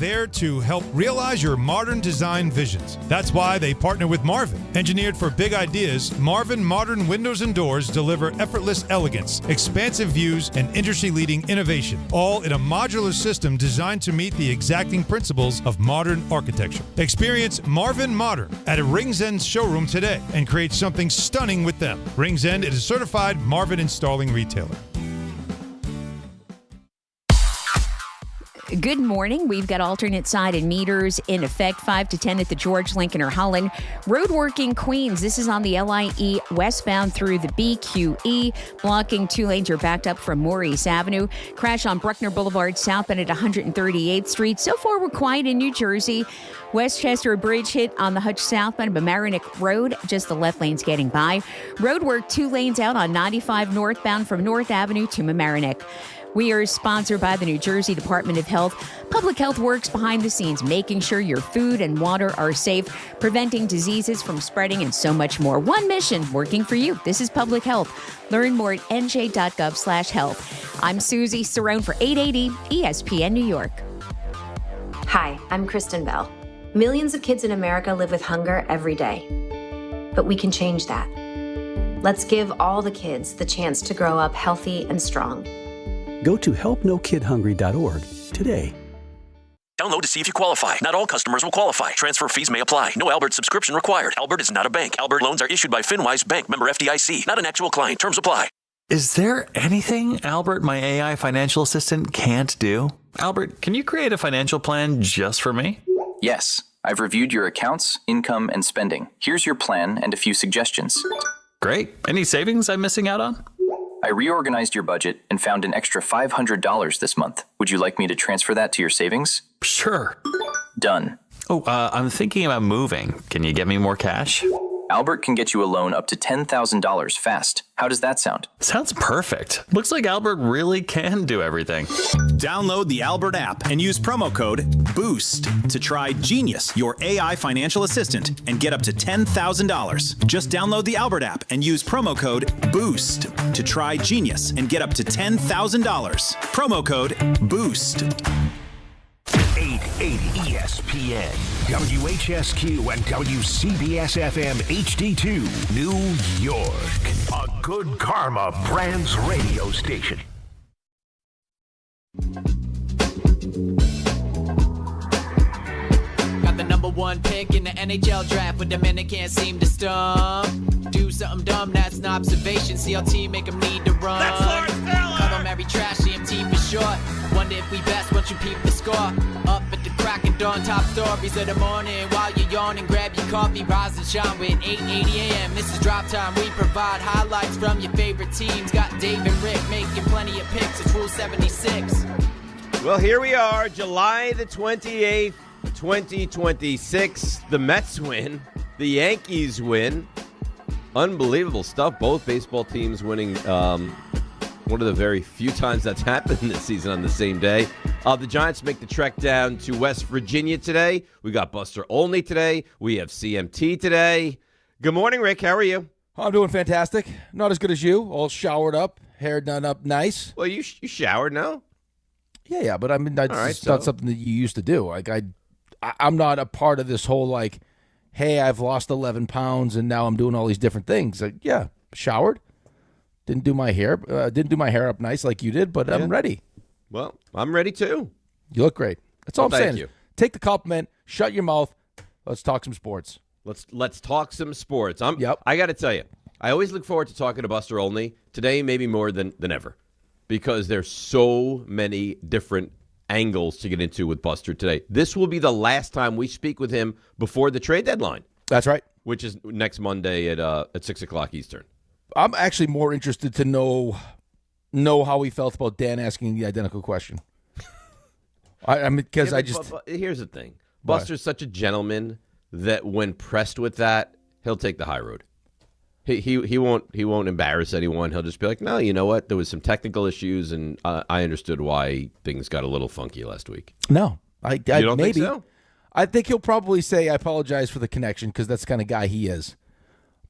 there to help realize your modern design visions. That's why they partner with Marvin. Engineered for big ideas, Marvin Modern Windows and Doors deliver effortless elegance, expansive views, and industry-leading innovation, all in a modular system designed to meet the exacting principles of modern architecture. Experience Marvin Modern at a Rings End showroom today and create something stunning with them. Rings End is a certified Marvin installing retailer. Good morning. We've got alternate side and meters in effect, 5 to 10 at the George, Lincoln, or Holland. Road work in Queens. This is on the LIE westbound through the BQE. Blocking 2 lanes. You're backed up from Maurice Avenue. Crash on Bruckner Boulevard southbound at 138th Street. So far, we're quiet in New Jersey. Westchester Bridge hit on the Hutch southbound of Mamaroneck Road. Just the left lane's getting by. Road work 2 lanes out on 95 northbound from North Avenue to Mamaroneck. We are sponsored by the New Jersey Department of Health. Public Health works behind the scenes, making sure your food and water are safe, preventing diseases from spreading, and so much more. One mission, working for you. This is Public Health. Learn more at nj.gov/health. I'm Susie Cerrone for 880 ESPN New York. Hi, I'm Kristen Bell. Millions of kids in America live with hunger every day. But we can change that. Let's give all the kids the chance to grow up healthy and strong. Go to helpnokidhungry.org today. Download to see if you qualify. Not all customers will qualify. Transfer fees may apply. No Albert subscription required. Albert is not a bank. Albert loans are issued by FinWise Bank, member FDIC. Not an actual client. Terms apply. Is there anything Albert, my AI financial assistant, can't do? Albert, can you create a financial plan just for me? Yes. I've reviewed your accounts, income, and spending. Here's your plan and a few suggestions. Great. Any savings I'm missing out on? I reorganized your budget and found an extra $500 this month. Would you like me to transfer that to your savings? Sure. Done. Oh, I'm thinking about moving. Can you get me more cash? Albert can get you a loan up to $10,000 fast. How does that sound? Sounds perfect. Looks like Albert really can do everything. Download the Albert app and use promo code BOOST to try Genius, your AI financial assistant, and get up to $10,000. Just download the Albert app and use promo code BOOST to try Genius and get up to $10,000. Promo code BOOST. 880 ESPN, WHSQ, and WCBS-FM HD2, New York. A Good Karma Brands radio station. Got the #1 pick in the NHL draft, but the men they can't seem to stump. Do something dumb, that's an observation. CLT make them need to run. That's Lawrence Taylor! Call them every trash, CMT for short. Wonder if we best once you peep the score. Up at the crack of dawn, top stories of the morning. While you're yawning, grab your coffee, rise and shine with 8:80 a.m. This is Drop Time. We provide highlights from your favorite teams. Got Dave and Rick making plenty of picks. It's Rule 76. Well, here we are, July the 28th, 2026. The Mets win. The Yankees win. Unbelievable stuff. Both baseball teams winning. One of the very few times that's happened this season on the same day. The Giants make the trek down to West Virginia today. We got Buster Olney today. We have CMT today. Good morning, Rick. How are you? I'm doing fantastic. Not as good as you. All showered up, hair done up nice. Well, you showered, no? Yeah, but I mean, that's not something that you used to do. Like I'm not a part of this whole like, hey, I've lost 11 pounds and now I'm doing all these different things. Like, yeah, showered. Didn't do my hair up nice like you did, but I'm ready. Well, I'm ready too. You look great. That's all I'm saying. Thank you. Take the compliment. Shut your mouth. Let's talk some sports. Let's talk some sports. I got to tell you, I always look forward to talking to Buster Olney. Today, maybe more than ever, because there's so many different angles to get into with Buster today. This will be the last time we speak with him before the trade deadline. That's right. Which is next Monday at 6:00 Eastern. I'm actually more interested to know how he felt about Dan asking the identical question. I mean, because but here's the thing. Buster's such a gentleman that when pressed with that, he'll take the high road. He won't embarrass anyone. He'll just be like, no, you know what? There was some technical issues, and I understood why things got a little funky last week. No, you don't maybe. think so? I think he'll probably say, I apologize for the connection, because that's the kind of guy he is.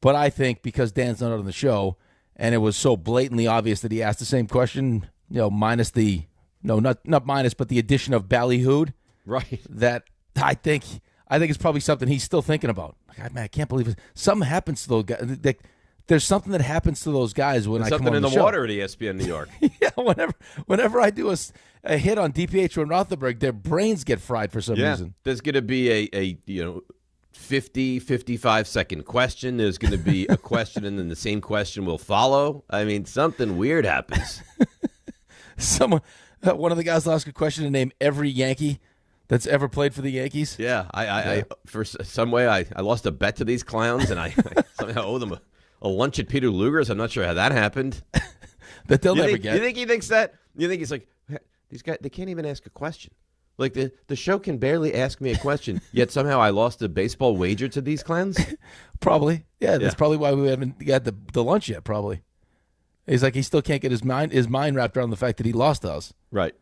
But I think because Dan's not on the show, and it was so blatantly obvious that he asked the same question, minus the, not minus, but the addition of ballyhooed, Right. That I think it's probably something he's still thinking about. Like, man, I can't believe it. Something happens to those guys. There's something that happens to those guys when I come on the show. Something in the water at ESPN New York. Yeah, whenever I do a hit on DiPietro and Rothenberg, their brains get fried for some reason. There's going to be a 50, 55-second question. There's going to be a question, and then the same question will follow. I mean, something weird happens. One of the guys will ask a question and name every Yankee that's ever played for the Yankees. Yeah, I for some way I lost a bet to these clowns, and I somehow owe them a lunch at Peter Luger's. I'm not sure how that happened. That they'll never get. You think he thinks that? You think he's like, these guys, they can't even ask a question. Like, the show can barely ask me a question, yet somehow I lost a baseball wager to these clowns? Probably. Yeah, that's probably why we haven't got the lunch yet, probably. He's like, he still can't get his mind wrapped around the fact that he lost to us. Right.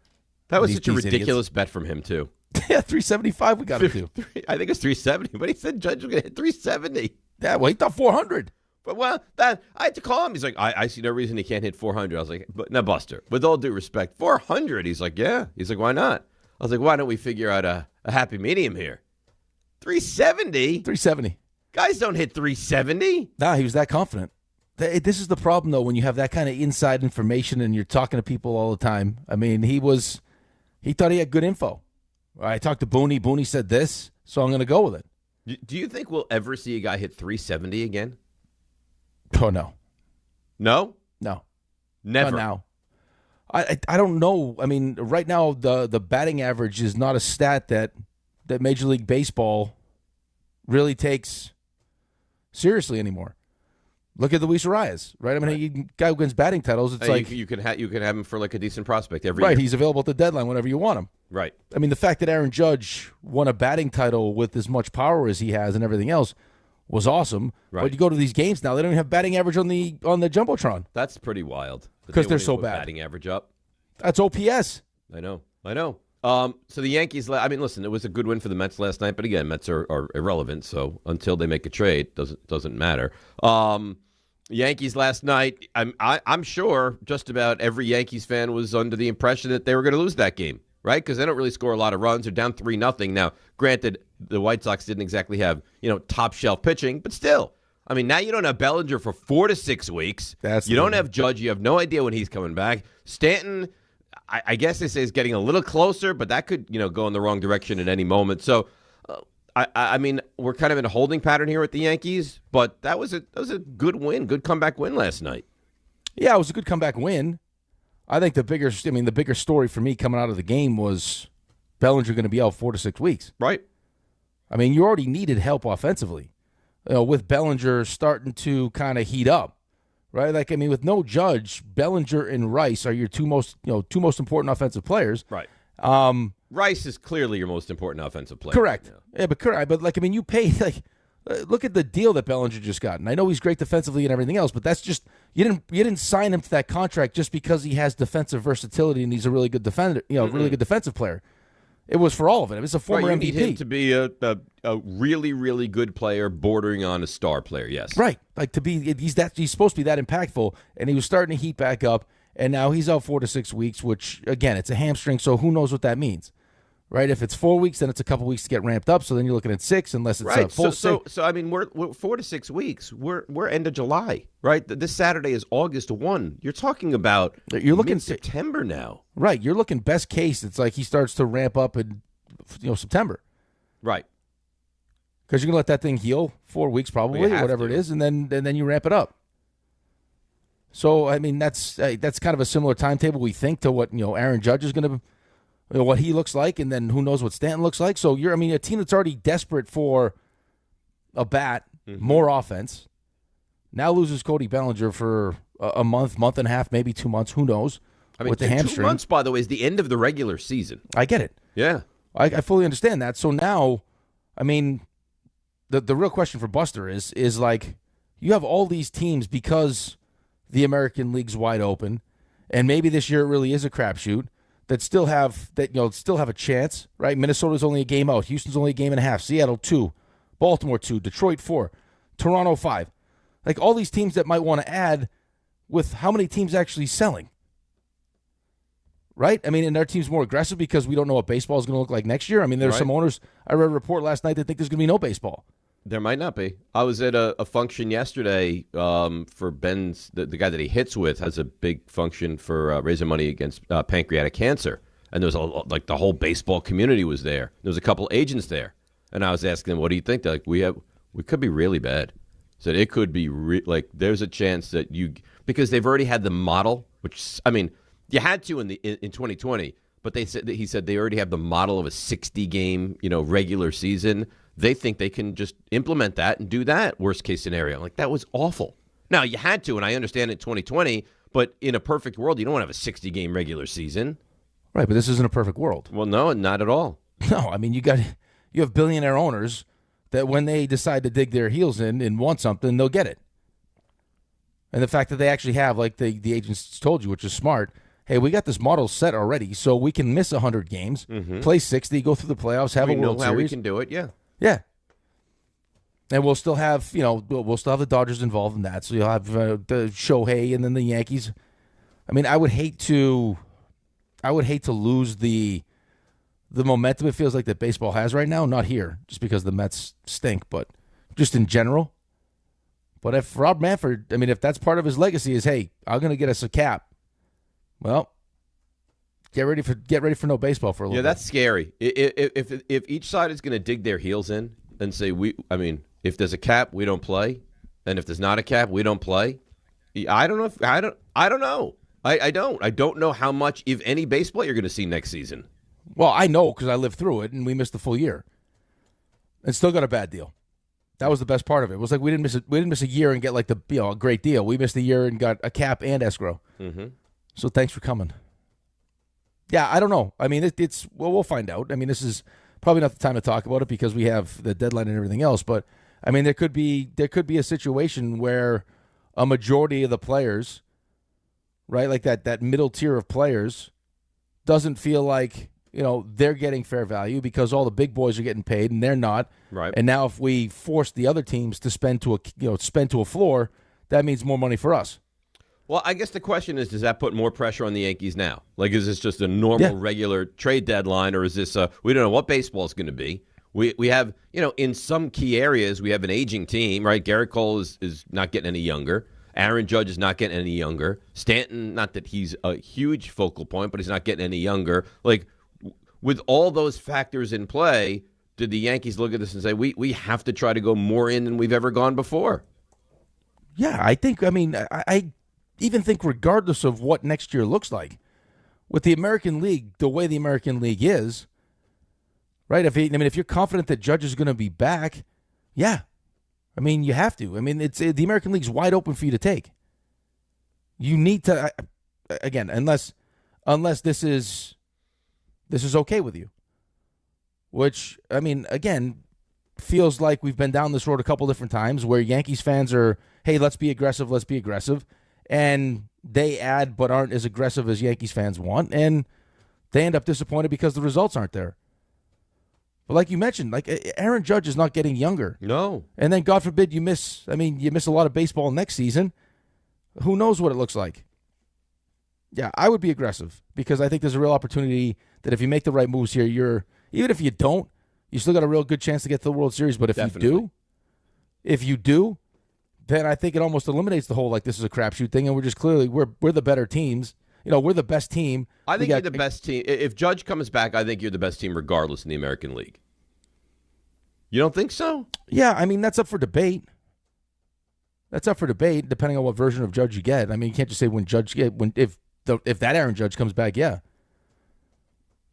That was such a ridiculous bet from him, too. Yeah, 375 we got him to. I think it's 370, but he said Judge was going to hit 370. Yeah, well, he thought 400. But, well, I had to call him. He's like, I see no reason he can't hit 400. I was like, but now, Buster, with all due respect, 400? He's like, yeah. He's like, why not? I was like, why don't we figure out a happy medium here? 370? 370. Guys don't hit 370. Nah, he was that confident. This is the problem, though, when you have that kind of inside information and you're talking to people all the time. I mean, he thought he had good info. I talked to Booney. Booney said this, so I'm going to go with it. Do you think we'll ever see a guy hit 370 again? Oh, no. No? No. Never. Not now. I don't know. I mean, right now, the batting average is not a stat that Major League Baseball really takes seriously anymore. Look at Luis Arias, right? I mean, a guy who wins batting titles, it's like you can have him for like a decent prospect every year. Right, he's available at the deadline whenever you want him. Right. I mean, the fact that Aaron Judge won a batting title with as much power as he has and everything else was awesome. Right. But you go to these games now, they don't even have batting average on the Jumbotron. That's pretty wild. Because they're so bad. Batting average up. That's OPS. I know. So the Yankees, I mean, listen, it was a good win for the Mets last night, but again, Mets are irrelevant, so until they make a trade, doesn't matter. Yankees last night, I'm sure just about every Yankees fan was under the impression that they were going to lose that game, right? Because they don't really score a lot of runs. They're down 3-0. Now, granted, the White Sox didn't exactly have, top shelf pitching, but still. I mean, now you don't have Bellinger for 4 to 6 weeks. You don't have Judge. You have no idea when he's coming back. Stanton, I guess they say is getting a little closer, but that could, go in the wrong direction at any moment. So, I mean, we're kind of in a holding pattern here with the Yankees, but that was a good win, good comeback win last night. Yeah, it was a good comeback win. I think the bigger story for me coming out of the game was Bellinger going to be out 4 to 6 weeks. Right. I mean, you already needed help offensively, with Bellinger starting to kind of heat up, right? Like, I mean, with no Judge, Bellinger and Rice are your two most important offensive players. Right. Rice is clearly your most important offensive player. Correct. Yeah, but like, I mean, you paid look at the deal that Bellinger just got. And I know he's great defensively and everything else, but that's just you didn't sign him to that contract just because he has defensive versatility and he's a really good defender, really good defensive player. It was for all of it. It's a former MVP. You need him to be a really, really good player, bordering on a star player. Yes. Right. Like he's supposed to be that impactful, and he was starting to heat back up, and now he's out 4 to 6 weeks. Which again, it's a hamstring, so who knows what that means. Right, if it's 4 weeks, then it's a couple weeks to get ramped up. So then you're looking at 6, unless it's a full 6. So I mean, we're 4 to 6 weeks. We're end of July, right? This Saturday is August 1. You're talking about September now, right? You're looking best case. It's like he starts to ramp up in September, right? Because you're gonna let that thing heal 4 weeks probably, or whatever it is, and then you ramp it up. So I mean, that's kind of a similar timetable we think to what Aaron Judge is going to. What he looks like, and then who knows what Stanton looks like. So a team that's already desperate for a bat, more offense, now loses Cody Bellinger for a month and a half, maybe 2 months, who knows, with the hamstring. 2 months, by the way, is the end of the regular season. I get it. Yeah. I fully understand that. So now, I mean, the real question for Buster is like, you have all these teams because the American League's wide open, and maybe this year it really is a crapshoot, that still have a chance, right? Minnesota's only a game out. Houston's only a game and a half. Seattle 2, Baltimore 2, Detroit 4, Toronto 5. Like all these teams that might want to add, with how many teams actually selling, right? I mean, and our team's more aggressive because we don't know what baseball is going to look like next year. I mean, there's some owners, I read a report last night that think there's going to be no baseball. There might not be. I was at a function yesterday for Ben's, the guy that he hits with has a big function for raising money against pancreatic cancer. And there was the whole baseball community was there. There was a couple agents there. And I was asking them, what do you think? They're like, we could be really bad. Said it could be there's a chance that because they've already had the model, which, I mean, you had to in 2020, but he said they already have the model of a 60-game, regular season. They think they can just implement that and do that worst case scenario. Like, that was awful. Now, you had to, and I understand it 2020, but in a perfect world, you don't want to have a 60-game regular season. Right, but this isn't a perfect world. Well, no, not at all. No, I mean, you have billionaire owners that when they decide to dig their heels in and want something, they'll get it. And the fact that they actually have, like the agents told you, which is smart, hey, we got this model set already, so we can miss 100 games, play 60, go through the playoffs, have a World Series. We know how we can do it, yeah. Yeah. And we'll still have, we'll still have the Dodgers involved in that. So you'll have the Shohei and then the Yankees. I mean, I would hate to lose the momentum it feels like that baseball has right now. Not here, just because the Mets stink, but just in general. But if Rob Manfred, I mean, if that's part of his legacy is, hey, I'm going to get us a cap. Well, get ready for no baseball for a little bit. Yeah, that's scary. If each side is going to dig their heels in and say if there's a cap, we don't play, and if there's not a cap, we don't play. I don't know. I don't know how much, if any, baseball you're going to see next season. Well, I know because I lived through it, and we missed the full year, and still got a bad deal. That was the best part of it. It was like we didn't miss a year and get like a great deal. We missed a year and got a cap and escrow. Mm-hmm. So thanks for coming. Yeah, I don't know. I mean, we'll find out. I mean, this is probably not the time to talk about it because we have the deadline and everything else. But I mean, there could be a situation where a majority of the players, right, like that middle tier of players, doesn't feel like they're getting fair value because all the big boys are getting paid and they're not. Right. And now if we force the other teams to spend to a floor, that means more money for us. Well, I guess the question is, does that put more pressure on the Yankees now? Like, is this just a normal, regular trade deadline, or is this we don't know what baseball is going to be? We have, in some key areas, we have an aging team, right? Garrett Cole is not getting any younger. Aaron Judge is not getting any younger. Stanton, not that he's a huge focal point, but he's not getting any younger. Like, with all those factors in play, did the Yankees look at this and say, we have to try to go more in than we've ever gone before? Yeah, I even think regardless of what next year looks like, with the American League, the way the American League is, right? If you're confident that Judge is going to be back, yeah. I mean, you have to. I mean, the American League's wide open for you to take. You need to, again, unless this is okay with you, which, I mean, again, feels like we've been down this road a couple different times where Yankees fans are, hey, let's be aggressive, and they add but aren't as aggressive as Yankees fans want, and they end up disappointed because the results aren't there. But like you mentioned, like Aaron Judge is not getting younger. No. And then, God forbid, you miss a lot of baseball next season. Who knows what it looks like? Yeah, I would be aggressive because I think there's a real opportunity that if you make the right moves here, even if you don't, you still got a real good chance to get to the World Series. But if you do, then I think it almost eliminates the whole, like, this is a crapshoot thing, and we're just clearly, we're the better teams. We're the best team. I think you're the best team. If Judge comes back, I think you're the best team regardless in the American League. You don't think so? Yeah, I mean, that's up for debate. Depending on what version of Judge you get. I mean, you can't just say if that Aaron Judge comes back, yeah.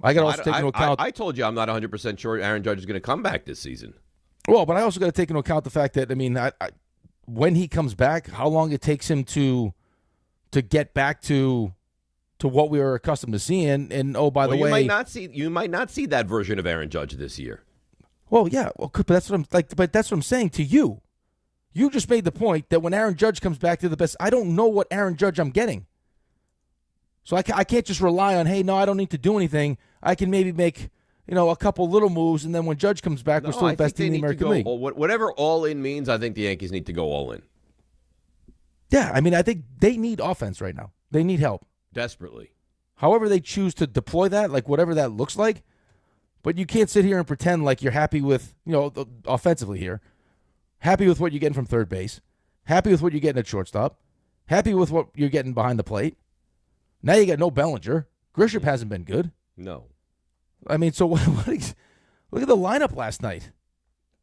I got to also take into account. I told you I'm not 100% sure Aaron Judge is going to come back this season. Well, but I also got to take into account the fact that, I mean, when he comes back, how long it takes him to get back to what we were accustomed to seeing. And by the way, you might not see that version of Aaron Judge this year. Well, yeah, but that's what I'm saying to you. You just made the point that when Aaron Judge comes back to the best, I don't know what Aaron Judge I'm getting. So I can't just rely on, hey, no, I don't need to do anything. I can maybe make, a couple little moves, and then when Judge comes back, we're still the best team in the American League. Whatever all in means, I think the Yankees need to go all in. Yeah, I mean, I think they need offense right now. They need help. Desperately. however they choose to deploy that, like whatever that looks like. But you can't sit here and pretend like you're happy with, offensively here, happy with what you're getting from third base, happy with what you're getting at shortstop, happy with what you're getting behind the plate. Now you got no Bellinger. Grisham hasn't been good. No. I mean, so look at the lineup last night.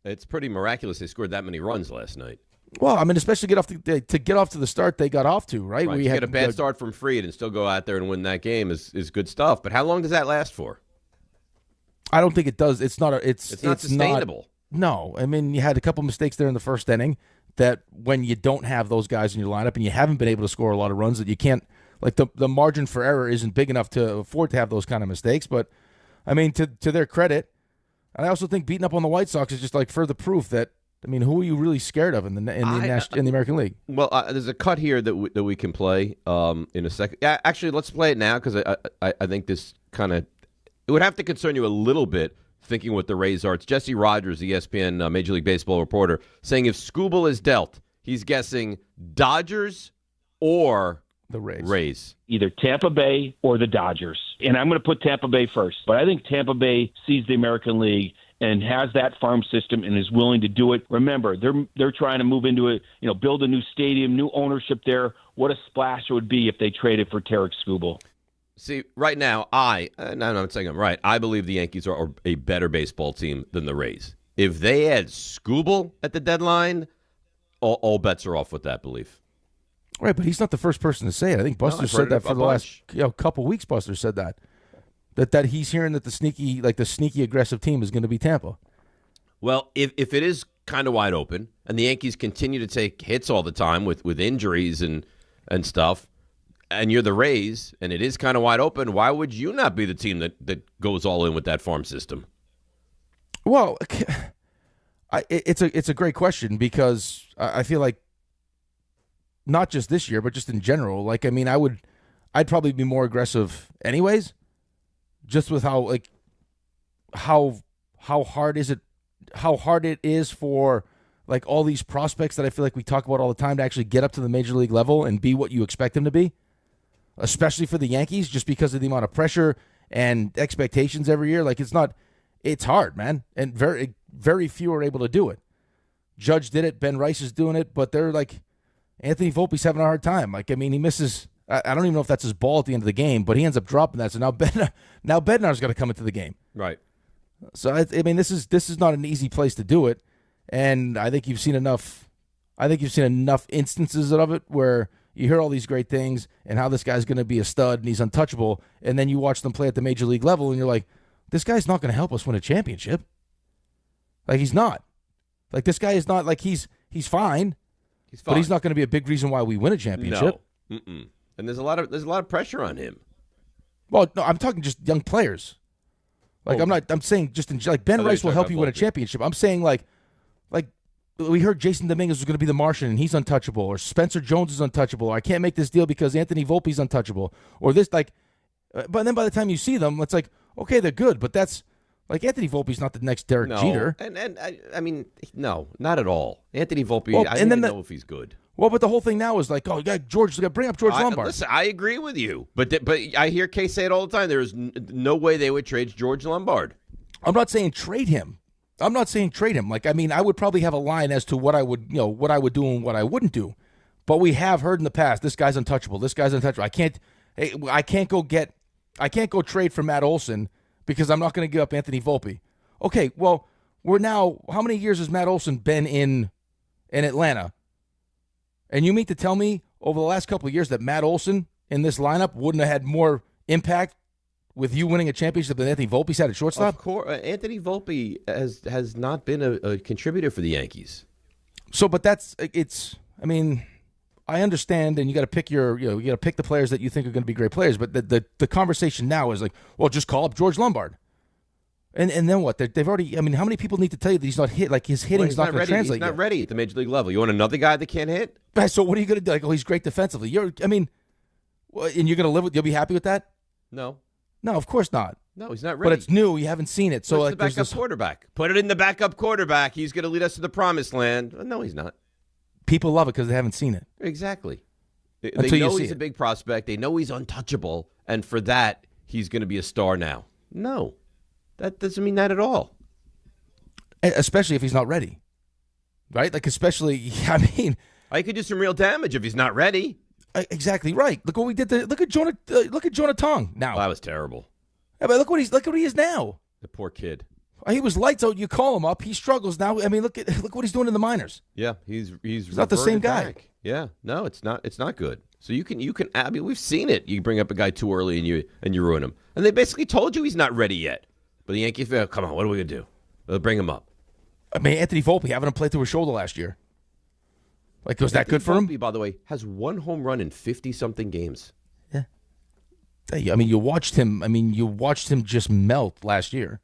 It's pretty miraculous they scored that many runs last night. Well, I mean, especially to get off to the start they got off to, right? We get a bad start from Fried and still go out there and win that game is good stuff. But how long does that last for? I don't think it does. It's not sustainable. No, I mean, you had a couple mistakes there in the first inning that when you don't have those guys in your lineup and you haven't been able to score a lot of runs, that you can't, like the margin for error isn't big enough to afford to have those kind of mistakes. But I mean, to their credit, and I also think beating up on the White Sox is just like further proof that, I mean, who are you really scared of in the American League? Well, there's a cut here that we can play in a second. Yeah, actually, let's play it now because I think this kind of it would have to concern you a little bit thinking what the Rays are. It's Jesse Rogers, ESPN Major League Baseball reporter, saying if Skubal is dealt, he's guessing Dodgers or the Rays. Either Tampa Bay or the Dodgers. And I'm going to put Tampa Bay first. But I think Tampa Bay sees the American League and has that farm system and is willing to do it. Remember, they're trying to move into it, build a new stadium, new ownership there. What a splash it would be if they traded for Tarek Skubal. See, right now, I'm not saying I'm right. I believe the Yankees are a better baseball team than the Rays. If they had Skubal at the deadline, all bets are off with that belief. Right, but he's not the first person to say it. I think Buster said that for the last couple weeks. Buster said that he's hearing that the sneaky aggressive team is going to be Tampa. Well, if it is kind of wide open and the Yankees continue to take hits all the time with injuries and stuff, and you're the Rays and it is kind of wide open, why would you not be the team that goes all in with that farm system? Well, it's a great question because I feel like not just this year, but just in general. Like, I mean, I'd probably be more aggressive anyways, just with how hard it is for like all these prospects that I feel like we talk about all the time to actually get up to the major league level and be what you expect them to be, especially for the Yankees, just because of the amount of pressure and expectations every year. Like, it's hard, man, and very, very few are able to do it. Judge did it, Ben Rice is doing it, but they're like, Anthony Volpe's having a hard time. Like, I mean, he misses. I don't even know if that's his ball at the end of the game, but he ends up dropping that. So now Bednar's got to come into the game. Right. So I mean, this is not an easy place to do it, and I think you've seen enough. I think you've seen enough instances of it where you hear all these great things and how this guy's going to be a stud and he's untouchable, and then you watch them play at the major league level and you're like, this guy's not going to help us win a championship. Like, he's not. Like, this guy is not like he's fine. But he's not going to be a big reason why we win a championship. No. Mm-mm. And there's a lot of pressure on him. Well, no, I'm talking just young players. Like, I'm saying just like Ben Rice will help you win a championship. I'm saying like we heard Jason Dominguez was going to be the Martian and he's untouchable, or Spencer Jones is untouchable, or I can't make this deal because Anthony Volpe's untouchable, or this but then by the time you see them, it's like, okay, they're good, but that's like Anthony Volpe's not the next Derek Jeter. And I mean, no, not at all. Anthony Volpe, I don't even know if he's good. Well, but the whole thing now is like, oh, you got George, bring up George Lombard. Listen, I agree with you, but I hear Kay say it all the time. There is no way they would trade George Lombard. I'm not saying trade him. Like, I mean, I would probably have a line as to what I would do and what I wouldn't do. But we have heard in the past, this guy's untouchable. I can't go trade for Matt Olson because I'm not going to give up Anthony Volpe. Okay, well, we're now, how many years has Matt Olson been in Atlanta? And you mean to tell me over the last couple of years that Matt Olson in this lineup wouldn't have had more impact with you winning a championship than Anthony Volpe's had at shortstop? Of course, Anthony Volpe has not been a contributor for the Yankees. So, but I mean, I understand, and you got to pick you got to pick the players that you think are going to be great players. But the conversation now is like, well, just call up George Lombard, and then what? They've already. I mean, how many people need to tell you that he's not hit? Like, his hitting's not going to translate. He's not ready at the major league level. You want another guy that can't hit? So what are you going to do? Like, oh, he's great defensively. And you're going to live with? You'll be happy with that? No, of course not. No, he's not ready. But it's new. You haven't seen it. So like, the backup quarterback. Put it in the backup quarterback. He's going to lead us to the promised land. No, he's not. People love it because they haven't seen it. Exactly. They know he's a big prospect. They know he's untouchable. And for that, he's going to be a star now. No, that doesn't mean that at all. Especially if he's not ready. Right? Like, especially, I mean... I could do some real damage if he's not ready. Exactly right. Look what we did. Look at Jonah Tong now. That was terrible. Yeah, but look what he is now. The poor kid. He was lights out. You call him up. He struggles now. I mean, look what he's doing in the minors. Yeah, he's not the same guy. Back. Yeah, no, it's not good. So you can. I mean, we've seen it. You bring up a guy too early and you ruin him. And they basically told you he's not ready yet. But the Yankees, come on, what are we gonna do? We'll bring him up. I mean, Anthony Volpe having him play through his shoulder last year. Like, was that good for him? Volpe, by the way, has 1 home run in 50-something games. Yeah. I mean, you watched him just melt last year.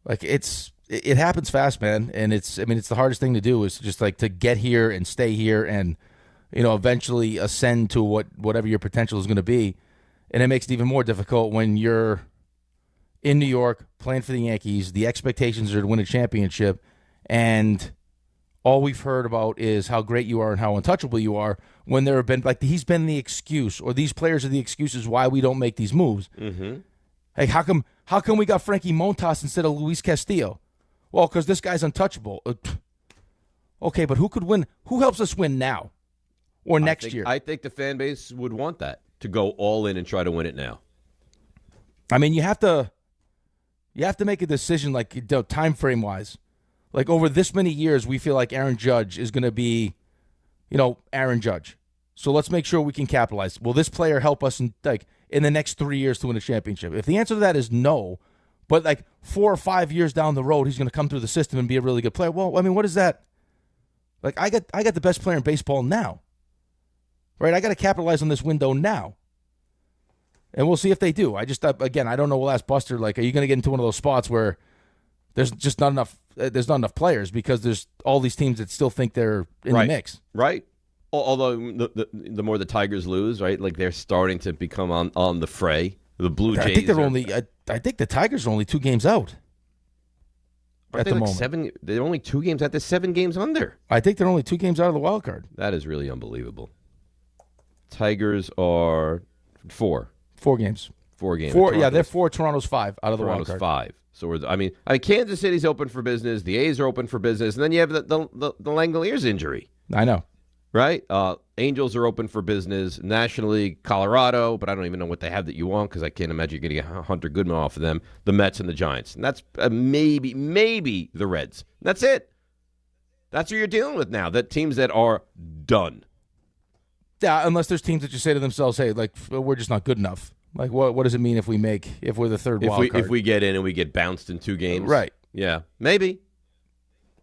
Like, it happens fast, man, and it's the hardest thing to do is just like to get here and stay here and, eventually ascend to whatever your potential is going to be. And it makes it even more difficult when you're in New York playing for the Yankees. The expectations are to win a championship, and all we've heard about is how great you are and how untouchable you are, when there have been, like, he's been the excuse, or these players are the excuses why we don't make these moves. Mm-hmm. Hey, how come we got Frankie Montas instead of Luis Castillo? Well, because this guy's untouchable. Okay, but who could win? Who helps us win now or next year? I think the fan base would want that, to go all in and try to win it now. I mean, you have to make a decision, like, time frame wise. Like, over this many years, we feel like Aaron Judge is going to be, Aaron Judge. So let's make sure we can capitalize. Will this player help us in the next 3 years to win a championship? If the answer to that is no, but like 4 or 5 years down the road, he's going to come through the system and be a really good player. Well, I mean, what is that? Like, I got the best player in baseball now, right? I got to capitalize on this window now. And we'll see if they do. I don't know. We'll ask Buster, like, are you going to get into one of those spots where there's just not enough players because there's all these teams that still think they're in the mix. Right. Although the more the Tigers lose, right, like they're starting to become on the fray. The Blue Jays. I think the Tigers are only 2 games out. At the moment, they're only 2 games out. They're 7 games under. I think they're only 2 games out of the wild card. That is really unbelievable. Tigers are 4. 4 games. 4 games. 4. Yeah, they're 4. Toronto's 5 out of the wild card. Toronto's 5. So I mean, Kansas City's open for business. The A's are open for business, and then you have the Langoliers injury. I know, right? Angels are open for business. National League, Colorado, but I don't even know what they have that you want because I can't imagine you're going to get Hunter Goodman off of them. The Mets and the Giants, and that's maybe the Reds. That's it. That's what you're dealing with now. That teams that are done. Yeah, unless there's teams that just say to themselves, "Hey, like we're just not good enough." Like, what does it mean if we're the third wild card? If we get in and we get bounced in 2 games? Right. Yeah, maybe.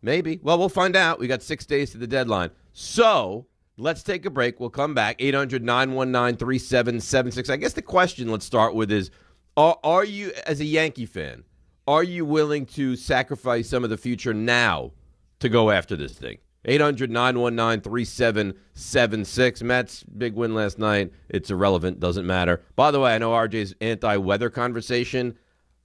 Well, we'll find out. We got 6 days to the deadline. So let's take a break. We'll come back. 800-919-3776. I guess the question let's start with is, are you, as a Yankee fan, are you willing to sacrifice some of the future now to go after this thing? 800-919-3776. Mets, big win last night. It's irrelevant. Doesn't matter. By the way, I know RJ's anti-weather conversation.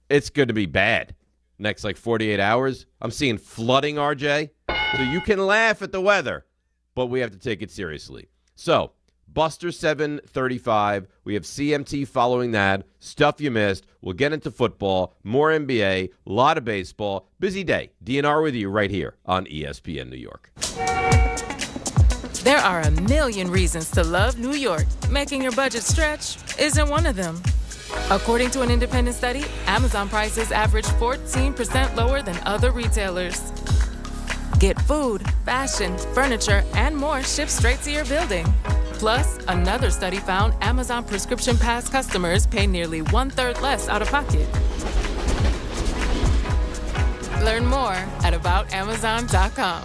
It's going to be bad next, 48 hours. I'm seeing flooding, RJ. So you can laugh at the weather, but we have to take it seriously. So, Buster 735. We have CMT following that. Stuff you missed. We'll get into football, more NBA, a lot of baseball. Busy day. DNR with you right here on ESPN New York. There are a million reasons to love New York. Making your budget stretch isn't one of them. According to an independent study, Amazon prices average 14% lower than other retailers. Get food, fashion, furniture, and more shipped straight to your building. Plus, another study found Amazon Prescription Pass customers pay nearly 1/3 less out of pocket. Learn more at aboutamazon.com.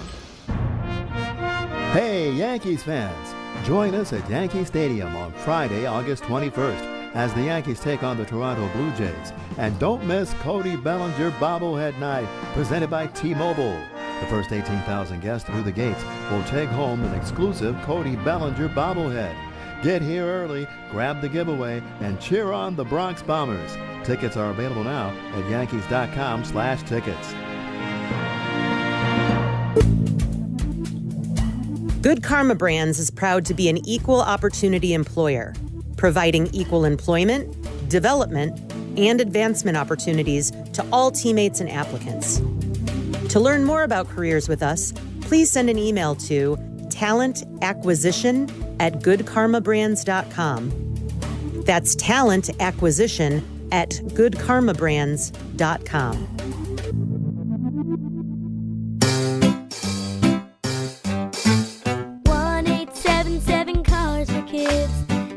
Hey, Yankees fans! Join us at Yankee Stadium on Friday, August 21st, as the Yankees take on the Toronto Blue Jays. And don't miss Cody Bellinger Bobblehead Night, presented by T-Mobile. The first 18,000 guests through the gates will take home an exclusive Cody Bellinger bobblehead. Get here early, grab the giveaway, and cheer on the Bronx Bombers. Tickets are available now at Yankees.com/tickets. Good Karma Brands is proud to be an equal opportunity employer, providing equal employment, development, and advancement opportunities to all teammates and applicants. To learn more about careers with us, please send an email to talentacquisition@goodkarmabrands.com. That's talentacquisition@goodkarmabrands.com. Cars for Kids.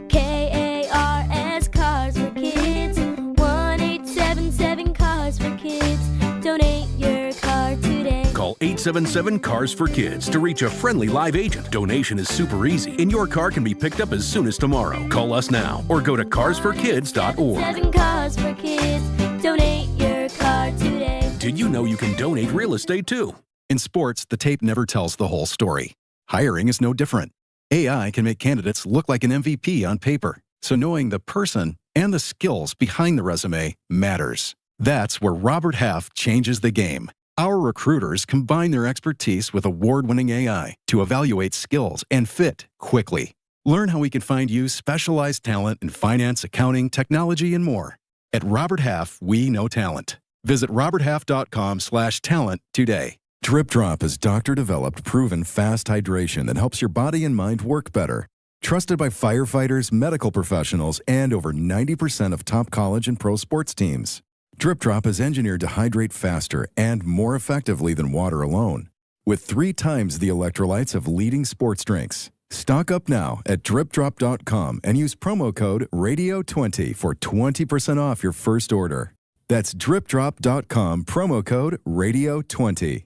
KARS Cars for Kids. 1-877 Cars for Kids. Donate your car today. Call 877-CARS for Kids to reach a friendly live agent. Donation is super easy, and your car can be picked up as soon as tomorrow. Call us now or go to carsforkids.org. 7 Cars for Kids. Donate your car today. Did you know you can donate real estate too? In sports, the tape never tells the whole story. Hiring is no different. AI can make candidates look like an MVP on paper, so knowing the person and the skills behind the resume matters. That's where Robert Half changes the game. Our recruiters combine their expertise with award-winning AI to evaluate skills and fit quickly. Learn how we can find you specialized talent in finance, accounting, technology, and more. At Robert Half, we know talent. Visit roberthalf.com/talent today. Drip Drop is doctor-developed, proven fast hydration that helps your body and mind work better. Trusted by firefighters, medical professionals, and over 90% of top college and pro sports teams. Drip Drop is engineered to hydrate faster and more effectively than water alone, with 3 times the electrolytes of leading sports drinks. Stock up now at dripdrop.com and use promo code RADIO20 for 20% off your first order. That's dripdrop.com, promo code RADIO20.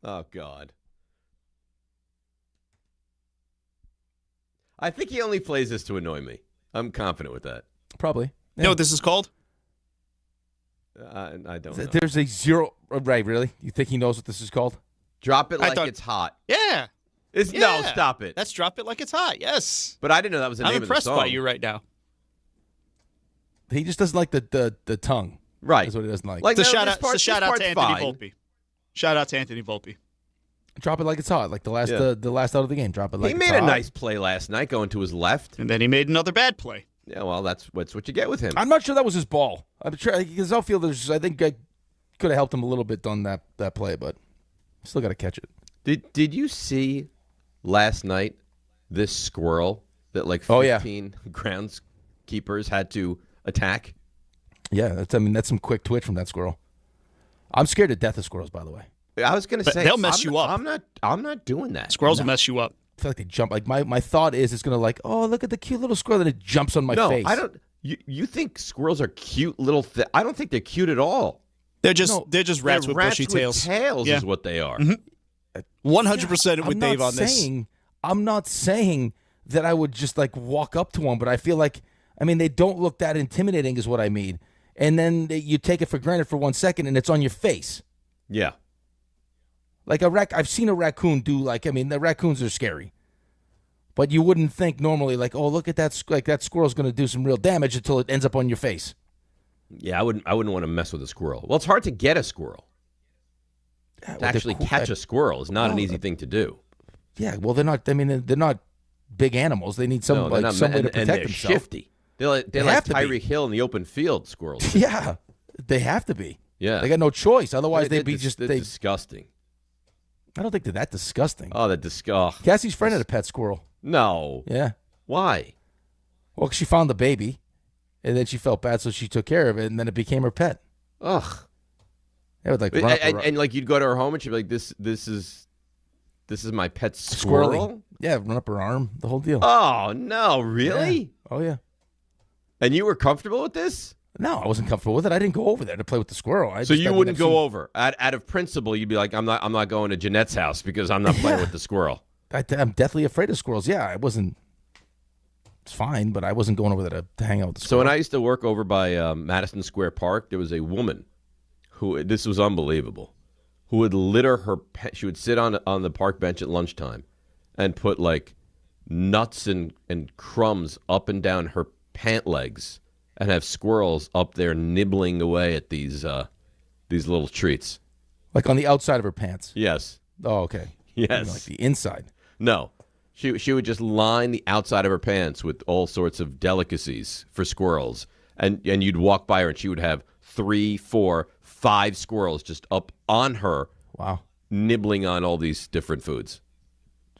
Oh, God. I think he only plays this to annoy me. I'm confident with that. Probably. You know what this is called? I don't know. There's a zero. Right, really? You think he knows what this is called? Drop it like it's hot. Yeah. No, stop it. That's Drop It Like It's Hot, yes. But I didn't know that was the name of the song. I'm impressed by you right now. He just doesn't like the tongue. Right. That's what he doesn't like. It's a shout out to Anthony Volpe. Shout out to Anthony Volpe. Drop it like it's hot, like the last out of the game. Drop it like he it's hot. made a nice play last night going to his left. And then he made another bad play. Yeah, well, that's what you get with him. I'm not sure that was his ball. I'm sure because outfielders, I think I could have helped him a little bit on that play, but still got to catch it. Did you see last night this squirrel that like 15 groundskeepers had to attack? Yeah, that's some quick twitch from that squirrel. I'm scared to death of squirrels, by the way. I was going to say they'll mess you up. I'm not doing that. Squirrels will mess you up. I feel like they jump. Like my thought is it's going to like, oh, look at the cute little squirrel, and it jumps on my face. No, I don't. You think squirrels are cute little? I don't think they're cute at all. They're just rats with bushy tails. Tails is what they are. 100% with Dave on this. I'm not saying that I would just like walk up to one, but I feel like they don't look that intimidating, is what I mean. And then you take it for granted for 1 second, and it's on your face. Yeah. Like I've seen a raccoon do the raccoons are scary, but you wouldn't think normally like, oh, look at that, like that squirrel's going to do some real damage until it ends up on your face. Yeah, I wouldn't want to mess with a squirrel. Well, it's hard to get a squirrel. To actually catch a squirrel is not an easy thing to do. Yeah, well, they're not. They're not big animals. They need some way to protect and they're themselves. Shifty. They're like Tyreek Hill in the open field squirrels. Yeah, they have to be. Yeah, they got no choice. Otherwise, they'd be disgusting. I don't think they're that disgusting. Oh, they're disgusting. Cassie's friend had a pet squirrel. No. Yeah. Why? Well, 'cause she found the baby, and then she felt bad, so she took care of it, and then it became her pet. Ugh. They would like and like you'd go to her home, and she'd be like, "This is my pet squirrel." Squirrely. Yeah, run up her arm, the whole deal. Oh no, really? Yeah. Oh yeah. And you were comfortable with this? No, I wasn't comfortable with it. I didn't go over there to play with the squirrel. So you wouldn't go over out of principle. You'd be like, I'm not going to Jeanette's house because I'm not playing with the squirrel. I'm deathly afraid of squirrels. Yeah, I wasn't. It's fine, but I wasn't going over there to hang out with the squirrel. So when I used to work over by Madison Square Park, there was a woman who, this was unbelievable, who would litter her. She would sit on the park bench at lunchtime and put like nuts and crumbs up and down her pant legs. And have squirrels up there nibbling away at these little treats. Like on the outside of her pants? Yes. Oh, okay. Yes. Like the inside? No. She would just line the outside of her pants with all sorts of delicacies for squirrels. And you'd walk by her and she would have 3, 4, 5 squirrels just up on her. Wow. Nibbling on all these different foods.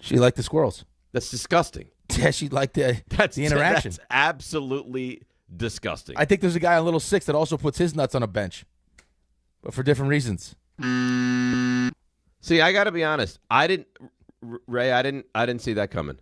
She liked the squirrels. That's disgusting. Yeah, she liked the interaction. That's absolutely disgusting. I think there's a guy on Little Six that also puts his nuts on a bench, but for different reasons. See, I got to be honest. I didn't see that coming.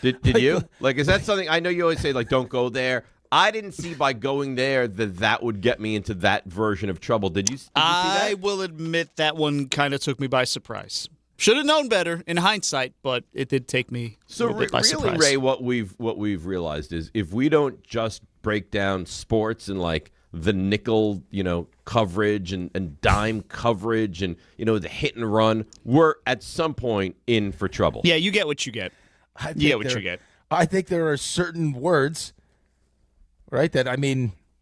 Did you? Like, is that something? I know you always say, like, don't go there. I didn't see by going there that would get me into that version of trouble. Did you see that? I will admit that one kind of took me by surprise. Should have known better in hindsight, but it did take me a little bit by surprise. Ray, what we've realized is if we don't just break down sports and like the nickel, coverage and dime coverage and the hit and run, we're at some point in for trouble. Yeah, you get what you get. You get what you get. I think there are certain words, right? That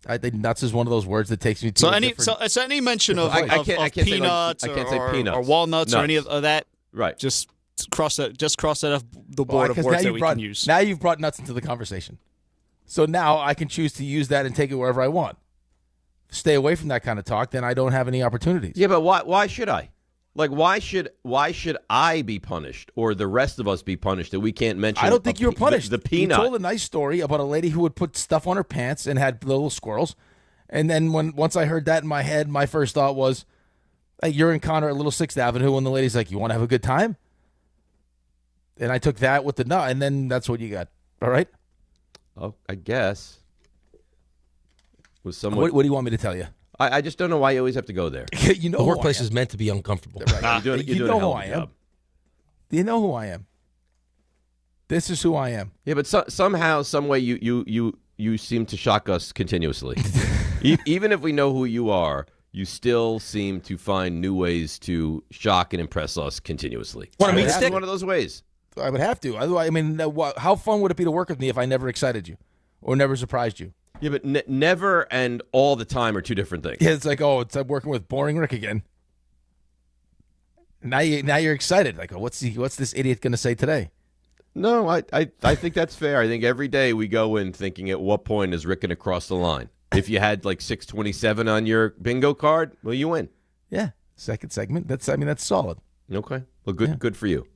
I think nuts is one of those words that takes me to any mention of peanuts or walnuts or any of that. Right. Just cross that off the board of words that we can use. Now you've brought nuts into the conversation. So now I can choose to use that and take it wherever I want. Stay away from that kind of talk, then I don't have any opportunities. Yeah, but why should I? Like, why should I be punished or the rest of us be punished that we can't mention? I don't think you were punished. The peanut. You told a nice story about a lady who would put stuff on her pants and had little squirrels. And then once I heard that in my head, my first thought was, hey, you're in Connor at Little 6th Avenue, and the lady's like, you want to have a good time? And I took that with the nut, and then that's what you got. All right? Oh, I guess. What do you want me to tell you? I just don't know why you always have to go there. The workplace is meant to be uncomfortable. Right. You're doing a hell of a job. Do you know who I am? This is who I am. Yeah, but somehow, some way, you seem to shock us continuously. Even if we know who you are, you still seem to find new ways to shock and impress us continuously. It's one of those ways. I would have to. Otherwise, how fun would it be to work with me if I never excited you or never surprised you? Yeah, but never and all the time are two different things. Yeah, it's like, it's like working with Boring Rick again. Now you're excited. Like, what's this idiot going to say today? No, I think that's fair. I think every day we go in thinking, at what point is Rick going to cross the line? If you had like 627 on your bingo card, well, you win. Yeah, second segment. That's solid. Okay, well, good for you.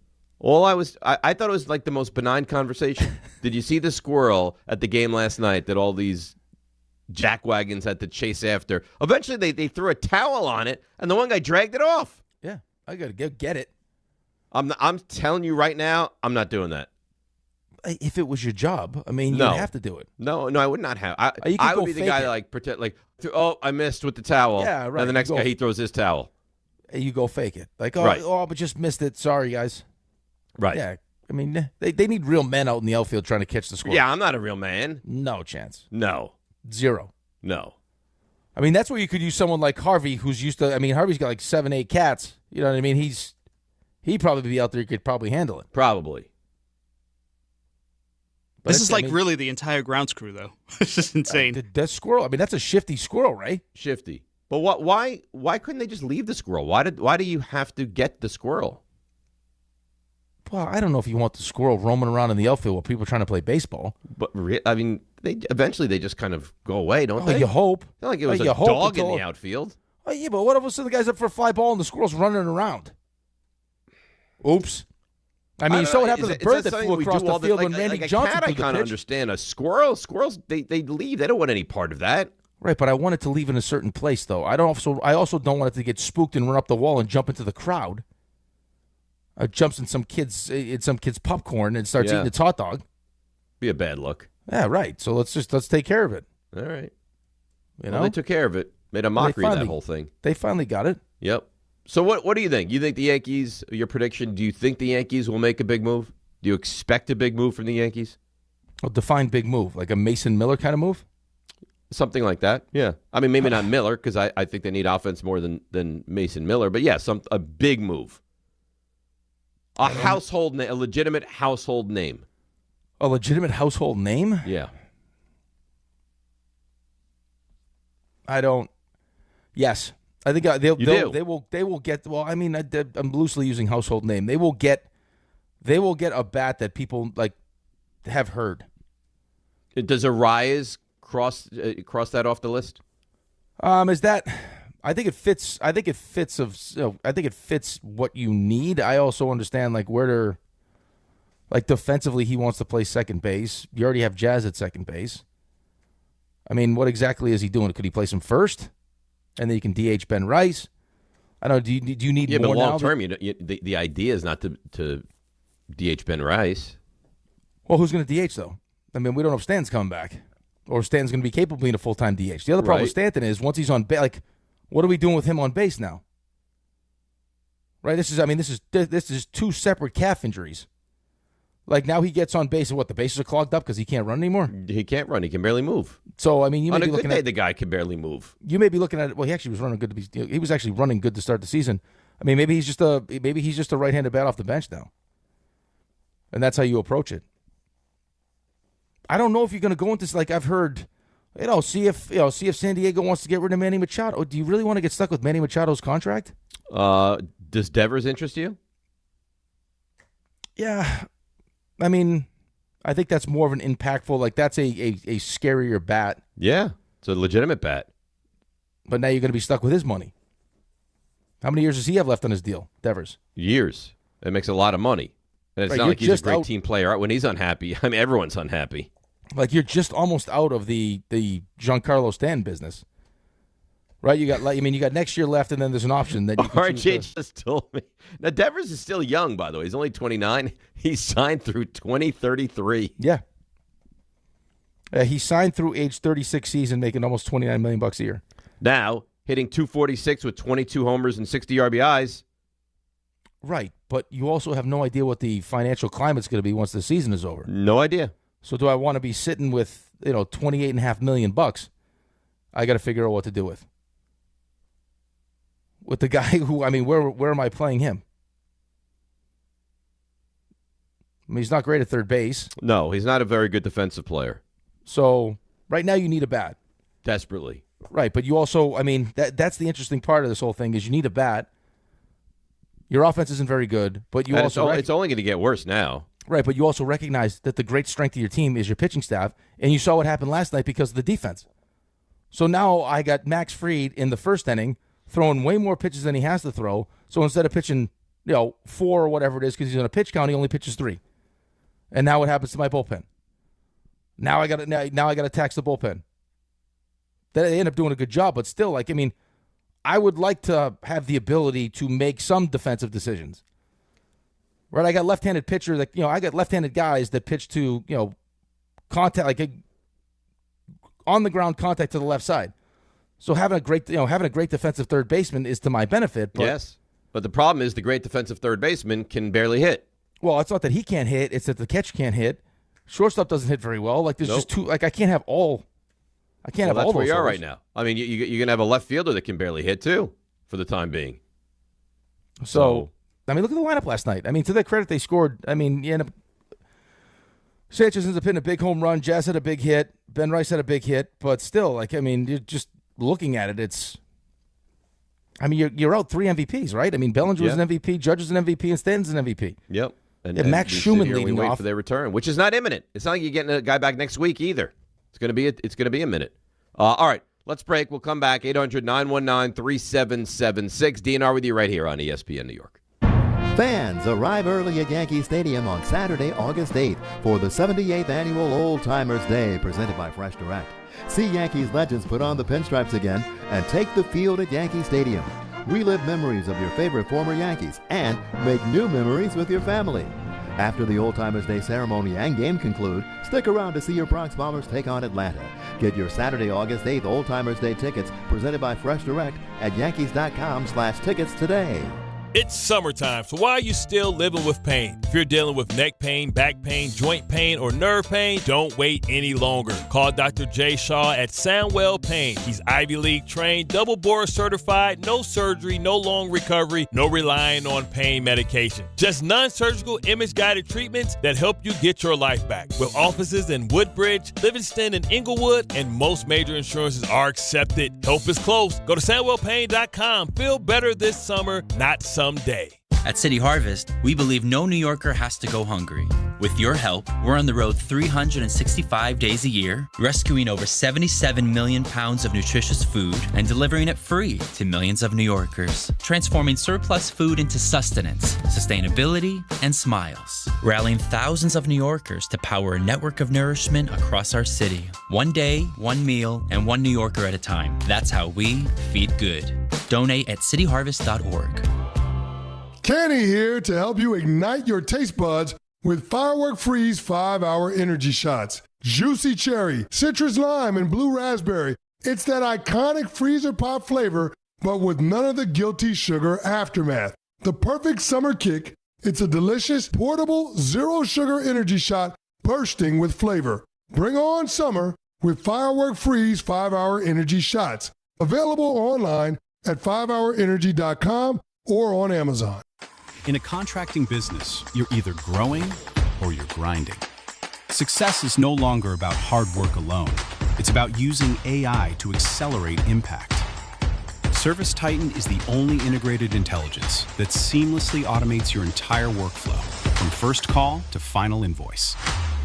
I thought it was like the most benign conversation. Did you see the squirrel at the game last night that all these jackwagons had to chase after? Eventually, they threw a towel on it, and the one guy dragged it off. Yeah, I got to get it. I'm telling you right now, I'm not doing that. If it was your job, you'd have to do it. No, I would not have. I would be the guy that pretend I missed with the towel. Yeah, right. And the next guy, he throws his towel. You go fake it. Like, right. But just missed it. Sorry, guys. Right. Yeah. They need real men out in the outfield trying to catch the squirrel. Yeah, I'm not a real man. No chance. No. Zero. No. That's where you could use someone like Harvey, who's used to. Harvey's got like 7, 8 cats. You know what I mean? He'd probably be out there. He could probably handle it. Probably. But this is really the entire grounds crew, though. This is insane. That squirrel. That's a shifty squirrel, right? Shifty. But why couldn't they just leave the squirrel? Why do you have to get the squirrel? Well, I don't know if you want the squirrel roaming around in the outfield while people are trying to play baseball. But eventually they just kind of go away, don't they? You hope. It's not like it was a dog in the outfield. Oh yeah, but what if the guy's up for a fly ball and the squirrel's running around? Oops. You saw what happened to the bird that flew across the field when Randy Johnson threw the pitch? I kind of understand. A squirrels, they leave. They don't want any part of that. Right, but I want it to leave in a certain place, though. I also don't want it to get spooked and run up the wall and jump into the crowd. Jumps in some kid's popcorn and starts eating its hot dog. Be a bad look. Yeah, right. So let's take care of it. All right. They took care of it. Made a mockery of that whole thing. They finally got it. Yep. So what do you think? You think the Yankees, your prediction, do you think the Yankees will make a big move? Do you expect a big move from the Yankees? Well, define big move. Like a Mason Miller kind of move? Something like that, yeah. Maybe not Miller, because I think they need offense more than Mason Miller. But, yeah, a big move. A legitimate household name. A legitimate household name? Yeah. Yes. I think they will get. Well, I mean, I'm loosely using household name. They will get a bat that people like have heard. Does Arias cross that off the list? Is that? I think it fits. I think it fits what you need. I also understand like where they're. Like defensively, he wants to play second base. You already have Jazz at second base. I mean, what exactly is he doing? Could he place him first, and then you can DH Ben Rice? I don't know. Do you need more now? Yeah, but long term, the idea is not to DH Ben Rice. Well, who's going to DH though? I mean, we don't know if Stan's coming back, or Stan's going to be capable of being a full-time DH. The other problem with Stanton is once he's on base, like, what are we doing with him on base now? Right. This is two separate calf injuries. Like, now he gets on base, and what, the bases are clogged up because he can't run anymore? He can't run. He can barely move. So, I mean, you may be looking good day, the guy can barely move. You may be looking at it. Well, he actually was running good. He was actually running good to start the season. I mean, maybe he's just a right-handed bat off the bench now, and that's how you approach it. I don't know if you're going to go into this. Like, I've heard, see if San Diego wants to get rid of Manny Machado. Do you really want to get stuck with Manny Machado's contract? Does Devers interest you? Yeah. I mean, I think that's more of an impactful, like that's a scarier bat. Yeah, it's a legitimate bat. But now you're going to be stuck with his money. How many years does he have left on his deal, Devers? Years. It makes a lot of money. And it's not like he's a great team player. When he's unhappy, I mean, everyone's unhappy. Like, you're just almost out of the Giancarlo Stanton business. Right, you got next year left, and then there's an option that you can RJ just told me. Now, Devers is still young, by the way. He's only 29. He's signed through 2033. Yeah. He signed through age 36 season, making almost $29 million a year. Now, hitting 246 with 22 homers and 60 RBIs. Right, but you also have no idea what the financial climate's going to be once the season is over. No idea. So do I want to be sitting with, $28.5 million? I got to figure out what to do with. With the guy who, I mean, where am I playing him? I mean, he's not great at third base. No, he's not a very good defensive player. So right now you need a bat. Desperately. Right, but you also, I mean, that's the interesting part of this whole thing is you need a bat. Your offense isn't very good, but you it's only going to get worse now. Right, but you also recognize that the great strength of your team is your pitching staff, and you saw what happened last night because of the defense. So now I got Max Fried in the first inning throwing way more pitches than he has to throw. So instead of pitching, 4 or whatever it is because he's on a pitch count, he only pitches 3. And now what happens to my bullpen? Now I got to tax the bullpen. They end up doing a good job, but still, I would like to have the ability to make some defensive decisions. Right, I got left-handed pitcher that I got left-handed guys that pitch to contact on the ground contact to the left side. So having a great defensive third baseman is to my benefit. But, yes, but the problem is the great defensive third baseman can barely hit. Well, it's not that he can't hit; it's that the catch can't hit. Shortstop doesn't hit very well. Like there's just two. Like I can't have all. I can't have all. That's where those you are holes. right now. I mean, you're gonna have a left fielder that can barely hit too, for the time being. So I mean, look at the lineup last night. I mean, to their credit, they scored. I mean, you end up. Sanchez ends up hitting a big home run. Jazz had a big hit. Ben Rice had a big hit. But still, you're just looking at it. It's. I mean, you're out 3 MVPs, right? I mean, Bellinger was an MVP, Judge is an MVP, and Stanton's an MVP. Yep. And Max Schumann leading wait off for their return, which is not imminent. It's not like you're getting a guy back next week either. It's going to be a minute. All right, let's break. We'll come back. 800-919-3776. DNR with you right here on ESPN New York. Fans arrive early at Yankee Stadium on Saturday, August 8th for the 78th Annual Old Timers Day presented by Fresh Direct. See Yankees legends put on the pinstripes again and take the field at Yankee Stadium. Relive memories of your favorite former Yankees and make new memories with your family. After the Old Timers Day ceremony and game conclude, stick around to see your Bronx Bombers take on Atlanta. Get your Saturday, August 8th Old Timers Day tickets presented by Fresh Direct at Yankees.com/tickets today. It's summertime, so why are you still living with pain? If you're dealing with neck pain, back pain, joint pain, or nerve pain, don't wait any longer. Call Dr. Jay Shaw at Soundwell Pain. He's Ivy League trained, double board certified, no surgery, no long recovery, no relying on pain medication. Just non-surgical image-guided treatments that help you get your life back. With offices in Woodbridge, Livingston, and Inglewood, and most major insurances are accepted. Help is close. Go to SoundwellPain.com. Feel better this summer, not someday. At City Harvest, we believe no New Yorker has to go hungry. With your help, we're on the road 365 days a year, rescuing over 77 million pounds of nutritious food and delivering it free to millions of New Yorkers, transforming surplus food into sustenance, sustainability, and smiles, rallying thousands of New Yorkers to power a network of nourishment across our city. One day, one meal, and one New Yorker at a time. That's how we feed good. Donate at cityharvest.org. Kenny here to help you ignite your taste buds with Firework Freeze 5-Hour Energy Shots. Juicy cherry, citrus lime, and blue raspberry. It's that iconic freezer pop flavor, but with none of the guilty sugar aftermath. The perfect summer kick. It's a delicious, portable, zero-sugar energy shot bursting with flavor. Bring on summer with Firework Freeze 5-Hour Energy Shots. Available online at 5hourenergy.com or on Amazon. In a contracting business, you're either growing or you're grinding. Success is no longer about hard work alone. It's about using AI to accelerate impact. Service Titan is the only integrated intelligence that seamlessly automates your entire workflow, from first call to final invoice.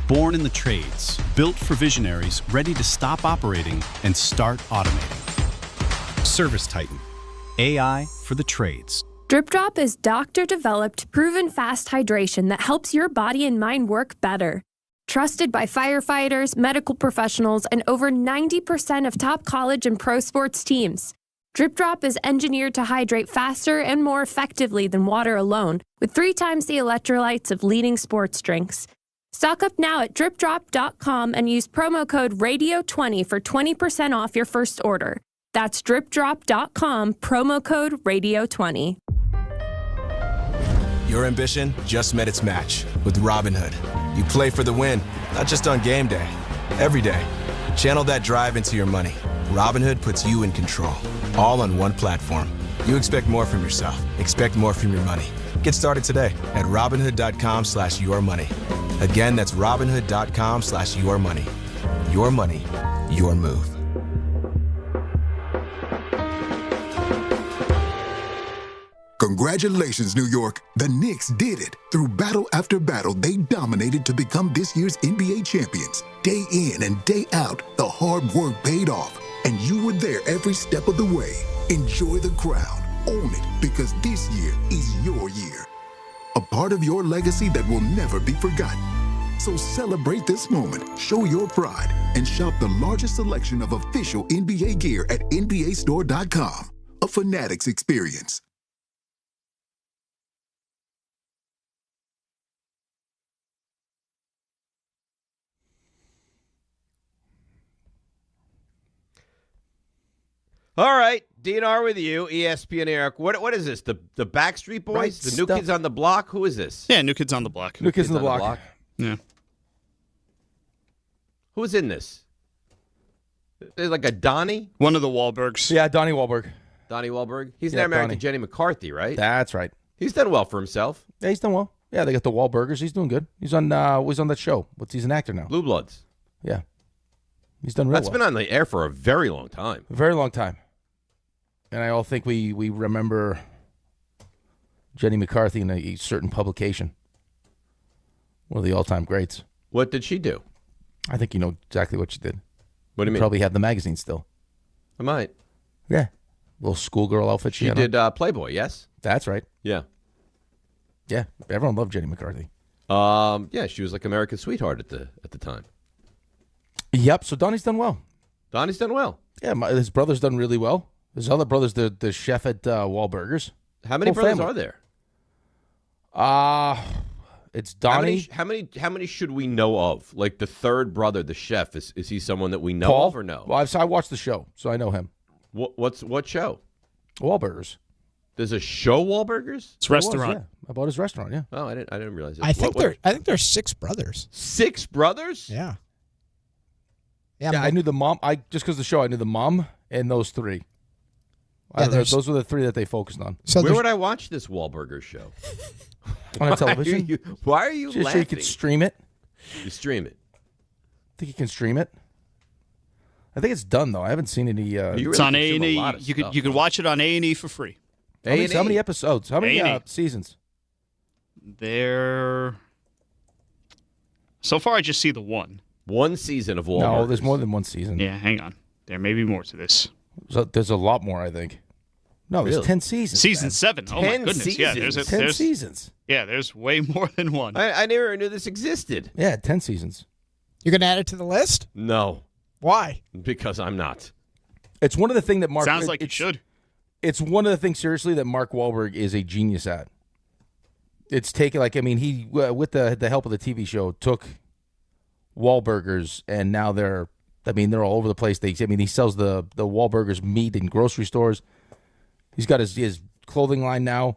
Born in the trades, built for visionaries ready to stop operating and start automating. Service Titan, AI for the trades. Drip Drop is doctor-developed, proven fast hydration that helps your body and mind work better. Trusted by firefighters, medical professionals, and over 90% of top college and pro sports teams. Drip Drop is engineered to hydrate faster and more effectively than water alone, with 3 times the electrolytes of leading sports drinks. Stock up now at dripdrop.com and use promo code RADIO20 for 20% off your first order. That's dripdrop.com, promo code RADIO20. Your ambition just met its match with Robinhood. You play for the win, not just on game day, every day. Channel that drive into your money. Robinhood puts you in control, all on one platform. You expect more from yourself. Expect more from your money. Get started today at Robinhood.com/yourmoney. Again, that's Robinhood.com/yourmoney. Your money, your move. Congratulations, New York. The Knicks did it. Through battle after battle, they dominated to become this year's NBA champions. Day in and day out, the hard work paid off, and you were there every step of the way. Enjoy the crown. Own it, because this year is your year. A part of your legacy that will never be forgotten. So celebrate this moment, show your pride, and shop the largest selection of official NBA gear at NBAstore.com. A Fanatics experience. All right, DNR with you, ESPN Eric. What is this? The Backstreet Boys? Right the New Kids on the Block? Who is this? Yeah, New Kids on the Block. New Kids on the Block. Yeah. Who's in this? There's like a Donnie? One of the Wahlbergs. Yeah, Donnie Wahlberg. Donnie Wahlberg? He's Yeah, now married Donnie. to Jenny McCarthy, right? That's right. He's done well for himself. Yeah, he's done well. Yeah, they got the Wahlburgers. He's doing good. He's on that show. He's an actor now. Blue Bloods. Yeah. He's done real That's well. been on the air for a very long time. A very long time. And I all think we remember Jenny McCarthy in a certain publication. One of the all-time greats. What did she do? I think you know exactly what she did. What do you mean? Probably have the magazine still. I might. Yeah. Little schoolgirl outfit She had did on. Playboy, yes? That's right. Yeah. Yeah. Everyone loved Jenny McCarthy. Yeah, she was like America's sweetheart at the time. Yep. So Donnie's done well. Donnie's done well. Yeah, his brother's done really well. His other brother's the chef at Wahlburgers. How many Whole brothers family. are there? It's Donnie. How many should we know of? Like the third brother, the chef, is he someone that we know Paul? of or no? Well, I watched the show, so I know him. What show? Wahlburgers. There's a show Wahlburgers? It's a restaurant. Yeah. I bought his restaurant, yeah. Oh, I didn't realize it. I think there's 6 brothers. 6 brothers? Yeah. Yeah, I knew the mom. Just because of the show, I knew the mom and those 3. Yeah, those were the 3 that they focused on. So where would I watch this Wahlburger show? On a television. Why are you Just laughing? so you could stream it. You stream it. I think you can stream it. I think it's done though. I haven't seen any. It's on A&E. You could watch it on A&E for free. How many episodes? How many seasons? So far, I just see the one. One season of Wahlburgers. No, there's more than one season. Yeah, hang on. There may be more to this. So there's a lot more, I think. No, there's 10 seasons. Season 7. Oh, my 10 goodness. Yeah, seasons? 10 seasons. Yeah, there's way more than one. I never knew this existed. Yeah, 10 seasons. You're going to add it to the list? No. Why? Because I'm not. It's one of the things that Mark... Sounds like it should. It's one of the things, seriously, that Mark Wahlberg is a genius at. It's taken, he, with the help of the TV show, took Wahlburgers, and now they're all over the place. He sells the Wahlburgers meat in grocery stores. He's got his clothing line now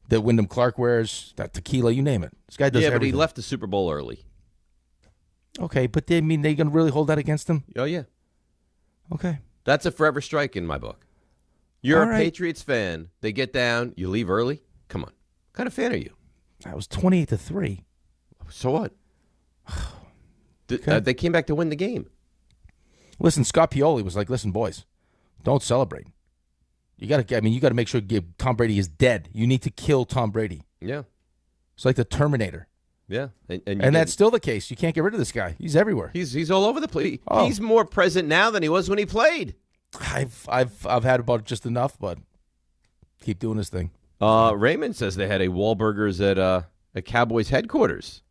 that Wyndham Clark wears, that tequila, you name it. This guy does everything. Yeah, but he left the Super Bowl early. Okay, but they going to really hold that against him? Oh, yeah. Okay. That's a forever strike in my book. You're All a right. Patriots fan. They get down. You leave early. Come on. What kind of fan are you? I was 28-3. So what? Okay. They came back to win the game. Listen, Scott Pioli was like, "Listen, boys, don't celebrate. You got to make sure Tom Brady is dead. You need to kill Tom Brady." Yeah. It's like the Terminator. Yeah. And that's still the case. You can't get rid of this guy. He's everywhere. He's all over the place. Oh. He's more present now than he was when he played. I've had about just enough, but keep doing this thing. Raymond says they had a Wahlburgers at Cowboys headquarters.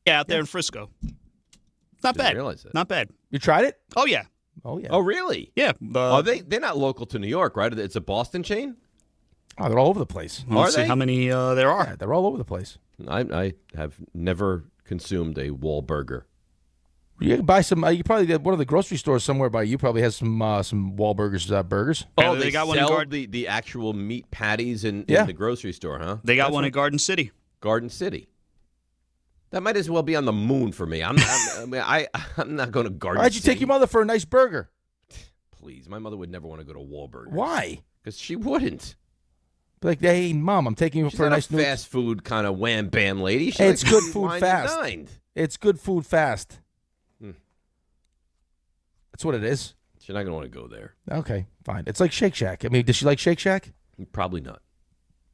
Yeah, out there in Frisco. Not Didn't bad. realize that. Not bad. You tried it? Oh, yeah. Oh, yeah. Oh, really? Yeah. They're not local to New York, right? It's a Boston chain? Oh, they're all over the place. Let's see how many there are. Yeah, they're all over the place. I have never consumed a Wahlburger. You can buy some. You probably one of the grocery stores somewhere by you probably has some Wahlburgers burgers. Oh, Yeah, they got one in sell the actual meat patties in the grocery store, huh? They got one in Garden City. Garden City. That might as well be on the moon for me. I'm not going to Garden Why'd you City. take your mother for a nice burger? Please, my mother would never want to go to Wahlburgers. Why? Because she wouldn't. Like, hey, Mom, I'm taking you She's for a not nice a fast food kind of wham bam lady. She Hey, it's likes good to be food wined and fast. dined. It's good food fast. That's what it is. She's not going to want to go there. Okay, fine. It's like Shake Shack. I mean, does she like Shake Shack? Probably not.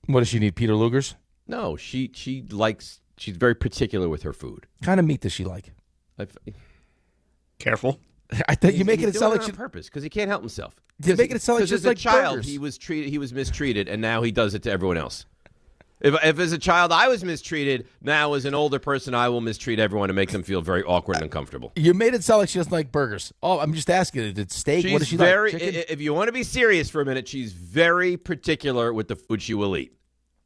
What does she need? Peter Luger's? No, she likes. She's very particular with her food. What kind of meat does she like? Careful. I think you're making He's it sound doing like on purpose because he can't help himself. You're making it sound like as just a like child burgers. he was mistreated, and now he does it to everyone else. If as a child I was mistreated, now as an older person I will mistreat everyone and make them feel very awkward and uncomfortable. You made it sound like she doesn't like burgers. Oh, I'm just asking. Is it steak? She's What does she very. like? Chicken? If you want to be serious for a minute, she's very particular with the food she will eat.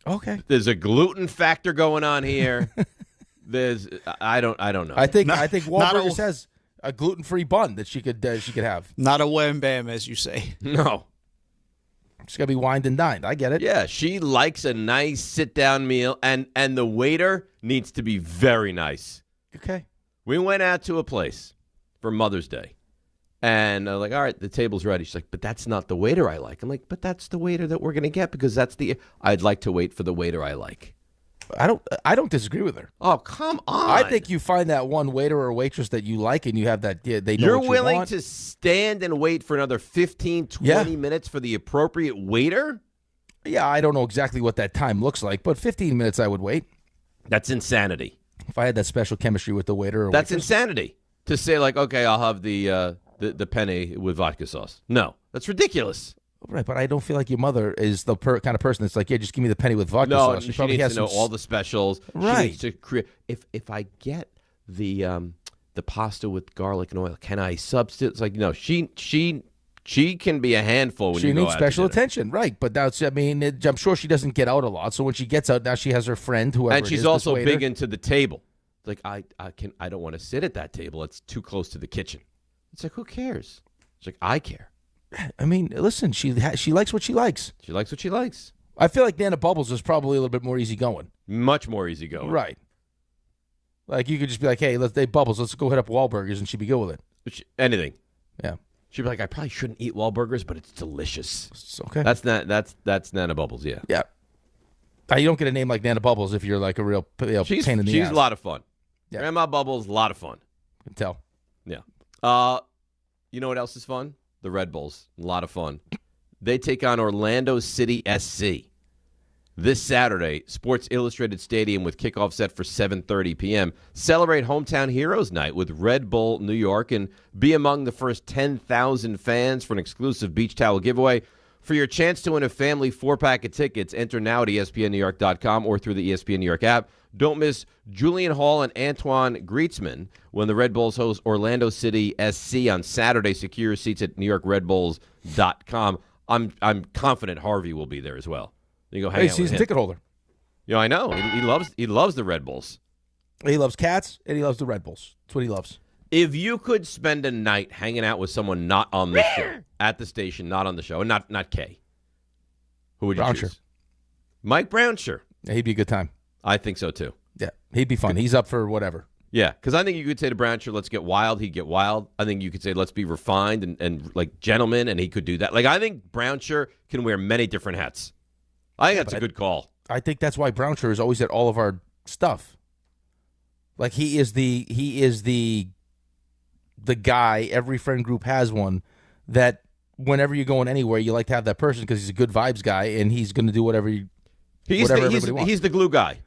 Okay. There's a gluten factor going on here. I don't know. I think Wahlburgers has a gluten-free bun that she could have. Not a wham bam, as you say. No. She's got to be wined and dined. I get it. Yeah, she likes a nice sit-down meal, and the waiter needs to be very nice. Okay. We went out to a place for Mother's Day, and I'm like, all right, the table's ready. She's like, but that's not the waiter I like. I'm like, but that's the waiter that we're going to get because I'd like to wait for the waiter I like. I don't disagree with her. Oh, come on. I think you find that one waiter or waitress that you like and you have that they know You're what you willing want. to stand and wait for another 15, 20 minutes for the appropriate waiter? Yeah, I don't know exactly what that time looks like, but 15 minutes I would wait. That's insanity. If I had that special chemistry with the waiter or That's waitress. insanity. To say like, okay, I'll have the penne with vodka sauce. No, that's ridiculous. Right, but I don't feel like your mother is the kind of person that's like, yeah, just give me the penny with vodka No, sauce. she probably needs has to know some all the specials. Right. She needs to create. If I get the pasta with garlic and oil, can I substitute? It's like no, she can be a handful when She you go needs out special to dinner. attention, right? But that's, I'm sure she doesn't get out a lot. So when she gets out, now she has her friend, whoever. And it she's is, this also waiter. big into the table. Like I don't want to sit at that table. It's too close to the kitchen. It's like who cares? It's like I care. I mean, listen, she likes what she likes. She likes what she likes. I feel like Nana Bubbles is probably a little bit more easygoing. Much more easygoing. Right. Like, you could just be like, hey, let's go hit up Wahlburgers, and she'd be good with it. Anything. Yeah. She'd be like, I probably shouldn't eat Wahlburgers, but it's delicious. It's okay. That's Nana Bubbles, yeah. Yeah. You don't get a name like Nana Bubbles if you're like a real pain in the ass. She's a lot of fun. Yeah. Grandma Bubbles, a lot of fun. Can tell. Yeah. You know what else is fun? The Red Bulls. A lot of fun. They take on Orlando City SC this Saturday, Sports Illustrated Stadium with kickoff set for 7:30 p.m. Celebrate Hometown Heroes Night with Red Bull New York and be among the first 10,000 fans for an exclusive beach towel giveaway. For your chance to win a family 4-pack of tickets, enter now at ESPNNewYork.com or through the ESPN New York app. Don't miss Julian Hall and Antoine Grietzman when the Red Bulls host Orlando City SC on Saturday. Secure your seats at NewYorkRedBulls.com. I'm confident Harvey will be there as well. You go hang out with he's him. a ticket holder. I know. He loves the Red Bulls. He loves cats, and he loves the Red Bulls. That's what he loves. If you could spend a night hanging out with someone not on the show, at the station, not on the show, and not Kay, who would you choose? Mike Brownshire. Yeah, he'd be a good time. I think so, too. Yeah, he'd be fun. He's up for whatever. Yeah, because I think you could say to Brownshire, let's get wild. He'd get wild. I think you could say, let's be refined and like gentlemen, and he could do that. Like, I think Brownshire can wear many different hats. I think that's a good call. I think that's why Brownshire is always at all of our stuff. Like, he is the guy, every friend group has one, that whenever you're going anywhere, you like to have that person because he's a good vibes guy, and he's going to do whatever everybody wants. He's the glue guy.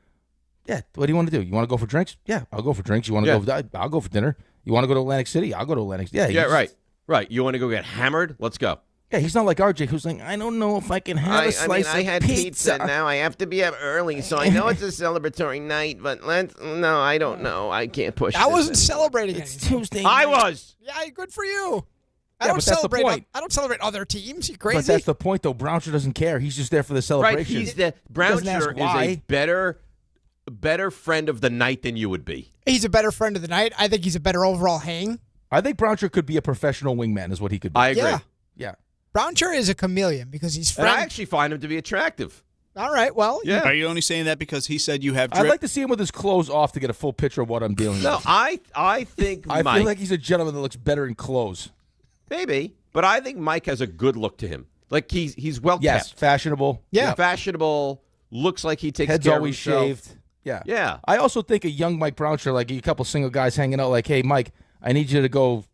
Yeah, what do you want to do? You want to go for drinks? Yeah, I'll go for drinks. You want to go? I'll go for dinner. You want to go to Atlantic City? I'll go to Atlantic City. Yeah, right. You want to go get hammered? Let's go. Yeah, he's not like RJ, who's like, I don't know if I can have a slice of had pizza. Now I have to be up early, so I know it's a celebratory night, but I don't know. I can't push I wasn't celebrating It's anything. Tuesday I night. was. Yeah, good for you. Yeah, but that's the point. I don't celebrate other teams. You crazy? But that's the point, though. Brownshire doesn't care. He's just there for the celebration. Right, Brownshire is a better friend of the night than you would be. He's a better friend of the night. I think he's a better overall hang. I think Brownshire could be a professional wingman is what he could be. I agree. Yeah. Brownshire is a chameleon because he's friend. And I actually find him to be attractive. All right, well. Yeah. Are you only saying that because he said you have drip? I'd like to see him with his clothes off to get a full picture of what I'm dealing No, with. I think I Mike. feel like he's a gentleman that looks better in clothes. Maybe. But I think Mike has a good look to him. Like, he's well Yes, kept. fashionable. Yeah. Fashionable. Looks like he takes Head's care always of himself. shaved. Yeah. Yeah. I also think a young Mike Brownshire, like a couple single guys hanging out, like, hey, Mike, I need you to go,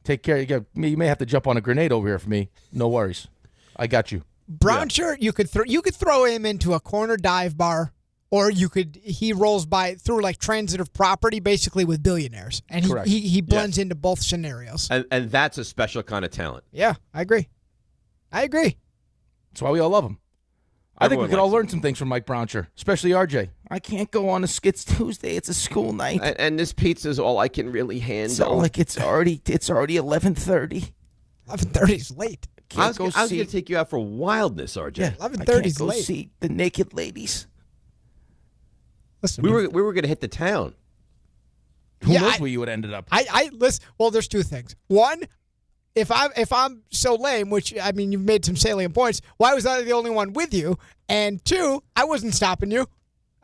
take care. You may have to jump on a grenade over here for me. No worries. I got you. Brownshire, you could throw him into a corner dive bar, or he rolls by through like transitive property, basically with billionaires, and he blends into both scenarios. And that's a special kind of talent. Yeah, I agree. That's why we all love him. I think we Everyone could all likes learn some things from Mike Brownshire, especially RJ. I can't go on a Skits Tuesday. It's a school night. And this pizza is all I can really handle. It's already 11:30. 11:30 is late. I was going to take you out for wildness, RJ. Yeah, 11:30 is go late. See the naked ladies. Listen, we were going to hit the town. Who knows where you would ended up? I listen. Well, there's two things. One, if I'm so lame, which I mean, you've made some salient points. Why was I the only one with you? And two, I wasn't stopping you.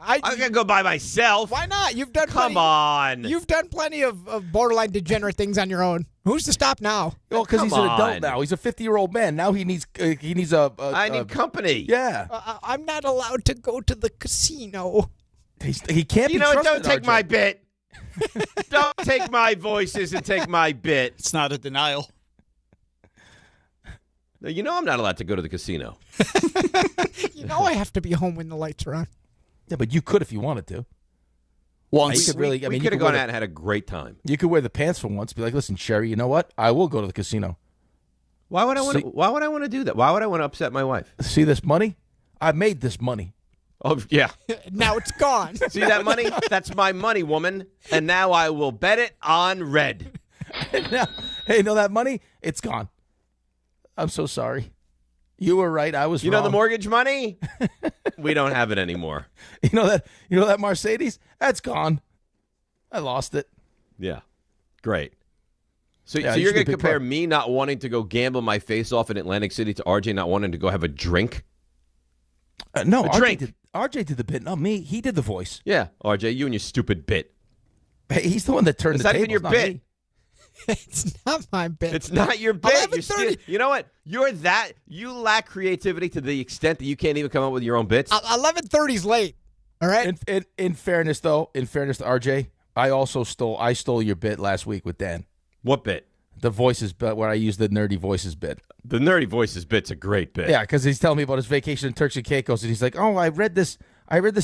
I'm gonna go by myself. Why not? You've done. Come on. You've done plenty of borderline degenerate things on your own. Who's to stop now? Well, because he's an adult now. He's a 50-year-old man. Now he needs I need company. Yeah. I'm not allowed to go to the casino. He can't. You be know what? trusted, Don't take RJ. my bit. Don't take my voices and take my bit. It's not a denial. No, you know I'm not allowed to go to the casino. You know I have to be home when the lights are on. Yeah, but you could if you wanted to. Once. You could really. We could have gone out and had a great time. You could wear the pants for once. Be like, listen, Sherry, you know what? I will go to the casino. Why would I want to do that? Why would I want to upset my wife? See this money? I made this money. Oh, yeah. Now it's gone. See that money? That's my money, woman. And now I will bet it on red. Now, hey, know that money? It's gone. I'm so sorry. You were right. I was wrong. You know the mortgage money? We don't have it anymore. You know that Mercedes? That's gone. I lost it. Yeah. Great. So you're going to compare me not wanting to go gamble my face off in Atlantic City to RJ not wanting to go have a drink? No, RJ did the bit, not me. He did the voice. Yeah, RJ, you and your stupid bit. Hey, he's the one that turned the tables. It's not even your bit. It's not my bit. It's not your bit. You know what? You lack creativity to the extent that you can't even come up with your own bits. 11:30's late. All right. In fairness, to RJ, I stole your bit last week with Dan. What bit? The voices bit, where I used the nerdy voices bit. The nerdy voices bit's a great bit. Yeah, because he's telling me about his vacation in Turks and Caicos, and he's like, "Oh, I read this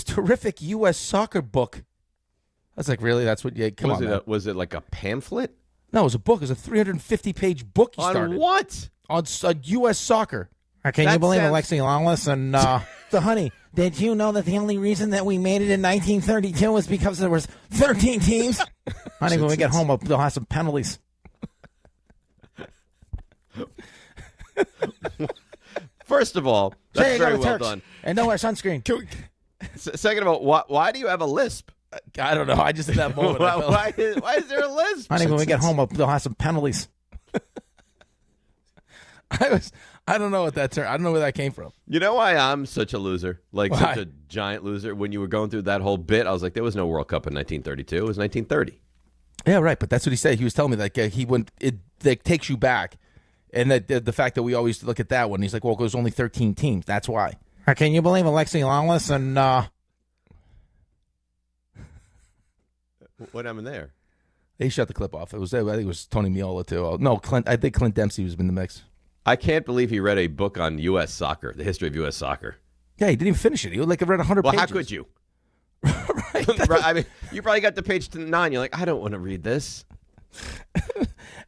terrific U.S. soccer book." I was like, "Really? That's what you come on?" Was it like a pamphlet? No, it was a book. It was a 350-page book he started. On what? On U.S. soccer. Can you believe Alexi Lawless and so, honey, did you know that the only reason that we made it in 1932 was because there was 13 teams? Honey, when we get home, they'll have some penalties. First of all, that's very well done. And don't wear sunscreen. Second of all, why do you have a lisp? I don't know. I just in that moment. why is there a lisp? Honey, when we get home, they'll have some penalties. I don't know what that term. I don't know where that came from. You know why I'm such a loser? Such a giant loser. When you were going through that whole bit, I was like, there was no World Cup in 1932. It was 1930. Yeah, right. But that's what he said. He was telling me it takes you back, and that the fact that we always look at that one. He's like, well, there's only 13 teams. That's why. Can you believe Alexi Lawless and What happened there? They shut the clip off. I think it was Tony Miola too. No, I think Clint Dempsey was in the mix. I can't believe he read a book on U.S. soccer, the history of U.S. soccer. Yeah, he didn't even finish it. He read 100 pages. Well, how could you? Right. I mean, you probably got to page 9. You're like, I don't want to read this.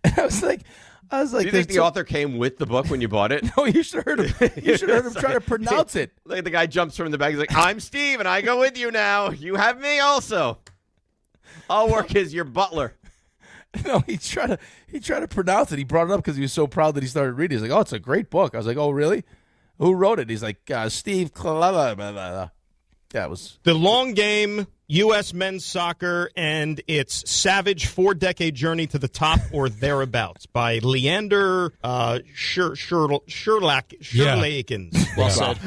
And I was like, do you think the author came with the book when you bought it? No, you should have heard him. You should have heard him try to pronounce it. Like the guy jumps from the back. He's like, I'm Steve, and I go with you now. You have me also. I'll work as your butler. No, he tried to pronounce it. He brought it up because he was so proud that he started reading. He's like, "Oh, it's a great book." I was like, "Oh, really? Who wrote it?" He's like, "Steve." Yeah, it was The Long Game, U.S. Men's Soccer, and its Savage 4-Decade Journey to the Top or Thereabouts by Leander Sherlakens. Well said.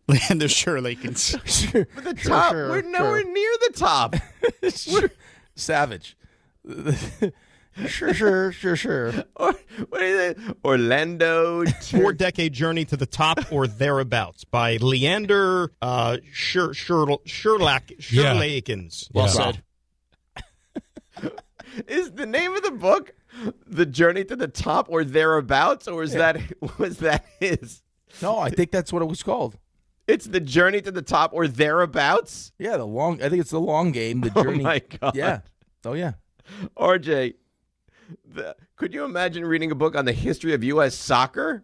Leander Sherlakens. But the top, we're nowhere near the top. Savage. Sure. What is it? Orlando. 4-Decade Journey to the Top or Thereabouts by Leander Sherlakens. Well said. Is the name of the book The Journey to the Top or Thereabouts, or was that his? No, I think that's what it was called. It's The Journey to the Top or Thereabouts? Yeah, I think it's The Long Game, The Journey. Oh, my God. Yeah. Oh, yeah. RJ, could you imagine reading a book on the history of U.S. soccer?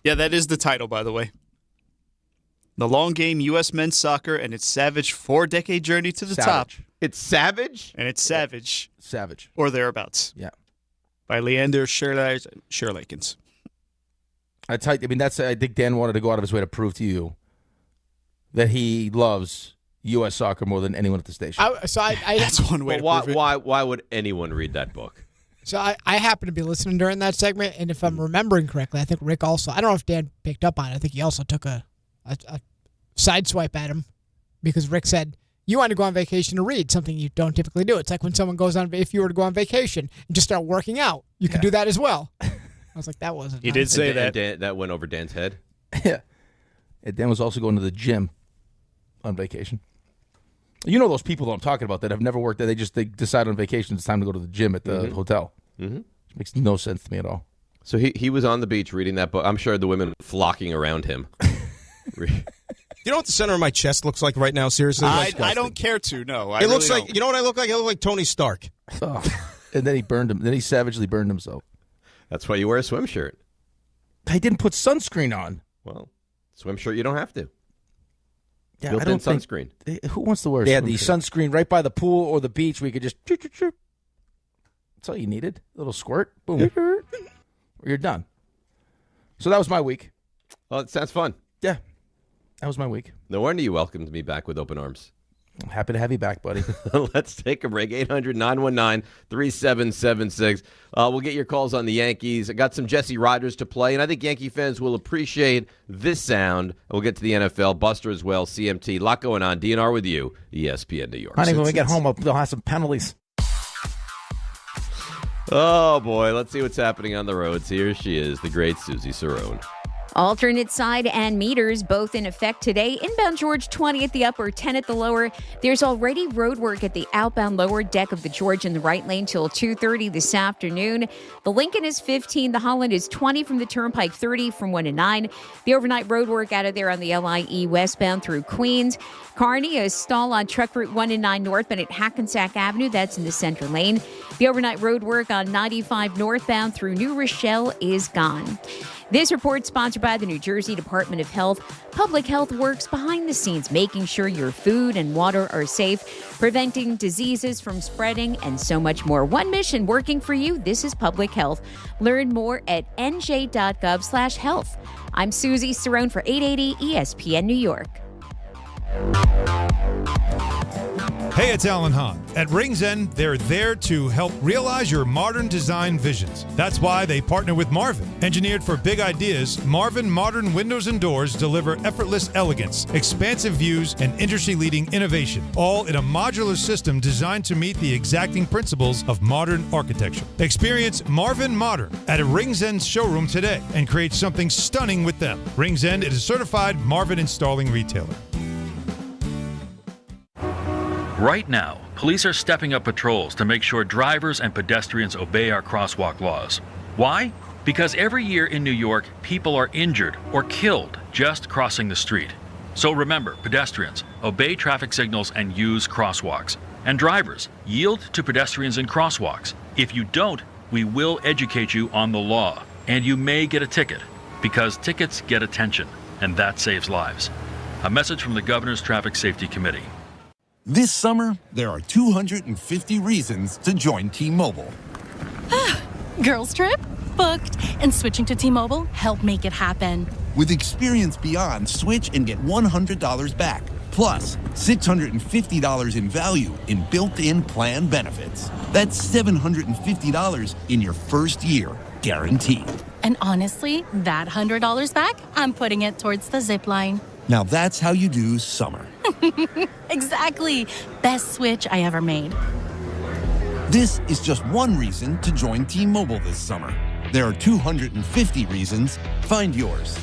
Yeah, that is the title, by the way. The Long Game, U.S. Men's Soccer, and its Savage 4-Decade Journey to the Top. It's Savage? And it's Savage. Savage. Or Thereabouts. Yeah. By Leander Sherlakens. I think Dan wanted to go out of his way to prove to you that he loves U.S. soccer more than anyone at the station. That's one way to prove it. Why would anyone read that book? So I happen to be listening during that segment, and if I'm remembering correctly, I think Rick also, I don't know if Dan picked up on it, I think he also took a side swipe at him because Rick said, you want to go on vacation to read, something you don't typically do. It's like when someone goes on, if you were to go on vacation and just start working out, you could do that as well. I was like, that wasn't He nice. did say that. That went over Dan's head? Yeah. And Dan was also going to the gym on vacation. You know those people that I'm talking about that have never worked there. They decide on vacation it's time to go to the gym at the hotel. Mm-hmm. It makes no sense to me at all. So he was on the beach reading that book. I'm sure the women flocking around him. You know what the center of my chest looks like right now? Seriously, I don't care to. No, it looks like, you know what I look like? I look like Tony Stark. Oh. And then he burned him. Then he savagely burned himself. That's why you wear a swim shirt. I didn't put sunscreen on. Well, swim shirt you don't have to. Yeah, built-in sunscreen. Who wants to wear? They had the sunscreen right by the pool or the beach. We could just. That's all you needed. A little squirt. Boom. You're done. So that was my week. Well, it sounds fun. Yeah, that was my week. No wonder you welcomed me back with open arms. Happy to have you back, buddy. Let's take a break. 800-919-3776. We'll get your calls on the Yankees. I got some Jesse Rogers to play, and I think Yankee fans will appreciate this sound. We'll get to the NFL. Buster as well, CMT. A lot going on. DNR with you, ESPN New York. Honey, when we get home, they'll have some penalties. Oh, boy. Let's see what's happening on the roads. Here she is, the great Susie Cerrone. Alternate side and meters both in effect today. Inbound George 20 at the upper, 10 at the lower. There's already road work at the outbound lower deck of the George in the right lane till 2:30 this afternoon. The Lincoln is 15. The Holland is 20 from the Turnpike, 30 from 1 to 9. The overnight road work out of there on the LIE westbound through Queens. Kearney is stall on Truck Route 1 and 9 northbound at Hackensack Avenue. That's in the center lane. The overnight road work on 95 northbound through New Rochelle is gone. This report sponsored by the New Jersey Department of Health. Public Health works behind the scenes, making sure your food and water are safe, preventing diseases from spreading, and so much more. One mission working for you. This is Public Health. Learn more at nj.gov/health. I'm Susie Cerrone for 880 ESPN New York. Hey, it's Alan Hahn. At Rings End, they're there to help realize your modern design visions. That's why they partner with Marvin. Engineered for big ideas, Marvin modern windows and doors deliver effortless elegance, expansive views, and industry-leading innovation, all in a modular system designed to meet the exacting principles of modern architecture. Experience Marvin Modern at a Rings End showroom today and create something stunning with them. Rings End is a certified Marvin installing retailer. Right now, police are stepping up patrols to make sure drivers and pedestrians obey our crosswalk laws. Why? Because every year in New York, people are injured or killed just crossing the street. So remember, pedestrians, obey traffic signals and use crosswalks. And drivers, yield to pedestrians in crosswalks. If you don't, we will educate you on the law, and you may get a ticket, because tickets get attention, and that saves lives. A message from the Governor's Traffic Safety Committee. This summer, there are 250 reasons to join T-Mobile. Girls trip? Booked. And switching to T-Mobile helped make it happen. With Experience Beyond, switch and get $100 back. Plus, $650 in value in built-in plan benefits. That's $750 in your first year, guaranteed. And honestly, that $100 back, I'm putting it towards the zip line. Now that's how you do summer. Exactly. Best switch I ever made. This is just one reason to join T-Mobile this summer. There are 250 reasons. Find yours.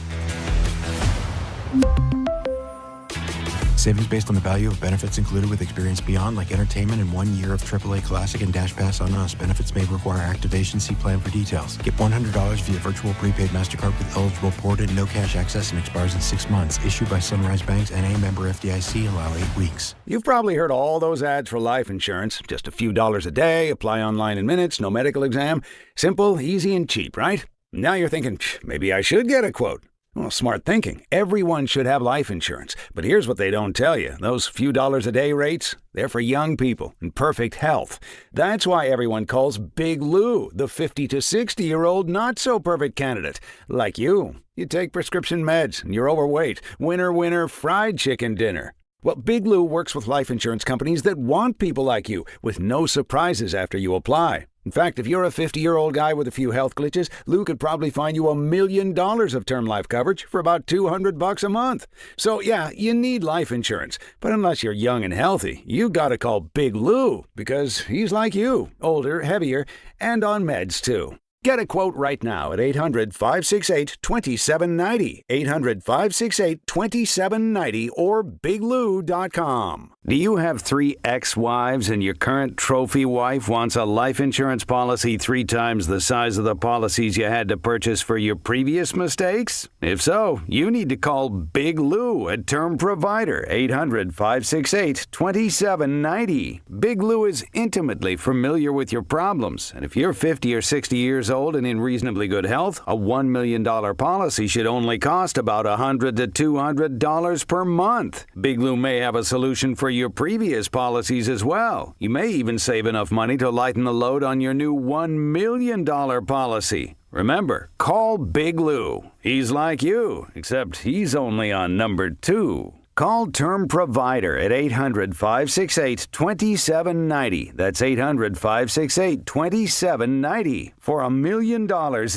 Savings based on the value of benefits included with Experience Beyond, like entertainment and 1 year of AAA Classic and Dash Pass on us. Benefits may require activation. See plan for details. Get $100 via virtual prepaid MasterCard with eligible port and no cash access and expires in 6 months. Issued by Sunrise Banks, N.A. member FDIC. Allow 8 weeks. You've probably heard all those ads for life insurance. Just a few dollars a day, apply online in minutes, no medical exam. Simple, easy, and cheap, right? Now you're thinking, maybe I should get a quote. Well, smart thinking. Everyone should have life insurance. But here's what they don't tell you. Those few dollars a day rates, they're for young people in perfect health. That's why everyone calls Big Lou the 50 to 60-year-old not-so-perfect candidate. Like you. You take prescription meds and you're overweight. Winner, winner, fried chicken dinner. Well, Big Lou works with life insurance companies that want people like you, with no surprises after you apply. In fact, if you're a 50-year-old guy with a few health glitches, Lou could probably find you $1 million of term life coverage for about $200 a month. So yeah, you need life insurance. But unless you're young and healthy, you gotta call Big Lou, because he's like you, older, heavier, and on meds too. Get a quote right now at 800-568-2790, 800-568-2790, or biglou.com. Do you have 3 ex-wives and your current trophy wife wants a life insurance policy 3 times the size of the policies you had to purchase for your previous mistakes? If so, you need to call Big Lou at Term Provider, 800-568-2790. Big Lou is intimately familiar with your problems, and if you're 50 or 60 years old and in reasonably good health, a $1 million policy should only cost about $100 to $200 per month. Big Lou may have a solution for your previous policies as well. You may even save enough money to lighten the load on your new $1 million policy. Remember, call Big Lou. He's like you, except he's only on number 2. Call Term Provider at 800-568-2790. That's 800-568-2790. For $1 million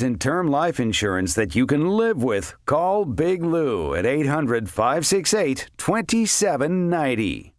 in term life insurance that you can live with, call Big Lou at 800-568-2790.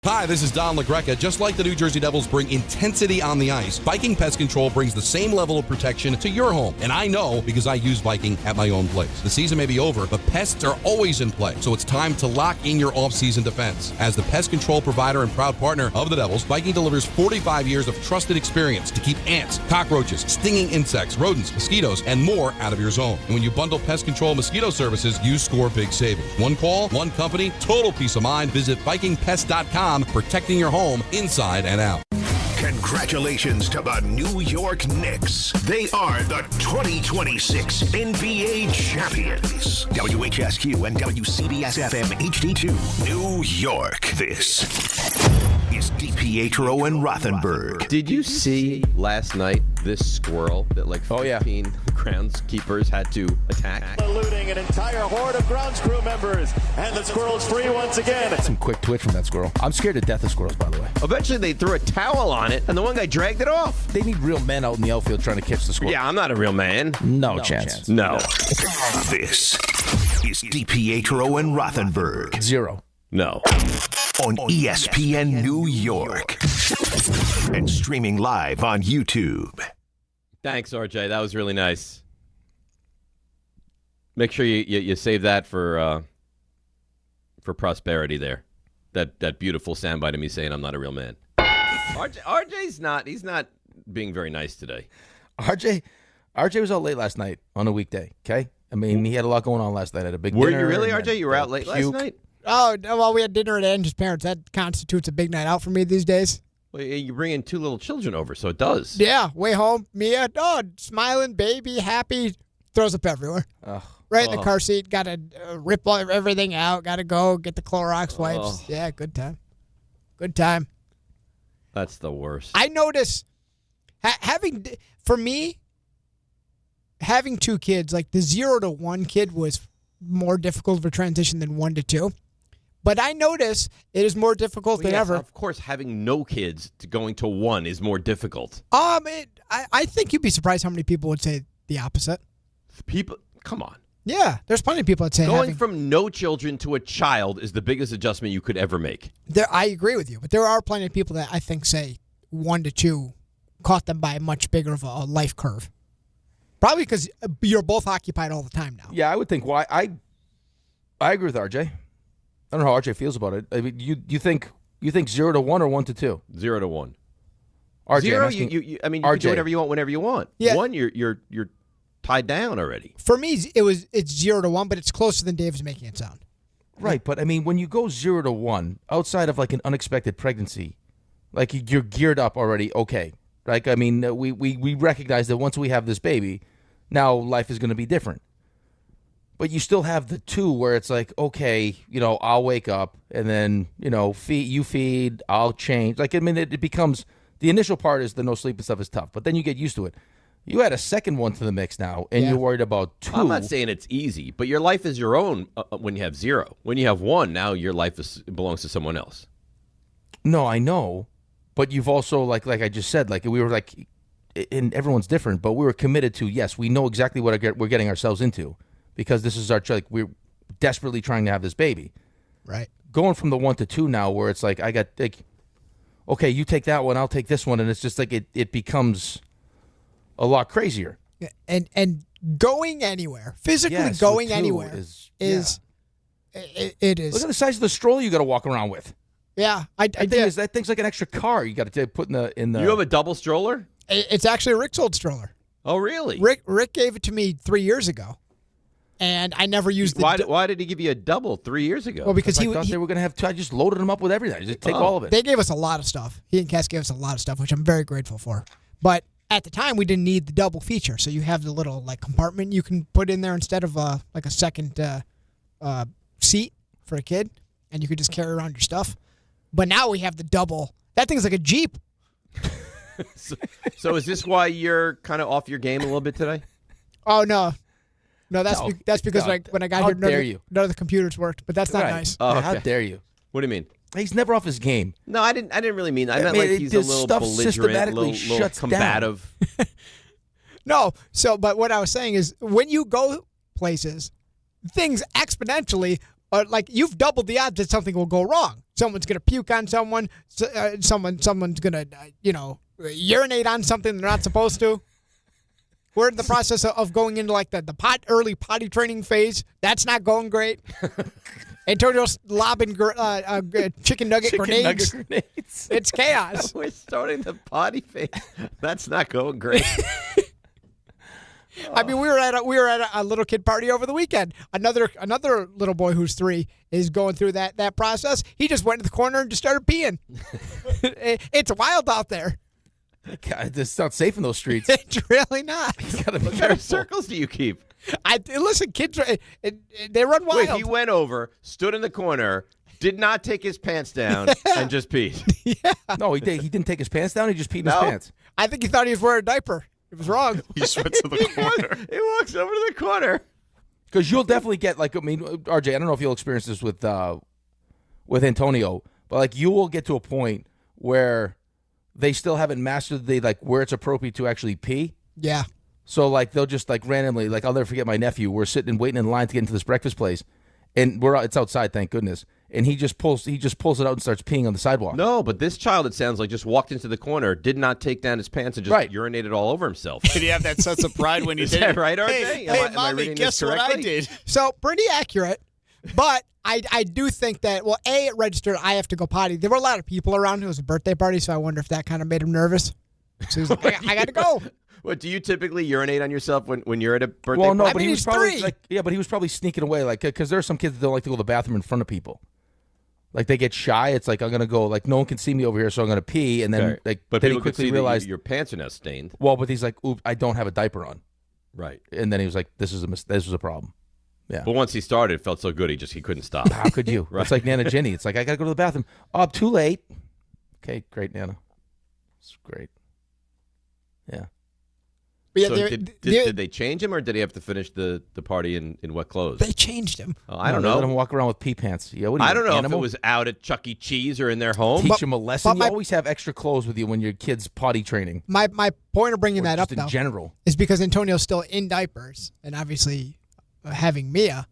Hi, this is Don LaGreca. Just like the New Jersey Devils bring intensity on the ice, Viking Pest Control brings the same level of protection to your home. And I know because I use Viking at my own place. The season may be over, but pests are always in play. So it's time to lock in your off-season defense. As the pest control provider and proud partner of the Devils, Viking delivers 45 years of trusted experience to keep ants, cockroaches, stinging insects, rodents, mosquitoes, and more out of your zone. And when you bundle pest control mosquito services, you score big savings. One call, one company, total peace of mind. Visit VikingPest.com. Protecting your home inside and out. Congratulations to the New York Knicks. They are the 2026 NBA champions. WHSQ and WCBS-FM HD2, New York. This is DiPietro and Rothenberg. Did you see last night this squirrel that 15 groundskeepers had to attack? Eluding an entire horde of grounds crew members, and the squirrel's free once again. Some quick twitch from that squirrel. I'm scared to death of squirrels, by the way. Eventually they threw a towel on it, and the one guy dragged it off. They need real men out in the outfield trying to catch the squirrel. Yeah, I'm not a real man. No chance. No. This is DiPietro and Rothenberg. Zero. No. On ESPN New York. And streaming live on YouTube. Thanks, RJ. That was really nice. Make sure you save that for prosperity there. That beautiful soundbite of me saying I'm not a real man. RJ's not. He's not being very nice today. RJ was out late last night on a weekday. Okay, I mean he had a lot going on last night. Had a big. Were dinner you really, RJ? You were out late last night. Oh well, we had dinner at Angie's parents. That constitutes a big night out for me these days. Well, you bring in 2 little children over, so it does. Yeah, way home. Mia, smiling, baby, happy, throws up everywhere. Right in the car seat. Got to rip everything out. Got to go get the Clorox wipes. Yeah, good time. Good time. That's the worst. I notice having 2 kids, like the 0 to 1 kid was more difficult of a transition than 1 to 2. But I notice it is more difficult than ever. Of course, having no kids to going to 1 is more difficult. I think you'd be surprised how many people would say the opposite. People, come on. Yeah, there's plenty of people that say going from no children to a child is the biggest adjustment you could ever make. I agree with you, but there are plenty of people that I think say 1 to 2 caught them by a much bigger of a life curve. Probably because you're both occupied all the time now. Yeah, I would think. Well, I agree with RJ. I don't know how RJ feels about it. I mean, you think 0 to 1 or 1 to 2? 0 to 1. RJ, 0, you can do whatever you want whenever you want. Yeah. 1, you're tied down already. For me, it's 0 to 1, but it's closer than Dave's making it sound. Right, but I mean, when you go 0 to 1, outside of like an unexpected pregnancy, like you're geared up already. Okay, like I mean, we recognize that once we have this baby, now life is going to be different. But you still have the 2 where it's like, okay, I'll wake up and then, feed, I'll change. Like, I mean, it becomes, the initial part is the no sleep and stuff is tough, but then you get used to it. You add a second one to the mix now, and you're worried about 2. I'm not saying it's easy, but your life is your own when you have 0. When you have 1, now your life belongs to someone else. No, I know, but you've also, like I just said, like we were like, and everyone's different, but we were committed to, yes, we know exactly what we're getting ourselves into. Because this is we're desperately trying to have this baby. Right. Going from the 1 to 2 now where it's like, okay, you take that one, I'll take this one. And it's just like, it becomes a lot crazier. Yeah, and going anywhere, physically going anywhere is it is. Look at the size of the stroller you got to walk around with. Yeah. That thing's like an extra car you got to put in the. You have a double stroller? It's actually Rick's old stroller. Oh, really? Rick gave it to me 3 years ago. And I never used it. Why did he give you a double 3 years ago? Well, because I thought they were going to have. I just loaded them up with everything. Just take all of it. They gave us a lot of stuff. He and Cass gave us a lot of stuff, which I'm very grateful for. But at the time, we didn't need the double feature. So you have the little compartment you can put in there instead of a second seat for a kid, and you could just carry around your stuff. But now we have the double. That thing's like a Jeep. So is this why you're kind of off your game a little bit today? Oh no. No, that's because when I got here, none of the computers worked. But that's not nice. Oh, okay. How dare you? What do you mean? He's never off his game. No, I didn't really mean that. I meant like he's a little belligerent, little combative. No, but what I was saying is when you go places, things exponentially are like you've doubled the odds that something will go wrong. Someone's going to puke on someone. Someone's going to urinate on something they're not supposed to. We're in the process of going into like the early potty training phase. That's not going great. Antonio's lobbing chicken nugget grenades. It's chaos. We're starting the potty phase. That's not going great. I mean, we were at a little kid party over the weekend. Another little boy who's 3 is going through that process. He just went to the corner and just started peeing. It's wild out there. God, it's not safe in those streets. It's really not. What kind of circles do you keep? Listen, kids, they run wild. Wait, he went over, stood in the corner, did not take his pants down, and just peed. Yeah. No, he didn't take his pants down. He just peed in his pants. I think he thought he was wearing a diaper. It was wrong. He just went to the corner. He walks over to the corner. Because you'll definitely get, RJ, I don't know if you'll experience this with Antonio, but, you will get to a point where they still haven't mastered where it's appropriate to actually pee. Yeah. So, they'll just, randomly, I'll never forget my nephew. We're sitting and waiting in line to get into this breakfast place, and it's outside, thank goodness. And he just pulls it out and starts peeing on the sidewalk. No, but this child, it sounds like, just walked into the corner, did not take down his pants, and just urinated all over himself. Did he have that sense of pride when he Is did that it? right, RJ? Hey, Mommy, guess what I did? So, pretty accurate. But I do think that, it registered I have to go potty. There were a lot of people around. It was a birthday party, so I wonder if that kind of made him nervous. So he's like, I got to go. What, do you typically urinate on yourself when you're at a birthday party? Well, no, but he was probably but he was probably sneaking away, because there are some kids that don't like to go to the bathroom in front of people. They get shy. It's I'm going to go, no one can see me over here, so I'm going to pee. And then, but then he quickly realized your pants are now stained. Well, but he's like, "Oop, I don't have a diaper on." Right. And then he was like, "This was a problem." Yeah. But once he started, it felt so good, he couldn't stop. How could you? Right. It's like Nana Ginny. It's like, I got to go to the bathroom. Oh, I'm too late. Okay, great, Nana. It's great. Yeah. But so did they change him, or did he have to finish the party in wet clothes? They changed him. Oh, I don't know. They let him walk around with pee pants. Yeah, I don't know if it was out at Chuck E. Cheese or in their home. Teach him a lesson. You always have extra clothes with you when your kid's potty training. My point of bringing that up, in general, is because Antonio's still in diapers, and obviously having Mia.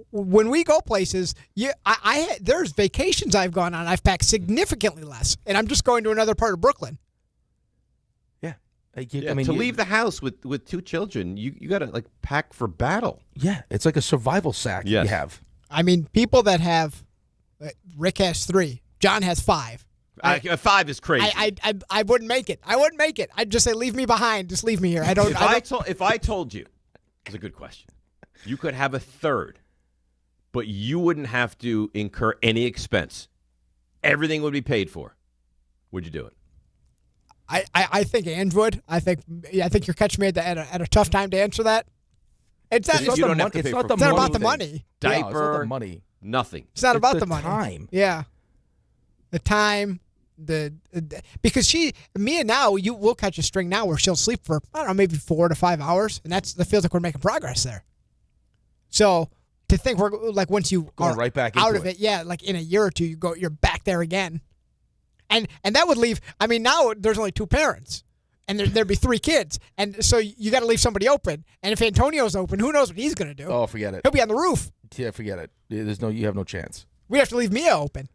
When we go places, there's vacations I've gone on. I've packed significantly less, and I'm just going to another part of Brooklyn. To leave the house with 2 children, you got to pack for battle. Yeah, it's like a survival sack you have. I mean, people that have, Rick has 3, John has 5. 5 is crazy. I wouldn't make it. I'd just say, leave me behind. Just leave me here. If I told you, it's a good question. You could have a 3rd, but you wouldn't have to incur any expense. Everything would be paid for. Would you do it? I think Ange would. I think you're catching me at a tough time to answer that. It's not about the money. Diaper, it's not the money. Nothing. It's not about the money. Time. Yeah, the time. Because Mia now, we'll catch a string now where she'll sleep for maybe 4 to 5 hours, and that feels like we're making progress there. So to think we're once you going are right back out into of it, in a year or 2 you're back there again. And that would leave. I mean, now there's only 2 parents, and there'd be 3 kids, and so you got to leave somebody open. And if Antonio's open, who knows what he's going to do? Oh, forget it. He'll be on the roof. Yeah, forget it. You have no chance. We'd have to leave Mia open.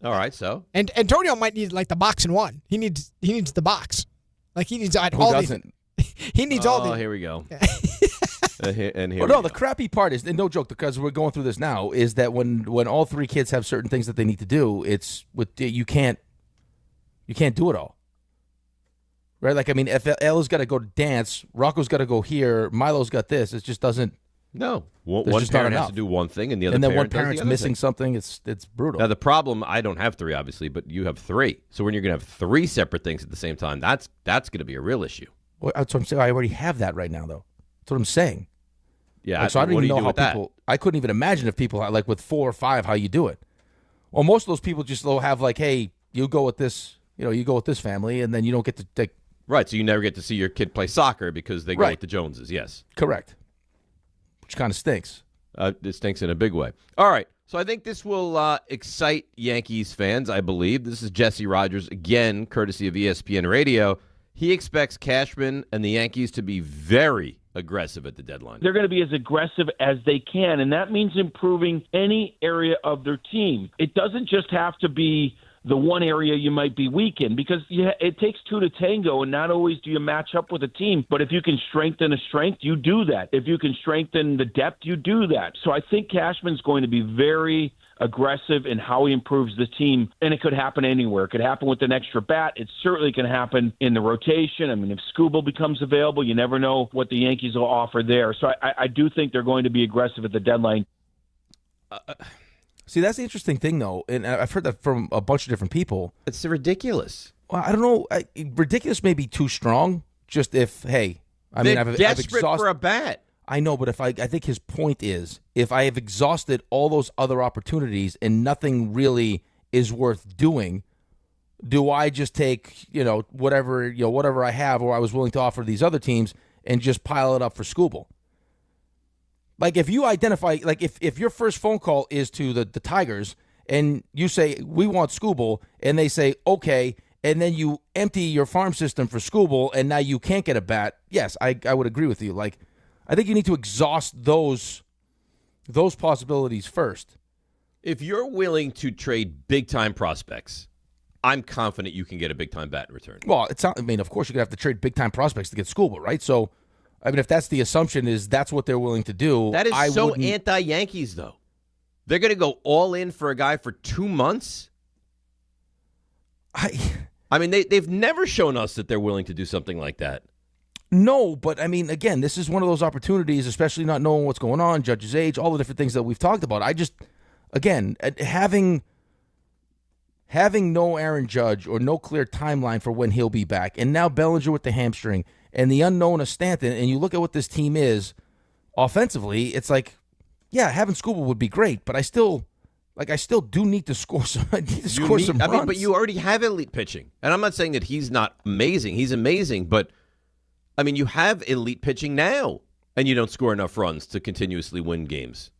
All right, so and Antonio might need the box in one. He needs the box. He needs all doesn't? He needs all the. Oh, here we go. The crappy part is, and no joke, because we're going through this now, is that when all 3 kids have certain things that they need to do, you can't do it all. Right? If Ella's got to go to dance, Rocco's got to go here, Milo's got this, it just doesn't. No. One parent has to do one thing, and the other one parent's missing something. It's brutal. Now, the problem, I don't have 3, obviously, but you have 3. So when you're going to have 3 separate things at the same time, that's going to be a real issue. Well, that's what I'm saying. I already have that right now, though. That's what I'm saying. Yeah. So I don't even know how people. I couldn't even imagine if people had, with 4 or 5, how you do it. Well, most of those people just have hey, you go with this. You go with this family, and then you don't get to take. Right, so you never get to see your kid play soccer because they go with the Joneses. Yes, correct. which kind of stinks. It stinks in a big way. All right. So I think this will excite Yankees fans, I believe. This is Jesse Rogers, again, courtesy of ESPN Radio. He expects Cashman and the Yankees to be very aggressive at the deadline. They're going to be as aggressive as they can, and that means improving any area of their team. It doesn't just have to be the one area you might be weak in, because it takes two to tango, and not always do you match up with a team. But if you can strengthen a strength, you do that. If you can strengthen the depth, you do that. So I think Cashman's going to be very aggressive in how he improves the team, and it could happen anywhere. It could happen with an extra bat. It certainly can happen in the rotation. I mean, if Skubal becomes available, you never know what the Yankees will offer there. So I do think they're going to be aggressive at the deadline. See, that's the interesting thing, though, and I've heard that from a bunch of different people. It's ridiculous. Well, I don't know. Ridiculous may be too strong. Just if, hey, They're desperate for a bat. I know, but I think his point is, if I have exhausted all those other opportunities and nothing really is worth doing, do I just take whatever I have or I was willing to offer these other teams and just pile it up for Skubal? Like, if you identify, like, if your first phone call is to the Tigers and you say, we want Skubal, and they say, okay, and then you empty your farm system for Skubal, and now you can't get a bat, yes, I would agree with you. Like, I think you need to exhaust those possibilities first. If you're willing to trade big-time prospects, I'm confident you can get a big-time bat in return. Well, of course you're going to have to trade big-time prospects to get Skubal, right? So, I mean, if that's the assumption is that's what they're willing to do. That is anti-Yankees, though. They're going to go all in for a guy for 2 months? I mean, they've never shown us that they're willing to do something like that. No, but, I mean, again, this is one of those opportunities, especially not knowing what's going on, Judge's age, all the different things that we've talked about. I just, again, having no Aaron Judge or no clear timeline for when he'll be back, and now Bellinger with the hamstring, and the unknown of Stanton, and you look at what this team is offensively, it's like, yeah, having Skubal would be great, but I still do need to score some. I need to score some runs. I mean, but you already have elite pitching, and I'm not saying that he's not amazing. He's amazing, but I mean, you have elite pitching now, and you don't score enough runs to continuously win games.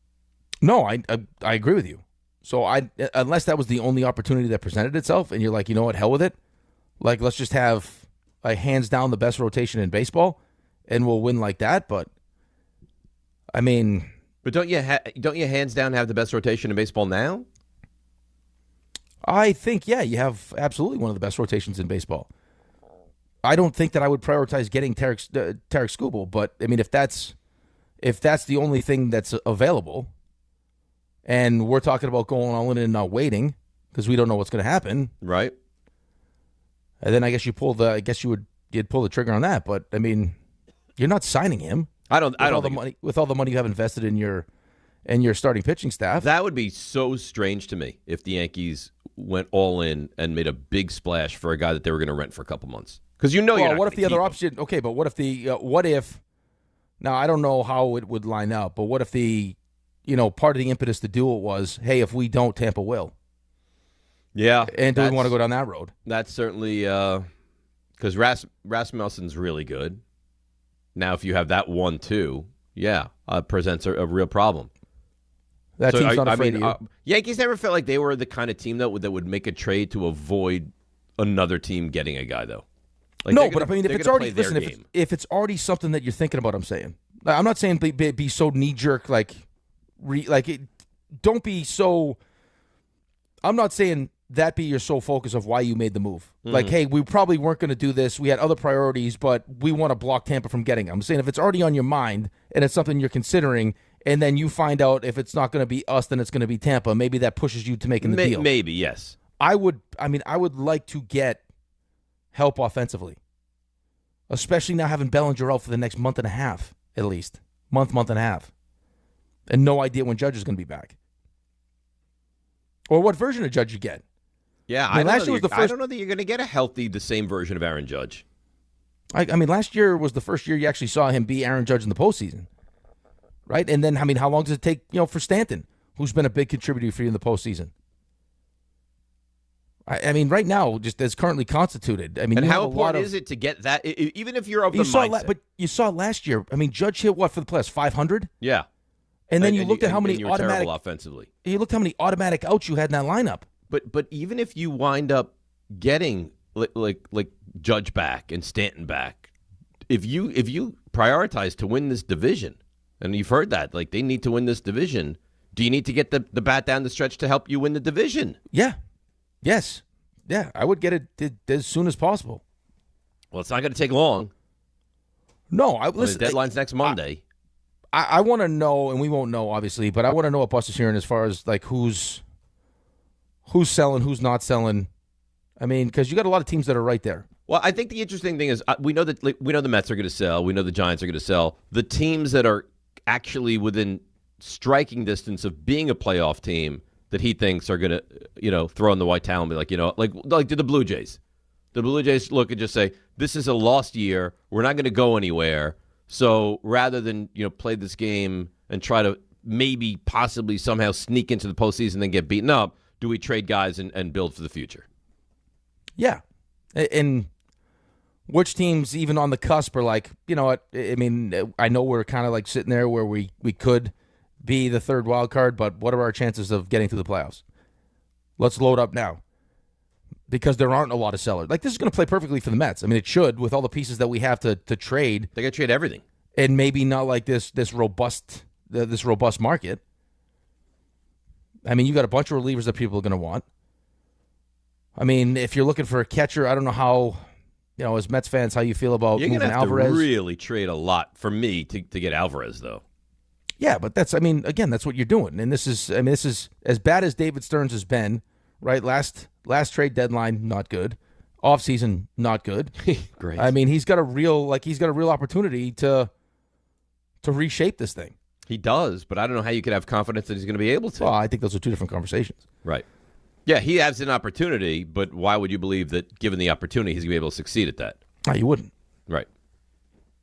No, I agree with you. So unless that was the only opportunity that presented itself, and you're like, you know what, hell with it. Like, let's just have hands down the best rotation in baseball, and we'll win like that. But I mean, don't you hands down have the best rotation in baseball now? I think you have absolutely one of the best rotations in baseball. I don't think that I would prioritize getting Tarek Skubal, but I mean, if that's the only thing that's available, and we're talking about going all in and not waiting because we don't know what's going to happen, right? And then I guess you'd pull the trigger on that. But I mean, you're not signing him. With all the money you have invested in your starting pitching staff. That would be so strange to me if the Yankees went all in and made a big splash for a guy that they were going to rent for a couple months. Because you're not what if the other option? Okay, but what if? Now I don't know how it would line up, but what if the part of the impetus to do it was, hey, if we don't, Tampa will. Yeah, and do we want to go down that road? That's certainly because Rasmussen's really good. Now, if you have that 1-2, presents a real problem. That team's not afraid of you. Yankees never felt like they were the kind of team that would make a trade to avoid another team getting a guy, though. No, but I mean, if it's already if it's already something that you're thinking about, I'm not saying be so knee jerk don't be so. I'm not saying that be your sole focus of why you made the move. Mm-hmm. Like, hey, we probably weren't going to do this. We had other priorities, but we want to block Tampa from getting them. I'm saying if it's already on your mind and it's something you're considering, and then you find out if it's not going to be us, then it's going to be Tampa, maybe that pushes you to making the deal. Maybe, yes. I would like to get help offensively, especially now having Bellinger out for the next month and a half, at least. Month and a half. And no idea when Judge is going to be back. Or what version of Judge you get. Yeah, I don't know that you're going to get the same version of Aaron Judge. I mean, last year was the first year you actually saw him be Aaron Judge in the postseason. Right? And then, I mean, how long does it take, for Stanton, who's been a big contributor for you in the postseason? I mean, right now, just as currently constituted. I mean, and how important is it to get that, even if you're of the mindset? But you saw last year. I mean, Judge hit what for the playoffs? 500. Yeah. And then you looked at how many you were automatic terrible offensively. You looked how many automatic outs you had in that lineup. But even if you wind up getting like Judge back and Stanton back, if you prioritize to win this division, and you've heard that, like they need to win this division, do you need to get the bat down the stretch to help you win the division? Yeah. Yes. Yeah, I would get it as soon as possible. Well, it's not going to take long. No, listen. The deadline's next Monday. I want to know, and we won't know, obviously, but I want to know what Buster's hearing as far as like who's selling, who's not selling. I mean, because you got a lot of teams that are right there. Well, I think the interesting thing is we know that we know the Mets are going to sell. We know the Giants are going to sell. The teams that are actually within striking distance of being a playoff team that he thinks are going to, throw in the white towel and be like do the Blue Jays. The Blue Jays look and just say, this is a lost year. We're not going to go anywhere. So rather than, play this game and try to maybe possibly somehow sneak into the postseason and then get beaten up, do we trade guys and build for the future? Yeah. And which teams even on the cusp are like, you know what, I mean, I know we're kind of like sitting there where we could be the third wild card, but what are our chances of getting to the playoffs? Let's load up now. Because there aren't a lot of sellers. Like, this is going to play perfectly for the Mets. I mean, it should, with all the pieces that we have to trade. They got to trade everything. And maybe not like this robust market. I mean, you got a bunch of relievers that people are going to want. I mean, if you're looking for a catcher, I don't know how, as Mets fans, how you feel about moving Alvarez. You're going to have to really trade a lot for me to get Alvarez, though. Yeah, but that's what you're doing. And this is as bad as David Stearns has been, right? Last trade deadline, not good. Offseason, not good. Great. I mean, he's got a real opportunity to reshape this thing. He does, but I don't know how you could have confidence that he's going to be able to. Well, I think those are two different conversations. Right. Yeah, he has an opportunity, but why would you believe that given the opportunity he's going to be able to succeed at that? No, you wouldn't. Right.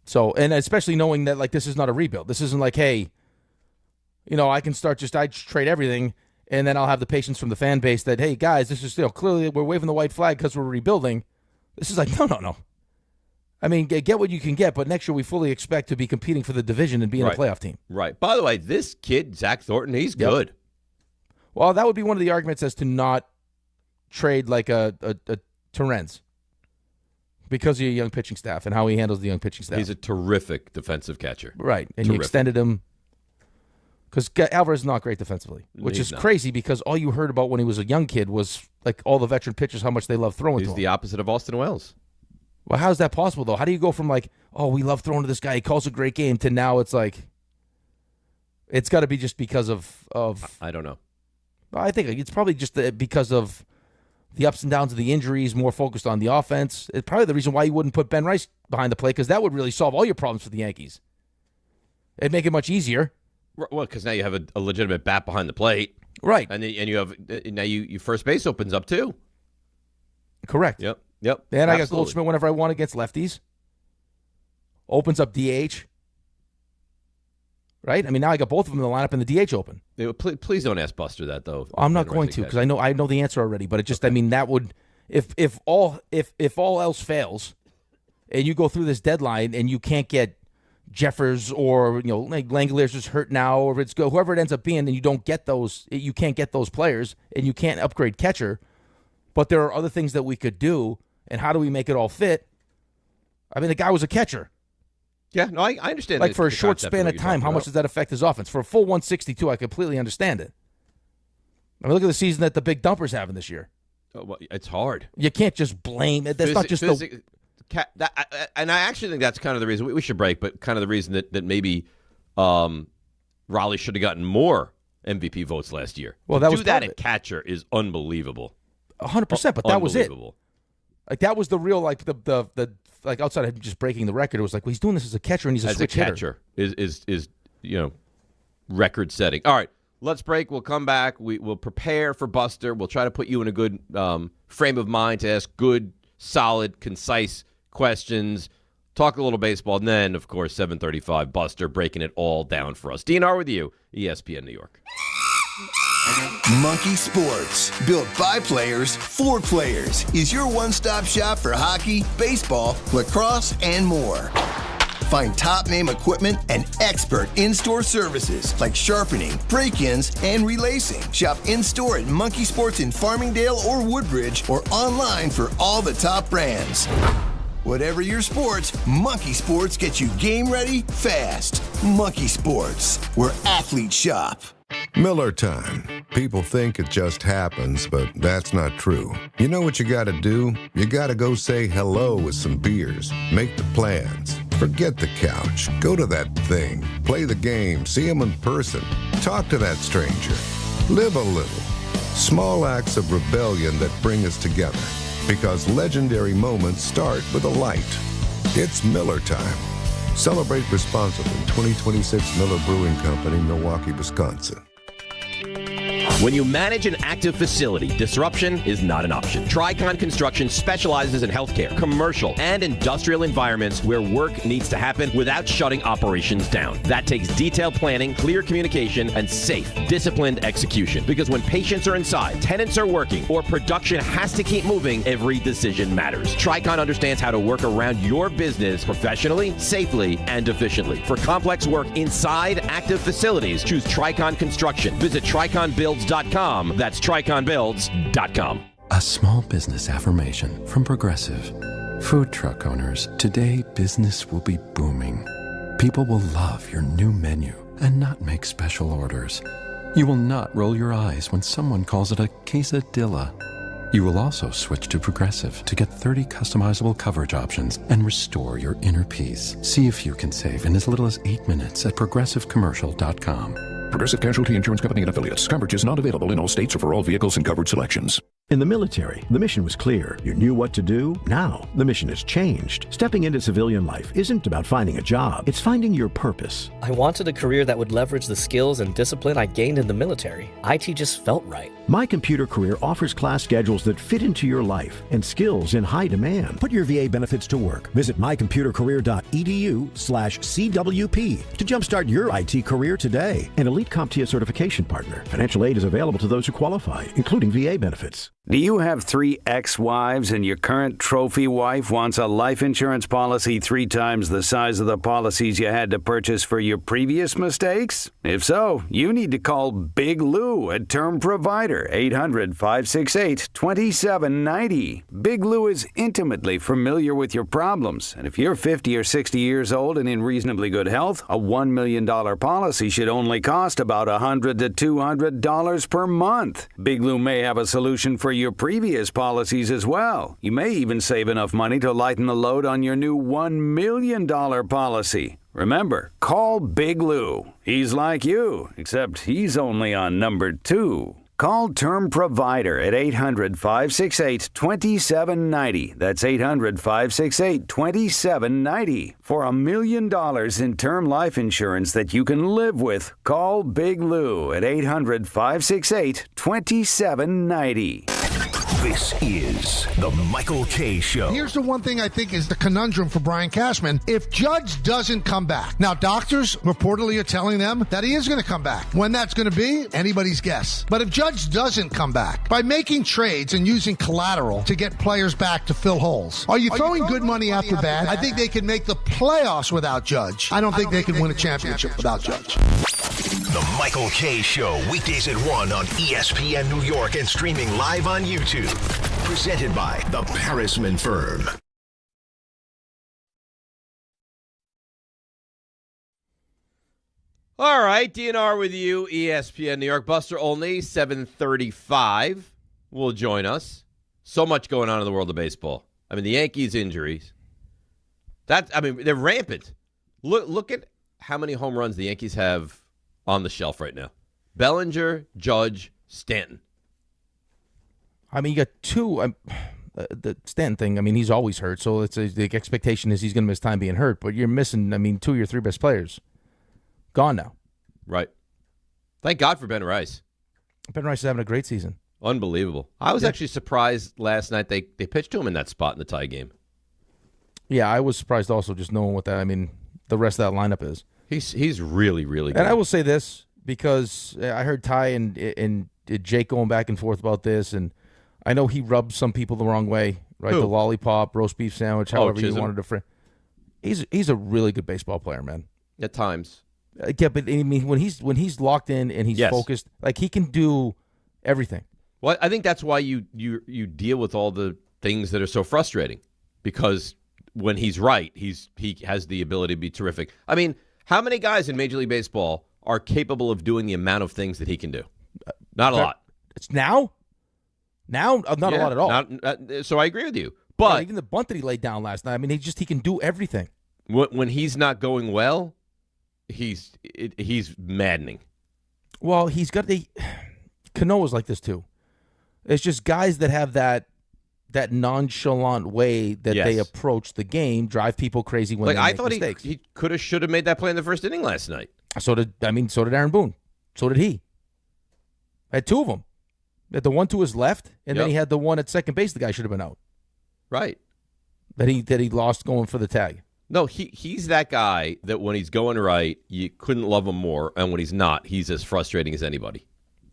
So, and especially knowing that, like, this is not a rebuild. This isn't like, hey, I can I trade everything, and then I'll have the patience from the fan base that, hey, guys, this is clearly we're waving the white flag because we're rebuilding. This is like, no. I mean, get what you can get, but next year we fully expect to be competing for the division and being a playoff team. Right. By the way, this kid, Zach Thornton, he's good. Well, that would be one of the arguments as to not trade like a Terrence because of your young pitching staff and how he handles the young pitching staff. He's a terrific defensive catcher. Right, and you extended him. Because Alvarez is not great defensively, which is crazy because all you heard about when he was a young kid was like all the veteran pitchers, how much they love throwing to him. He's the opposite of Austin Wells. Well, how is that possible, though? How do you go from like, oh, we love throwing to this guy, he calls a great game, to now it's like, it's got to be just because of I don't know. I think it's probably just because of the ups and downs of the injuries, more focused on the offense. It's probably the reason why you wouldn't put Ben Rice behind the plate, because that would really solve all your problems for the Yankees. It'd make it much easier. Well, because now you have a legitimate bat behind the plate, right? And you have now you first base opens up too. Correct. Yep. And Absolutely. I got Goldschmidt whenever I want against lefties. Opens up DH. Right. I mean, now I got both of them in the lineup and the DH open. Please don't ask Buster that though. I'm not going to because I know the answer already. But it just, I mean, that would if all else fails, and you go through this deadline and you can't get Jeffers or like Langoliers is hurt now, or if it's whoever it ends up being, and you don't get those, you can't get those players, and you can't upgrade catcher. But there are other things that we could do, and how do we make it all fit? I mean, the guy was a catcher. Yeah, no, I understand. Like for a short span of time, how much does that affect his offense? For a full 162, I completely understand it. I mean, look at the season that the big dumpers having this year. Oh, well, it's hard. You can't just blame it. That's not just and I actually think that's kind of the reason we should break, but kind of the reason that maybe Raleigh should have gotten more MVP votes last year. Well, that to was do that at catcher is unbelievable. 100%, but that was it. Like that was the real like the like outside of just breaking the record, it was like, well, he's doing this as a catcher and he's a switch catcher is record setting. All right, let's break. We'll come back. We'll prepare for Buster. We'll try to put you in a good frame of mind to ask good, solid, concise questions. Talk a little baseball, and then of course 7:35 Buster breaking it all down for us. DNR with you, ESPN New York. Monkey Sports, built by players for players, is your one-stop shop for hockey, baseball, lacrosse, and more. Find top-name equipment and expert in-store services like sharpening, break-ins, and relacing. Shop in-store at Monkey Sports in Farmingdale or Woodbridge or online for all the top brands. Whatever your sports, Monkey Sports gets you game ready fast. Monkey Sports, where athletes shop. Miller time. People think it just happens, but that's not true. You know what you gotta do? You gotta go say hello with some beers. Make the plans. Forget the couch. Go to that thing. Play the game. See them in person. Talk to that stranger. Live a little. Small acts of rebellion that bring us together. Because legendary moments start with a light. It's Miller time. Celebrate responsibly. 2026 Miller Brewing Company, Milwaukee, Wisconsin. When you manage an active facility, disruption is not an option. Tricon Construction specializes in healthcare, commercial, and industrial environments where work needs to happen without shutting operations down. That takes detailed planning, clear communication, and safe, disciplined execution. Because when patients are inside, tenants are working, or production has to keep moving, every decision matters. Tricon understands how to work around your business professionally, safely, and efficiently. For complex work inside active facilities, choose Tricon Construction. Visit TriconBuilds.com. That's TriconBuilds.com. A small business affirmation from Progressive. Food truck owners, today business will be booming. People will love your new menu and not make special orders. You will not roll your eyes when someone calls it a quesadilla. You will also switch to Progressive to get 30 customizable coverage options and restore your inner peace. See if you can save in as little as 8 minutes at ProgressiveCommercial.com. Progressive Casualty Insurance Company and Affiliates. Coverage is not available in all states or for all vehicles and covered selections. In the military, the mission was clear. You knew what to do. Now, the mission has changed. Stepping into civilian life isn't about finding a job. It's finding your purpose. I wanted a career that would leverage the skills and discipline I gained in the military. IT just felt right. My Computer Career offers class schedules that fit into your life and skills in high demand. Put your VA benefits to work. Visit mycomputercareer.edu/CWP to jumpstart your IT career today. An elite CompTIA certification partner. Financial aid is available to those who qualify, including VA benefits. Do you have 3 ex-wives and your current trophy wife wants a life insurance policy 3 times the size of the policies you had to purchase for your previous mistakes? If so, you need to call Big Lou at Term Provider, 800-568-2790. Big Lou is intimately familiar with your problems, and if you're 50 or 60 years old and in reasonably good health, a $1 million policy should only cost about $100 to $200 per month. Big Lou may have a solution for your previous policies as well. You may even save enough money to lighten the load on your new $1 million policy. Remember, call Big Lou. He's like you, except he's only on number 2. Call Term Provider at 800-568-2790. That's 800-568-2790. For $1 million in term life insurance that you can live with, call Big Lou at 800-568-2790. This is the Michael Kay Show. Here's the one thing I think is the conundrum for Brian Cashman. If Judge doesn't come back, now doctors reportedly are telling them that he is going to come back. When that's going to be, anybody's guess. But if Judge doesn't come back, by making trades and using collateral to get players back to fill holes, are you throwing good money after bad? I think they can make the playoffs without Judge. I don't think they can win a championship without Judge. The Michael Kay Show, weekdays at 1 on ESPN New York and streaming live on YouTube. Presented by the Parisman Firm. All right, DNR with you, ESPN New York. Buster Olney, 7:35, will join us. So much going on in the world of baseball. I mean, the Yankees' injuries. They're rampant. Look at how many home runs the Yankees have on the shelf right now. Bellinger, Judge, Stanton. I mean, you got 2. The Stanton thing, I mean, he's always hurt, so the expectation is he's going to miss time being hurt. But you're missing, 2 of your 3 best players. Gone now. Right. Thank God for Ben Rice. Ben Rice is having a great season. Unbelievable. I was actually surprised last night they pitched to him in that spot in the tie game. Yeah, I was surprised also just knowing what the rest of that lineup is. He's really, really good. And I will say this, because I heard Ty and Jake going back and forth about this, and I know he rubbed some people the wrong way, right? Who? The lollipop, roast beef sandwich, however you wanted to frame. He's a really good baseball player, man. At times. Yeah, but I mean, when he's locked in and he's focused, like he can do everything. Well, I think that's why you deal with all the things that are so frustrating, because when he's right, he has the ability to be terrific. I mean, how many guys in Major League Baseball are capable of doing the amount of things that he can do? Not a lot. It's now not a lot at all. So I agree with you. But even the bunt that he laid down last night, I mean, he can do everything. When he's not going well, he's maddening. Well, he's got Canoa's like this too. It's just guys that have that nonchalant way that they approach the game, drive people crazy when they make mistakes. He should have made that play in the first inning last night. So did Aaron Boone. So did he. Had two of them. He had the one to his left, and then he had the one at second base. The guy should have been out. Right. That he lost going for the tag. No, he's that guy that when he's going right, you couldn't love him more, and when he's not, he's as frustrating as anybody.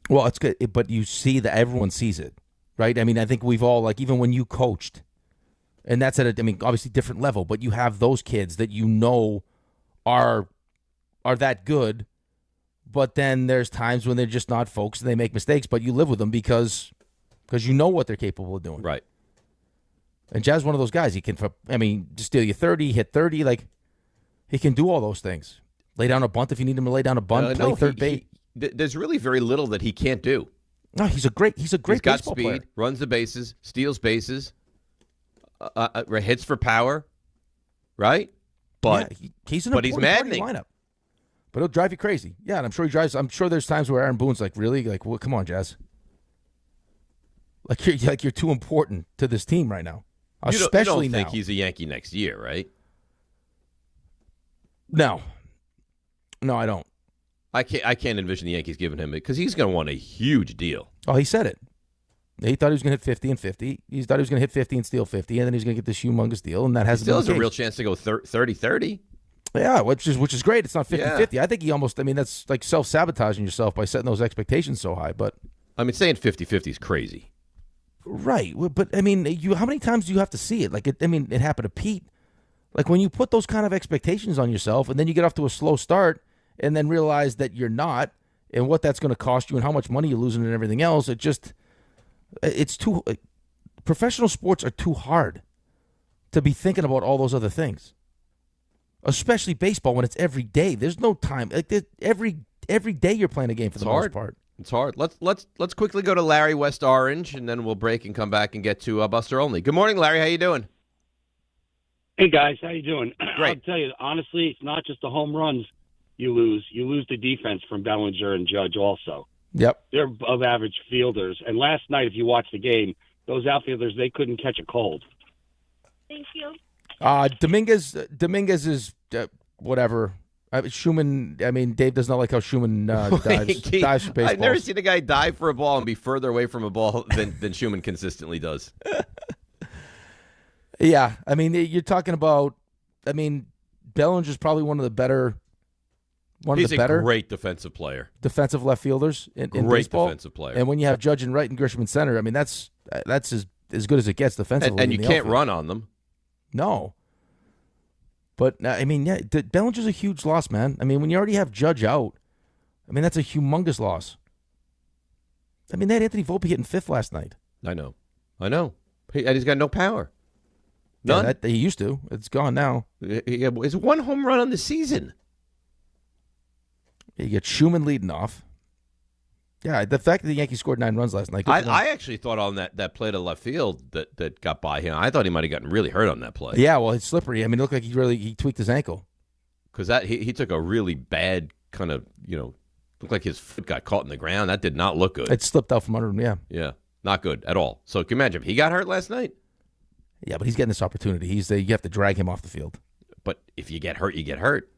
Well, it's good, but you see that everyone sees it, right? I mean, I think we've all, like, even when you coached, and that's obviously different level, but you have those kids that you know are that good, but then there's times when they're just not folks and they make mistakes, but you live with them because you know what they're capable of doing. Right. And Jazz is one of those guys. He can, just steal you 30, hit 30, like, he can do all those things. Lay down a bunt if you need him to lay down a bunt, play third base. There's really very little that he can't do. No, he's a great He's got baseball speed, player. runs the bases, steals bases, hits for power, right? But he's an important maddening lineup. But he'll drive you crazy. Yeah, and I'm sure there's times where Aaron Boone's like, really? Like, well, come on, Jazz. Like you're too important to this team right now. Especially you don't think now. he's a Yankee next year, right? No, I don't. I can't envision the Yankees giving him it because he's going to want a huge deal. Oh, he said it. He thought he was going to hit 50 and 50. He thought he was going to hit 50 and steal 50, and then he's going to get this humongous deal, and that hasn't been the case. Still has a real chance to go 30-30. Yeah, which is great. It's not 50-50. I think he almost, that's like self-sabotaging yourself by setting those expectations so high. But saying 50-50 is crazy. Right. But, how many times do you have to see it? Like, it happened to Pete. Like, when you put those kind of expectations on yourself, and then you get off to a slow start, and then realize that you're not, and what that's going to cost you, and how much money you're losing, and everything else, it's too. Professional sports are too hard to be thinking about all those other things, especially baseball when it's every day. There's no time. Like every day you're playing a game for the most part. It's hard. Let's quickly go to Larry, West Orange, and then we'll break and come back and get to Buster Olney. Good morning, Larry. How you doing? Hey guys, how you doing? Great. I'll tell you, honestly, it's not just the home runs you lose. You lose the defense from Bellinger and Judge also. Yep. They're above average fielders. And last night, if you watch the game, those outfielders, they couldn't catch a cold. Thank you. Dominguez is whatever. Schumann, Dave does not like how Schumann dives for baseballs. I've never seen a guy dive for a ball and be further away from a ball than Schumann consistently does. Yeah, you're talking about, Bellinger's probably one of the better. He's a great defensive player. Defensive left fielders in great baseball. Defensive player. And when you have Judge and Wright and Grisham in center, that's as good as it gets defensively. And you can't run on them. No. But, Bellinger's a huge loss, man. When you already have Judge out, that's a humongous loss. They had Anthony Volpe hitting fifth last night. I know. And he's got no power. None. Yeah, he used to. It's gone now. It's one home run on the season. You get Schumann leading off. Yeah, the fact that the Yankees scored 9 runs last night. I actually thought on that play to left field that got by him, I thought he might have gotten really hurt on that play. Yeah, well, it's slippery. It looked like he tweaked his ankle. Because he took a really bad kind of, looked like his foot got caught in the ground. That did not look good. It slipped out from under him, yeah. Yeah, not good at all. So can you imagine if he got hurt last night? Yeah, but he's getting this opportunity. You have to drag him off the field. But if you get hurt, you get hurt.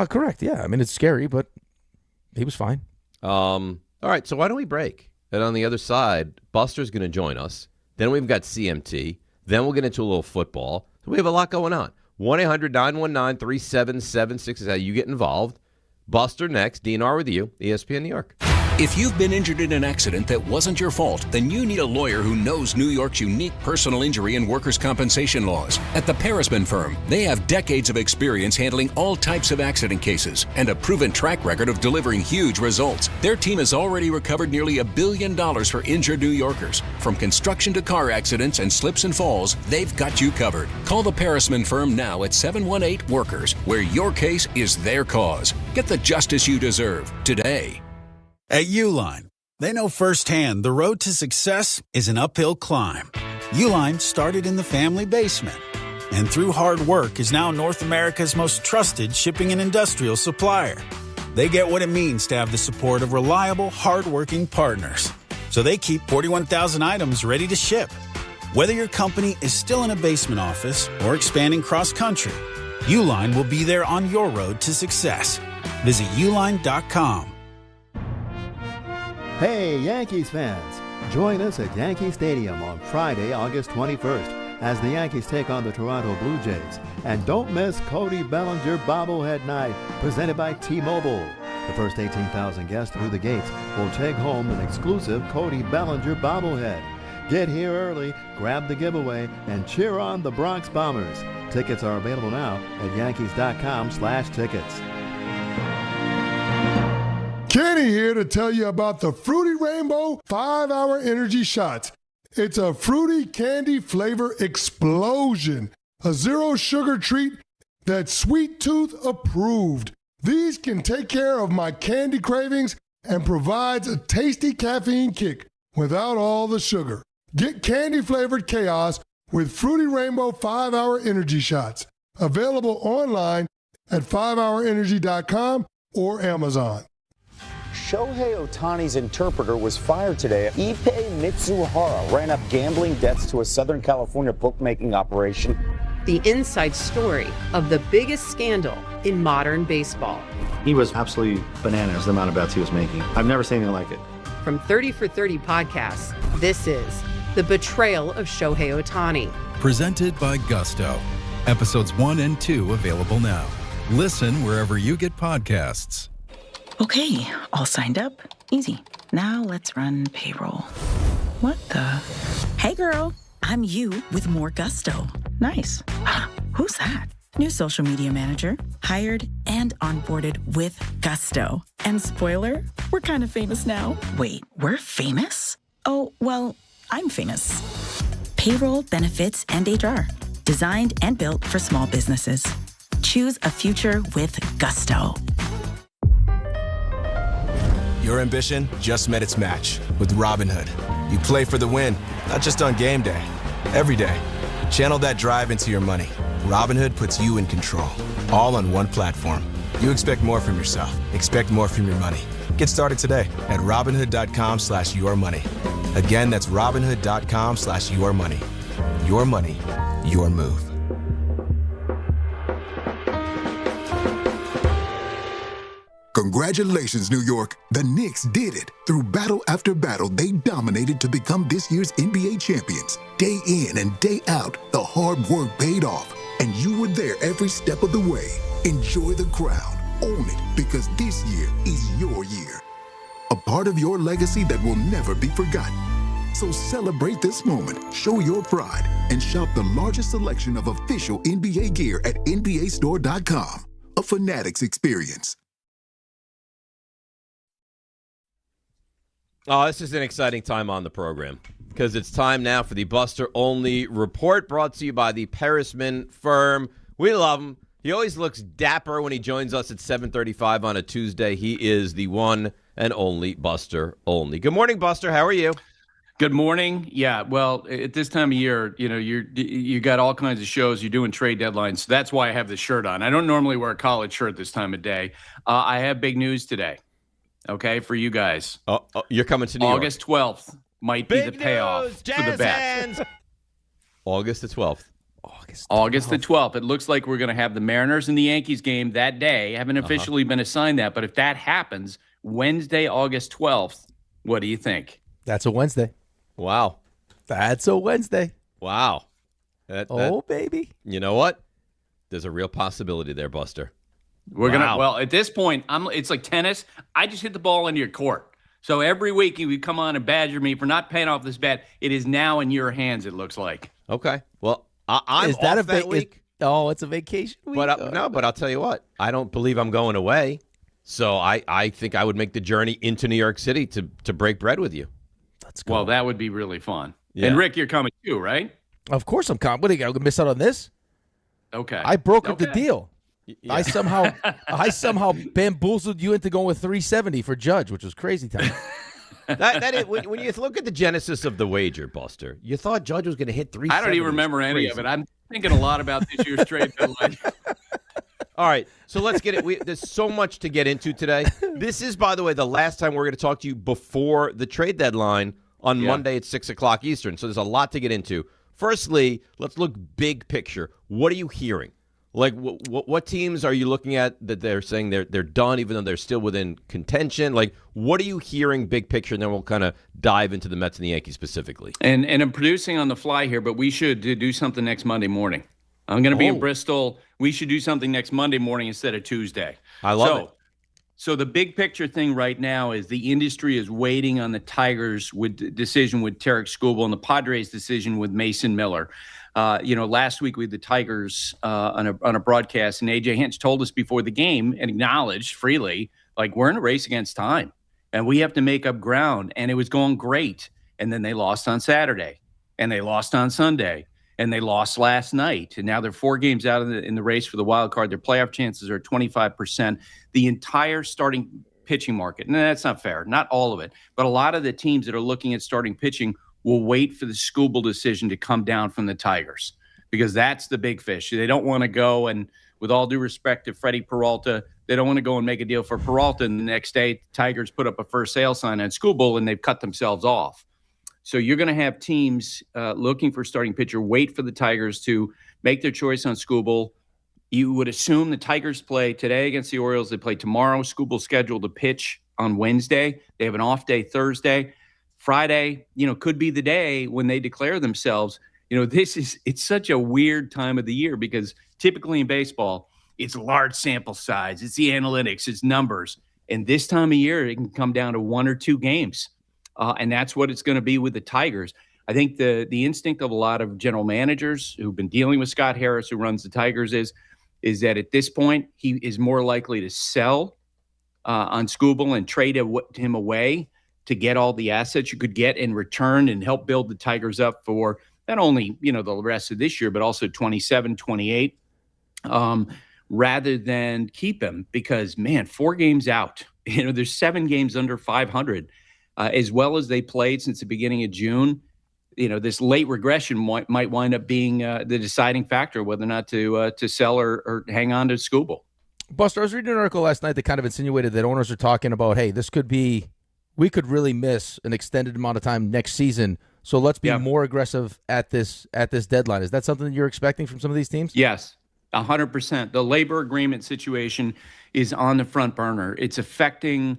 Correct, yeah. It's scary, but he was fine. All right, so why don't we break? And on the other side, Buster's going to join us. Then we've got CMT. Then we'll get into a little football. So we have a lot going on. 1-800-919-3776 is how you get involved. Buster next. DNR with you, ESPN New York. If you've been injured in an accident that wasn't your fault, then you need a lawyer who knows New York's unique personal injury and workers' compensation laws. At the Parisman Firm, they have decades of experience handling all types of accident cases and a proven track record of delivering huge results. Their team has already recovered nearly $1 billion for injured New Yorkers. From construction to car accidents and slips and falls, they've got you covered. Call the Parisman Firm now at 718-WORKERS, where your case is their cause. Get the justice you deserve today. At Uline, they know firsthand the road to success is an uphill climb. Uline started in the family basement, and through hard work is now North America's most trusted shipping and industrial supplier. They get what it means to have the support of reliable, hard-working partners. So they keep 41,000 items ready to ship. Whether your company is still in a basement office or expanding cross-country, Uline will be there on your road to success. Visit uline.com. Hey, Yankees fans! Join us at Yankee Stadium on Friday, August 21st, as the Yankees take on the Toronto Blue Jays. And don't miss Cody Bellinger Bobblehead Night, presented by T-Mobile. The first 18,000 guests through the gates will take home an exclusive Cody Bellinger bobblehead. Get here early, grab the giveaway, and cheer on the Bronx Bombers. Tickets are available now at Yankees.com/tickets. Kenny here to tell you about the Fruity Rainbow 5-Hour Energy Shots. It's a fruity candy flavor explosion. A zero sugar treat that's Sweet Tooth approved. These can take care of my candy cravings and provides a tasty caffeine kick without all the sugar. Get candy-flavored chaos with Fruity Rainbow 5-Hour Energy Shots. Available online at 5hourenergy.com or Amazon. Shohei Ohtani's interpreter was fired today. Ippei Mitsuhara ran up gambling debts to a Southern California bookmaking operation. The inside story of the biggest scandal in modern baseball. He was absolutely bananas, the amount of bets he was making. I've never seen anything like it. From 30 for 30 podcasts, this is The Betrayal of Shohei Ohtani. Presented by Gusto. Episodes 1 and 2 available now. Listen wherever you get podcasts. Okay, all signed up. Easy. Now let's run payroll. What the? Hey girl, I'm you with more Gusto. Nice. Who's that? New social media manager, hired and onboarded with Gusto. And spoiler, we're kind of famous now. Wait, we're famous? Oh, well, I'm famous. Payroll, benefits, and HR. Designed and built for small businesses. Choose a future with Gusto. Your ambition just met its match with Robinhood. You play for the win, not just on game day, every day. Channel that drive into your money. Robinhood puts you in control, all on one platform. You expect more from yourself. Expect more from your money. Get started today at Robinhood.com/yourmoney. Again, that's Robinhood.com/yourmoney. Your money, your move. Congratulations, New York. The Knicks did it. Through battle after battle, they dominated to become this year's NBA champions. Day in and day out, the hard work paid off, and you were there every step of the way. Enjoy the crown. Own it, because this year is your year. A part of your legacy that will never be forgotten. So celebrate this moment, show your pride, and shop the largest selection of official NBA gear at NBAstore.com. A Fanatics experience. Oh, this is an exciting time on the program because it's time now for the Buster Only Report, brought to you by the Parisman Firm. We love him. He always looks dapper when he joins us at 7:35 on a Tuesday. He is the one and only Buster Only. Good morning, Buster. How are you? Good morning. Yeah, well, at this time of year, you know, you got all kinds of shows. You're doing trade deadlines. So that's why I have this shirt on. I don't normally wear a collared shirt this time of day. I have big news today. Okay, for you guys. Oh, you're coming to New York. August 12th might be the payoff for the bet. August the 12th. August the 12th. It looks like we're going to have the Mariners and the Yankees game that day. Haven't officially been assigned that, but if that happens, Wednesday, August 12th, what do you think? That's a Wednesday. Wow. That's a Wednesday. Wow. Baby. You know what? There's a real possibility there, Buster. We're gonna. Well, at this point, it's like tennis. I just hit the ball into your court. So every week you would come on and badger me for not paying off this bet. It is now in your hands, it looks like. Okay. Well, I'm Is that off that week. It's a vacation week? But I'll tell you what. I don't believe I'm going away. So I think I would make the journey into New York City to break bread with you. Let's go. Well, that would be really fun. Yeah. And, Rick, you're coming too, right? Of course I'm coming. What, are you going to miss out on this? Okay. I brokered the deal. Yeah. I somehow bamboozled you into going with 370 for Judge, which was crazy time. that is, when you look at the genesis of the wager, Buster, you thought Judge was going to hit 370. I don't even remember any of it. I'm thinking a lot about this year's trade deadline. All right, so let's get it. There's so much to get into today. This is, by the way, the last time we're going to talk to you before the trade deadline on Monday at 6 o'clock Eastern. So there's a lot to get into. Firstly, let's look big picture. What are you hearing? Like, what teams are you looking at that they're saying they're done, even though they're still within contention? Like, what are you hearing big picture? And then we'll kind of dive into the Mets and the Yankees specifically. And I'm producing on the fly here, but we should do something next Monday morning. I'm going to be in Bristol. We should do something next Monday morning instead of Tuesday. I love it. So the big picture thing right now is the industry is waiting on the Tigers' decision with Tarek Skubal and the Padres' decision with Mason Miller. Last week we had the Tigers on a broadcast, and A.J. Hinch told us before the game and acknowledged freely, like, we're in a race against time, and we have to make up ground. And it was going great. And then they lost on Saturday, and they lost on Sunday, and they lost last night. And now they're 4 games out in the race for the wild card. Their playoff chances are 25%. The entire starting pitching market, and that's not fair, not all of it, but a lot of the teams that are looking at starting pitching will wait for the Skubal decision to come down from the Tigers, because that's the big fish. They don't want to go, and with all due respect to Freddie Peralta, they don't want to go and make a deal for Peralta, and the next day Tigers put up a first sale sign on Skubal, and they've cut themselves off. So you're going to have teams looking for starting pitcher wait for the Tigers to make their choice on Skubal. You would assume the Tigers play today against the Orioles. They play tomorrow. Skubal's scheduled to pitch on Wednesday. They have an off day Thursday. Friday, could be the day when they declare themselves. It's such a weird time of the year, because typically in baseball, it's large sample size, it's the analytics, it's numbers. And this time of year, it can come down to 1 or 2 games. And that's what it's going to be with the Tigers. I think the instinct of a lot of general managers who've been dealing with Scott Harris, who runs the Tigers, is that at this point, he is more likely to sell on Skubal and trade him away to get all the assets you could get in return and help build the Tigers up for not only, the rest of this year, but also 27, 28, rather than keep him, because, man, 4 games out, there's 7 games under 500, as well as they played since the beginning of June. This late regression might wind up being the deciding factor whether or not to sell or hang on to Skubal. Buster, I was reading an article last night that kind of insinuated that owners are talking about, hey, we could really miss an extended amount of time next season, so let's be more aggressive at this deadline. Is that something that you're expecting from some of these teams? Yes, 100%. The labor agreement situation is on the front burner. It's affecting,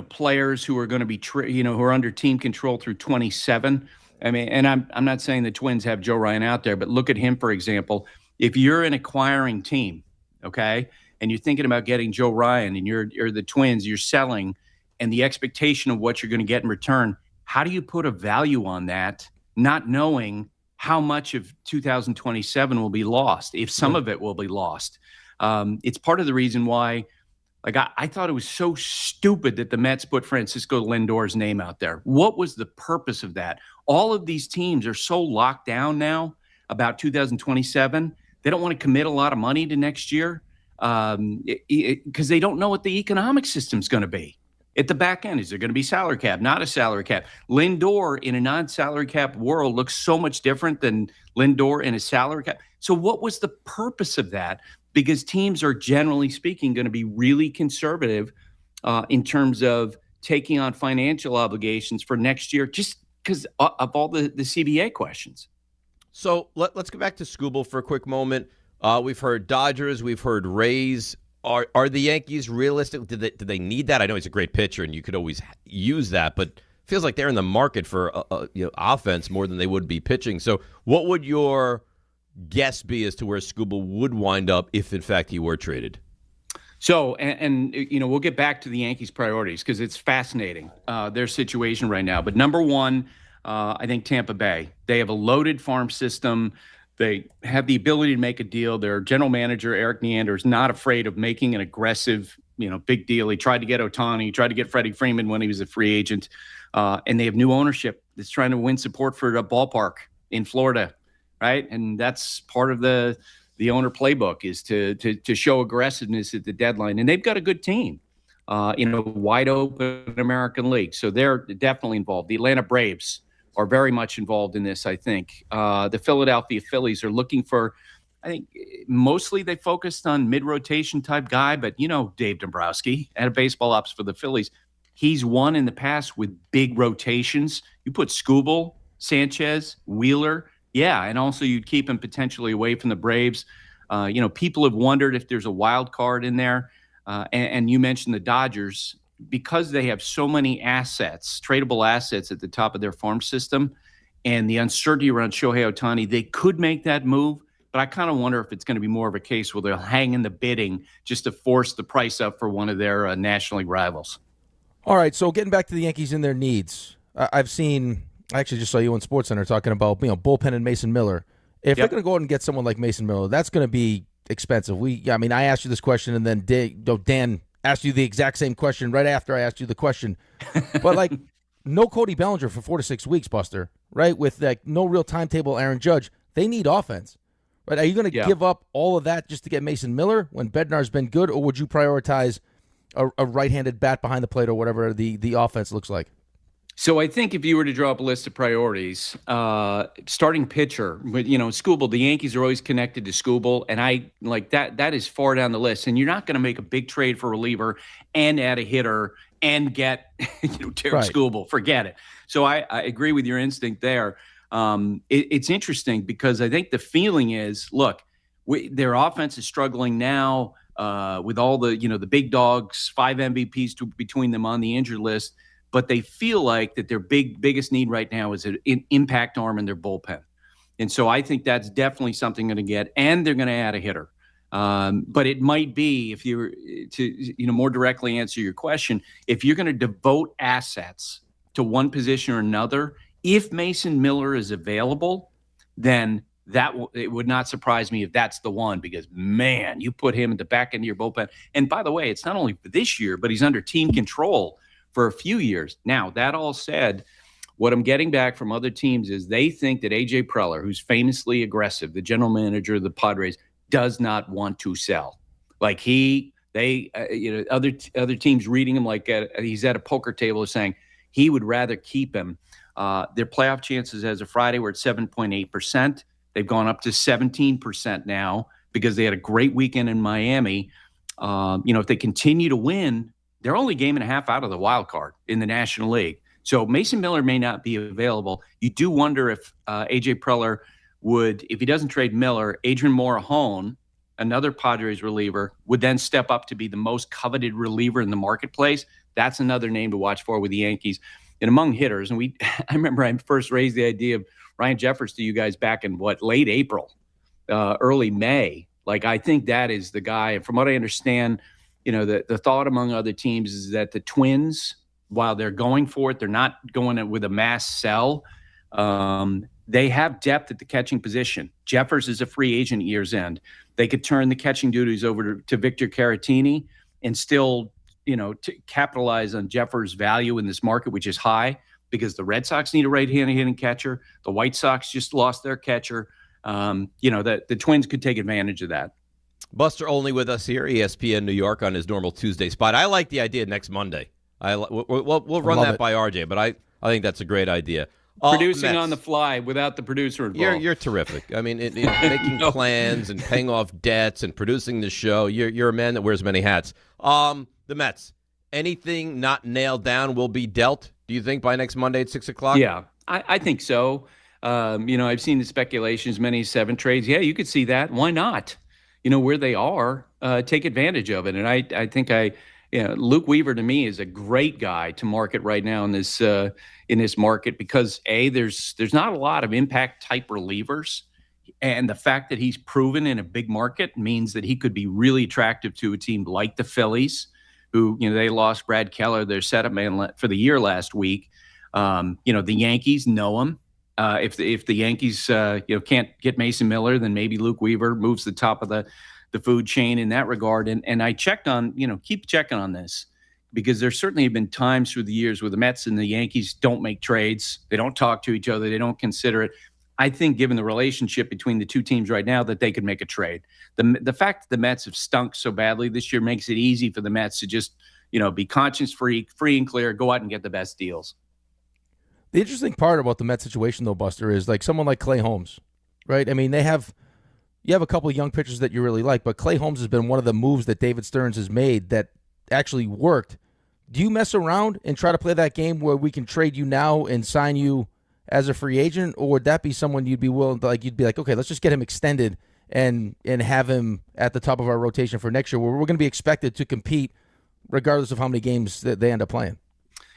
players who are going to be, who are under team control through 27. I mean, and I'm not saying the Twins have Joe Ryan out there, but look at him, for example. If you're an acquiring team, okay, and you're thinking about getting Joe Ryan, and you're the Twins, you're selling, and the expectation of what you're going to get in return, how do you put a value on that, not knowing how much of 2027 will be lost, if some of it will be lost? It's part of the reason why, I thought it was so stupid that the Mets put Francisco Lindor's name out there. What was the purpose of that? All of these teams are so locked down now about 2027. They don't want to commit a lot of money to next year because they don't know what the economic system's going to be. At the back end, is there going to be salary cap, not a salary cap? Lindor in a non-salary cap world looks so much different than Lindor in a salary cap. So what was the purpose of that? Because teams are, generally speaking, going to be really conservative in terms of taking on financial obligations for next year, just because of all the CBA questions. So let's go back to Skubal for a quick moment. We've heard Dodgers, we've heard Rays. Are the Yankees realistic? Do they need that? I know he's a great pitcher, and you could always use that, but it feels like they're in the market for offense more than they would be pitching. So what would your guess be as to where Skubal would wind up if, in fact, he were traded? So, and we'll get back to the Yankees' priorities because it's fascinating, their situation right now. But number one, I think Tampa Bay. They have a loaded farm system. They have the ability to make a deal. Their general manager, Eric Neander, is not afraid of making an aggressive, big deal. He tried to get Ohtani. He tried to get Freddie Freeman when he was a free agent. And they have new ownership that's trying to win support for the ballpark in Florida, right? And that's part of the owner playbook is to show aggressiveness at the deadline. And they've got a good team, wide open American League. So they're definitely involved. The Atlanta Braves are very much involved in this, I think. The Philadelphia Phillies are looking for, I think, mostly they focused on mid-rotation type guy, but Dave Dombrowski, head of baseball ops for the Phillies, he's won in the past with big rotations. You put Skubal, Sanchez, Wheeler, yeah, and also you'd keep him potentially away from the Braves. People have wondered if there's a wild card in there. And you mentioned the Dodgers. Because they have so many assets, tradable assets at the top of their farm system, and the uncertainty around Shohei Ohtani, they could make that move. But I kind of wonder if it's going to be more of a case where they'll hang in the bidding just to force the price up for one of their National League rivals. All right, so getting back to the Yankees and their needs, I actually just saw you on SportsCenter talking about bullpen and Mason Miller. If they're going to go out and get someone like Mason Miller, that's going to be expensive. I asked you this question, and then Dan asked you the exact same question right after I asked you the question. But, no Cody Bellinger for 4 to 6 weeks, Buster, right? With, no real timetable Aaron Judge. They need offense, right? Are you going to give up all of that just to get Mason Miller when Bednar's been good, or would you prioritize a right-handed bat behind the plate or whatever the offense looks like? So I think if you were to draw up a list of priorities, starting pitcher, Skubal, the Yankees are always connected to Skubal, and I like that is far down the list. And you're not going to make a big trade for a reliever and add a hitter and get Derek Skubal. Forget it. So I agree with your instinct there. It's interesting because I think the feeling is, look, their offense is struggling now with all the the big dogs, 5 MVPs between them on the injured list. But they feel like that their biggest need right now is an impact arm in their bullpen. And so I think that's definitely something going to get, and they're going to add a hitter. But it might be, if you were to more directly answer your question, if you're going to devote assets to one position or another, if Mason Miller is available, then it would not surprise me if that's the one, because, man, you put him at the back end of your bullpen. And by the way, it's not only for this year, but he's under team control for a few years. Now, that all said, what I'm getting back from other teams is they think that A.J. Preller, who's famously aggressive, the general manager of the Padres, does not want to sell. Like other teams reading him like he's at a poker table saying he would rather keep him. Their playoff chances as of Friday were at 7.8%. They've gone up to 17% now because they had a great weekend in Miami. If they continue to win, they're only a game and a half out of the wild card in the National League. So Mason Miller may not be available. You do wonder if A.J. Preller would, if he doesn't trade Miller, Adrian Morejon, another Padres reliever, would then step up to be the most coveted reliever in the marketplace. That's another name to watch for with the Yankees. And among hitters, and I remember I first raised the idea of Ryan Jeffers to you guys back in late April, early May. I think that is the guy. And from what I understand, the thought among other teams is that the Twins, while they're going for it, they're not going with a mass sell. They have depth at the catching position. Jeffers is a free agent at year's end. They could turn the catching duties over to Victor Caratini and still, to capitalize on Jeffers' value in this market, which is high, because the Red Sox need a right-handed hitting catcher. The White Sox just lost their catcher. The Twins could take advantage of that. Buster Olney with us here, ESPN New York, on his normal Tuesday spot. I like the idea next Monday. We'll run that by RJ, but I think that's a great idea. Producing on the fly without the producer involved. You're terrific. I mean, making plans and paying off debts and producing the show. You're a man that wears many hats. The Mets, anything not nailed down will be dealt, do you think, by next Monday at 6 o'clock? Yeah, I think so. I've seen the speculations, many 7 trades. Yeah, you could see that. Why not? Where they are, take advantage of it. And I think Luke Weaver, to me, is a great guy to market right now in this market because, there's not a lot of impact-type relievers. And the fact that he's proven in a big market means that he could be really attractive to a team like the Phillies, who, they lost Brad Keller, their setup man for the year last week. The Yankees know him. If the Yankees, can't get Mason Miller, then maybe Luke Weaver moves the top of the food chain in that regard. And I checked on, keep checking on this, because there certainly have been times through the years where the Mets and the Yankees don't make trades. They don't talk to each other. They don't consider it. I think given the relationship between the two teams right now that they could make a trade. The fact that the Mets have stunk so badly this year makes it easy for the Mets to just, be conscience-free, free and clear, go out and get the best deals. The interesting part about the Mets situation, though, Buster, is like someone like Clay Holmes, right? I mean, you have a couple of young pitchers that you really like, but Clay Holmes has been one of the moves that David Stearns has made that actually worked. Do you mess around and try to play that game where we can trade you now and sign you as a free agent, or would that be someone you'd be willing to, you'd be like, okay, let's just get him extended and have him at the top of our rotation for next year, where we're going to be expected to compete regardless of how many games that they end up playing?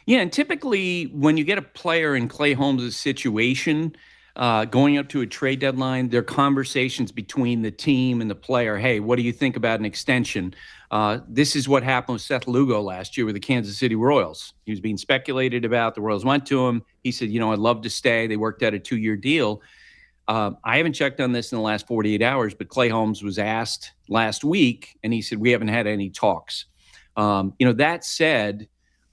Yeah, and typically when you get a player in Clay Holmes' situation, going up to a trade deadline, there are conversations between the team and the player. Hey, what do you think about an extension? This is what happened with Seth Lugo last year with the Kansas City Royals. He was being speculated about. The Royals went to him. He said, I'd love to stay. They worked out a 2-year deal. I haven't checked on this in the last 48 hours, but Clay Holmes was asked last week, and he said, we haven't had any talks. That said,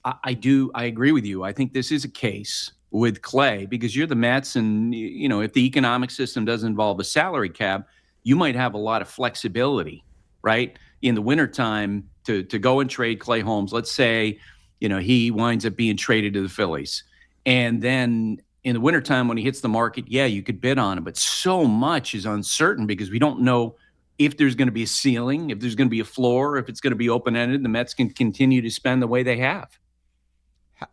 I agree with you. I think this is a case with Clay, because you're the Mets, and, if the economic system doesn't involve a salary cap, you might have a lot of flexibility, right? In the wintertime to go and trade Clay Holmes. Let's say, he winds up being traded to the Phillies. And then in the wintertime when he hits the market, you could bid on him. But so much is uncertain because we don't know if there's going to be a ceiling, if there's going to be a floor, if it's going to be open-ended. The Mets can continue to spend the way they have.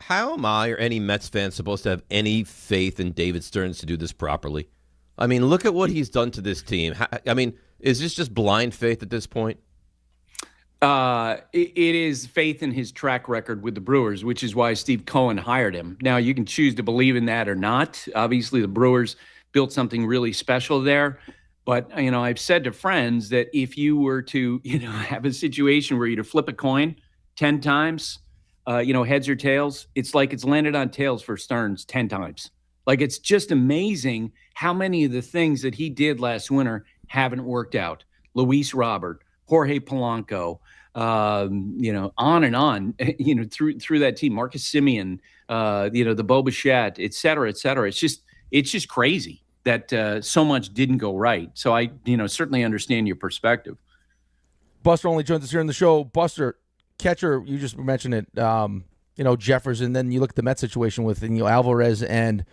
How am I or any Mets fan supposed to have any faith in David Stearns to do this properly? I mean, look at what he's done to this team. I mean, is this just blind faith at this point? It is faith in his track record with the Brewers, which is why Steve Cohen hired him. Now, you can choose to believe in that or not. Obviously, the Brewers built something really special there. But, I've said to friends that if you were to, have a situation where you'd flip a coin 10 times, heads or tails, it's like it's landed on tails for Stearns 10 times. Like, it's just amazing how many of the things that he did last winter haven't worked out. Luis Robert, Jorge Polanco, on and on, through that team, Marcus Semien, the Bo Bichette, et cetera, et cetera. It's just crazy that so much didn't go right. So I, certainly understand your perspective. Buster only joins us here on the show. Buster, catcher, you just mentioned it, Jeffers, and then you look at the Mets situation with, Alvarez and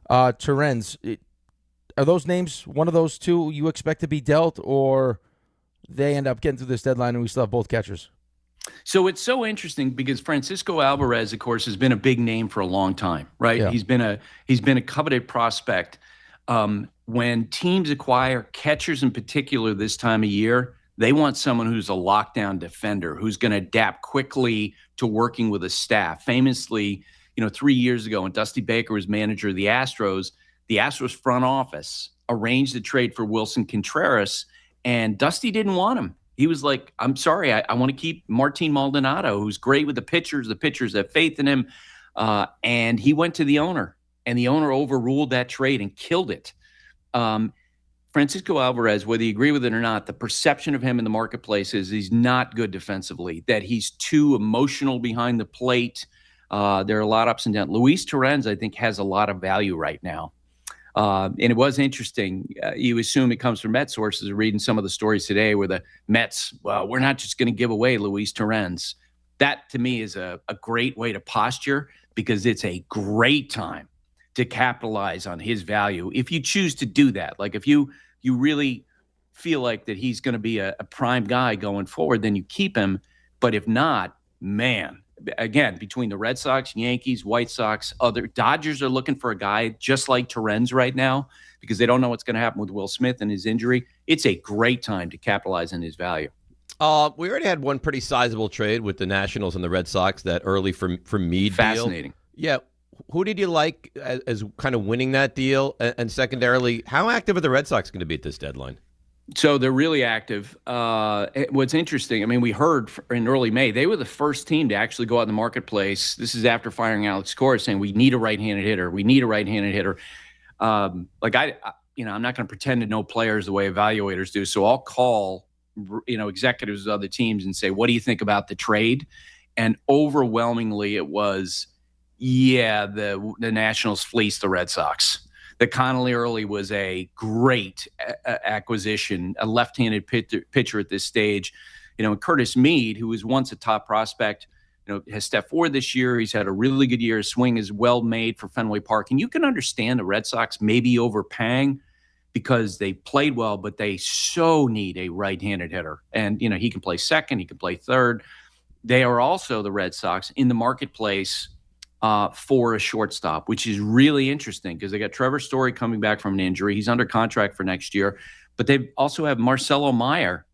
Torrens. Are those names, one of those two, you expect to be dealt, or they end up getting through this deadline and we still have both catchers? So it's so interesting because Francisco Alvarez, of course, has been a big name for a long time, right? Yeah. He's been a coveted prospect. When teams acquire catchers in particular this time of year, they want someone who's a lockdown defender, who's going to adapt quickly to working with a staff. Famously, 3 years ago when Dusty Baker was manager of the Astros front office arranged the trade for Wilson Contreras, and Dusty didn't want him. He was like, I'm sorry, I want to keep Martin Maldonado, who's great with the pitchers. The pitchers have faith in him. And he went to the owner, and the owner overruled that trade and killed it. Francisco Alvarez, whether you agree with it or not, the perception of him in the marketplace is he's not good defensively, that he's too emotional behind the plate. There are a lot of ups and downs. Luis Torrens, I think, has a lot of value right now. And it was interesting. You assume it comes from Mets sources, reading some of the stories today where the Mets, well, we're not just going to give away Luis Torrens. That, to me, is a great way to posture because it's a great time to capitalize on his value. If you choose to do that, like if you really feel like that he's going to be a prime guy going forward, then you keep him. But if not, man, again, between the Red Sox, Yankees, White Sox, other Dodgers are looking for a guy just like Torrens right now because they don't know what's going to happen with Will Smith and his injury. It's a great time to capitalize on his value. We already had one pretty sizable trade with the Nationals and the Red Sox, that early for Meade Fascinating. deal. Yeah. who did you like as kind of winning that deal? And secondarily, how active are the Red Sox going to be at this deadline? So they're really active. What's interesting, I mean, we heard in early May, they were the first team to actually go out in the marketplace. This is after firing Alex Cora, saying we need a right-handed hitter. We need a right-handed hitter. I'm not going to pretend to know players the way evaluators do. So I'll call, executives of other teams and say, what do you think about the trade? And overwhelmingly it was, the Nationals fleeced the Red Sox. The Connolly Early was a great acquisition, a left-handed pitcher at this stage. Curtis Mead, who was once a top prospect, has stepped forward this year. He's had a really good year. His swing is well made for Fenway Park. And you can understand the Red Sox maybe overpaying because they played well, but they so need a right-handed hitter. And, he can play second, he can play third. They are also, the Red Sox, in the marketplace for a shortstop, which is really interesting because they got Trevor Story coming back from an injury. He's under contract for next year. But they also have Marcelo Meyer.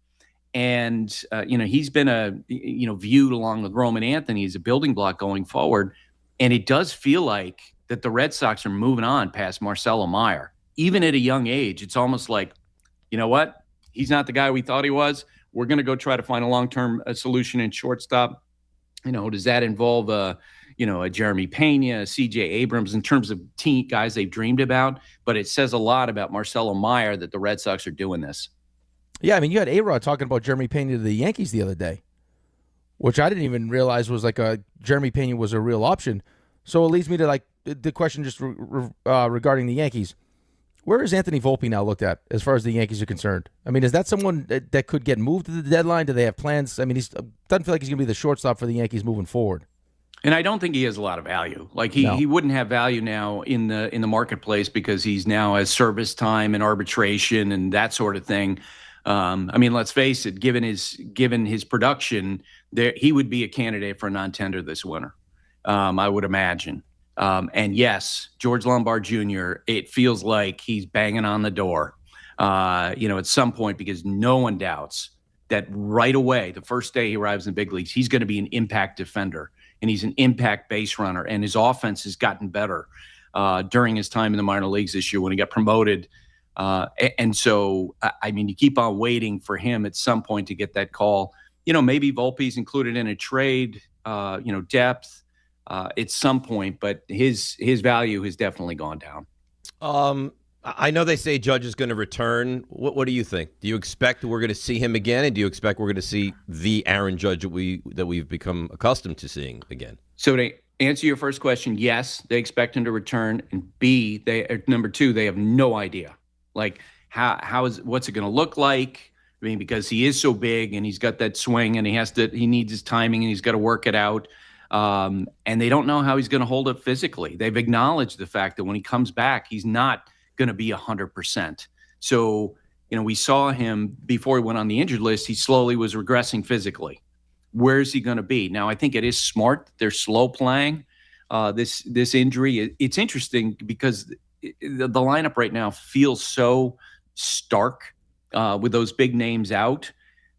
And, he's been viewed along with Roman Anthony as a building block going forward. And it does feel like that the Red Sox are moving on past Marcelo Meyer. Even at a young age, it's almost like, you know what? He's not the guy we thought he was. We're going to go try to find a long-term solution in shortstop. Does that involve a Jeremy Pena, a C.J. Abrams in terms of team guys they've dreamed about? But it says a lot about Marcelo Meyer that the Red Sox are doing this. Yeah, I mean, you had A-Rod talking about Jeremy Pena to the Yankees the other day, which I didn't even realize was Jeremy Pena was a real option. So it leads me to the question just regarding the Yankees. Where is Anthony Volpe now looked at as far as the Yankees are concerned? I mean, is that someone that could get moved to the deadline? Do they have plans? I mean, he doesn't feel like he's going to be the shortstop for the Yankees moving forward. And I don't think he has a lot of value. He wouldn't have value now in the marketplace because he's now has service time and arbitration and that sort of thing. Let's face it, given his production, he would be a candidate for a non-tender this winter, I would imagine. And yes, George Lombard Jr., it feels like he's banging on the door, at some point, because no one doubts that right away, the first day he arrives in the big leagues, he's going to be an impact defender and he's an impact base runner. And his offense has gotten better during his time in the minor leagues this year when he got promoted. And so, you keep on waiting for him at some point to get that call. Maybe Volpe's included in a trade, depth. At some point, but his value has definitely gone down. I know they say Judge is going to return. What do you think? Do you expect we're going to see him again, and do you expect we're going to see the Aaron Judge that we've become accustomed to seeing again? So to answer your first question, yes, they expect him to return, and B, number two, they have no idea. What's it going to look like? I mean, because he is so big and he's got that swing and he needs his timing and he's got to work it out. And they don't know how he's going to hold up physically. They've acknowledged the fact that when he comes back, he's not going to be 100%. So, we saw him before he went on the injured list. He slowly was regressing physically. Where is he going to be? Now, I think it is smart. They're slow playing this injury. It's interesting because the lineup right now feels so stark with those big names out.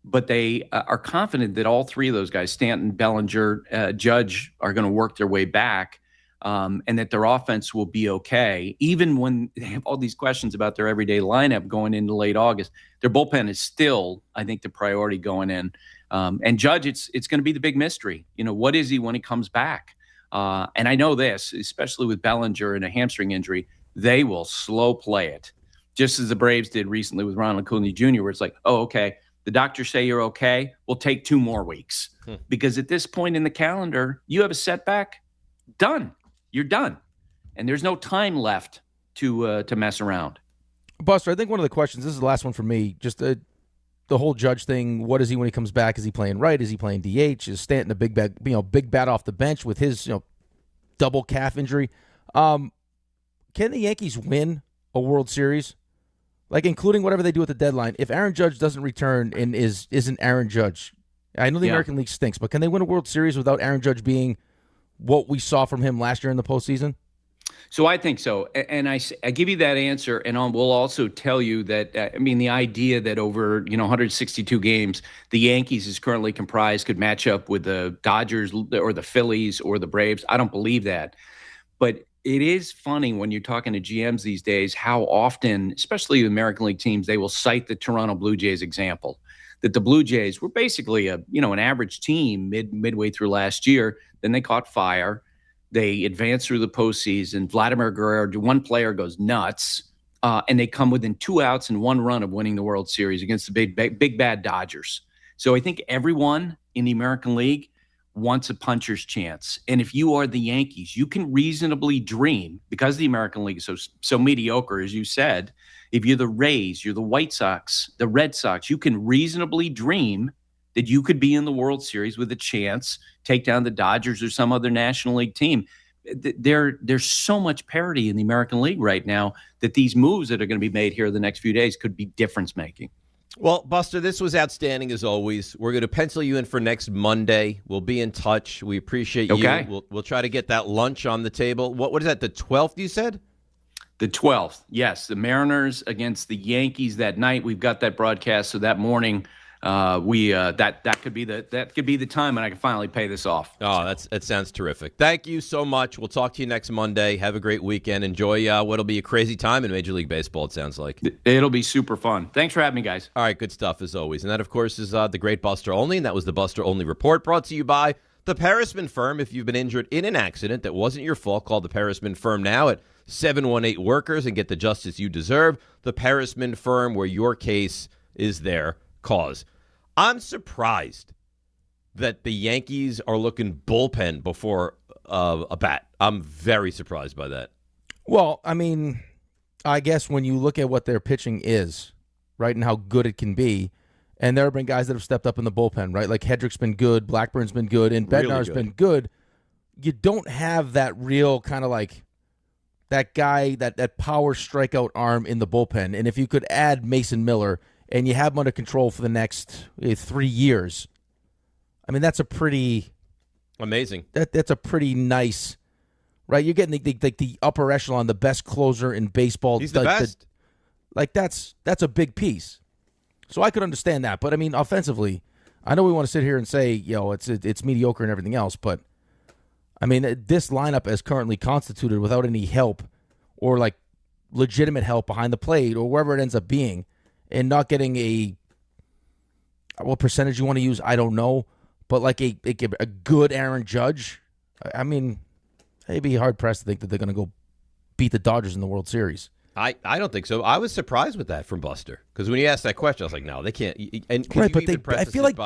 But they are confident that all three of those guys, Stanton, Bellinger, Judge, are going to work their way back and that their offense will be okay. Even when they have all these questions about their everyday lineup going into late August, their bullpen is still, I think, the priority going in. And Judge, it's going to be the big mystery. What is he when he comes back? And I know this, especially with Bellinger and a hamstring injury, they will slow play it, just as the Braves did recently with Ronald Acuna Jr., where it's like, oh, okay, the doctors say you're okay, we'll take 2 more weeks. Because at this point in the calendar, you have a setback, done. You're done. And there's no time left to mess around. Buster, I think one of the questions, this is the last one for me, just the whole Judge thing. What is he when he comes back? Is he playing right? Is he playing DH? Is Stanton a big bat off the bench with his double calf injury? Can the Yankees win a World Series? Including whatever they do at the deadline, if Aaron Judge doesn't return and isn't Aaron Judge, I know the American League stinks, but can they win a World Series without Aaron Judge being what we saw from him last year in the postseason? So I think so. And I give you that answer, and we'll also tell you that, the idea that over 162 games, the Yankees is currently comprised could match up with the Dodgers or the Phillies or the Braves, I don't believe that. But it is funny when you're talking to GMs these days how often, especially the American League teams, they will cite the Toronto Blue Jays example, that the Blue Jays were basically an average team midway through last year. Then they caught fire. They advanced through the postseason. Vladimir Guerrero, one player, goes nuts, and they come within 2 outs and 1 run of winning the World Series against the big bad Dodgers. So I think everyone in the American League wants a puncher's chance. And if you are the Yankees, you can reasonably dream, because the American League is so mediocre, as you said. If you're the Rays, you're the White Sox, the Red Sox, you can reasonably dream that you could be in the World Series with a chance, take down the Dodgers or some other National League team. There's so much parity in the American League right now that these moves that are going to be made here in the next few days could be difference-making. Well, Buster, this was outstanding as always. We're going to pencil you in for next Monday. We'll be in touch. We appreciate you. We'll try to get that lunch on the table. What is that, the 12th you said? The 12th, yes. The Mariners against the Yankees that night. We've got that broadcast, so that morning that could be the time, and I can finally pay this off. Oh, that sounds terrific. Thank you so much. We'll talk to you next Monday. Have a great weekend. Enjoy what'll be a crazy time in Major League Baseball, it sounds like. It'll be super fun. Thanks for having me, guys. All right, good stuff as always. And that, of course, is the great Buster Olney, and that was the Buster Olney Report, brought to you by the Parisman Firm. If you've been injured in an accident that wasn't your fault, call the Parisman Firm now at 718-WORKERS and get the justice you deserve. The Parisman Firm, where your case is their cause. I'm surprised that the Yankees are looking bullpen before a bat. I'm very surprised by that. Well, I mean, I guess when you look at what their pitching is, right, and how good it can be, and there have been guys that have stepped up in the bullpen, right? Like Hedrick's been good, Blackburn's been good, and Bednar's been good. You don't have that real kind of like that guy, that power strikeout arm in the bullpen. And if you could add Mason Miller and you have him under control for the next 3 years, I mean, that's a pretty amazing. That's a pretty nice, right? You're getting the upper echelon, the best closer in baseball. He's the best. That's a big piece. So I could understand that. But I mean, offensively, I know we want to sit here and say, it's mediocre and everything else, but I mean, this lineup is currently constituted without any help or like legitimate help behind the plate or wherever it ends up being. And not getting what percentage you want to use, I don't know. But like a good Aaron Judge, I mean, they'd be hard-pressed to think that they're going to go beat the Dodgers in the World Series. I don't think so. I was surprised with that from Buster. Because when you asked that question, I was like, no, they can't. And right, but I feel like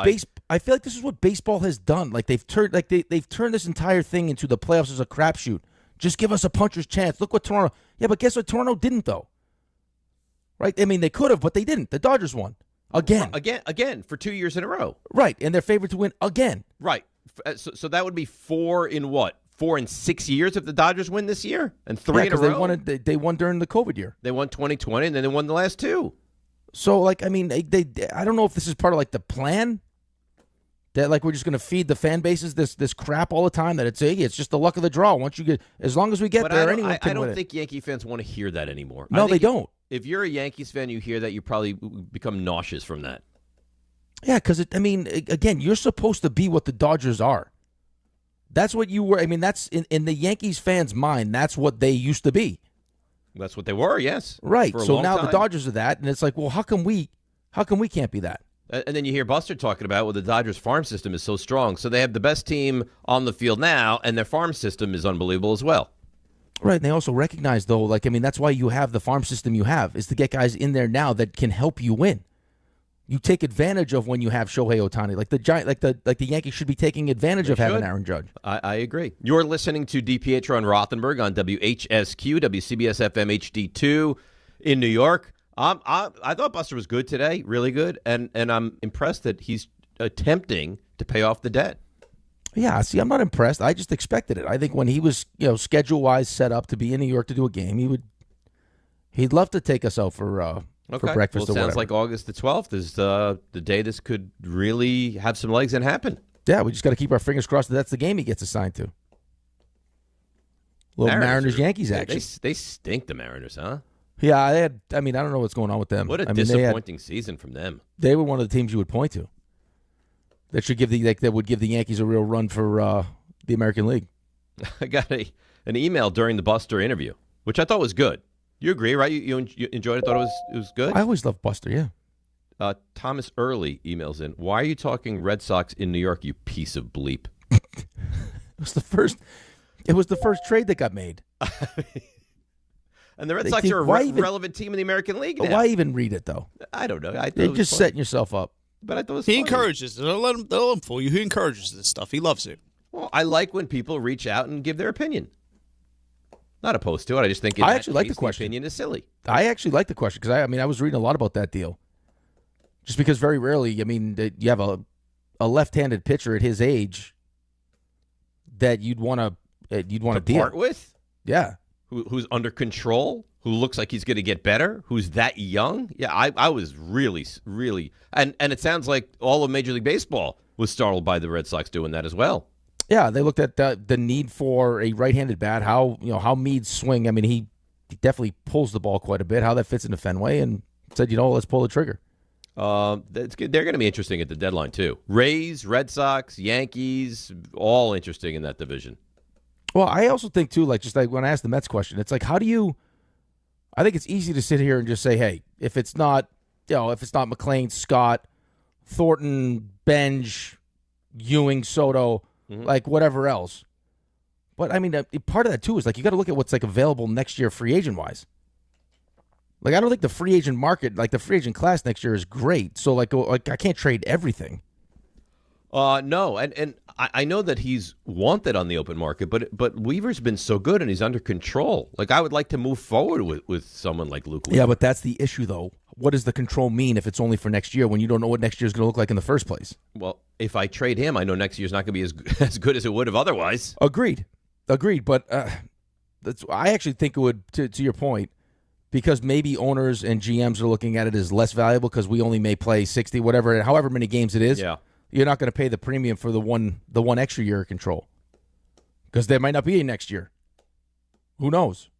this is what baseball has done. Like they've turned this entire thing into the playoffs as a crapshoot. Just give us a puncher's chance. Look what Toronto. Yeah, but guess what? Toronto didn't though. Right? I mean, they could have, but they didn't. The Dodgers won. Again, for 2 years in a row. Right, and they're favored to win again. Right. So that would be 4 in what? 4 in 6 years if the Dodgers win this year? And 3 in a row? They won during the COVID year. They won 2020, and then they won the last 2. So, like, I mean, I don't know if this is part of, like, the plan. That, like, we're just going to feed the fan bases this crap all the time. That it's just the luck of the draw. Once you get, as long as we get there, anyone can win it. I don't think Yankee fans want to hear that anymore. No, they don't. If you're a Yankees fan, you hear that, you probably become nauseous from that. Yeah, because, again, you're supposed to be what the Dodgers are. That's what you were. I mean, that's in the Yankees fans' mind, that's what they used to be. That's what they were, yes. Right. So now the Dodgers are that, and it's like, well, how come we can't be that? And then you hear Buster talking about, well, the Dodgers farm system is so strong. So they have the best team on the field now, and their farm system is unbelievable as well. Right, and they also recognize, though, that's why you have the farm system you have, is to get guys in there now that can help you win. You take advantage of when you have Shohei Ohtani. Like the Yankees should be taking advantage of having Aaron Judge. I agree. You're listening to DiPietro and Rothenberg on WHSQ, WCBS FM HD2 in New York. I thought Buster was good today, really good, and I'm impressed that he's attempting to pay off the debt. Yeah, see, I'm not impressed. I just expected it. I think when he was, schedule-wise set up to be in New York to do a game, he'd love to take us out for breakfast or whatever. Sounds like August the 12th is the day this could really have some legs and happen. Yeah, we just got to keep our fingers crossed that that's the game he gets assigned to. Little Mariners-Yankees action. They stink, the Mariners, huh? Yeah, I don't know what's going on with them. What a disappointing season from them. They were one of the teams you would point to. That would give the Yankees a real run for the American League. I got an email during the Buster interview, which I thought was good. You agree, right? You enjoyed it, thought it was good? I always loved Buster, yeah. Thomas Early emails in, why are you talking Red Sox in New York, you piece of bleep? It was the first trade that got made. And the Red Sox are a relevant team in the American League now. Why even read it, though? I don't know. You're just setting yourself up. But I thought it was He funny. encourages it. Don't let him fool you. He encourages this stuff. He loves it. Well, I like when people reach out and give their opinion. Not opposed to it. I just think I actually like the question. Opinion is silly. I actually like the question because I was reading a lot about that deal. Just because very rarely, you have a left-handed pitcher at his age that you'd want to deal part with. Yeah, who's under control, who looks like he's going to get better, who's that young. Yeah, I was really, and it sounds like all of Major League Baseball was startled by the Red Sox doing that as well. Yeah, they looked at the need for a right-handed bat, how Meade's swing. I mean, he definitely pulls the ball quite a bit, how that fits into Fenway, and said, let's pull the trigger. That's good. They're going to be interesting at the deadline, too. Rays, Red Sox, Yankees, all interesting in that division. Well, I also think, too, like when I asked the Mets question, it's like, I think it's easy to sit here and just say, hey, if it's not McClain, Scott, Thornton, Benj, Ewing, Soto, like whatever else. But, I mean, part of that, too, is like you got to look at what's like available next year free agent-wise. Like, I don't think the free agent market, like the free agent class next year is great. So, like I can't trade everything. No, and I know that he's wanted on the open market, but Weaver's been so good and he's under control. Like, I would like to move forward with someone like Luke Weaver. Yeah, but that's the issue, though. What does the control mean if it's only for next year when you don't know what next year is going to look like in the first place? Well, if I trade him, I know next year's not going to be as good as it would have otherwise. Agreed. But I actually think it would, to your point, because maybe owners and GMs are looking at it as less valuable because we only may play 60, whatever, however many games it is. Yeah. You're not going to pay the premium for the one extra year of control because there might not be a next year. Who knows?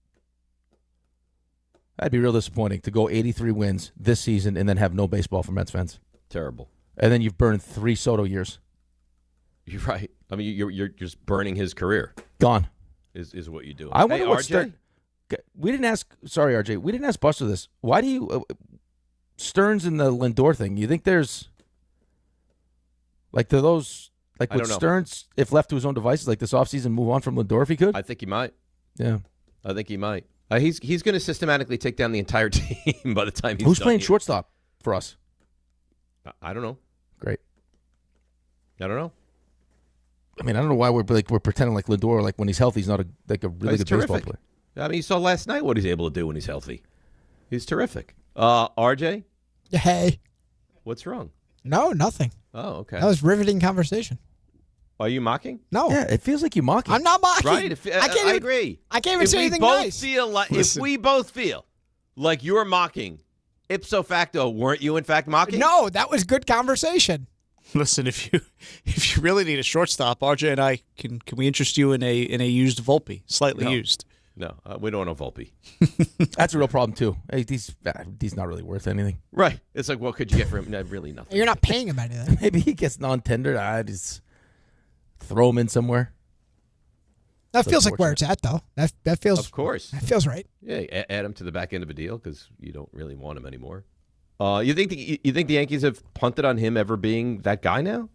That'd be real disappointing to go 83 wins this season and then have no baseball for Mets fans. Terrible. And then you've burned 3 Soto years. You're right. I mean, you're just burning his career. Gone. Is what you do. I wonder what RJ? We didn't ask. Sorry, RJ. We didn't ask Buster this. Why do you Stearns and the Lindor thing? You think there's would Stearns, if left to his own devices, like this offseason, move on from Lindor if he could? I think he might. Yeah, I think he might. He's going to systematically take down the entire team by the time he's Who's done playing here. shortstop for us? I don't know. Great. I don't know. I mean, I don't know why we're pretending like Lindor, like when he's healthy, he's not a really good terrific baseball player. I mean, you saw last night what he's able to do when he's healthy. He's terrific. RJ? Hey. What's wrong? No, nothing. Oh, okay. That was riveting conversation. Are you mocking? No. Yeah, it feels like you're mocking. I'm not mocking. Right? I agree. I can't even say anything nice. If we both feel like you're mocking, ipso facto, weren't you in fact mocking? No, that was good conversation. Listen, if you really need a shortstop, RJ and I can we interest you in a used Volpe, slightly used. No, we don't want a Volpe. That's a real problem too. He's not really worth anything. Right? It's like, what could you get for him? No, really nothing. You're not paying him anything. Maybe he gets non-tendered. I just throw him in somewhere. That feels like where it's at, though. That feels. Of course. That feels right. Yeah, add him to the back end of a deal because you don't really want him anymore. You think the Yankees have punted on him ever being that guy now?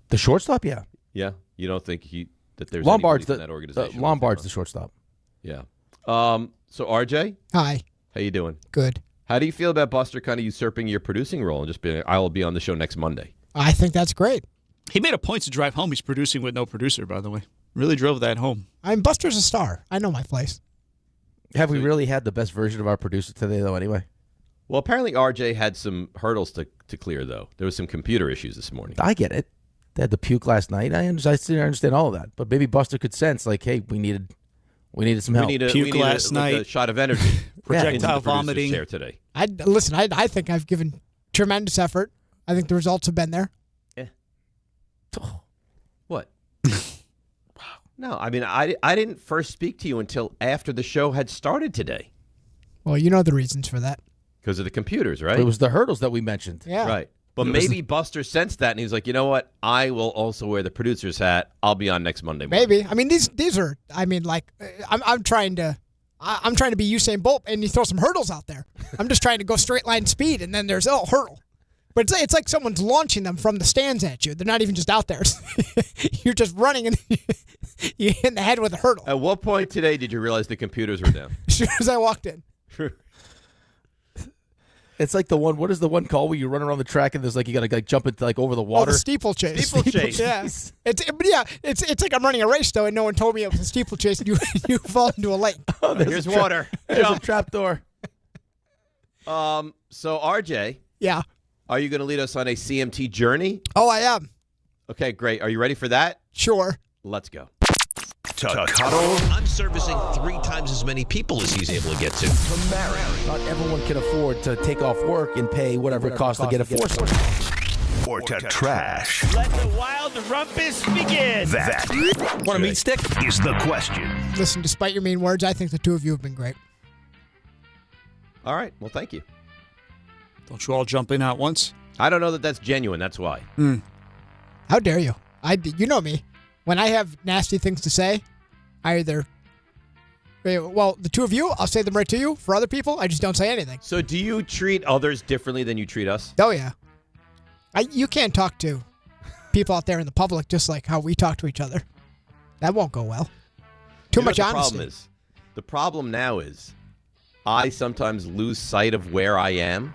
The shortstop, yeah. Yeah, you don't think that there's Lombard's in that organization? Lombard's the shortstop. Yeah. So RJ, hi. How you doing? Good. How do you feel about Buster kind of usurping your producing role and just being, I will be on the show next Monday? I think that's great. He made a point to drive home. He's producing with no producer, by the way. Really drove that home. Buster's a star. I know my place. Have we really had the best version of our producer today, though, anyway? Well, apparently RJ had some hurdles to clear, though. There was some computer issues this morning. I get it. They had the puke last night. I understand all of that. But maybe Buster could sense, like, hey, we needed some help. Puke last night. A shot of energy. Projectile vomiting. Chair today. Listen, I think I've given tremendous effort. I think the results have been there. Yeah. What? No, I mean, I didn't first speak to you until after the show had started today. Well, you know the reasons for that. Because of the computers, right? It was the hurdles that we mentioned. Yeah. Right. But maybe Buster sensed that, and he was like, you know what? I will also wear the producer's hat. I'll be on next Monday morning. Maybe. I mean, these are. I mean, like, I'm trying to be Usain Bolt, and you throw some hurdles out there. I'm just trying to go straight line speed, and then there's hurdle. But it's like someone's launching them from the stands at you. They're not even just out there. You're just running, and you hit the head with a hurdle. At what point today did you realize the computers were down? As soon as I walked in. It's like the one. What is the one call where you run around the track and there's like you got to jump it like over the water? Oh, the steeplechase. Steeplechase. Yeah. It's like I'm running a race though, and no one told me it was a steeplechase. And you fall into a lake. Oh, here's water. There's a trap door. So RJ. Yeah. Are you going to lead us on a CMT journey? Oh, I am. Okay, great. Are you ready for that? Sure. Let's go. To cuddle. I'm servicing 3 times as many people as he's able to get to. To marry. Not everyone can afford to take off work and pay whatever it costs to get a foursome. Or to trash. Let the wild rumpus begin. That. Want a meat stick? Is the question. Listen, despite your mean words, I think the two of you have been great. All right. Well, thank you. Don't you all jump in at once? I don't know that that's genuine. That's why. How dare you? You know me. When I have nasty things to say, I either... Well, the two of you, I'll say them right to you. For other people, I just don't say anything. So do you treat others differently than you treat us? Oh, yeah. You can't talk to people out there in the public just like how we talk to each other. That won't go well. Too much honesty. The problem now is I sometimes lose sight of where I am.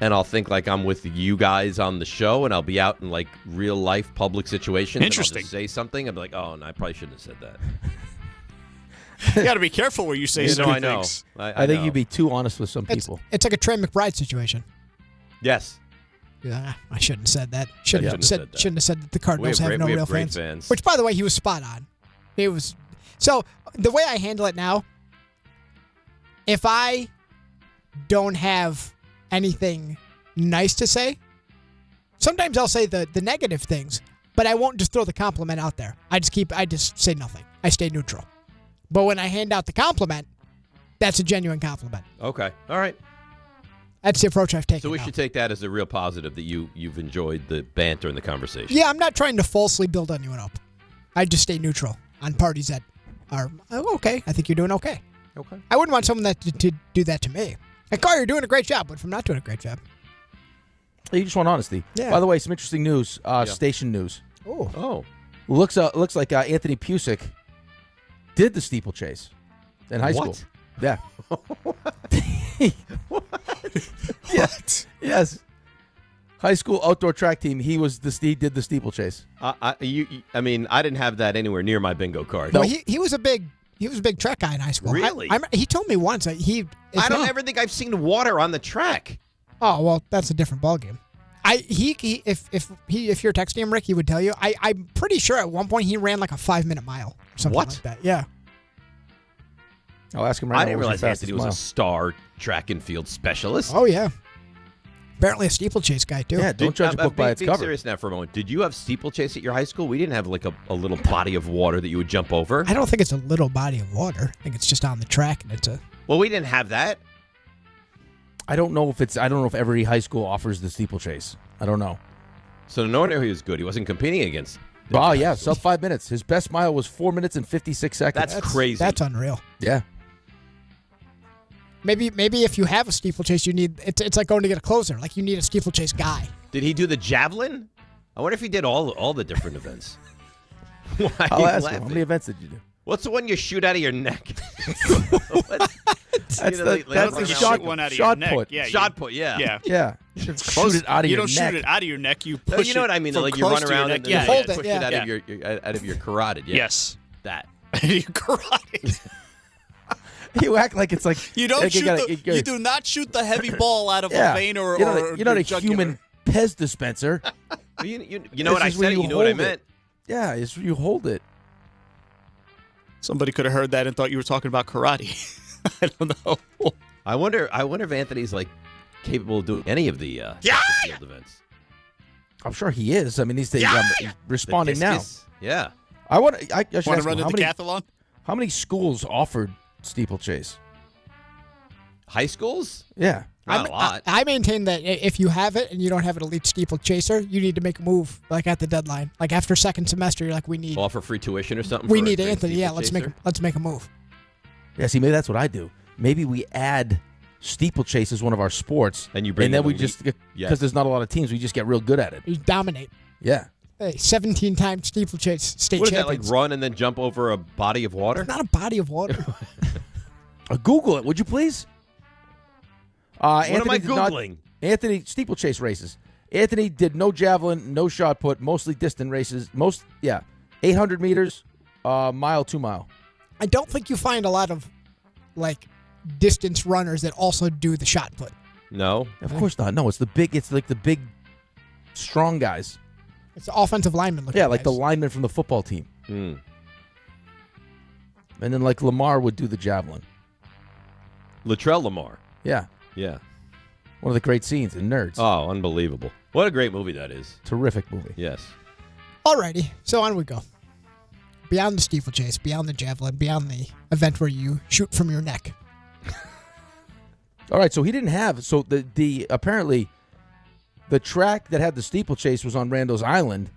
And I'll think like I'm with you guys on the show, and I'll be out in like real life public situations. Interesting. And I'll just say something. I'll be like, oh, no, I probably shouldn't have said that. You got to be careful where you say certain things. I think know. you'd be too honest with some people. It's like a Trey McBride situation. Yes. Yeah, I shouldn't have said that. Shouldn't have said that the Cardinals have no real fans. Which, by the way, he was spot on. He was. So the way I handle it now, if I don't have anything nice to say, sometimes I'll say the negative things, but I won't just throw the compliment out there. I just say nothing. I stay neutral. But when I hand out the compliment, that's a genuine compliment. Okay. All right. That's the approach I've taken. So we should take that as a real positive that you've enjoyed the banter and the conversation. Yeah, I'm not trying to falsely build anyone up. I just stay neutral on parties that are okay. I think you're doing okay. Okay. I wouldn't want someone to do that to me. Like, Carl, you're doing a great job, but if I'm not doing a great job. You just want honesty. Yeah. By the way, some interesting news. Station news. Oh. Looks like Anthony Pusick did the steeplechase in high school. Yeah. What? Yes. High school outdoor track team. He did the steeplechase. I mean, I didn't have that anywhere near my bingo card. No, he was a big track guy in high school. Really? He told me once I don't ever think I've seen water on the track. Oh well, that's a different ballgame. If you're texting him, Rick, he would tell you. I'm pretty sure at one point he ran like a 5-minute mile or something like that. Yeah. I'll ask him right now. I didn't realize Anthony was a star track and field specialist. Oh yeah. Apparently a steeplechase guy too. Yeah, don't judge a book by its cover. Be serious now for a moment. Did you have steeplechase at your high school? We didn't have like a little body of water that you would jump over. I don't think it's a little body of water. I think it's just on the track and it's a. Well, we didn't have that. I don't know if every high school offers the steeplechase. I don't know. So no one knew he was good. He wasn't competing against. Oh yeah, sub 5 minutes. His best mile was 4 minutes and 56 seconds. That's crazy. That's unreal. Yeah. Maybe if you have a steeplechase, you need it's like going to get a closer. Like you need a steeplechase guy. Did he do the javelin? I wonder if he did all the different events. Why I'll ask him. How many events did you do? What's the one you shoot out of your neck? That's the shot one out of your neck. Yeah, shot put. Yeah. Shoot it out of your neck. You don't shoot it out of your neck. You push you know what I mean? Like you run around and you hold it. Push it out of your carotid. Yeah. Yes. That. Your carotid. You act like it's like you don't you do not shoot the heavy ball out of a vein or you're not a human Pez dispenser. You know what I said? You know what I meant? Yeah, it's you hold it. Somebody could have heard that and thought you were talking about karate. I don't know. I wonder if Anthony's like capable of doing any of the field events. I'm sure he is. I mean, he's responding now. Yeah. I want to run the decathlon. How many schools offered steeplechase? High schools? Yeah. Not a lot. I maintain that if you have it and you don't have an elite steeplechaser, you need to make a move like at the deadline. Like after second semester, you're like, we need offer free tuition or something. We need Anthony. Yeah, let's make a move. Yeah, see, maybe that's what I do. Maybe we add steeplechase as one of our sports, and you bring, and then we just because there's not a lot of teams, we just get real good at it. You dominate. Yeah. Hey, 17-time steeplechase state What is champions. that, like run and then jump over a body of water? It's not a body of water. Google it, would you please? What Anthony am I Googling? Anthony steeplechase races. Anthony did no javelin, no shot put, mostly distant races. 800 meters, mile, 2 mile. I don't think you find a lot of like distance runners that also do the shot put. No, of course not. No, it's like the big, strong guys. It's the offensive lineman. Yeah, like the lineman from the football team. Hmm. And then like Lamar would do the javelin. Latrell Lamar. Yeah. Yeah. One of the great scenes in Nerds. Oh, unbelievable. What a great movie that is. Terrific movie. Yes. Alrighty, so on we go. Beyond the steeplechase, beyond the javelin, beyond the event where you shoot from your neck. All right, so he didn't have the apparently the track that had the steeplechase was on Rando's Island.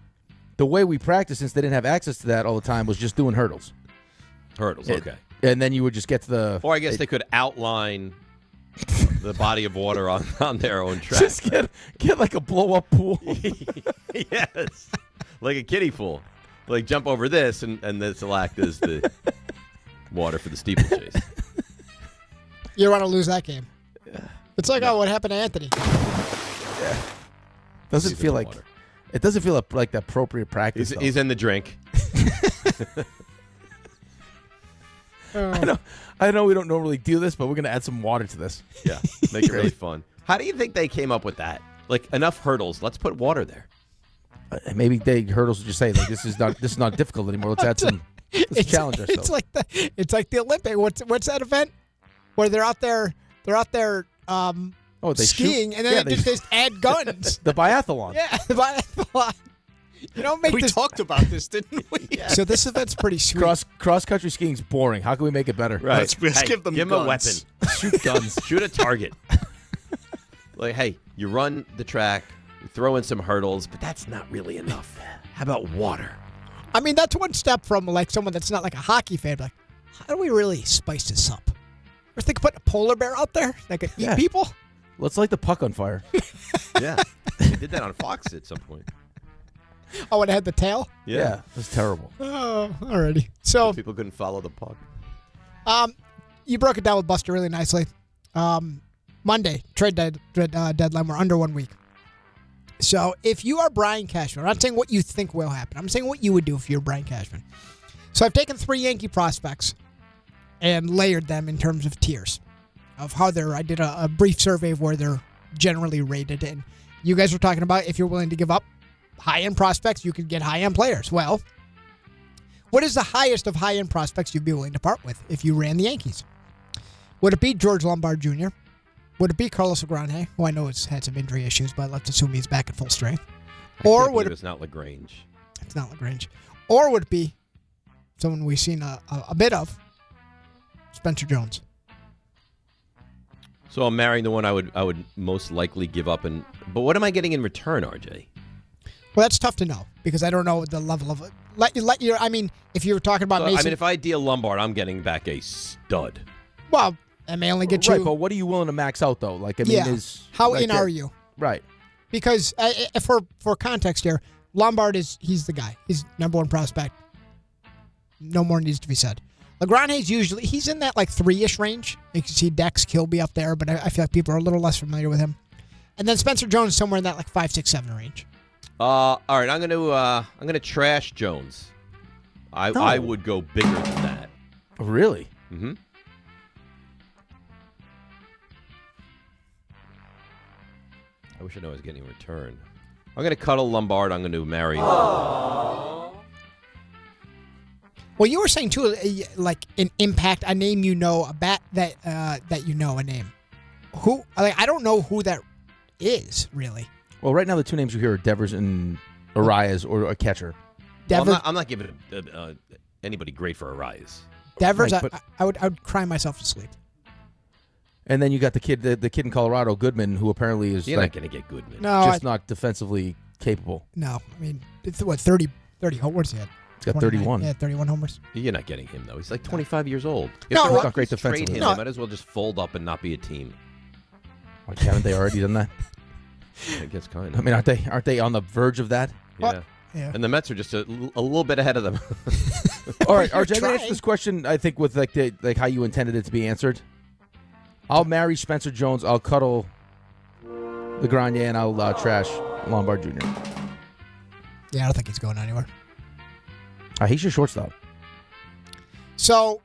The way we practiced, since they didn't have access to that all the time, was just doing hurdles. Hurdles, okay. And then you would just get to the... Or I guess they could outline the body of water on their own track. Just get like a blow-up pool. Yes. Like a kiddie pool. Like jump over this, and this will act as the water for the steeplechase. You don't want to lose that game. It's like, what happened to Anthony? Yeah. Doesn't feel like... Water. It doesn't feel like the appropriate practice. He's in the drink. I know we don't normally do this, but we're going to add some water to this. Yeah, make it really fun. How do you think they came up with that? Like, enough hurdles. Let's put water there. Maybe hurdles would just say, like, this is not difficult anymore. Let's add some. Let's challenge ourselves. It's like the Olympic. What's that event where they're out there skiing shoot? and then they just add guns. The biathlon. Yeah, the biathlon. You don't make we talked about this, didn't we? Yeah. So this event's pretty sweet. Cross country skiing's boring. How can we make it better? Right. Let's give them a weapon. Shoot guns. Shoot a target. Like, hey, you run the track, you throw in some hurdles, but that's not really enough. How about water? I mean, that's one step from like someone that's not like a hockey fan. Like, how do we really spice this up? Ever think of putting a polar bear out there that could eat people? Let's light the puck on fire. Yeah. They did that on Fox at some point. Oh, and it had the tail? Yeah. It was terrible. Oh, alrighty. So people couldn't follow the puck. You broke it down with Buster really nicely. Monday, trade deadline. We're under 1 week. So if you are Brian Cashman, I'm not saying what you think will happen. I'm saying what you would do if you're Brian Cashman. So I've taken 3 Yankee prospects and layered them in terms of tiers of how I did a brief survey of where they're generally rated. And you guys were talking about if you're willing to give up high-end prospects, you could get high-end players. Well, what is the highest of high-end prospects you'd be willing to part with if you ran the Yankees? Would it be George Lombard Jr.? Would it be Carlos Agrange, who I know has had some injury issues, but let's assume he's back at full strength? Or would it's not LaGrange? It's not LaGrange. Or would it be someone we've seen a bit of, Spencer Jones? So I'm marrying the one I would most likely give up. But what am I getting in return, RJ? Well, that's tough to know because I don't know the level of it. I mean, if you were talking about Mason. I mean, if I deal Lombard, I'm getting back a stud. Well, I may only get you. Right, but what are you willing to max out, though? Like, I mean, how like in are you? Right. Because for context here, Lombard he's the guy. He's number 1 prospect. No more needs to be said. LaGrange usually, he's in that like 3-ish range. You can see Dex Kilby up there, but I feel like people are a little less familiar with him. And then Spencer Jones is somewhere in that like 5, 6, 7 range. All right, I'm gonna trash Jones. I would go bigger than that. Really? Mm-hmm. I wish I knew I was getting a return. I'm gonna cuddle Lombard. I'm gonna marry. Well, you were saying too, like an impact, a name you know, a bat that you know, a name. Who? Like, I don't know who that is really. Well, right now the 2 names you hear are Devers and Arias, or a catcher. Well, I'm not giving anybody great for Arias. Devers, right, I would cry myself to sleep. And then you got the kid in Colorado, Goodman, who apparently is You're not going to get Goodman. No, just not defensively capable. No, I mean, it's what, 30 homers he had? He's got 31. Yeah, 31 homers. You're not getting him, though. He's like 25 years old. No, if he's not great trade defensively. him, No. they might as well just fold up and not be a team. Like, haven't they already done that? I guess kind of. I mean, aren't they on the verge of that? Yeah. Yeah. And the Mets are just a little bit ahead of them. All right, RJ, I'm going to answer this question, I think, with like how you intended it to be answered. I'll marry Spencer Jones. I'll cuddle the Grenier, and I'll trash Lombard Jr. Yeah, I don't think he's going anywhere. He's your shortstop. So,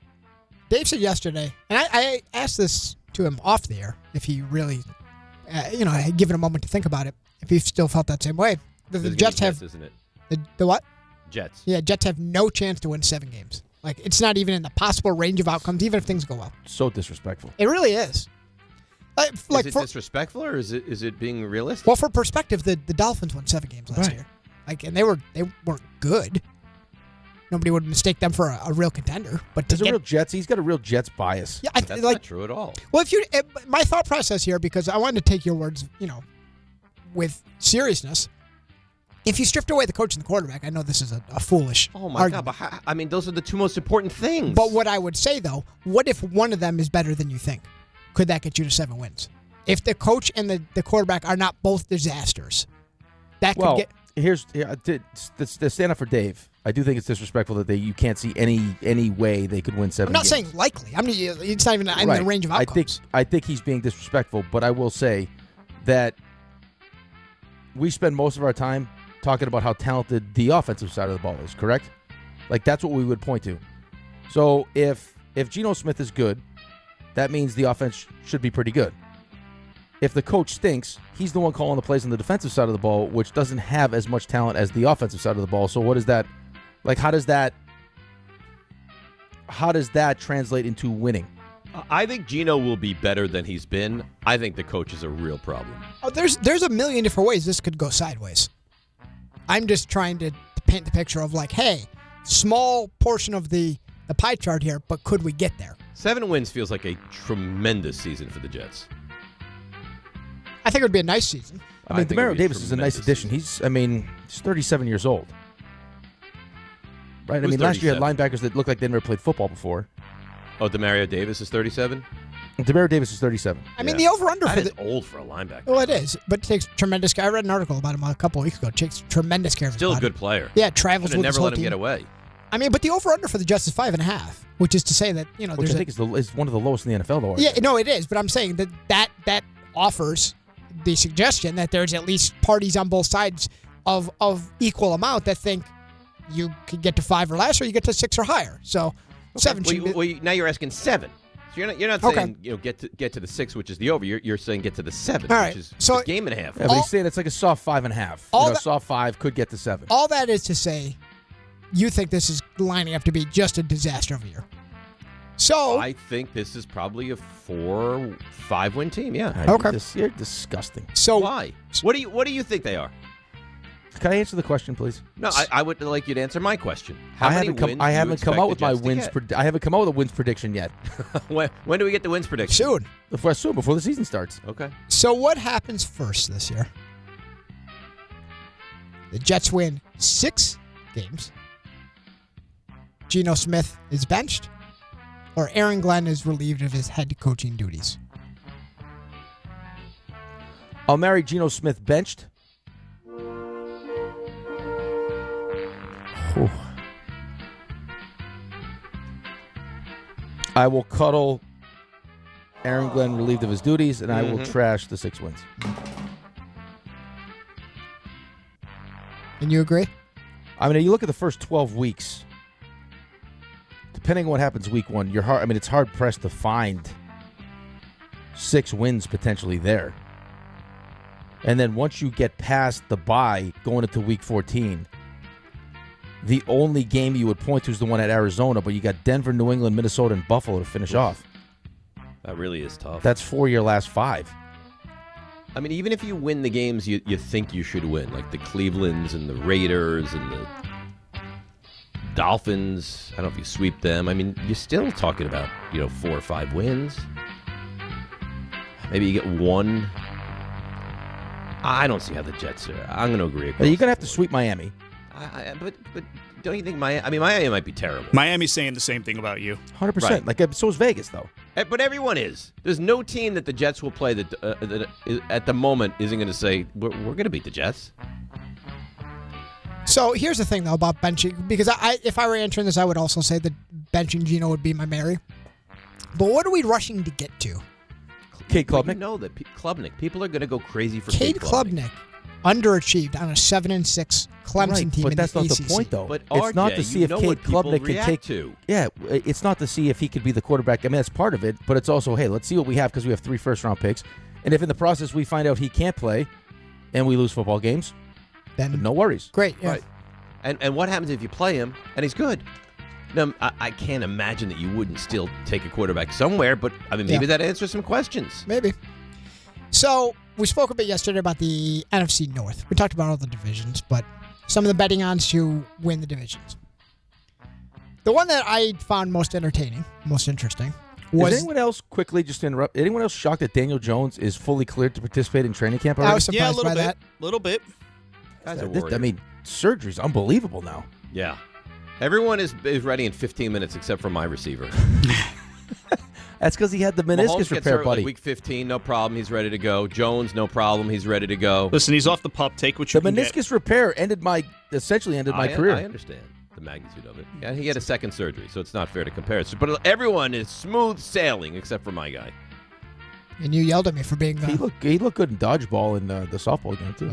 Dave said yesterday, and I asked this to him off the air, if he really, had given a moment to think about it, if he still felt that same way. The Jets have, isn't it? The what? Jets. Yeah, Jets have no chance to win 7 games. Like, it's not even in the possible range of outcomes, even if things go well. So disrespectful. It really is. Is it disrespectful, or is it being realistic? Well, for perspective, the Dolphins won 7 games last year. Like, and they weren't good. Nobody would mistake them for a real contender. But he's got a real Jets bias. Yeah, that's not true at all. Well, my thought process here, because I wanted to take your words, with seriousness. If you stripped away the coach and the quarterback, I know this is a foolish argument. God! But I mean, those are the two most important things. But what I would say, though, what if one of them is better than you think? Could that get you to 7 wins? If the coach and the quarterback are not both disasters, that could get. To stand up for Dave, I do think it's disrespectful that you can't see any way they could win 7 I'm not games. saying likely. I mean, it's not even in the range of outcomes. I think he's being disrespectful, but I will say that we spend most of our time talking about how talented the offensive side of the ball is, correct? Like, that's what we would point to. So if Geno Smith is good, that means the offense should be pretty good. If the coach stinks, he's the one calling the plays on the defensive side of the ball, which doesn't have as much talent as the offensive side of the ball. So what is that? Like, how does that translate into winning? I think Geno will be better than he's been. I think the coach is a real problem. Oh, there's a million different ways this could go sideways. I'm just trying to paint the picture of like, hey, small portion of the pie chart here, but could we get there? 7 wins feels like a tremendous season for the Jets. I think it would be a nice season. I mean, Demario Davis is a nice addition. He's 37 years old. Right? I mean, last year you had linebackers that looked like they never played football before. Oh, Demario Davis is 37? Demario Davis is 37. I mean, the over-under that for is old for a linebacker. Well, it is, but it takes tremendous care. I read an article about him a couple of weeks ago. It takes tremendous care of his Still a body. good player. Yeah, travels with his never whole let him team. get away. I mean, but the over-under for the Jets is 5.5, which is to say that, Which I think is one of the lowest in the NFL, though. Yeah, no, it is, but I'm saying that offers the suggestion that there's at least parties on both sides of equal amount that think you could get to 5 or less, or you get to 6 or higher. So 7. Now you're asking 7. So you're not saying get to the 6, which is the over. You're saying get to the 7, all right. which is so a game and a half. Yeah, but he's saying it's like a soft 5.5. Soft 5 could get to 7. All that is to say, you think this is lining up to be just a disaster of a year. So I think this is probably a 4-5 win team. Yeah. Okay. You're disgusting. So why? What do you think they are? Can I answer the question, please? No, I would like you to answer my question. I haven't come out with my wins. I haven't come out with a wins prediction yet. when do we get the wins prediction? Soon. Before the season starts. Okay. So what happens first this year? The Jets win 6 games. Geno Smith is benched, or Aaron Glenn is relieved of his head coaching duties. I'll marry Geno Smith benched. Whew. I will cuddle Aaron Glenn relieved of his duties, and I will trash the 6 wins. And you agree? I mean, you look at the first 12 weeks. Depending on what happens week 1, it's hard pressed to find 6 wins potentially there. And then once you get past the bye going into week 14, the only game you would point to is the one at Arizona, but you got Denver, New England, Minnesota, and Buffalo to finish off. That really is tough. That's 4 of your last 5. I mean, even if you win the games you think you should win, like the Clevelands and the Raiders and the Dolphins, I don't know if you sweep them. I mean, you're still talking about, 4 or 5 wins. Maybe you get one. I don't see how the Jets are. I'm going to agree. You're going to have to sweep Miami. But don't you think Miami? I mean, Miami might be terrible. Miami's saying the same thing about you. 100%. Right. Like, so is Vegas, though. But everyone is. There's no team that the Jets will play that at the moment isn't going to say, we're going to beat the Jets. So here's the thing, though, about benching. Because if I were answering this, I would also say that benching Geno would be my Mary. But what are we rushing to get to? Cade Klubnik? You know that Klubnik. People are going to go crazy for Cade Klubnik. Underachieved on a 7-6 Clemson team. But that's not ACC. the point, though. But it's RJ, not to see if Cade Klubnik can take. To. Yeah, it's not to see if he could be the quarterback. I mean, that's part of it. But it's also, hey, let's see what we have because we have 3 first-round picks. And if in the process we find out he can't play, and we lose football games, then no worries. Great. Yeah. Right. And what happens if you play him and he's good? Now, I can't imagine that you wouldn't still take a quarterback somewhere, but I mean, maybe that answers some questions. Maybe. So we spoke a bit yesterday about the NFC North. We talked about all the divisions, but some of the betting odds to win the divisions. The one that I found most entertaining, most interesting, was... Is anyone else, quickly just to interrupt, anyone else shocked that Daniel Jones is fully cleared to participate in training camp already? I was surprised by that. A little bit. Guys are worried. I mean, surgery's unbelievable now. Yeah. Everyone is ready in 15 minutes except for my receiver. That's because he had the meniscus repair, buddy. Like week 15, no problem. He's ready to go. Jones, no problem. He's ready to go. Listen, he's off the pup. Take what you can get. The meniscus repair essentially ended my career. I understand the magnitude of it. Yeah, he had a second surgery, so it's not fair to compare it. But everyone is smooth sailing except for my guy. And you yelled at me for being... He looked good in dodgeball in the softball game, too.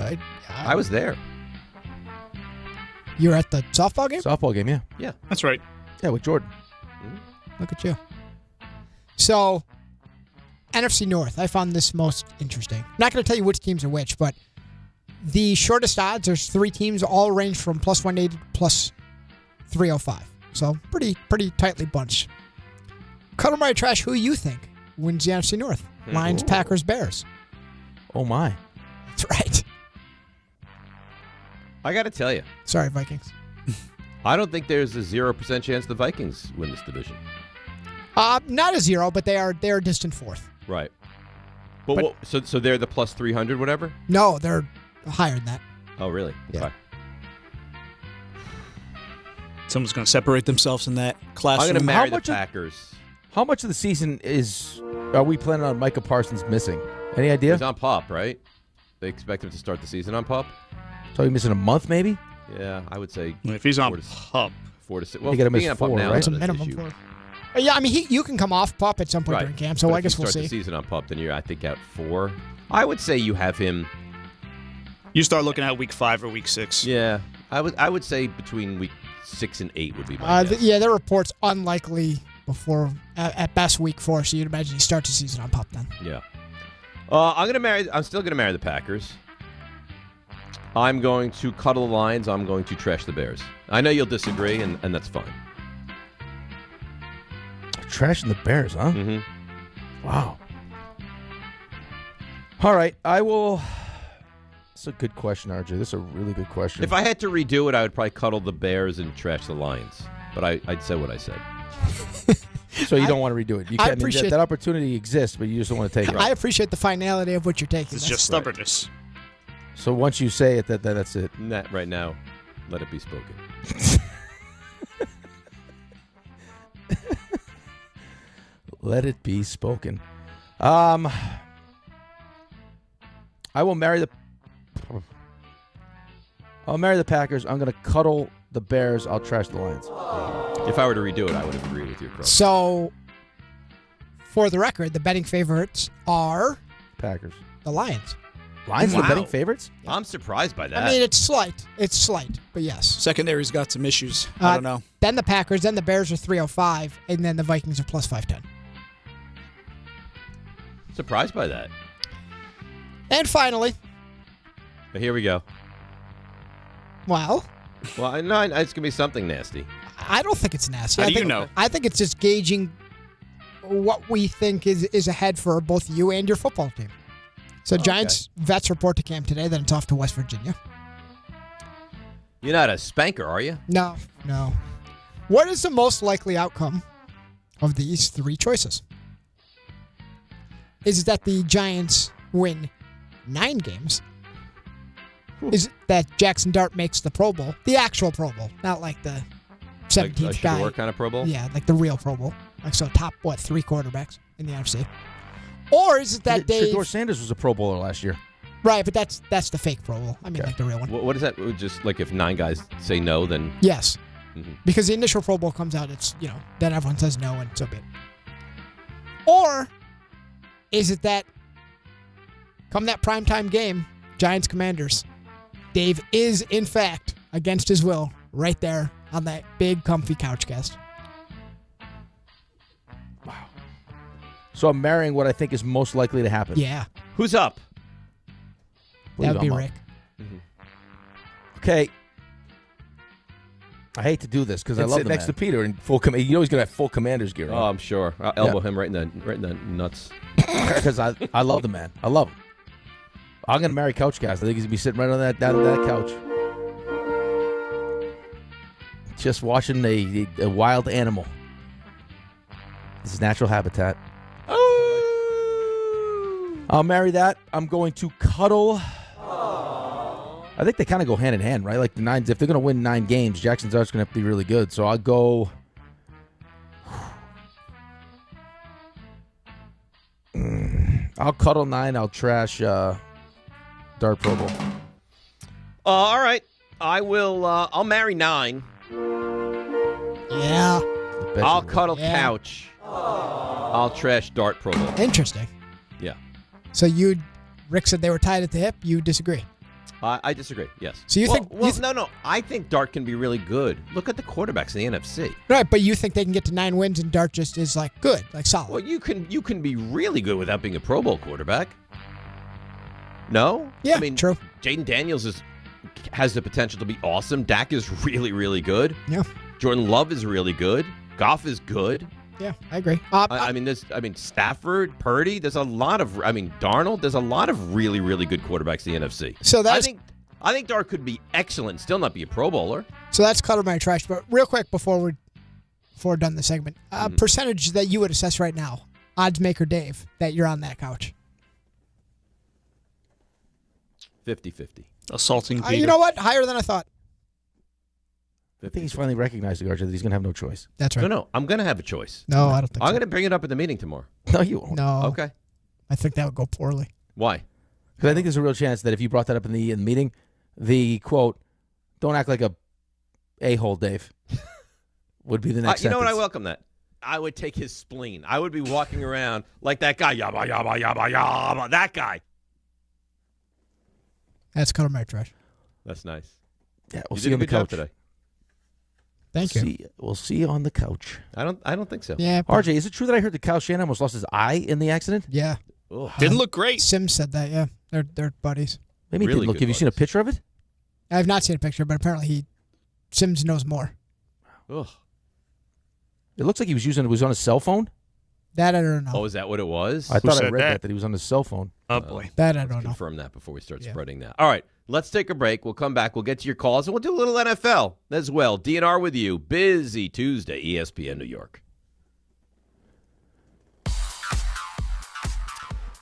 I was there. You were at the softball game? Softball game, yeah. Yeah. That's right. Yeah, with Jordan. Look at you. So, NFC North, I found this most interesting. I'm not going to tell you which teams are which, but the shortest odds, there's 3 teams, all range from plus 180 to plus 305. So, pretty tightly bunched. Cuddle my trash, who you think wins the NFC North? Lions, Packers, Bears. Oh, my. That's right. I got to tell you. Sorry, Vikings. I don't think there's a 0% chance the Vikings win this division. Not a 0, but they are distant fourth. Right. But so they're the plus 300, whatever? No, they're higher than that. Oh, really? Yeah. Okay. Someone's going to separate themselves in that class. I'm going to marry the Packers. How much of the season are we planning on Micah Parsons missing? Any idea? He's on PUP, right? They expect him to start the season on PUP? So he's missing a month, maybe? Yeah, I would say. If he's on PUP. 4 to 6. Well, you got to miss 4, right? That's a minimum for. Yeah, I mean, you can come off PUP at some point during camp, so I guess we'll see. If you start the season on PUP, then you're, I think, at 4. I would say you have him. You start looking at week 5 or week 6. Yeah, I would say between week 6 and 8 would be my guess. Yeah, their report's unlikely before at best week 4, so you'd imagine he starts the season on PUP then. Yeah. I'm still gonna marry the Packers. I'm going to cuddle the Lions. I'm going to trash the Bears. I know you'll disagree, and that's fine. Trashing the Bears, huh? Mm-hmm. Wow. All right, I will. That's a good question, RJ. This is a really good question. If I had to redo it, I would probably cuddle the Bears and trash the Lions. But I'd say what I said. So you don't want to redo it. You I can, appreciate that opportunity exists, but you just don't want to take it. I appreciate the finality of what you're taking. It's just stubbornness. So once you say it, that's it. Right now, let it be spoken. Let it be spoken. I will marry the. I'll marry the Packers. I'm going to cuddle the Bears. I'll trash the Lions. If I were to redo it, I would have agreed with you. So, for the record, the betting favorites are Packers. The Lions. Lions are the betting favorites? I'm surprised by that. I mean, it's slight. It's slight, but yes. Secondary's got some issues. I don't know. Then the Packers, then the Bears are 305, and then the Vikings are plus 510. Surprised by that. And finally. But here we go. Well, no, it's going to be something nasty. I don't think it's nasty. How do you know? I think it's just gauging what we think is ahead for both you and your football team. So Giants vets report to camp today, then it's off to West Virginia. You're not a spanker, are you? No. What is the most likely outcome of these 3 choices? is it that the Giants win 9 games? Is it that Jackson Dart makes the Pro Bowl? The actual Pro Bowl, not like the 17th guy. Like kind of Pro Bowl? Yeah, like the real Pro Bowl. Like, so top, 3 quarterbacks in the NFC? Or is it that Dave... Shedeur Sanders was a Pro Bowler last year. Right, but that's the fake Pro Bowl. I mean, like the real one. What is that? Just like if 9 guys say no, then... Yes. Mm-hmm. Because the initial Pro Bowl comes out, it's, then everyone says no, and so be it. Or is it that come that primetime game, Giants-Commanders, Dave is, in fact, against his will, right there on that big, comfy couch guest. Wow. So I'm marrying what I think is most likely to happen. Yeah. Who's up? That would be Rick. Mm-hmm. Okay. I hate to do this because I love the next man. to Peter in full. You know he's gonna have full Commander's gear. Oh, I'm sure. I'll elbow him right in the nuts. Because I love the man. I love him. I'm gonna marry Couch Guys. I think he's gonna be sitting right on that couch, just watching a wild animal. This is natural habitat. I'll marry that. I'm going to cuddle. I think they kind of go hand in hand, right? Like the Nines, if they're going to win 9 games, Jackson Dart's going to have to be really good. So I'll go. I'll cuddle 9. I'll trash Dart Pro Bowl. All right. I will. I'll marry 9. Yeah. I'll cuddle couch. I'll trash Dart Pro Bowl. Interesting. Yeah. So Rick said they were tied at the hip. You disagree? I disagree, yes. So you think... No. I think Dart can be really good. Look at the quarterbacks in the NFC. Right, but you think they can get to 9 wins and Dart just is like good, like solid. Well, you can be really good without being a Pro Bowl quarterback. No? Yeah, I mean, true. Jaden Daniels has the potential to be awesome. Dak is really, really good. Yeah. Jordan Love is really good. Goff is good. Yeah, I agree. Stafford, Purdy. There's a lot of. Darnold. There's a lot of really, really good quarterbacks in the NFC. So that's. I think Dart could be excellent, still not be a Pro Bowler. So that's cuddle my trash. But real quick before we're done the segment, percentage that you would assess right now, odds maker Dave, that you're on that couch. 50-50. Assaulting Peter. You know what? Higher than I thought. I think he's finally recognized, Archer, that he's going to have no choice. That's right. No, I'm going to have a choice. No, I don't think so. I'm going to bring it up at the meeting tomorrow. No, you won't. No. Okay. I think that would go poorly. Why? Because I think there's a real chance that if you brought that up in the meeting, the quote, "Don't act like a a-hole, Dave," would be the next You know what? sentence. I welcome that. I would take his spleen. I would be walking around like that guy. Yabba, yabba, yabba, yabba. That guy. That's cuddle my trash. That's nice. Yeah, we'll You see did you on a the good job couch today. Thank you. We'll see you on the couch. I don't think so. Yeah. RJ, is it true that I heard that Kyle Shanahan almost lost his eye in the accident? Yeah. Ugh. Didn't look great. Sims said that, yeah. They're buddies. Maybe he Really didn't look. good Have you seen a picture of it? I have not seen a picture, but apparently Sims knows more. Ugh. It looks like he was on his cell phone. That I don't know. Oh, is that what it was? I thought I read that he was on his cell phone. Oh, boy. That I don't know. Confirm that before we start spreading that. All right, let's take a break. We'll come back. We'll get to your calls, and we'll do a little NFL as well. DNR with you. Busy Tuesday, ESPN New York.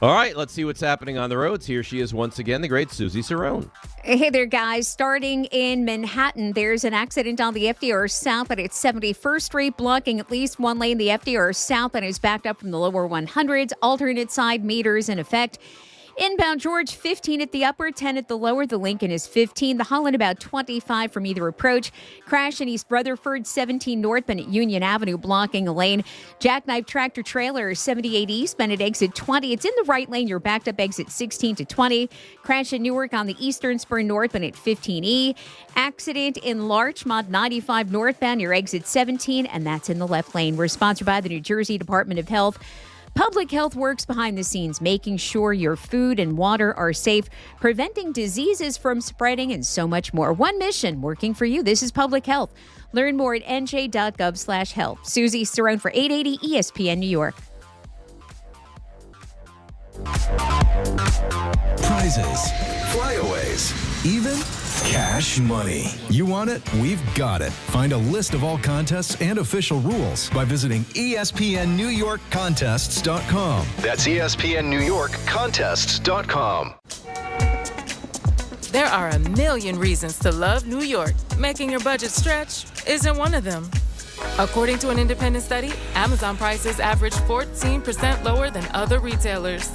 All right, let's see what's happening on the roads. Here she is once again, the great Susie Cerrone. Hey there, guys. Starting in Manhattan, there's an accident on the FDR South at 71st Street, blocking at least one lane. The FDR South and is backed up from the lower 100s. Alternate side meters in effect. Inbound George, 15 at the upper, 10 at the lower. The Lincoln is 15. The Holland about 25 from either approach. Crash in East Rutherford, 17 northbound at Union Avenue, blocking a lane. Jackknife tractor trailer, 78 eastbound at exit 20. It's in the right lane. You're backed up exit 16 to 20. Crash in Newark on the eastern spur northbound at 15E. Accident in Larchmont, 95 northbound. Your exit 17, and that's in the left lane. We're sponsored by the New Jersey Department of Health. Public Health works behind the scenes, making sure your food and water are safe, preventing diseases from spreading, and so much more. One mission working for you. This is Public Health. Learn more at nj.gov/health. Susie Cerrone for 880 ESPN New York. Prizes, flyaways, even Cash money. You want it? We've got it. Find a list of all contests and official rules by visiting ESPNNewYorkContests.com. That's ESPNNewYorkContests.com. There are a million reasons to love New York. Making your budget stretch isn't one of them. According to an independent study, Amazon prices average 14% lower than other retailers.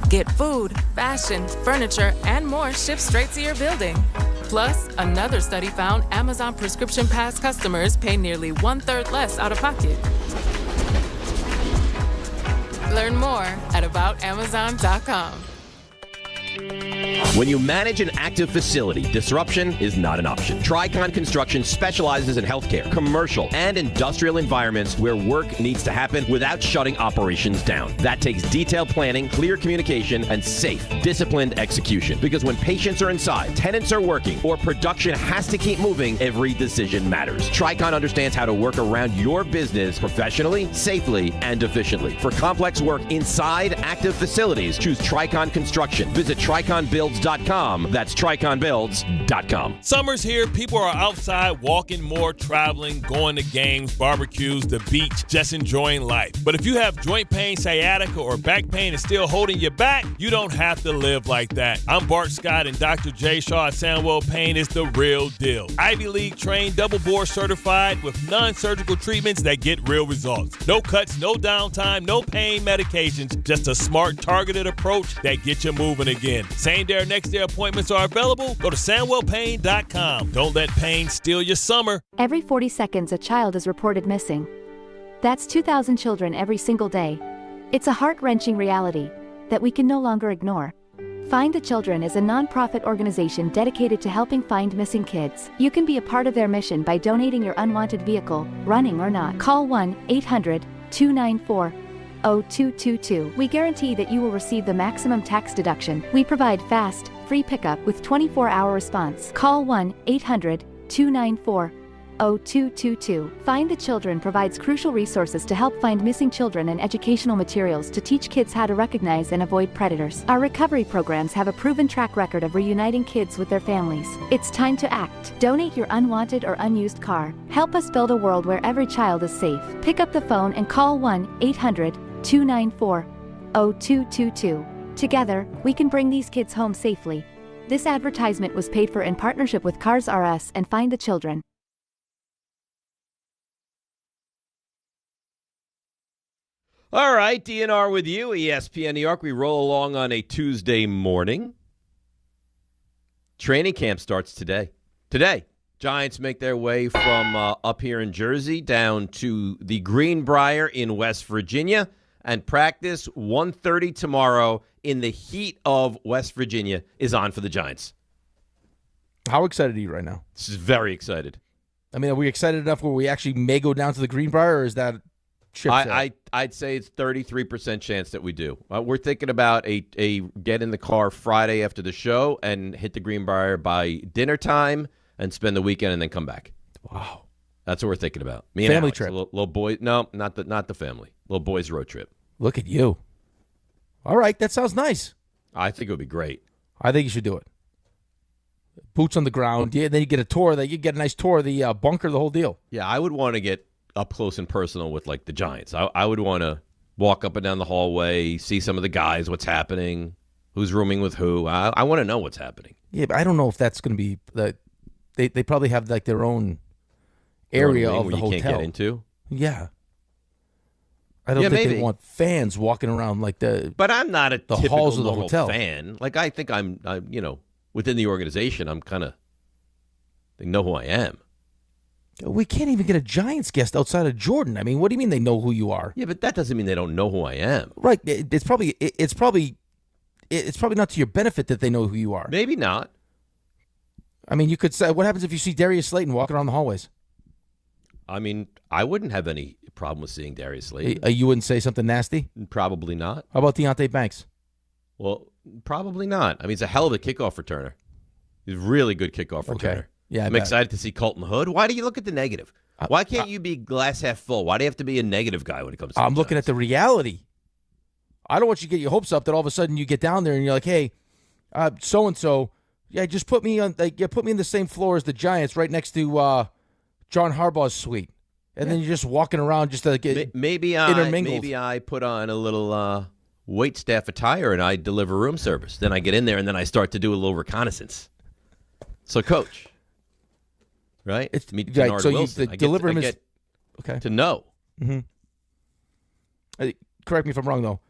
Get food, fashion, furniture, and more shipped straight to your building. Plus, another study found Amazon Prescription Pass customers pay nearly 1/3 less out of pocket. Learn more at aboutamazon.com. When you manage an active facility, disruption is not an option. Tricon Construction specializes in healthcare, commercial, and industrial environments where work needs to happen without shutting operations down. That takes detailed planning, clear communication, and safe, disciplined execution. Because when patients are inside, tenants are working, or production has to keep moving, every decision matters. Tricon understands how to work around your business professionally, safely, and efficiently. For complex work inside active facilities, choose Tricon Construction. Visit TriconBuilds.com. That's TriconBuilds.com. Summer's here. People are outside walking more, traveling, going to games, barbecues, the beach, just enjoying life. But if you have joint pain, sciatica, or back pain is still holding you back, you don't have to live like that. I'm Bart Scott, and Dr. J. Shaw at Sandwell Pain is the real deal. Ivy League trained, double board certified with non-surgical treatments that get real results. No cuts, no downtime, no pain medications, just a smart, targeted approach that gets you moving again. Same day or next day appointments are available. Go to SandwellPain.com. Don't let pain steal your summer. Every 40 seconds, a child is reported missing. That's 2,000 children every single day. It's a heart-wrenching reality that we can no longer ignore. Find the Children is a non-profit organization dedicated to helping find missing kids. You can be a part of their mission by donating your unwanted vehicle, running or not. Call 1-800-294-0222. We guarantee that you will receive the maximum tax deduction. We provide fast, free pickup with 24-hour response. Call 1-800-294-0222. Find the Children provides crucial resources to help find missing children and educational materials to teach kids how to recognize and avoid predators. Our recovery programs have a proven track record of reuniting kids with their families. It's time to act. Donate your unwanted or unused car. Help us build a world where every child is safe. Pick up the phone and call 1-800-294-0222. Together, we can bring these kids home safely. This advertisement was paid for in partnership with Cars R Us and Find the Children. All right, DNR with you, ESPN New York. We roll along on a Tuesday morning. Training camp starts today. Today, Giants make their way from up here in Jersey down to the Greenbrier in West Virginia, and practice 1:30 tomorrow in the heat of West Virginia is on for the Giants. How excited are you right now? This is very excited. I mean, are we excited enough where we actually may go down to the Greenbrier, or is that I'd say it's 33% chance that we do. We're thinking about a get in the car Friday after the show and hit the Greenbrier by dinner time and spend the weekend and then come back. Wow. That's what we're thinking about. Me and family Alex, trip. Little boy. No, not the family. Little boys road trip. Look at you. All right, that sounds nice. I think it would be great. I think you should do it. Boots on the ground. Yeah, then you get a tour. You get a nice tour of the bunker, the whole deal. Yeah, I would want to get up close and personal with like the Giants. I would want to walk up and down the hallway, see some of the guys, what's happening, who's rooming with who. I want to know what's happening. Yeah, but I don't know if that's going to be they probably have like their own area of the hotel. You can't get into. Yeah. I don't think they want fans walking around like But I'm not a the typical halls of the normal hotel fan. Like I think I'm within the organization. I'm they know who I am. We can't even get a Giants guest outside of Jordan. I mean, what do you mean they know who you are? Yeah, but that doesn't mean they don't know who I am. Right. It's probably not to your benefit that they know who you are. Maybe not. I mean, you could say, what happens if you see Darius Slayton walking around the hallways? I mean, I wouldn't have any problem with seeing Darius Slayton. You wouldn't say something nasty? Probably not. How about Deontay Banks? Well, probably not. I mean, he's a hell of a kickoff returner. He's a really good kickoff returner. Yeah, I'm excited to see Colton Hood. Why do you look at the negative? Why can't you be glass half full? Why do you have to be a negative guy when it comes to I'm looking at the reality. I don't want you to get your hopes up that all of a sudden you get down there and you're like, hey, so-and-so Yeah, just put me on. Put me in the same floor as the Giants, right next to John Harbaugh's suite, and then you're just walking around, just like maybe I put on a little wait staff attire and I deliver room service. Then I get in there and then I start to do a little reconnaissance. So, coach, right? It's meet right. Denard So Wilson. you deliver him okay to know. Mm-hmm. Correct me if I'm wrong, though.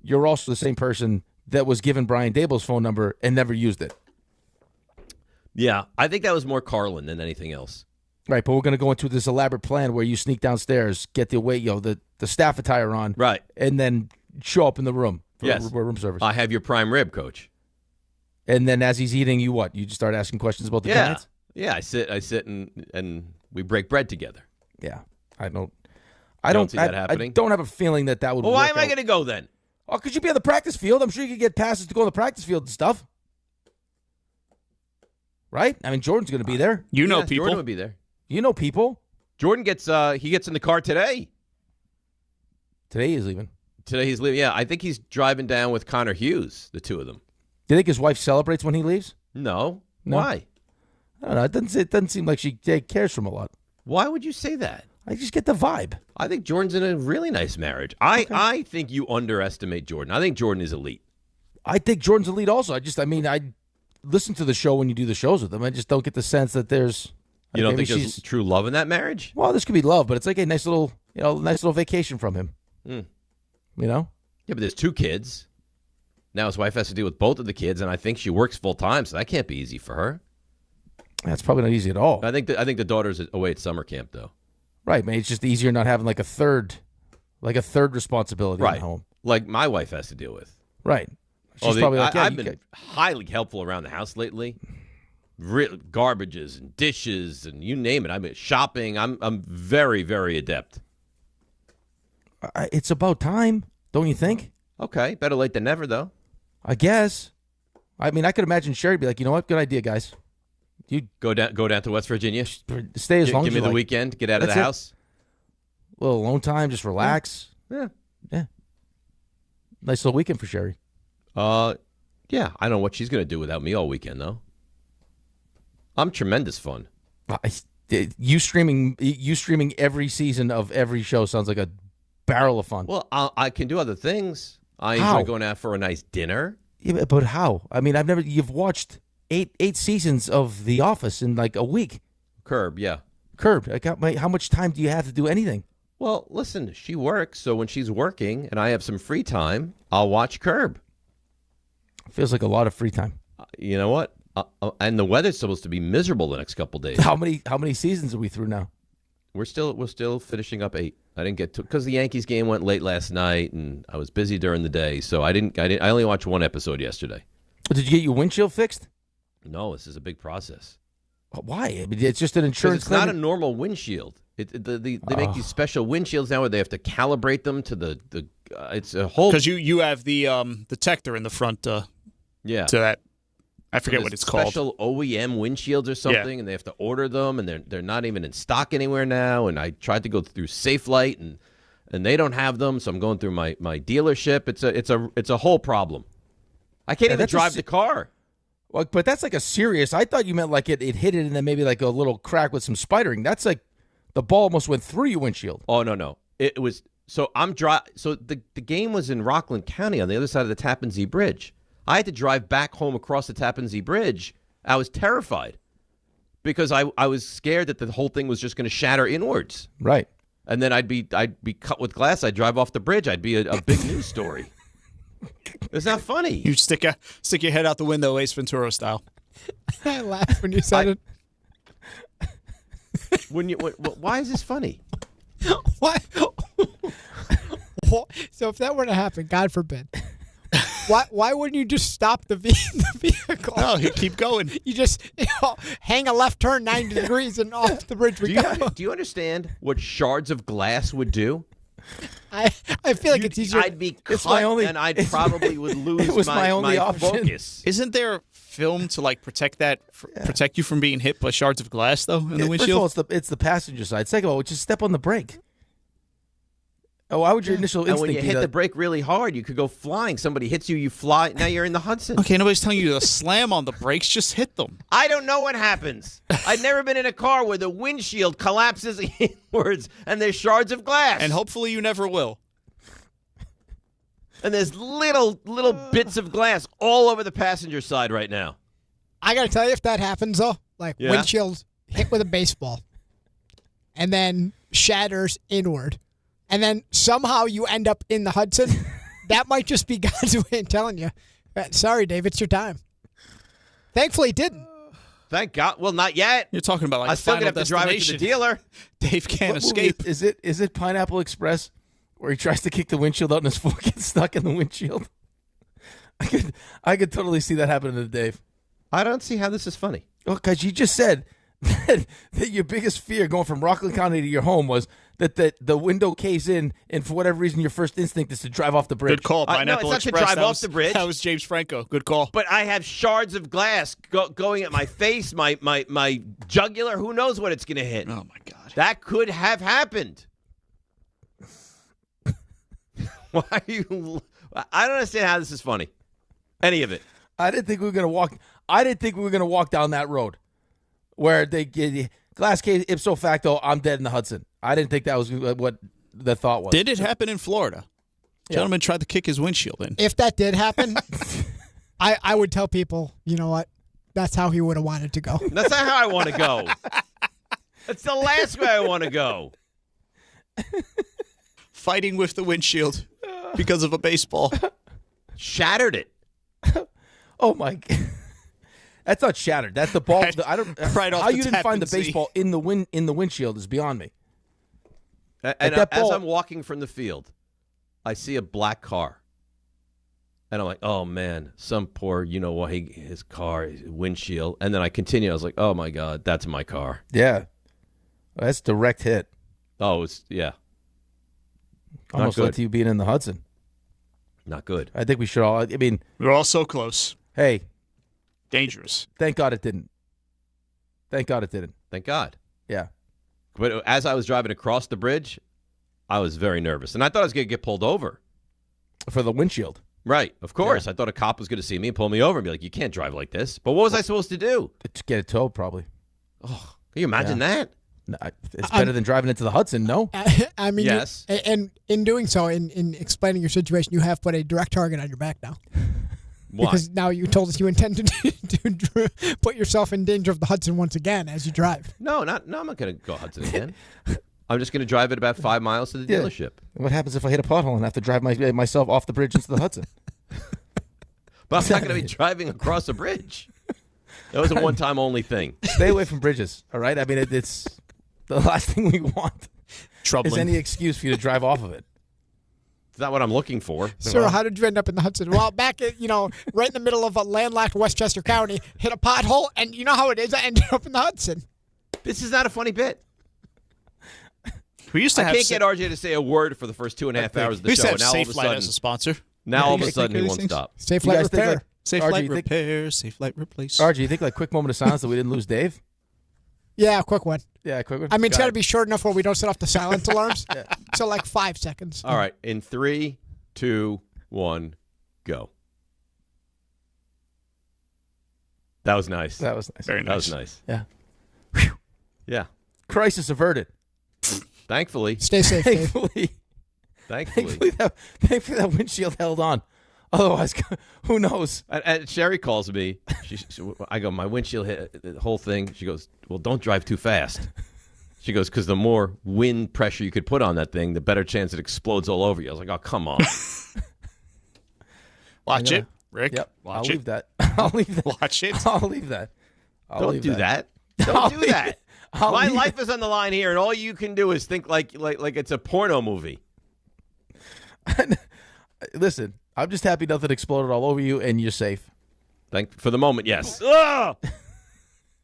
You're also the same person that was given Brian Dable's phone number and never used it. Yeah, I think that was more Carlin than anything else. Right, but we're going to go into this elaborate plan where you sneak downstairs, get the staff attire on, right, and then show up in the room for yes. room service. I have your prime rib, coach. And then as he's eating, you what? You just start asking questions about the Giants? Yeah, I sit and we break bread together. Yeah, I don't see that happening. I don't have a feeling that would. Well, why am I going to go then? Oh, because you'd be on the practice field. I'm sure you could get passes to go on the practice field and stuff. Right? I mean, Jordan's going to be there. You know people. Jordan would be there. You know people. Jordan gets in the car today. Today he's leaving. Today he's leaving. Yeah, I think he's driving down with Connor Hughes, the two of them. Do you think his wife celebrates when he leaves? No. Why? I don't know. It doesn't seem like she cares for him a lot. Why would you say that? I just get the vibe. I think Jordan's in a really nice marriage. I think you underestimate Jordan. I think Jordan is elite. I think Jordan's elite also. I listen to the show when you do the shows with him. I just don't get the sense that there's... You don't think there's true love in that marriage? Well, this could be love, but it's like a nice little vacation from him. Mm. You know? Yeah, but there's two kids. Now his wife has to deal with both of the kids, and I think she works full time, so that can't be easy for her. That's probably not easy at all. I think the daughter's away at summer camp, though. Right, man. It's just easier not having like a third responsibility at home. Like my wife has to deal with. Right. She's probably like, I've been highly helpful around the house lately. Garbages and dishes and you name it. I mean, shopping. I'm very, very adept. It's about time, don't you think? Okay, better late than never, though. I guess. I mean, I could imagine Sherry be like, you know what? Good idea, guys. You go down to West Virginia. Stay as long as give you me the like. weekend. Get out of the house. A little alone time. Just relax. Yeah. Nice little weekend for Sherry. Yeah. I don't know what she's going to do without me all weekend, though. I'm tremendous fun. You streaming every season of every show sounds like a barrel of fun. Well, I can do other things. I enjoy going out for a nice dinner. Yeah, but how? I mean, you've watched eight seasons of The Office in like a week. Curb. How much time do you have to do anything? Well, listen, she works, so when she's working and I have some free time, I'll watch Curb. Feels like a lot of free time. You know what? And the weather's supposed to be miserable the next couple days. How many seasons are we through now? We're still finishing up 8. I didn't get to because the Yankees game went late last night, and I was busy during the day, so I only watched one episode yesterday. But did you get your windshield fixed? No, this is a big process. Why? I mean, it's just an insurance. It's not a normal windshield. They make these special windshields now where they have to calibrate them to the. It's a whole because you have the detector in the front. Yeah. To that. I forget what it's called. Special OEM windshields or something, and they have to order them, and they're not even in stock anywhere now. And I tried to go through SafeLight, and they don't have them, so I'm going through my dealership. It's a whole problem. I can't even drive the car. Well, but that's like a serious. I thought you meant like it hit it and then maybe like a little crack with some spidering. That's like the ball almost went through your windshield. Oh no, it was. So I'm So the game was in Rockland County on the other side of the Tappan Zee Bridge. I had to drive back home across the Tappan Zee Bridge. I was terrified because I was scared that the whole thing was just going to shatter inwards. Right. And then I'd be cut with glass. I'd drive off the bridge. I'd be a big news story. It's not funny. You stick your head out the window, Ace Ventura style. I laughed when you said it. Why is this funny? Why? So if that were to happen, God forbid. Why wouldn't you just stop the vehicle? No, you keep going. You just hang a left turn 90 degrees and off the bridge we go. Do you understand what shards of glass would do? I feel like it's easier. I'd be cut and I probably would lose my only option. Focus. Isn't there film to like protect you from being hit by shards of glass though in the windshield? First of all, it's the passenger side. Second of all, just step on the brake. Oh, why would your initial instinct And when you be hit that- the brake really hard, you could go flying. Somebody hits you, you fly. Now you're in the Hudson. Okay, nobody's telling you to slam on the brakes. Just hit them. I don't know what happens. I've never been in a car where the windshield collapses inwards and there's shards of glass. And hopefully you never will. And there's little bits of glass all over the passenger side right now. I got to tell you, if that happens, though, like Yeah. windshield hit with a baseball and then shatters inward, and then somehow you end up in the Hudson, that might just be God's way of telling you, sorry, Dave, it's your time. Thankfully, it didn't. Thank God. Well, not yet. You're talking about like I still Final gonna have to drive it to the dealer. Dave can't What movie escape. Is it Pineapple Express where he tries to kick the windshield out and his foot gets stuck in the windshield? I could totally see that happening to Dave. I don't see how this is funny. Well, because you just said that your biggest fear going from Rockland County to your home was that the window caves in, and for whatever reason, your first instinct is to drive off the bridge. Good call, No, Pineapple it's not Express. to drive That off was- the bridge. That was James Franco. Good call. But I have shards of glass going at my face, my jugular. Who knows what it's going to hit? Oh, my God. That could have happened. Why are you... I don't understand how this is funny. Any of it. I didn't think we were going to walk. I didn't think we were going to walk down that road where they get glass case ipso facto. I'm dead in the Hudson. I didn't think that was what the thought was. Did it happen in Florida? Gentleman tried to kick his windshield in. If that did happen, I would tell people, you know what? That's how he would have wanted to go. That's not how I want to go. That's the last way I want to go. Fighting with the windshield because of a baseball. Shattered it. Oh my God. That's not shattered. That's the ball. I don't. Right off how the you didn't tap find the and see. baseball in the windshield is beyond me. And that as ball- I'm walking from the field, I see a black car. And I'm like, oh, man, some poor, his car, his windshield. And then I continue. I was like, oh, my God, that's my car. Yeah, that's direct hit. Oh, yeah. Almost Not led good. to you being in the Hudson. Not good. I think we should all. I mean, We're all so close. hey, Dangerous. thank God it didn't. Thank God it didn't. Thank God. Yeah. But as I was driving across the bridge, I was very nervous. And I thought I was going to get pulled over. For the windshield. Right. Of course. I thought a cop was going to see me and pull me over and be like, you can't drive like this. But what was I supposed to do? To get it towed, probably. Oh, can you imagine that? No, it's better than driving into the Hudson, no? I mean, Yes. and in doing so, in explaining your situation, you have put a direct target on your back now. Why? Because now you told us you intend to put yourself in danger of the Hudson once again as you drive. No, I'm not going to go Hudson again. I'm just going to drive it about 5 miles to the dealership. What happens if I hit a pothole and have to drive myself off the bridge into the Hudson? But I'm not going to be driving across a bridge. That was a one-time only thing. Stay away from bridges, all right? I mean, it's the last thing we want Troubling. is any excuse for you to drive off of it. It's not what I'm looking for. Sir, how did you end up in the Hudson? Well, back at, right in the middle of a landlocked Westchester County, hit a pothole, and you know how it is, I ended up in the Hudson. This is not a funny bit. We used to I have can't get RJ to say a word for the first 2.5 hours of we the used to show. have Now all of a Safe Light sudden, as a sponsor. now all of You a guys sudden think he of won't these things? stop. Safe You Light guys think Repair. like- Safe RJ, Light you think- Repair, Safe Light Replace. RJ, you think like quick moment of silence that we didn't lose Dave? Yeah, quick one. Yeah, quick one. I mean, it's got to it. be short enough where we don't set off the silence alarms. So like 5 seconds. All right. In 3, 2, 1, go. That was nice. That was nice. Very That was nice. nice. Yeah. Yeah. Crisis averted. Thankfully. Stay safe, Dave. Thankfully. Thankfully that windshield held on. Otherwise, who knows? And Sherry calls me. I go, my windshield hit the whole thing. She goes, well, don't drive too fast. She goes, because the more wind pressure you could put on that thing, the better chance it explodes all over you. I was like, oh, come on. Watch it, Rick. Yep. Watch I'll it. leave that. I'll leave that. Watch it. I'll leave that. Don't do that. I'll Don't do leave that. it. I'll My leave life is on the line here, and all you can do is think like it's a porno movie. Listen, I'm just happy nothing exploded all over you, and you're safe. For the moment, yes. Ugh!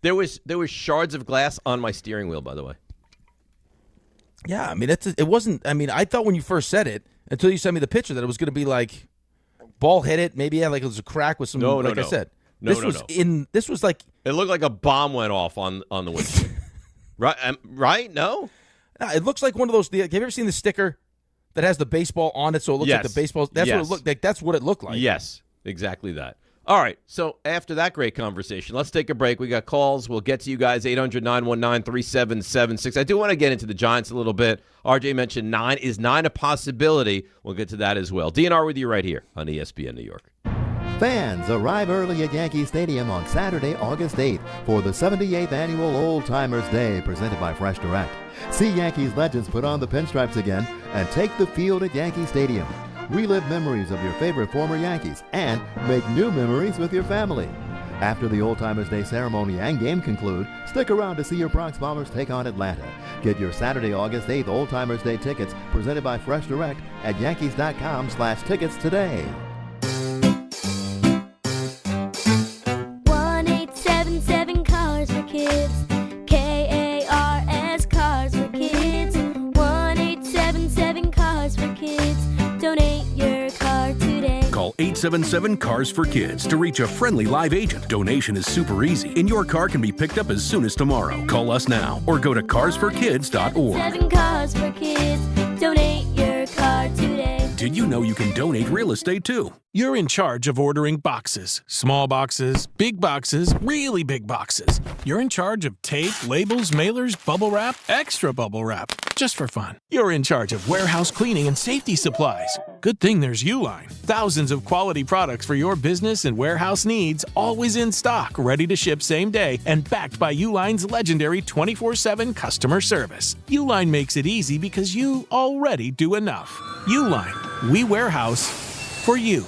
There was shards of glass on my steering wheel, by the way. Yeah, I mean, it wasn't. I mean, I thought when you first said it, until you sent me the picture, that it was going to be like ball hit it. Maybe like it was a crack with some. No, like I said, No, this no, was no. This was like It looked like a bomb went off on the windshield. Right? Right? No. It looks like one of those. Have you ever seen the sticker that has the baseball on it, so it looks like the baseball. That's what it looked like. That's what it looked like. Yes, exactly that. All right, so after that great conversation, let's take a break. We got calls. We'll get to you guys, 800-919-3776. I do want to get into the Giants a little bit. RJ mentioned 9. Is 9 a possibility? We'll get to that as well. DNR with you right here on ESPN New York. Fans arrive early at Yankee Stadium on Saturday, August 8th for the 78th Annual Old Timers Day presented by Fresh Direct. See Yankees legends put on the pinstripes again and take the field at Yankee Stadium. Relive memories of your favorite former Yankees and make new memories with your family. After the Old Timers Day ceremony and game conclude, stick around to see your Bronx Bombers take on Atlanta. Get your Saturday, August 8th Old Timers Day tickets presented by Fresh Direct at Yankees.com/tickets today. 1-877 Cars for Kids. KARS Cars for Kids. 1-877 Cars for Kids. Donate your car today. Call 877-CARS for Kids to reach a friendly live agent. Donation is super easy, and your car can be picked up as soon as tomorrow. Call us now or go to carsforkids.org. 7 Cars for Kids. Donate your car today. Did you know you can donate real estate too? You're in charge of ordering boxes. Small boxes, really big boxes. You're in charge of tape, labels, mailers, bubble wrap, extra bubble wrap, just for fun. You're in charge of warehouse cleaning and safety supplies. Good thing there's Uline. Thousands of quality products for your business and warehouse needs, always in stock, ready to ship same day, and backed by Uline's legendary 24/7 customer service. Uline makes it easy because you already do enough. Uline, we warehouse for you.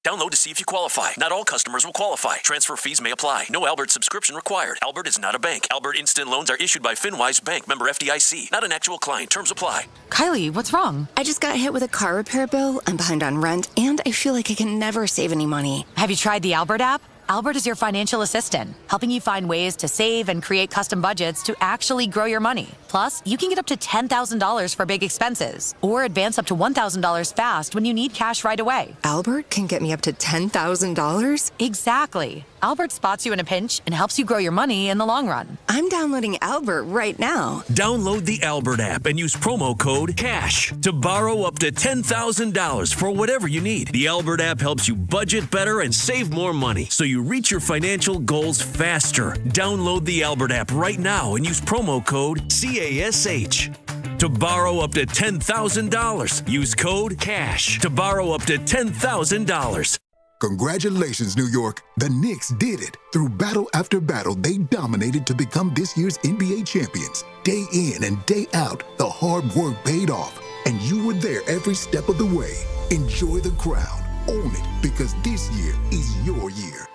Download to see if you qualify. Not all customers will qualify. Transfer fees may apply. No Albert subscription required. Albert is not a bank. Albert Instant Loans are issued by FinWise Bank, member FDIC. Not an actual client. Terms apply. Kylie, what's wrong? I just got hit with a car repair bill. I'm behind on rent, and I feel like I can never save any money. Have you tried the Albert app? Albert is your financial assistant, helping you find ways to save and create custom budgets to actually grow your money. Plus, you can get up to $10,000 for big expenses or advance up to $1,000 fast when you need cash right away. Albert can get me up to $10,000? Exactly. Albert spots you in a pinch and helps you grow your money in the long run. I'm downloading Albert right now. Download the Albert app and use promo code CASH to borrow up to $10,000 for whatever you need. The Albert app helps you budget better and save more money so you reach your financial goals faster. Download the Albert app right now and use promo code CASH to borrow up to $10,000. Use code CASH to borrow up to $10,000. Congratulations, New York. The Knicks did it. Through battle after battle, they dominated to become this year's NBA champions. Day in and day out, the hard work paid off, and you were there every step of the way. Enjoy the crown. Own it, because this year is your year.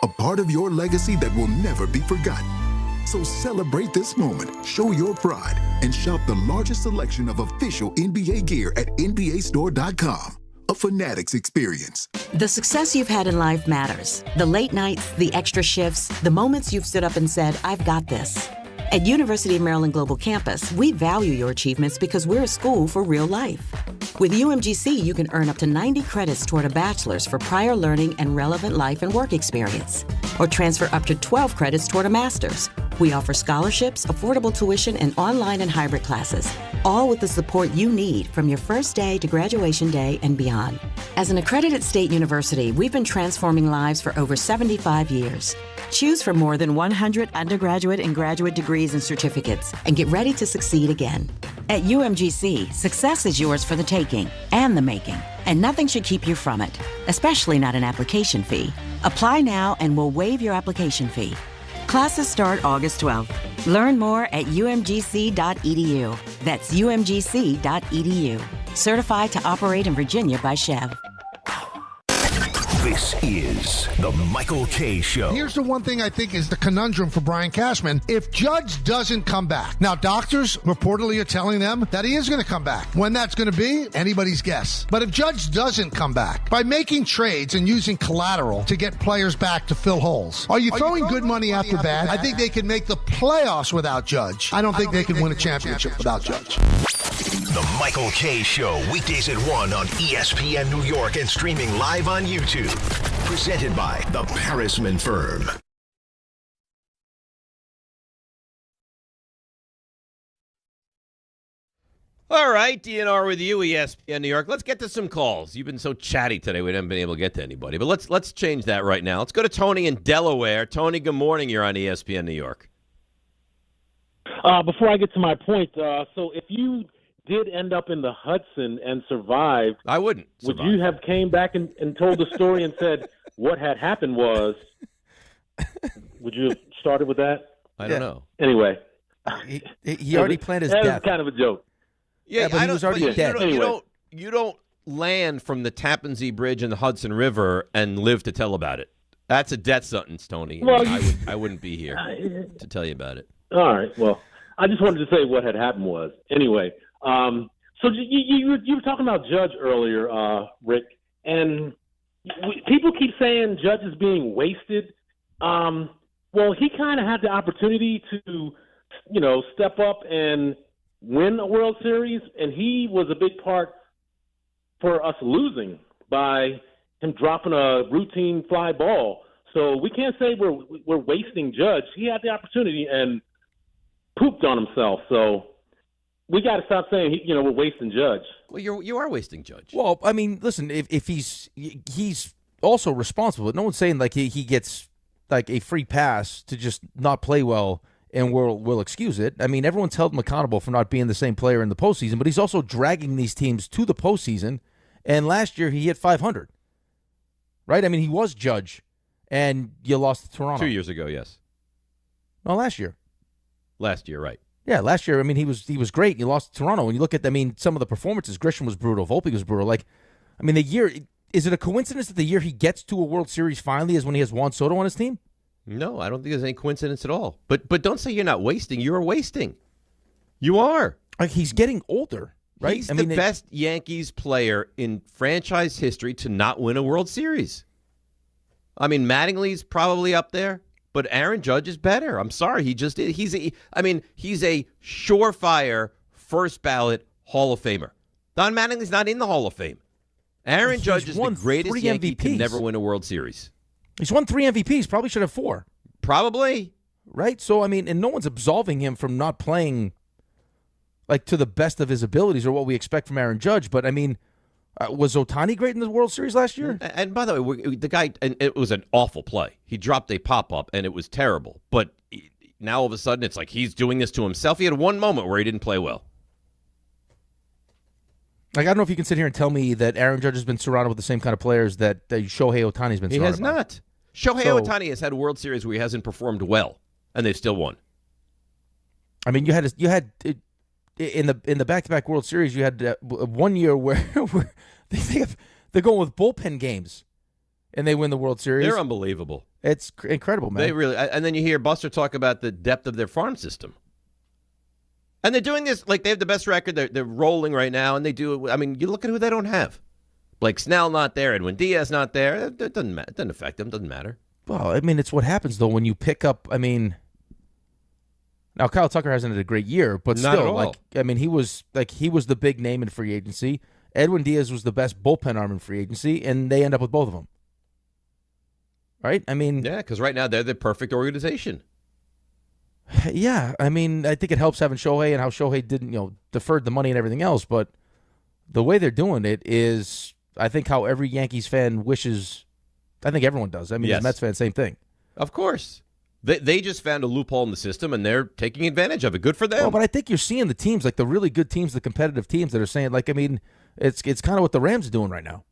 A part of your legacy that will never be forgotten. So celebrate this moment, show your pride, and shop the largest selection of official NBA gear at NBAstore.com. A Fanatics experience. The success you've had in life matters. The late nights, the extra shifts, the moments you've stood up and said, I've got this. At University of Maryland Global Campus, we value your achievements because we're a school for real life. With UMGC, you can earn up to 90 credits toward a bachelor's for prior learning and relevant life and work experience, or transfer up to 12 credits toward a master's. We offer scholarships, affordable tuition, and online and hybrid classes, all with the support you need from your first day to graduation day and beyond. As an accredited state university, we've been transforming lives for over 75 years. Choose from more than 100 undergraduate and graduate degrees and certificates, and get ready to succeed again. At UMGC, success is yours for the taking and the making, and nothing should keep you from it, especially not an application fee. Apply now and we'll waive your application fee. Classes start August 12th. Learn more at umgc.edu. That's umgc.edu. Certified to operate in Virginia by Chev. This is the Michael K. Show. Here's the one thing I think is the conundrum for Brian Cashman. If Judge doesn't come back, now doctors reportedly are telling them that he is going to come back. When that's going to be, anybody's guess. But if Judge doesn't come back, by making trades and using collateral to get players back to fill holes, are you throwing good money after bad? I think they can make the playoffs without Judge. I don't think they can win a championship without Judge. The Michael K. Show, weekdays at 1 on ESPN New York and streaming live on YouTube. Presented by the Parisman Firm. All right, DNR with you, ESPN New York. Let's get to some calls. You've been so chatty today, we haven't been able to get to anybody. But let's change that right now. Let's go to Tony in Delaware. Tony, good morning. You're on ESPN New York. Before I get to my point, so if you did end up in the Hudson and survived, I wouldn't. Would you have came back and told the story and said what had happened was? Would you have started with that? I don't know. Anyway, he already planned his death. That was kind of a joke. Yeah, but he was already dead. You don't land from the Tappan Zee Bridge in the Hudson River and live to tell about it. That's a death sentence, Tony. Well, I wouldn't be here to tell you about it. All right. Well, I just wanted to say what had happened was. Anyway, so you were talking about Judge earlier, Rick, and people keep saying Judge is being wasted. Well, he kind of had the opportunity to, step up and win a World Series, and he was a big part for us losing by him dropping a routine fly ball. So we can't say we're wasting Judge. He had the opportunity and pooped on himself. So we got to stop saying we're wasting Judge. Well, you are wasting Judge. Well, I mean, listen, if he's also responsible, but no one's saying like he gets like a free pass to just not play well and we'll excuse it. I mean, everyone's held him accountable for not being the same player in the postseason, but he's also dragging these teams to the postseason. And last year he hit 500, right? I mean, he was Judge, and you lost to Toronto 2 years ago. Yes. No, last year. Last year, right? Yeah, last year. I mean, he was great. You lost to Toronto. When you look at, some of the performances, Grisham was brutal, Volpe was brutal. The year. Is it a coincidence that the year he gets to a World Series finally is when he has Juan Soto on his team? No, I don't think there's any coincidence at all. But don't say you're not wasting. You're wasting. You are. Like, he's getting older, right? He's the best Yankees player in franchise history to not win a World Series. I mean, Mattingly's probably up there, but Aaron Judge is better. I'm sorry, he just is. He's a surefire first ballot Hall of Famer. Don Mattingly's not in the Hall of Fame. Aaron Judge is the greatest Yankee to never win a World Series. He's won 3 MVPs. Probably should have 4. Probably. Right? So, and no one's absolving him from not playing to the best of his abilities or what we expect from Aaron Judge. But, was Ohtani great in the World Series last year? And by the way, the guy, and it was an awful play. He dropped a pop-up, and it was terrible. But now all of a sudden, it's like he's doing this to himself. He had one moment where he didn't play well. I don't know if you can sit here and tell me that Aaron Judge has been surrounded with the same kind of players that Shohei Ohtani's been surrounded by. He has not. Shohei Ohtani has had a World Series where he hasn't performed well, and they've still won. I mean, you had in the back-to-back World Series, you had 1 year where they're going with bullpen games, and they win the World Series. They're unbelievable. It's incredible, man. They really. And then you hear Buster talk about the depth of their farm system. And they're doing this, they have the best record. They're rolling right now, and they do it. I mean, you look at who they don't have. Blake Snell not there, Edwin Diaz not there. It doesn't affect them. Doesn't matter. Well, it's what happens, though, when you pick up, now Kyle Tucker hasn't had a great year, but not still, at all. he was the big name in free agency. Edwin Diaz was the best bullpen arm in free agency, and they end up with both of them. Right? Yeah, because right now they're the perfect organization. Yeah, I think it helps having Shohei and how Shohei didn't, deferred the money and everything else. But the way they're doing it is, I think, how every Yankees fan wishes. I think everyone does. Yes. As Mets fan, same thing. Of course. They just found a loophole in the system, and they're taking advantage of it. Good for them. Well, but I think you're seeing the teams, the really good teams, the competitive teams that are saying, it's kind of what the Rams are doing right now.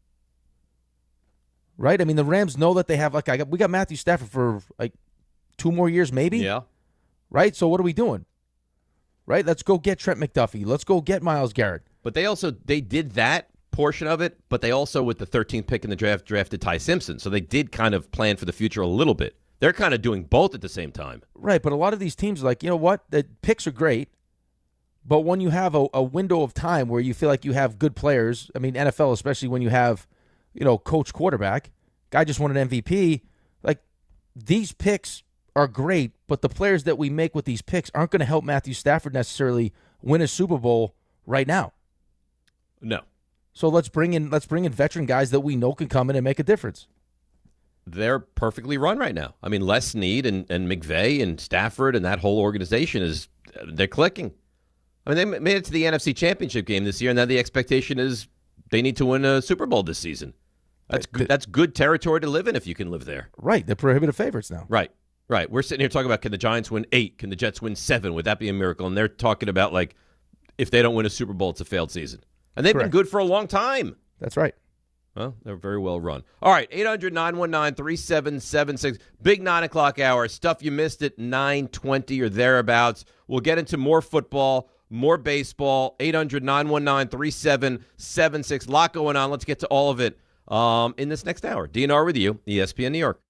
Right? The Rams know that they have, we got Matthew Stafford for, 2 more years maybe. Yeah. Right? So what are we doing? Right? Let's go get Trent McDuffie. Let's go get Myles Garrett. But they did that portion of it, but they also, with the 13th pick in the draft, drafted Ty Simpson. So they did kind of plan for the future a little bit. They're kind of doing both at the same time. Right, but a lot of these teams are like, you know what? The picks are great, but when you have a window of time where you feel like you have good players, NFL, especially when you have, coach quarterback, guy just won an MVP, these picks are great, but the players that we make with these picks aren't going to help Matthew Stafford necessarily win a Super Bowl right now. No. So let's bring in veteran guys that we know can come in and make a difference. They're perfectly run right now. Les Snead and McVay and Stafford and that whole organization they're clicking. I mean, they made it to the NFC Championship game this year, and now the expectation is they need to win a Super Bowl this season. That's good territory to live in if you can live there. Right. They're prohibitive favorites now. Right. We're sitting here talking about, can the Giants win 8? Can the Jets win 7? Would that be a miracle? And they're talking about, like, if they don't win a Super Bowl, it's a failed season. And they've been good for a long time. That's right. Well, they're very well run. All right, 800-919-3776. Big 9 o'clock hour. Stuff you missed at 9:20 or thereabouts. We'll get into more football, more baseball. 800-919-3776. A lot going on. Let's get to all of it in this next hour. DNR with you, ESPN New York.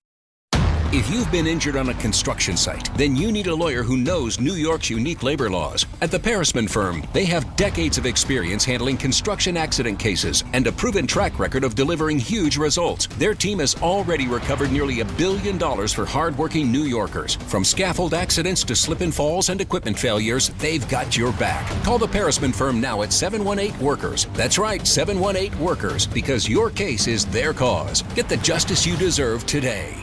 If you've been injured on a construction site, then you need a lawyer who knows New York's unique labor laws. At the Parrisman Firm, they have decades of experience handling construction accident cases and a proven track record of delivering huge results. Their team has already recovered nearly $1 billion for hardworking New Yorkers. From scaffold accidents to slip and falls and equipment failures, they've got your back. Call the Parrisman Firm now at 718-WORKERS. That's right, 718-WORKERS, because your case is their cause. Get the justice you deserve today.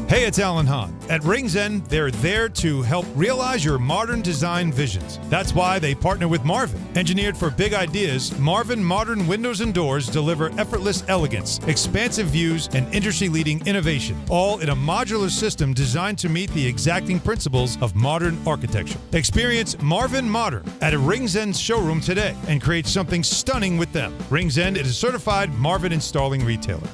Hey, it's Alan Hahn. At Rings End, they're there to help realize your modern design visions. That's why they partner with Marvin. Engineered for big ideas, Marvin modern windows and doors deliver effortless elegance, expansive views, and industry-leading innovation, all in a modular system designed to meet the exacting principles of modern architecture. Experience Marvin Modern at a Rings End showroom today and create something stunning with them. Rings End is a certified Marvin installing retailer.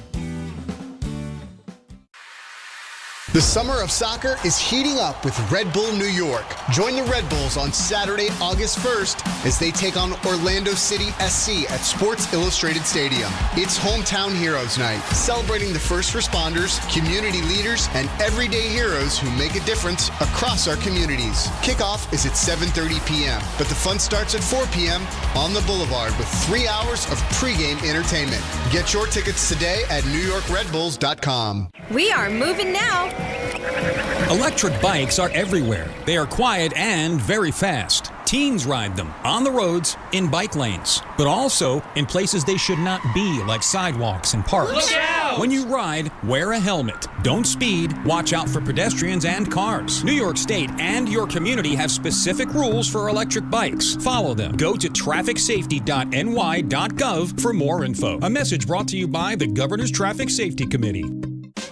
The summer of soccer is heating up with Red Bull New York. Join the Red Bulls on Saturday, August 1st as they take on Orlando City SC at Sports Illustrated Stadium. It's Hometown Heroes Night, celebrating the first responders, community leaders, and everyday heroes who make a difference across our communities. Kickoff is at 7:30 p.m., but the fun starts at 4 p.m. on the Boulevard with 3 hours of pregame entertainment. Get your tickets today at NewYorkRedBulls.com. We are moving now. Electric bikes are everywhere. They are quiet and very fast. Teens ride them on the roads, in bike lanes, but also in places they should not be, like sidewalks and parks. Look out! When you ride, wear a helmet. Don't speed. Watch out for pedestrians and cars. New York State and your community have specific rules for electric bikes. Follow them. Go to trafficsafety.ny.gov for more info. A message brought to you by the Governor's Traffic Safety Committee.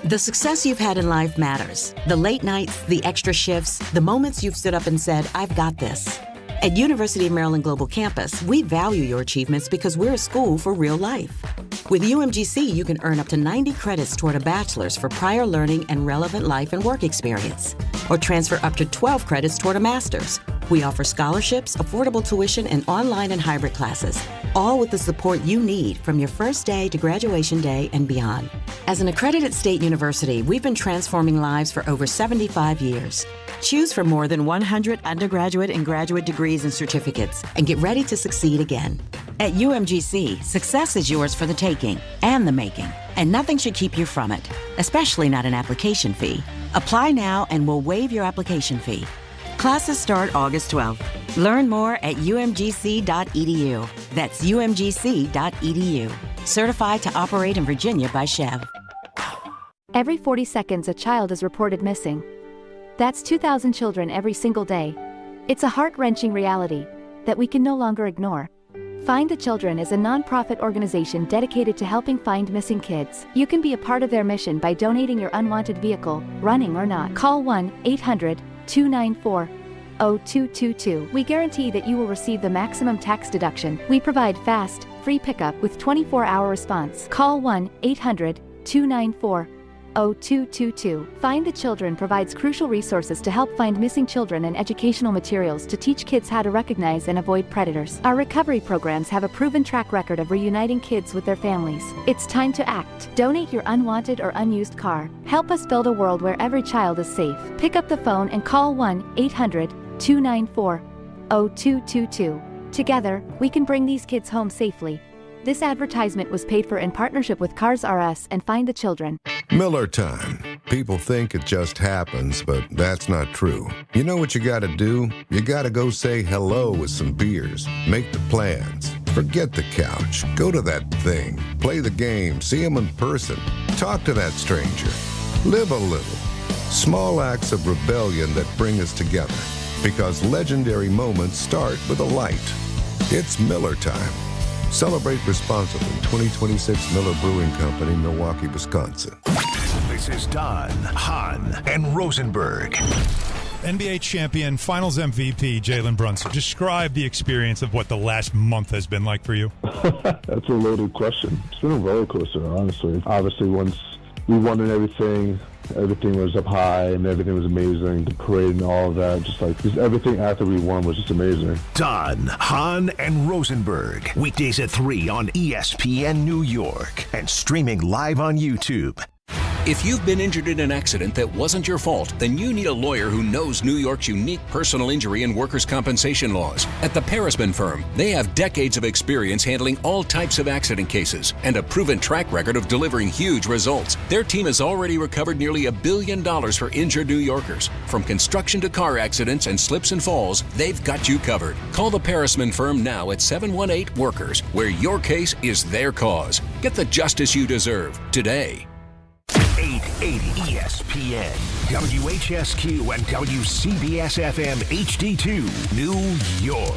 The success you've had in life matters. The late nights, the extra shifts, the moments you've stood up and said, I've got this. At University of Maryland Global Campus, we value your achievements because we're a school for real life. With UMGC, you can earn up to 90 credits toward a bachelor's for prior learning and relevant life and work experience, or transfer up to 12 credits toward a master's. We offer scholarships, affordable tuition, and online and hybrid classes, all with the support you need from your first day to graduation day and beyond. As an accredited state university, we've been transforming lives for over 75 years. Choose from more than 100 undergraduate and graduate degrees and certificates, and get ready to succeed again. At UMGC, success is yours for the taking and the making, and nothing should keep you from it, especially not an application fee. Apply now and we'll waive your application fee. Classes start August 12th. Learn more at umgc.edu. That's umgc.edu. Certified to operate in Virginia by Chev. Every 40 seconds, a child is reported missing. That's 2,000 children every single day. It's a heart-wrenching reality that we can no longer ignore. Find the Children is a non-profit organization dedicated to helping find missing kids. You can be a part of their mission by donating your unwanted vehicle, running or not. Call 1-800-294-0222. We guarantee that you will receive the maximum tax deduction. We provide fast, free pickup with 24-hour response. Call 1-800-294-0222. Find the Children provides crucial resources to help find missing children and educational materials to teach kids how to recognize and avoid predators. Our recovery programs have a proven track record of reuniting kids with their families. It's time to act. Donate your unwanted or unused car. Help us build a world where every child is safe. Pick up the phone and call 1-800-294-0222. Together, we can bring these kids home safely. This advertisement was paid for in partnership with Cars R Us and Find the Children. Miller time. People think it just happens, but that's not true. You know what you gotta do? You gotta go say hello with some beers. Make the plans. Forget the couch. Go to that thing. Play the game. See them in person. Talk to that stranger. Live a little. Small acts of rebellion that bring us together. Because legendary moments start with a light. It's Miller time. Celebrate responsibly. 2026 Miller Brewing Company, Milwaukee, Wisconsin. This is Don, Hahn, and Rosenberg. NBA champion, Finals MVP, Jalen Brunson. Describe the experience of what the last month has been like for you. That's a loaded question. It's been a roller coaster, honestly. Obviously, once we won and everything was up high and everything was amazing. The parade and all of that, just everything after we won was just amazing. Don, Hahn, and Rosenberg. Weekdays at 3 on ESPN New York and streaming live on YouTube. If you've been injured in an accident that wasn't your fault, then you need a lawyer who knows New York's unique personal injury and workers' compensation laws. At the Parisman Firm, they have decades of experience handling all types of accident cases and a proven track record of delivering huge results. Their team has already recovered nearly $1 billion for injured New Yorkers. From construction to car accidents and slips and falls, they've got you covered. Call the Parisman Firm now at 718-WORKERS, where your case is their cause. Get the justice you deserve today. 880 ESPN, WHSQ, and WCBS-FM HD2, New York.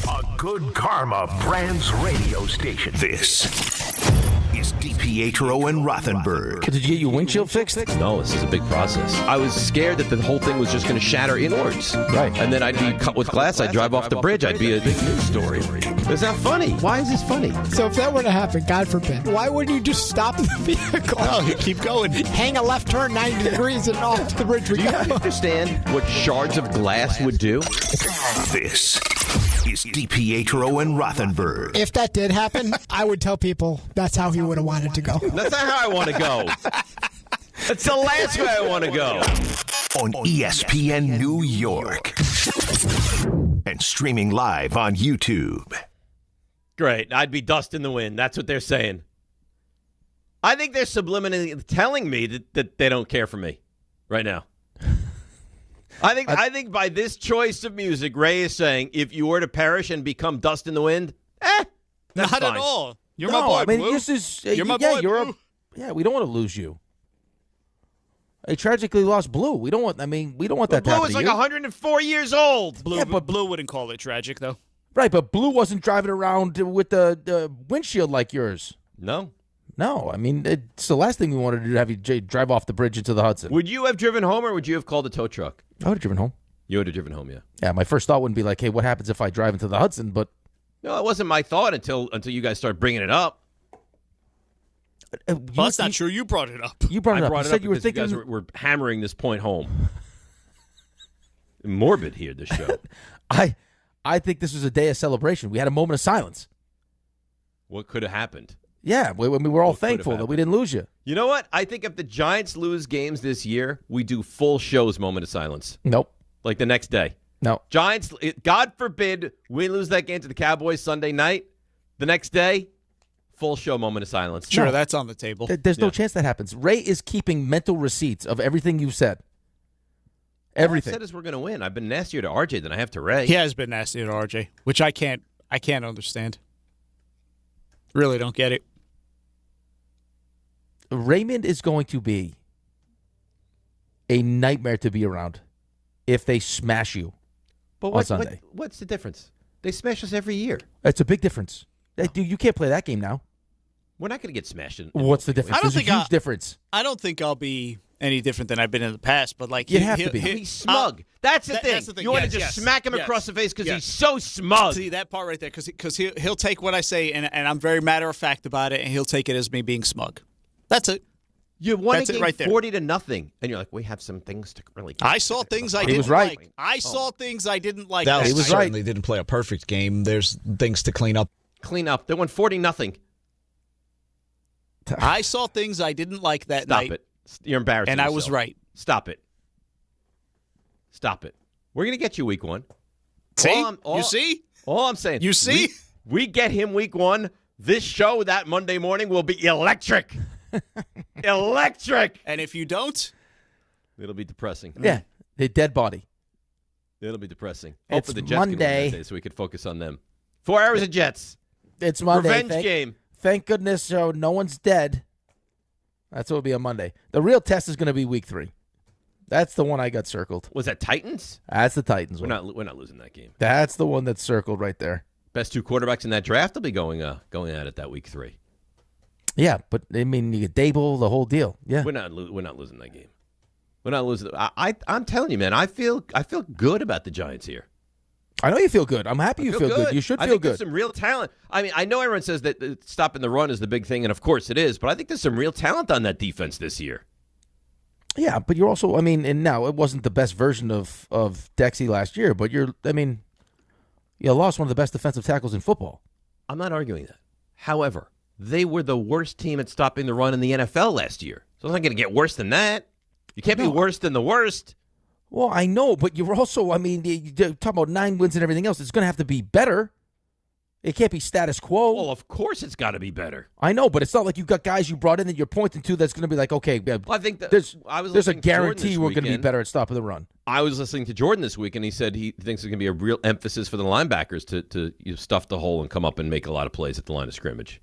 A Good Karma Brands radio station. This is DiPietro and Rothenberg. Did you get your windshield fixed? No, this is a big process. I was scared that the whole thing was just going to shatter inwards. Right. And then I'd be cut with glass. I'd drive off the bridge. I'd be a big news story. Is that funny? Why is this funny? So if that were to happen, God forbid, why wouldn't you just stop the vehicle? No, you keep going. Hang a left turn 90 degrees and off the bridge we Do go. you understand what shards of glass would do? This is DiPietro and Rothenberg. If that did happen, I would tell people that's how he would have wanted to go. That's not how I want to go. That's the last way I want to go. On ESPN New York. And streaming live on YouTube. Great. I'd be dust in the wind. That's what they're saying. I think they're subliminally telling me that they don't care for me right now. I think by this choice of music, Ray is saying, if you were to perish and become dust in the wind, that's not fine. at all. You're no, my boy, I mean, Blue. this is You're my yeah, boy, you're Blue. we don't want to lose you. A tragically lost Blue. We don't want. I mean, we don't want that to happen Blue is to like you. 104 years old. Blue, Yeah, but Blue wouldn't call it tragic, though. Right, but Blue wasn't driving around with the windshield like yours. No. No, I mean, it's the last thing we wanted to do, have you drive off the bridge into the Hudson. Would you have driven home or would you have called a tow truck? I would have driven home. You would have driven home, yeah. Yeah, my first thought wouldn't be like, hey, what happens if I drive into the Hudson? But no, it wasn't my thought until you guys started bringing it up. Well, that's not true. You brought it up. You brought it up. I brought You it said up you were because thinking. you guys were hammering this point home. Morbid here, this show. I think this was a day of celebration. We had a moment of silence. What could have happened? Yeah, we were all thankful that we didn't lose you. You know what? I think if the Giants lose games this year, we do full shows moment of silence. Nope. Like the next day. No. Giants, God forbid we lose that game to the Cowboys Sunday night. The next day, full show moment of silence. Sure, that's on the table. There's no chance that happens. Ray is keeping mental receipts of everything you've said. Everything. All I said is we're going to win. I've been nastier to RJ than I have to Ray. He has been nasty to RJ, which I can't understand. Really don't get it. Raymond is going to be a nightmare to be around if they smash you on Sunday. What's the difference? They smash us every year. It's a big difference. Dude, you can't play that game now. We're not going to get smashed. What's the difference? There's a huge difference. I don't think I'll be any different than I've been in the past, but like you have to be. He's smug. That's the thing. That's the thing. You want to Yes, just yes, smack him yes, across the face because yes. he's so smug. See that part right there, because he'll take what I say, and I'm very matter of fact about it, and he'll take it as me being smug. That's it. You won a That's it game right there. 40-0, and you're like, we have some things to really. I saw things I He didn't was right. like. I saw things I didn't like. Dallas He was certainly didn't play a perfect game. There's things to clean up. Clean up. They won 40-0. I saw things I didn't like that night. Stop it. You're embarrassing And I was yourself. right. Stop it. Stop it. We're going to get you week one. See? You see? All I'm saying. You see? We get him week one. This show that Monday morning will be electric. Electric. And if you don't, it'll be depressing. Yeah, the dead body. It'll be depressing. It's Hopefully the Jets can win Monday. that day so we can focus on them. 4 hours of Jets. It's Monday. Revenge game. Thank goodness no one's dead. That's what will be on Monday. The real test is going to be week 3. That's the one I got circled. Was that Titans? That's the Titans one. We're not losing that game. That's the one that's circled right there. Best 2 quarterbacks in that draft will be going at it that week 3. Yeah, but I mean, you get Dable, the whole deal. Yeah, we're not losing that game. We're not losing. I'm telling you, man. I feel good about the Giants here. I know you feel good. I'm happy you feel good. You should feel good. There's some real talent. I mean, I know everyone says that stopping the run is the big thing, and of course it is. But I think there's some real talent on that defense this year. Yeah, but you're also, I mean, and now it wasn't the best version of Dexy last year, but you lost one of the best defensive tackles in football. I'm not arguing that. However, they were the worst team at stopping the run in the NFL last year. So it's not going to get worse than that. You can't be worse than the worst. Well, I know, but you're also, I mean, you talk about 9 wins and everything else. It's going to have to be better. It can't be status quo. Well, of course it's got to be better. I know, but it's not like you've got guys you brought in that you're pointing to that's going to be like, okay, I think there's a guarantee we're going to be better at stopping the run. I was listening to Jordan this week, and he said he thinks there's going to be a real emphasis for the linebackers to stuff the hole and come up and make a lot of plays at the line of scrimmage.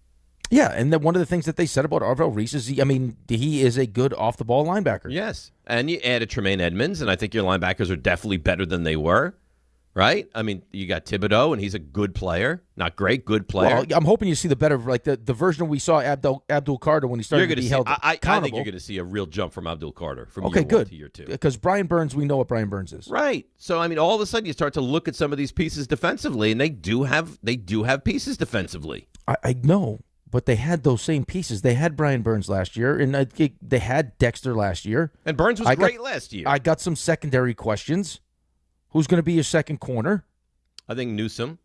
Yeah, and then one of the things that they said about Arvell Reese is, he is a good off-the-ball linebacker. Yes, and you added Tremaine Edmonds, and I think your linebackers are definitely better than they were, right? I mean, you got Thibodeau, and he's a good player. Not great, good player. Well, I'm hoping you see the better, like the version we saw Abdul Carter when he started to be held accountable. I think you're going to see a real jump from Abdul Carter from year 1 to year 2. Because Brian Burns, we know what Brian Burns is. Right. So, I mean, all of a sudden you start to look at some of these pieces defensively, and they do have pieces defensively. I know. But they had those same pieces. They had Brian Burns last year, and they had Dexter last year. And Burns was great last year. I got some secondary questions. Who's going to be your second corner? I think Newsome.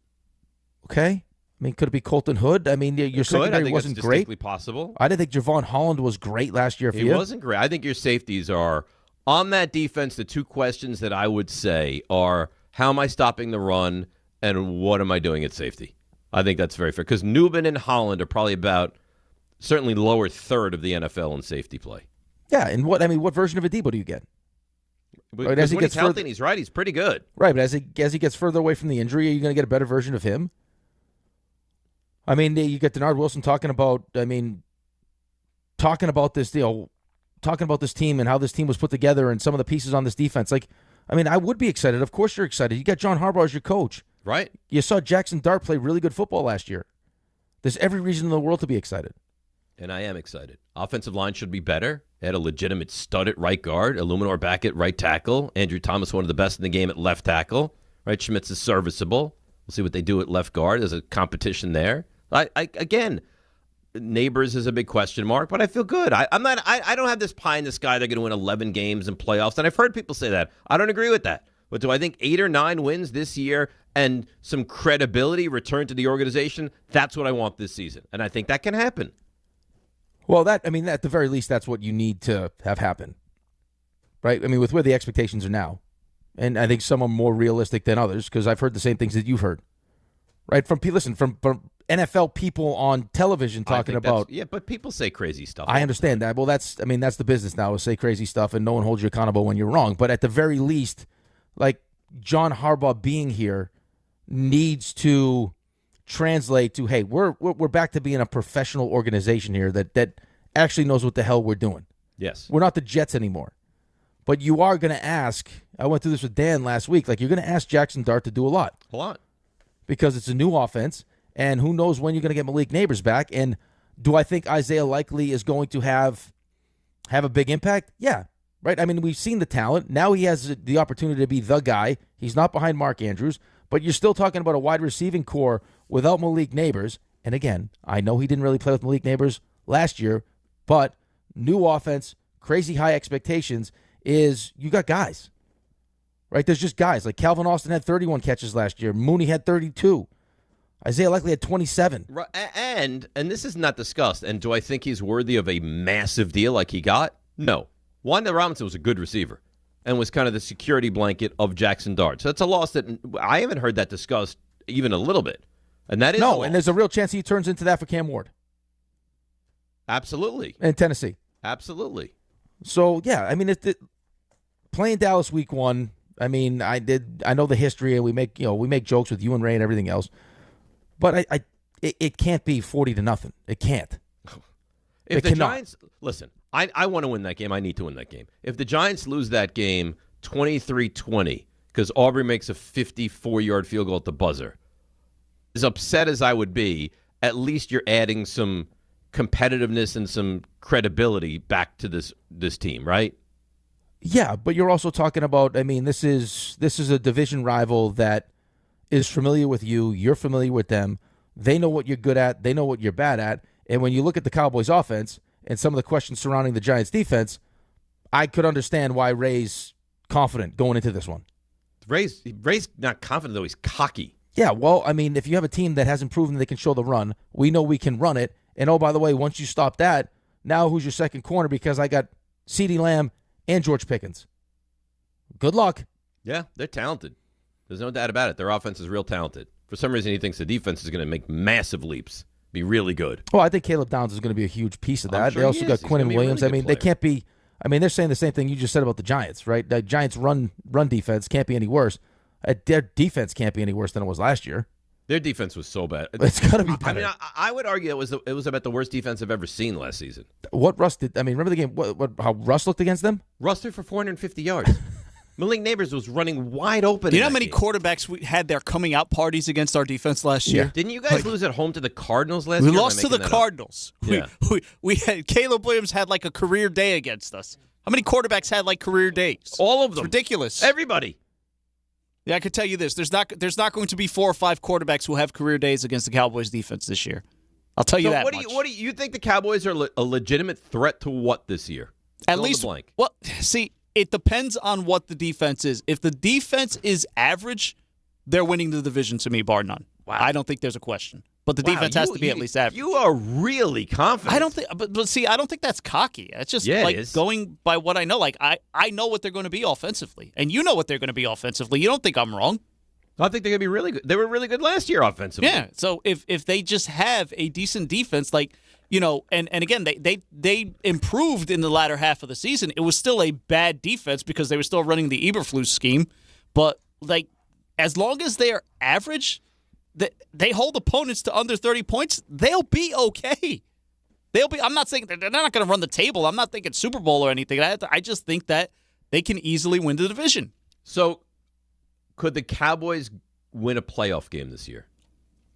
Okay. I mean, could it be Colton Hood? I mean, your secondary wasn't that's great. Distinctly possible. I didn't think Javon Holland was great last year for you. He wasn't great. I think your safeties are, on that defense, the 2 questions that I would say are, how am I stopping the run, and what am I doing at safety? I think that's very fair because Newman and Holland are probably about certainly lower third of the NFL in safety play. Yeah, and what version of Adebo do you get? Right, as he gets healthy and he's right, he's pretty good. Right, but as he gets further away from the injury, are you going to get a better version of him? I mean, you get Denard Wilson talking about this deal, talking about this team and how this team was put together and some of the pieces on this defense. Like, I mean, I would be excited. Of course you're excited. You got John Harbaugh as your coach. Right. You saw Jackson Dart play really good football last year. There's every reason in the world to be excited. And I am excited. Offensive line should be better. They had a legitimate stud at right guard. Illuminor back at right tackle. Andrew Thomas, one of the best in the game at left tackle. Right. Schmitz is serviceable. We'll see what they do at left guard. There's a competition there. Again, Neighbors is a big question mark, but I feel good. I don't have this pie in the sky they're going to win 11 games in playoffs, and I've heard people say that. I don't agree with that. But do I think 8 or 9 wins this year and some credibility return to the organization? That's what I want this season, and I think that can happen. Well, at the very least, that's what you need to have happen, right? I mean, with where the expectations are now, and I think some are more realistic than others because I've heard the same things that you've heard, right? From NFL people on television talking about. Yeah, but people say crazy stuff. I understand that. Well, that's the business now is say crazy stuff and no one holds you accountable when you're wrong. But at the very least, like John Harbaugh being here needs to translate to, hey, we're back to being a professional organization here that actually knows what the hell we're doing. Yes. We're not the Jets anymore. But you are going to ask, I went through this with Dan last week, like you're going to ask Jackson Dart to do a lot. A lot. Because it's a new offense. And who knows when you're going to get Malik Neighbors back. And do I think Isaiah Likely is going to have a big impact? Yeah, right? I mean, we've seen the talent. Now he has the opportunity to be the guy. He's not behind Mark Andrews. But you're still talking about a wide receiving core without Malik Neighbors. And again, I know he didn't really play with Malik Neighbors last year. But new offense, crazy high expectations is you got guys. Right? There's just guys. Like Calvin Austin had 31 catches last year. Mooney had 32. Isaiah Likely had 27. Right, and this is not discussed. And do I think he's worthy of a massive deal like he got? No. Wanda Robinson was a good receiver and was kind of the security blanket of Jackson Dart. So that's a loss that I haven't heard that discussed even a little bit. And that is no, and there's a real chance he turns into that for Cam Ward. Absolutely. In Tennessee. Absolutely. So, yeah, I mean, playing Dallas week 1, I mean, I know the history, and we make jokes with you and Ray and everything else. But it can't be 40-0. It can't. If the Giants, listen, I want to win that game. I need to win that game. If the Giants lose that game 23-20 because Aubrey makes a 54-yard field goal at the buzzer, as upset as I would be, at least you're adding some competitiveness and some credibility back to this team, right? Yeah, but you're also talking about, I mean, this is a division rival that is familiar with you. You're familiar with them. They know what you're good at. They know what you're bad at. And when you look at the Cowboys offense and some of the questions surrounding the Giants defense, I could understand why Ray's confident going into this one. Ray's not confident, though. He's cocky. Yeah, well, I mean, if you have a team that hasn't proven they can show the run, we know we can run it. And, oh, by the way, once you stop that, now who's your second corner? Because I got CeeDee Lamb and George Pickens. Good luck. Yeah, they're talented. There's no doubt about it. Their offense is real talented. For some reason, he thinks the defense is going to make massive leaps, be really good. Well, I think Caleb Downs is going to be a huge piece of that. Sure they also got Quinn and Williams. Really They can't be. I mean, they're saying the same thing you just said about the Giants, right? The Giants' run defense can't be any worse. Their defense can't be any worse than it was last year. Their defense was so bad. It's got to be better. I mean, I would argue it was about the worst defense I've ever seen last season. What Russ did? I mean, remember the game? How Russ looked against them? Russ threw for 450 yards. Malik Neighbors was running wide open. Do you know how many quarterbacks we had their coming out parties against our defense last year? Didn't you guys lose at home to the Cardinals last year? We lost to the Cardinals. Yeah. We had Caleb Williams had like a career day against us. How many quarterbacks had like career days? All of them. It's ridiculous. Everybody. Yeah, I can tell you this: there's not going to be 4 or 5 quarterbacks who have career days against the Cowboys defense this year. I'll tell you that. What do you think the Cowboys are a legitimate threat to what this year? At least, well, see, it depends on what the defense is. If the defense is average, they're winning the division to me, bar none. Wow. I don't think there's a question. But the defense has to be at least average. You are really confident. I don't think, but see, I don't think that's cocky. It's just going by what I know. Like I know what they're going to be offensively, and you know what they're going to be offensively. You don't think I'm wrong? I think they're going to be really good. They were really good last year offensively. Yeah. So if they just have a decent defense, like and again they improved in the latter half of the season. It was still a bad defense because they were still running the Eberflus scheme, but like as long as they are average. They hold opponents to under 30 points, they'll be okay. I'm not saying they're not going to run the table. I'm not thinking Super Bowl or anything. I just think that they can easily win the division. So, could the Cowboys win a playoff game this year?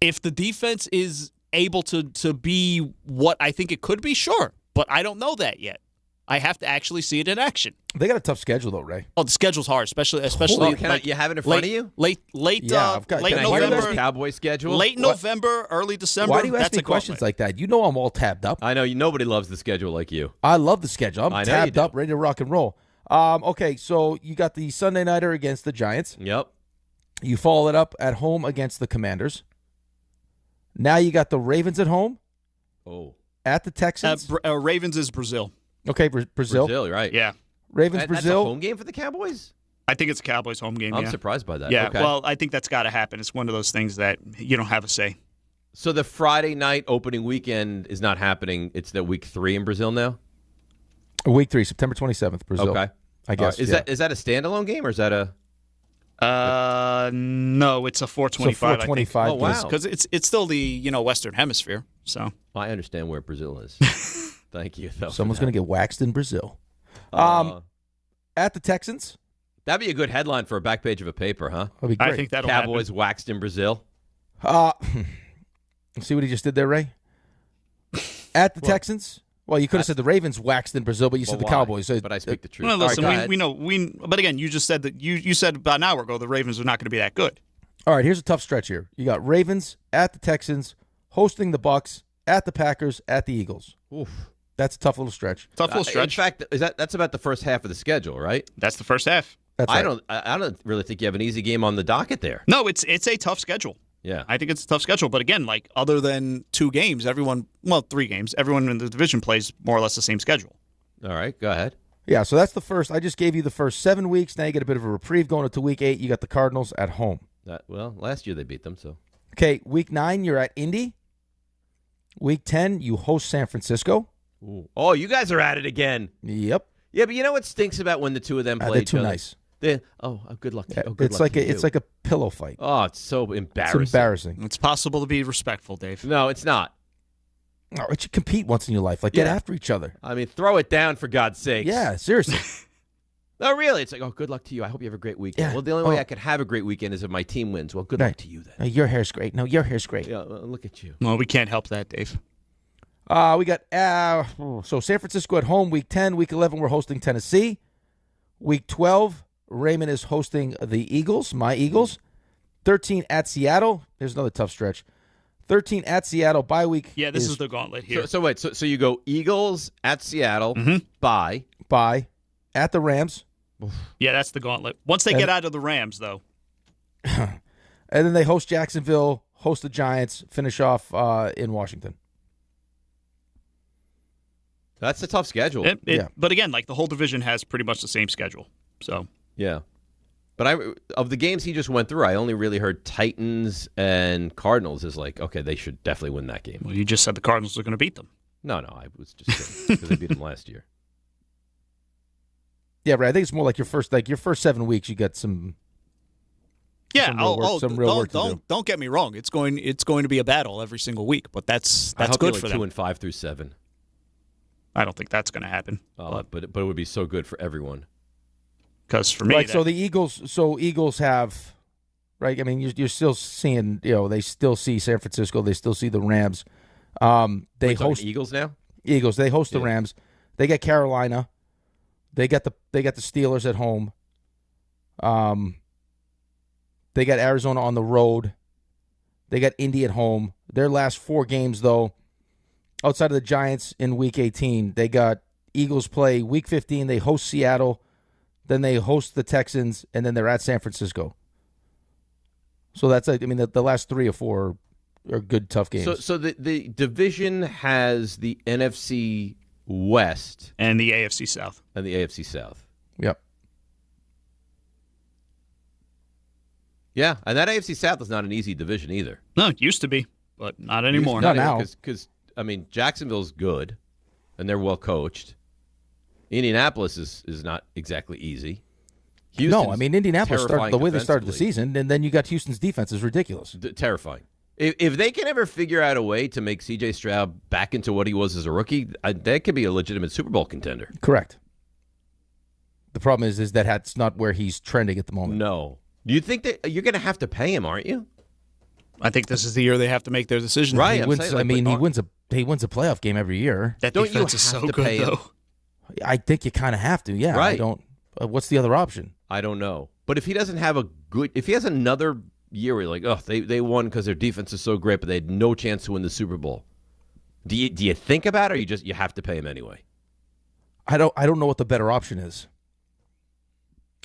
If the defense is able to be what I think it could be, sure. But I don't know that yet. I have to actually see it in action. They got a tough schedule, though, Ray. Oh, the schedule's hard, especially. You have it in front of you? Late November. Cowboy schedule. Late November, early December. Why do you ask me questions like that? You know I'm all tabbed up. I know nobody loves the schedule like you. I love the schedule. I'm tabbed up, ready to rock and roll. Okay, so you got the Sunday nighter against the Giants. Yep. You follow it up at home against the Commanders. Now you got the Ravens at home. Oh. At the Texans. Ravens is Brazil. Okay, Brazil. Brazil, right. Yeah. Ravens, Brazil. That's a home game for the Cowboys? I think it's a Cowboys home game, I'm surprised by that. Yeah, okay. Well, I think that's got to happen. It's one of those things that you don't have a say. So the Friday night opening weekend is not happening. It's the week 3 in Brazil now? Week 3, September 27th, Brazil. Okay. I guess. Is that a standalone game or is that a... No, it's a 425. So 425. Oh, wow. Because it's still the Western Hemisphere. So I understand where Brazil is. Thank you. Someone's going to get waxed in Brazil. At the Texans. That'd be a good headline for a back page of a paper, huh? That'd be great. I think that'll Cowboys happen. waxed in Brazil. See what he just did there, Ray? At the Texans. Well, you could have said the Ravens waxed in Brazil, but you said the Cowboys. So but I speak the truth. Well, listen, right, we know. But again, you just said that you said about an hour ago the Ravens are not going to be that good. All right, here's a tough stretch here. You got Ravens at the Texans, hosting the Bucks, at the Packers, at the Eagles. Oof. That's a tough little stretch. Tough little stretch. In fact, that's about the first half of the schedule, right? That's the first half. That's right. I don't really think you have an easy game on the docket there. No, it's a tough schedule. Yeah. I think it's a tough schedule. But again, like other than 2 games, 3 games, everyone in the division plays more or less the same schedule. All right, go ahead. Yeah, so that's the first. I just gave you the first 7 weeks. Now you get a bit of a reprieve going into week 8. You got the Cardinals at home. Well, last year they beat them, so. Okay, week 9, you're at Indy. Week 10, you host San Francisco. Ooh. Oh, you guys are at it again. Yep. Yeah, but you know what stinks about when the two of them play each they're other? too nice. Good luck. It's like a pillow fight. Oh, it's so embarrassing. It's embarrassing. It's possible to be respectful, Dave. No, it's not. Oh, it should compete once in your life. Like, get after each other. I mean, throw it down for God's sakes. Yeah, seriously. No, really. It's like, oh, good luck to you. I hope you have a great weekend. Yeah. Well, the only way I could have a great weekend is if my team wins. Well, good luck to you then. No, your hair's great. No, your hair's great. Yeah, look at you. Well, we can't help that, Dave. We got so San Francisco at home, week 10. Week 11, we're hosting Tennessee. Week 12, Raymond is hosting the Eagles, my Eagles. 13 at Seattle. Here's another tough stretch. 13 at Seattle, bye week. Yeah, this is the gauntlet here. So wait, so you go Eagles at Seattle, bye. At the Rams. Yeah, that's the gauntlet. Once they get out of the Rams, though. And then they host Jacksonville, host the Giants, finish off in Washington. That's a tough schedule. But again, like the whole division has pretty much the same schedule. So yeah. But of the games he just went through, I only really heard Titans and Cardinals is like, okay, they should definitely win that game. Well, you just said the Cardinals are going to beat them. No, I was just kidding because they beat them last year. Yeah, right. I think it's more like your first 7 weeks. You got some. Yeah. Some real work to do. Don't get me wrong. It's going to be a battle every single week, but that's good for them. 2-5 through 7. I don't think that's going to happen. But it would be so good for everyone. Because for me, so the Eagles have, right? I mean, you're still seeing, they still see San Francisco, they still see the Rams. They host Eagles now. Eagles. They host the Rams. They get Carolina. They got the Steelers at home. They got Arizona on the road. They got Indy at home. Their last 4 games, though, outside of the Giants in Week 18, they got Eagles play Week 15. They host Seattle. Then they host the Texans, and then they're at San Francisco. So that's, the last 3 or 4 are good, tough games. So the division has the NFC West. And the AFC South. Yep. Yeah, and that AFC South is not an easy division either. No, it used to be, but not anymore. Not now. Because, Jacksonville's good, and they're well coached. Indianapolis is not exactly easy. Houston's Indianapolis started the way they started the season, and then you got Houston's defense is ridiculous. Terrifying. If they can ever figure out a way to make C.J. Stroud back into what he was as a rookie, that could be a legitimate Super Bowl contender. Correct. The problem is that's not where he's trending at the moment. No. Do you think that you're going to have to pay him, aren't you? I think this is the year they have to make their decision. Right. He wins a playoff game every year. That defense is so good, though. I think you kind of have to, yeah. Right. What's the other option? I don't know. But if he doesn't have if he has another year where you're like, they won because their defense is so great, but they had no chance to win the Super Bowl. Do you think about it, or you have to pay him anyway? I don't know what the better option is.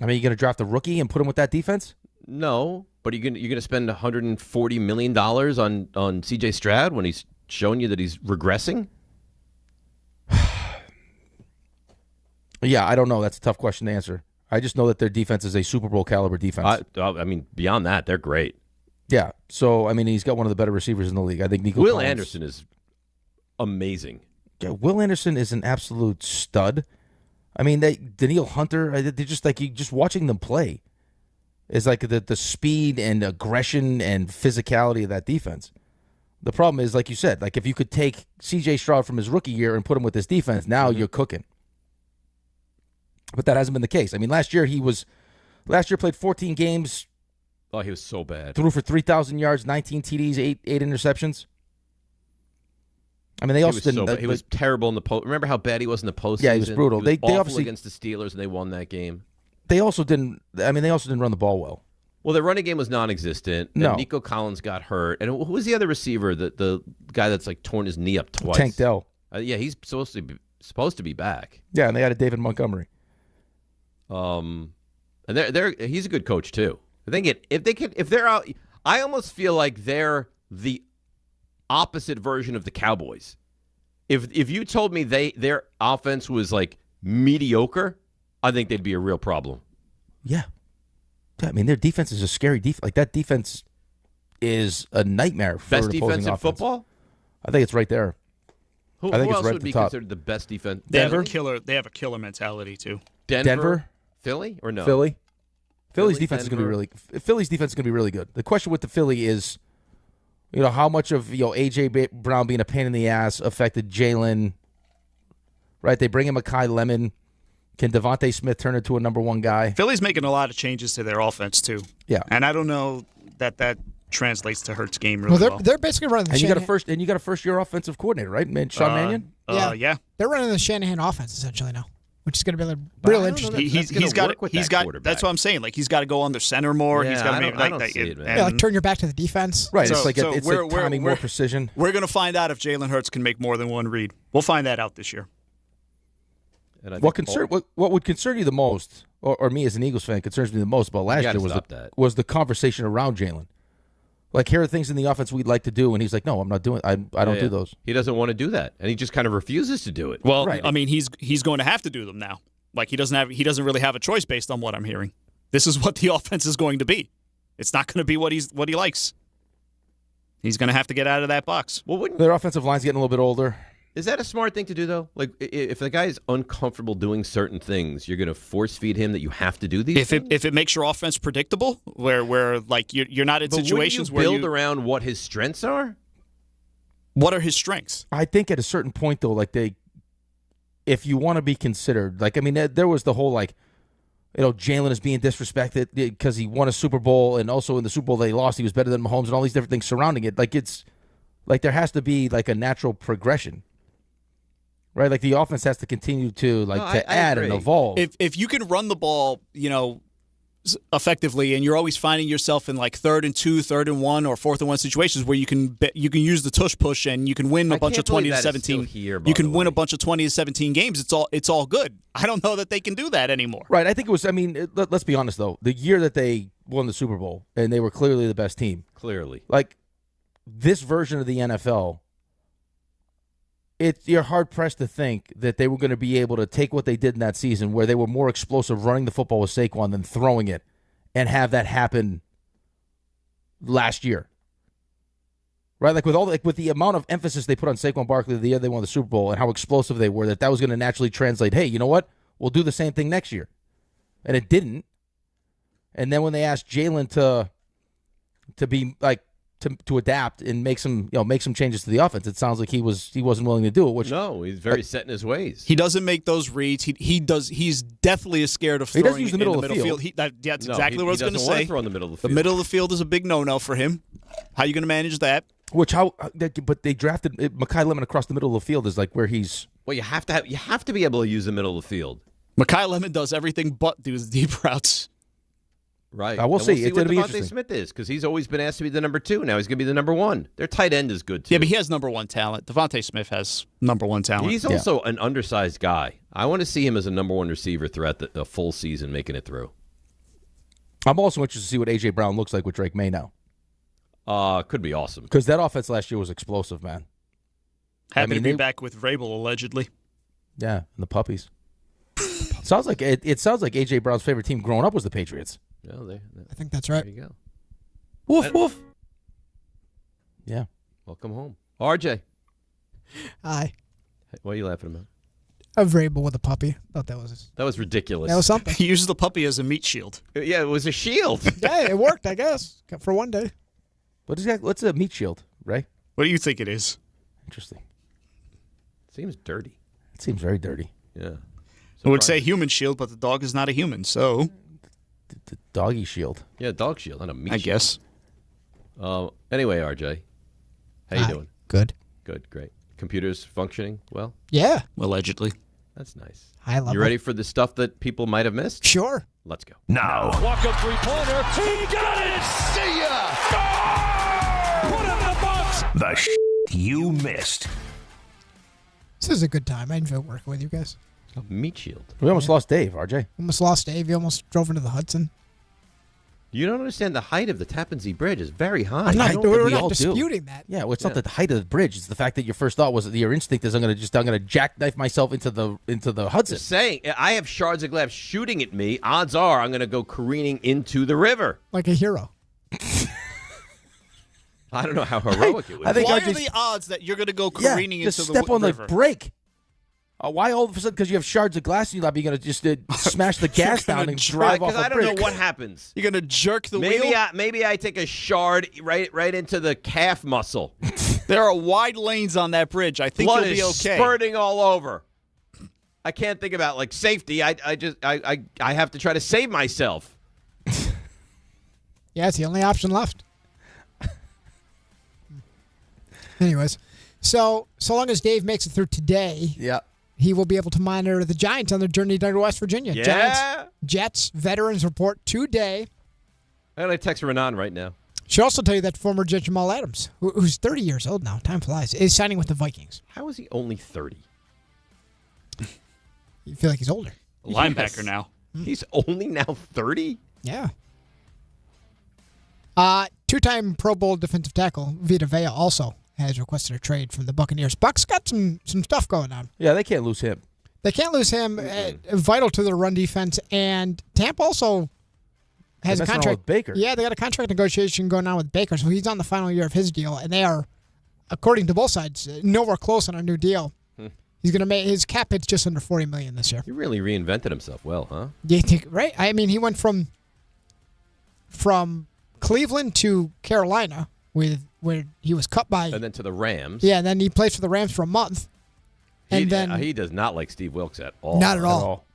I mean, you going to draft a rookie and put him with that defense? No, but you're going to spend $140 million on C.J. Stroud when he's showing you that he's regressing? Yeah, I don't know. That's a tough question to answer. I just know that their defense is a Super Bowl caliber defense. Beyond that, they're great. Yeah. So, he's got one of the better receivers in the league. I think Will Collins, Anderson is amazing. Yeah, Will Anderson is an absolute stud. Daniil Hunter, they're just just watching them play is like the speed and aggression and physicality of that defense. The problem is, like you said, if you could take C.J. Stroud from his rookie year and put him with this defense, now you're cooking. But that hasn't been the case. Last year played 14 games. Oh, he was so bad. Threw for 3,000 yards, 19 TDs, 8 interceptions. They also didn't. He was terrible in the post. Remember how bad he was in the postseason? Yeah, he was brutal. They awful obviously against the Steelers, and they won that game. They also didn't. They also didn't run the ball well. Well, their running game was non-existent. No. And Nico Collins got hurt. And who was the other receiver? The guy that's torn his knee up twice. Tank Dell. Yeah, he's supposed to be back. Yeah, and they added David Montgomery. And he's a good coach too. If they're out, I almost feel like they're the opposite version of the Cowboys. If you told me their offense was mediocre, I think they'd be a real problem. Yeah. Their defense is a scary defense. That defense is a nightmare for best defense in football. I think it's right there. Who else would be considered the best defense? They have a killer mentality too. Denver? Philly or no? Philly's defense is going to be really. Philly's defense is going to be really good. The question with the Philly is, You know, how much of A.J. Brown being a pain in the ass affected Jalen, right? They bring in Mekhi Lemon. Can Devontae Smith turn into a number one guy? Philly's making a lot of changes to their offense, too. Yeah. And I don't know that translates to Hurts' game really well. They're basically running the Shanahan. You got a first-year offensive coordinator, right? Sean Mannion? Yeah. They're running the Shanahan offense, essentially, now, which is going to be real interesting. He's got that's what I'm saying. Like, he's got to go under center more. Yeah, he's got to maybe I don't see it, man. Like turn your back to the defense. Right. It's like timing, more precision. We're going to find out if Jalen Hurts can make more than one read. We'll find that out this year. What would concern you the most, or me as an Eagles fan, concerns me the most about last year was the conversation around Jalen. Like, here are things in the offense we'd like to do, and he's like, no, I'm not doing. I don't do those. He doesn't want to do that, and he just kind of refuses to do it. Well, right. I mean, he's going to have to do them now. Like, he doesn't really have a choice based on what I'm hearing. This is what the offense is going to be. It's not going to be what he likes. He's going to have to get out of that box. Well, their offensive line's getting a little bit older. Is that a smart thing to do, though? Like, if the guy is uncomfortable doing certain things, you're going to force feed him that you have to do these things? If it makes your offense predictable, where like you're not in situations where you build around what his strengths are? What are his strengths? I think at a certain point, though, like if you want to be considered, like, I mean, there was the whole, like, Jalen is being disrespected because he won a Super Bowl, and also in the Super Bowl they lost, he was better than Mahomes, and all these different things surrounding it. Like, it's like there has to be like a natural progression. Right, like the offense has to continue to add and evolve. If you can run the ball, effectively, and you're always finding yourself in like 3rd and 2, 3rd and 1, or 4th and 1 situations where you can use the tush push and you can win a bunch of 20 to 17. You can win a bunch of 20 to 17 games. It's all good. I don't know that they can do that anymore. Right. I think it was. I mean, let's be honest though. The year that they won the Super Bowl and they were clearly the best team. Clearly, like this version of the NFL. You're hard-pressed to think that they were going to be able to take what they did in that season where they were more explosive running the football with Saquon than throwing it and have that happen last year. Right? Like with the amount of emphasis they put on Saquon Barkley the year they won the Super Bowl and how explosive they were, that was going to naturally translate, hey, you know what? We'll do the same thing next year. And it didn't. And then when they asked Jalen to be like, to adapt and make some changes to the offense, it sounds like he wasn't willing to do it. No, he's very set in his ways. He doesn't make those reads. He's definitely scared of throwing. He doesn't use the middle of the field. That's exactly what I was going to say. Throw in the middle of the field. The middle of the field is a big no-no for him. How are you going to manage that? But they drafted Mekhi Lemon across the middle of the field is like where he's. Well, you have to be able to use the middle of the field. Mekhi Lemon does everything but do the deep routes. Right. I will see. It's what Devontae Smith is, because he's always been asked to be the number 2. Now he's going to be the number 1. Their tight end is good, too. Yeah, but he has number 1 talent. Devontae Smith has number 1 talent. He's also an undersized guy. I want to see him as a number 1 receiver throughout the full season, making it through. I'm also interested to see what A.J. Brown looks like with Drake May now. Could be awesome. Because that offense last year was explosive, man. Happy to be back with Vrabel, allegedly. Yeah, and the puppies. Sounds like it sounds like A.J. Brown's favorite team growing up was the Patriots. No, I think that's right. There you go. Woof, woof. Yeah. Welcome home. RJ. Hi. What are you laughing about? A Vrabel with a puppy. Thought that was ridiculous. That was something. He uses the puppy as a meat shield. Yeah, it was a shield. Yeah, it worked, I guess, for one day. What's a meat shield, Ray? What do you think it is? Interesting. Seems dirty. It seems very dirty. Yeah. I would say human shield, but the dog is not a human, so... The doggy shield. Yeah, dog shield, not a meat shield. I guess. Anyway, RJ, how you doing? Good. Good, great. Computers functioning well? Yeah. Allegedly. That's nice. High level. You ready for the stuff that people might have missed? Sure. Let's go. Now. Walk-up three-pointer. He got it! See ya! Score! Put it in the box! The you missed. This is a good time. I enjoy working with you guys. A meat shield. We almost lost Dave, RJ. Almost lost Dave. You almost drove into the Hudson. You don't understand the height of the Tappan Zee Bridge is very high. We're not disputing that. Yeah, well, it's not the height of the bridge. It's the fact that your first thought was that your instinct is I'm going to jackknife myself into the Hudson. Just saying, I have shards of glass shooting at me. Odds are I'm going to go careening into the river. Like a hero. I don't know how heroic it would be. Why are the odds that you're going to go careening into the river? Just step on the brake. Why all of a sudden? Because you have shards of glass in your lap, you're going to just smash the gas down and drive off a bridge. Because I don't know what happens. You're going to jerk the wheel? Maybe I take a shard right into the calf muscle. There are wide lanes on that bridge. I think Blood you'll be is okay. spurting all over. I can't think about safety. I have to try to save myself. Yeah, it's the only option left. Anyways, so long as Dave makes it through today, he will be able to monitor the Giants on their journey down to West Virginia. Yeah. Giants, Jets, veterans report today. I'm going to text Renan right now. Should also tell you that former Jet Jamal Adams, who's 30 years old now, time flies, is signing with the Vikings. How is he only 30? You feel like he's older. Linebacker now. He's only now 30? Yeah. Two-time Pro Bowl defensive tackle Vita Vea also has requested a trade from the Buccaneers. Bucs got some stuff going on. Yeah, they can't lose him. They can't lose him. Vital to their run defense. And Tampa also has a contract. With Baker. Yeah, they got a contract negotiation going on with Baker, so he's on the final year of his deal, and they are, according to both sides, nowhere close on a new deal. He's going to make his cap hit's just under $40 million this year. He really reinvented himself well, huh? Yeah, right. I mean, he went from Cleveland to Carolina where he was cut by, and then to the Rams. Yeah, and then he plays for the Rams for a month. And then he does not like Steve Wilkes at all. Not at all.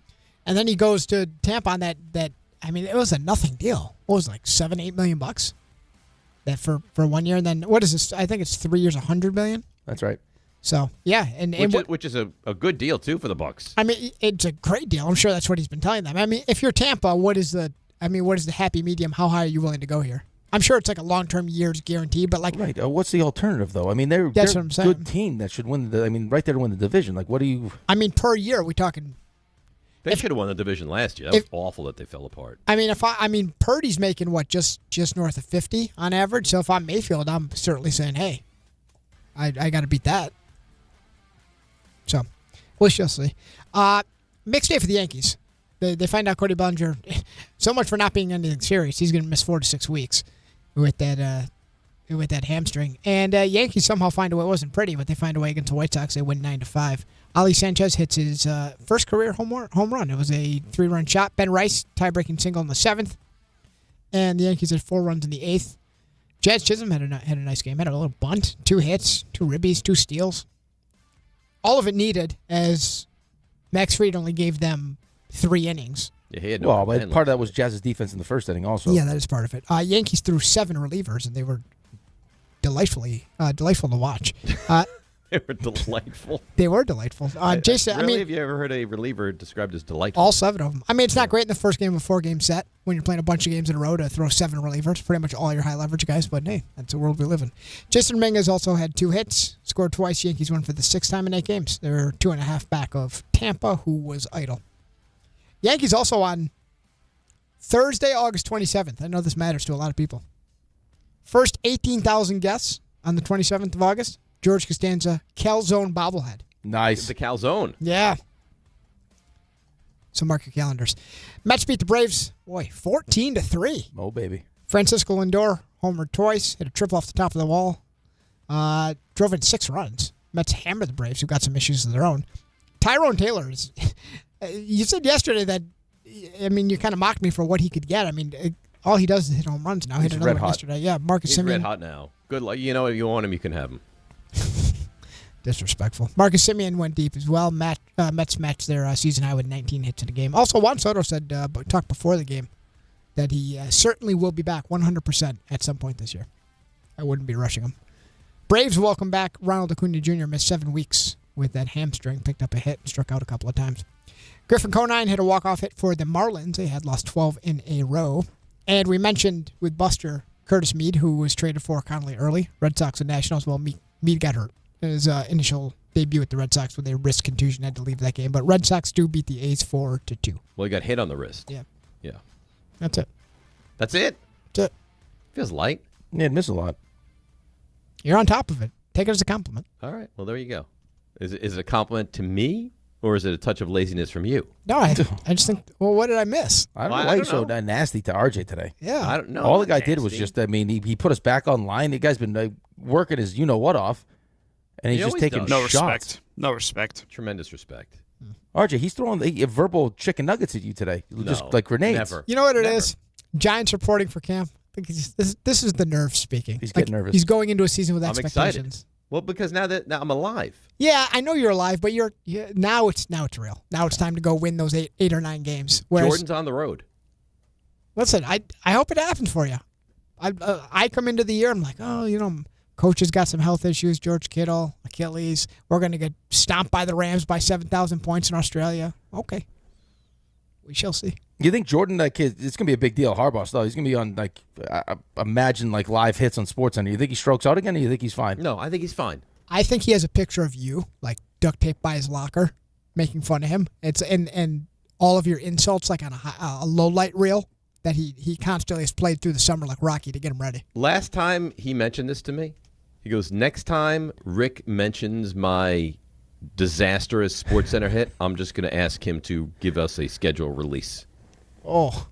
And then he goes to Tampa on that. I mean, it was a nothing deal. What was it, like $7-8 million that for 1 year, and then what is this? I think it's 3 years, $100 million. That's right. So yeah, which is a good deal too for the Bucs. I mean, it's a great deal. I'm sure that's what he's been telling them. I mean, if you're Tampa, what is the happy medium? How high are you willing to go here? I'm sure it's like a long-term years guarantee, but like, right. What's the alternative though? I mean, they're what I'm saying. A good team that should win right there to win the division. Like, what do you? I mean, per year, we talking. They should have won the division last year. That was awful that they fell apart. I mean, Purdy's making what, just north of 50 on average. So if I'm Mayfield, I'm certainly saying, hey, I got to beat that. So we shall see. Mixed day for the Yankees. They find out Cody Bellinger, so much for not being anything serious. He's going to miss 4 to 6 weeks with that hamstring. And Yankees somehow find a way. It wasn't pretty, but they find a way against the White Sox. They win 9-5. Ali Sanchez hits his first career home run. It was a 3-run shot. Ben Rice, tie-breaking single in the 7th. And the Yankees had 4 runs in the 8th. Jazz Chisholm had a nice game. Had a little bunt, 2 hits, 2 ribbies, 2 steals. All of it needed, as Max Fried only gave them 3 innings. Yeah, he had no but part of that was Jazz's defense in the first inning also. Yeah, that is part of it. Yankees threw 7 relievers, and they were delightful to watch. They were delightful. They were delightful. Jason, really, have you ever heard a reliever described as delightful? All 7 of them. I mean, it's not great in the first game of a 4-game set when you're playing a bunch of games in a row to throw 7 relievers, pretty much all your high leverage guys, but hey, that's the world we live in. Jason Dominguez also had 2 hits, scored twice. Yankees won for the 6th time in 8 games. They're 2.5 back of Tampa, who was idle. Yankees also on Thursday, August 27th. I know this matters to a lot of people. First 18,000 guests on the 27th of August. George Costanza, Calzone bobblehead. Nice. The Calzone. Yeah. So mark your calendars. Mets beat the Braves, 14-3. Oh, baby. Francisco Lindor homered twice, hit a triple off the top of the wall. Drove in 6 runs. Mets hammered the Braves, who got some issues of their own. Tyrone Taylor is... you said yesterday that, I mean, you kind of mocked me for what he could get. I mean, all he does is hit home runs now. He hit another one yesterday. Yeah, Marcus He's Semien. red hot now. Good luck. You know, if you want him, you can have him. Disrespectful. Marcus Semien went deep as well. Mets matched their season high with 19 hits in the game. Also, Juan Soto said, talked before the game, that he certainly will be back 100% at some point this year. I wouldn't be rushing him. Braves welcome back Ronald Acuna Jr. Missed 7 weeks with that hamstring. Picked up a hit and struck out a couple of times. Griffin Conine hit a walk-off hit for the Marlins. They had lost 12 in a row. And we mentioned with Buster Curtis Mead, who was traded for Connolly early, Red Sox and Nationals. Well, Mead got hurt in his initial debut with the Red Sox with a wrist contusion, had to leave that game. But Red Sox do beat the A's 4-2. Well, he got hit on the wrist. Yeah. Yeah. That's it. That's it? That's it. Feels light. Yeah, it missed a lot. You're on top of it. Take it as a compliment. All right. Well, there you go. Is it a compliment to me, or is it a touch of laziness from you? No, I just think, well, what did I miss? I don't know why he's so nasty to RJ today. Yeah. I don't know. All the guy did was just, I mean, he put us back online. The guy's been working his you-know-what off, and he's just taking no shots. respect. No respect. Tremendous respect. RJ, he's throwing verbal chicken nuggets at you today. Just No, like grenades. never. You know what it is? Giants reporting for camp. I think this is the nerve speaking. He's getting nervous. He's going into a season with I'm expectations. excited. Well, because now I'm alive. Yeah, I know you're alive, but now it's real. Now it's time to go win those eight or 9 games. Whereas, Jordan's on the road. Listen, I hope it happens for you. I come into the year, I'm like, coach has got some health issues. George Kittle, Achilles. We're going to get stomped by the Rams by 7,000 points in Australia. Okay, we shall see. You think Jordan, it's going to be a big deal. Harbaugh, though, he's going to be on imagine live hits on SportsCenter. You think he strokes out again, or you think he's fine? No, I think he's fine. I think he has a picture of you, duct taped by his locker, making fun of him. It's and all of your insults, on a low light reel that he constantly has played through the summer like Rocky to get him ready. Last time he mentioned this to me, he goes, next time Rick mentions my disastrous SportsCenter hit, I'm just going to ask him to give us a schedule release. Oh.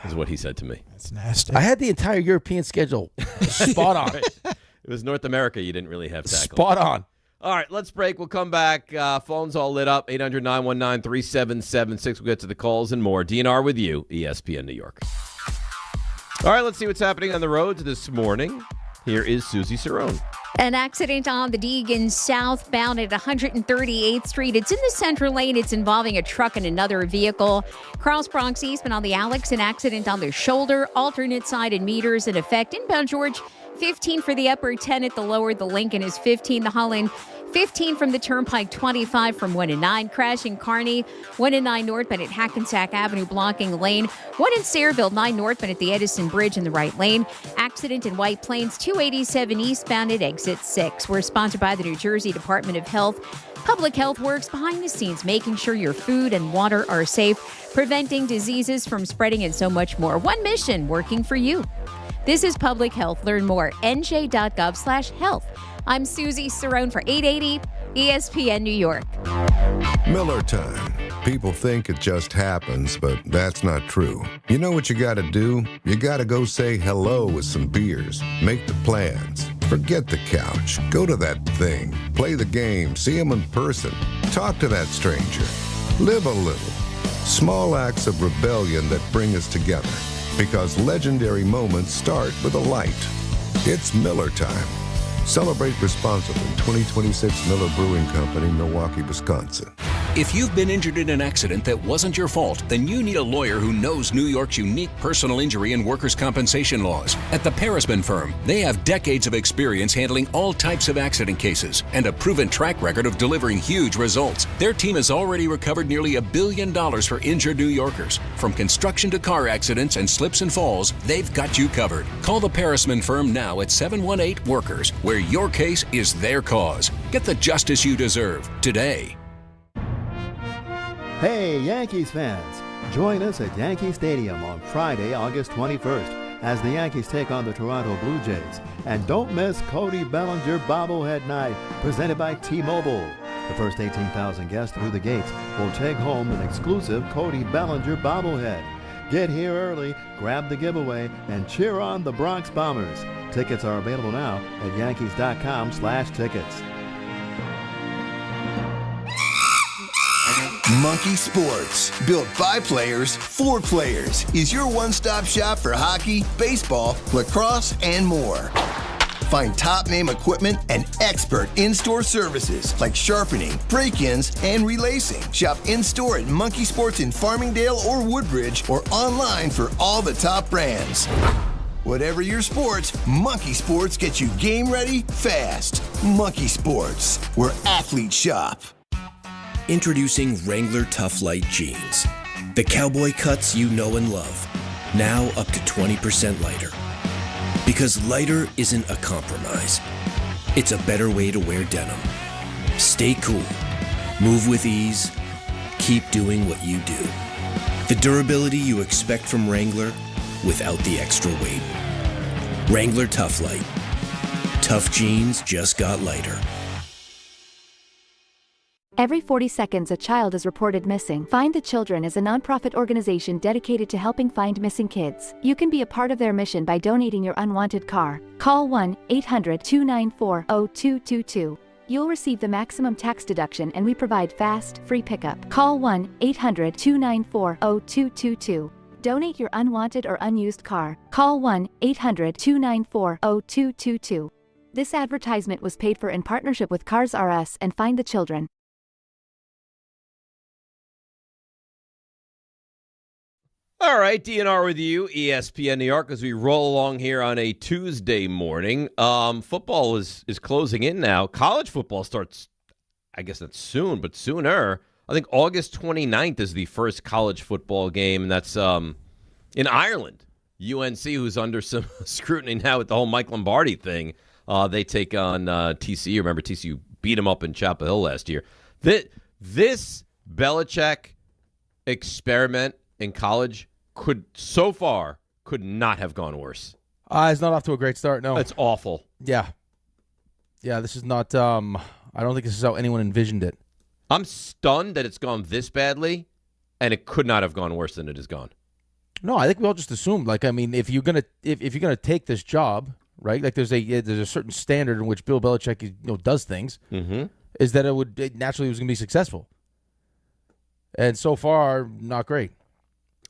Is what he said to me. That's nasty. I had the entire European schedule spot on. Right. It was North America you didn't really have tackled. Spot on. All right, let's break. We'll come back. Phones all lit up, 800-919-3776. We'll get to the calls and more. DNR with you, ESPN New York. All right, let's see what's happening on the roads this morning. Here is Susie Cerrone. An accident on the Deegan southbound at 138th Street. It's in the center lane. It's involving a truck and another vehicle. Cross Bronx eastbound on the Alex, an accident on the shoulder. Alternate side and meters in effect. Inbound George, 15 for the upper, 10 at the lower. The Lincoln is 15. The Holland, 15 from the Turnpike, 25 from 1 and 9. Crashing Kearney, 1 and 9 northbound at Hackensack Avenue, blocking lane. 1 in Sayreville, 9 northbound at the Edison Bridge in the right lane. Accident in White Plains, 287 eastbound at exit 6. We're sponsored by the New Jersey Department of Health. Public Health works behind the scenes, making sure your food and water are safe, preventing diseases from spreading, and so much more. One mission working for you. This is Public Health. Learn more, nj.gov/health. I'm Susie Cerrone for 880 ESPN New York. Miller time. People think it just happens, but that's not true. You know what you gotta do? You gotta go say hello with some beers. Make the plans. Forget the couch. Go to that thing. Play the game. See them in person. Talk to that stranger. Live a little. Small acts of rebellion that bring us together. Because legendary moments start with a light. It's Miller time. Celebrate responsibly. 2026 Miller Brewing Company, Milwaukee, Wisconsin. If you've been injured in an accident that wasn't your fault, then you need a lawyer who knows New York's unique personal injury and workers' compensation laws. At the Parisman Firm, they have decades of experience handling all types of accident cases and a proven track record of delivering huge results. Their team has already recovered nearly $1 billion for injured New Yorkers. From construction to car accidents and slips and falls, they've got you covered. Call the Parisman Firm now at 718-WORKERS, where your case is their cause. Get the justice you deserve today. Hey, Yankees fans! Join us at Yankee Stadium on Friday, August 21st, as the Yankees take on the Toronto Blue Jays. And don't miss Cody Bellinger Bobblehead Night, presented by T-Mobile. The first 18,000 guests through the gates will take home an exclusive Cody Bellinger bobblehead. Get here early, grab the giveaway, and cheer on the Bronx Bombers. Tickets are available now at Yankees.com/tickets. Monkey Sports, built by players for players, is your one-stop shop for hockey, baseball, lacrosse, and more. Find top-name equipment and expert in-store services like sharpening, break-ins, and relacing. Shop in-store at Monkey Sports in Farmingdale or Woodbridge, or online for all the top brands. Whatever your sports, Monkey Sports gets you game ready fast. Monkey Sports, where athletes shop. Introducing Wrangler Tough Light Jeans. The cowboy cuts you know and love. Now up to 20% lighter. Because lighter isn't a compromise. It's a better way to wear denim. Stay cool. Move with ease. Keep doing what you do. The durability you expect from Wrangler without the extra weight. Wrangler Tough Light. Tough jeans just got lighter. Every 40 seconds, a child is reported missing. Find the Children is a nonprofit organization dedicated to helping find missing kids. You can be a part of their mission by donating your unwanted car. Call 1-800-294-0222 you'll receive the maximum tax deduction, and we provide fast, free pickup. Call 1-800-294-0222. Donate your unwanted or unused car. Call 1-800-294-0222. This advertisement was paid for in partnership with Cars R Us and Find the Children. All right, DNR with you, ESPN New York, as we roll along here on a Tuesday morning. Football is closing in now. College football starts, I guess not soon, but sooner. I think August 29th is the first college football game, and that's in Ireland. UNC, who's under some scrutiny now with the whole Mike Lombardi thing, they take on TCU. Remember, TCU beat them up in Chapel Hill last year. This Belichick experiment in college could not have gone worse. It's not off to a great start, no. It's awful. Yeah, this is not, I don't think this is how anyone envisioned it. I'm stunned that it's gone this badly, and it could not have gone worse than it has gone. No, I think we all just assumed, if you're gonna take this job, right? Like there's a certain standard in which Bill Belichick does things, is that it naturally was gonna be successful. And so far, not great.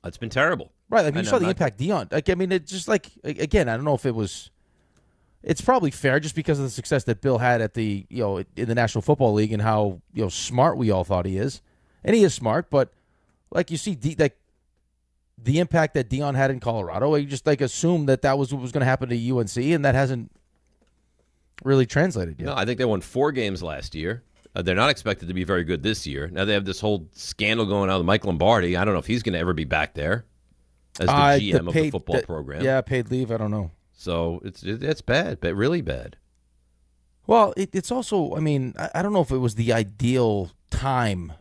It's been terrible. Right, like you saw the impact Dion. It's just again, I don't know if it was. It's probably fair just because of the success that Bill had at the in the National Football League and how smart we all thought he is, and he is smart. But you see, the impact that Dion had in Colorado, you just assumed that was what was going to happen to UNC, and that hasn't really translated yet. No, I think they won 4 games last year. They're not expected to be very good this year. Now they have this whole scandal going on with Mike Lombardi. I don't know if he's going to ever be back there as the GM of the football program. Yeah, paid leave. I don't know. So it's bad, but really bad. Well, it's also, I don't know if it was the ideal time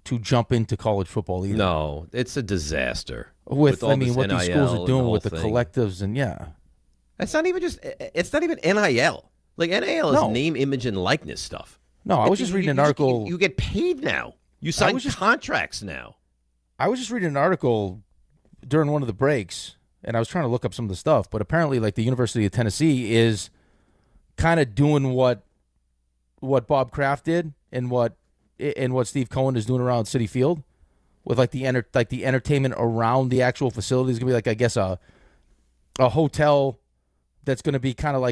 to jump into college football either. No, it's a disaster. With what these schools are doing with the collectives and It's not even NIL. Like NIL is name, image, and likeness stuff. No, I was just reading an article. You get paid now. You sign contracts now. I was just reading an article during one of the breaks, and I was trying to look up some of the stuff, but apparently the University of Tennessee is kind of doing what Bob Kraft did and what Steve Cohen is doing around Citi Field with the entertainment around the actual facility. Is going to be I guess a hotel that's going to be kind of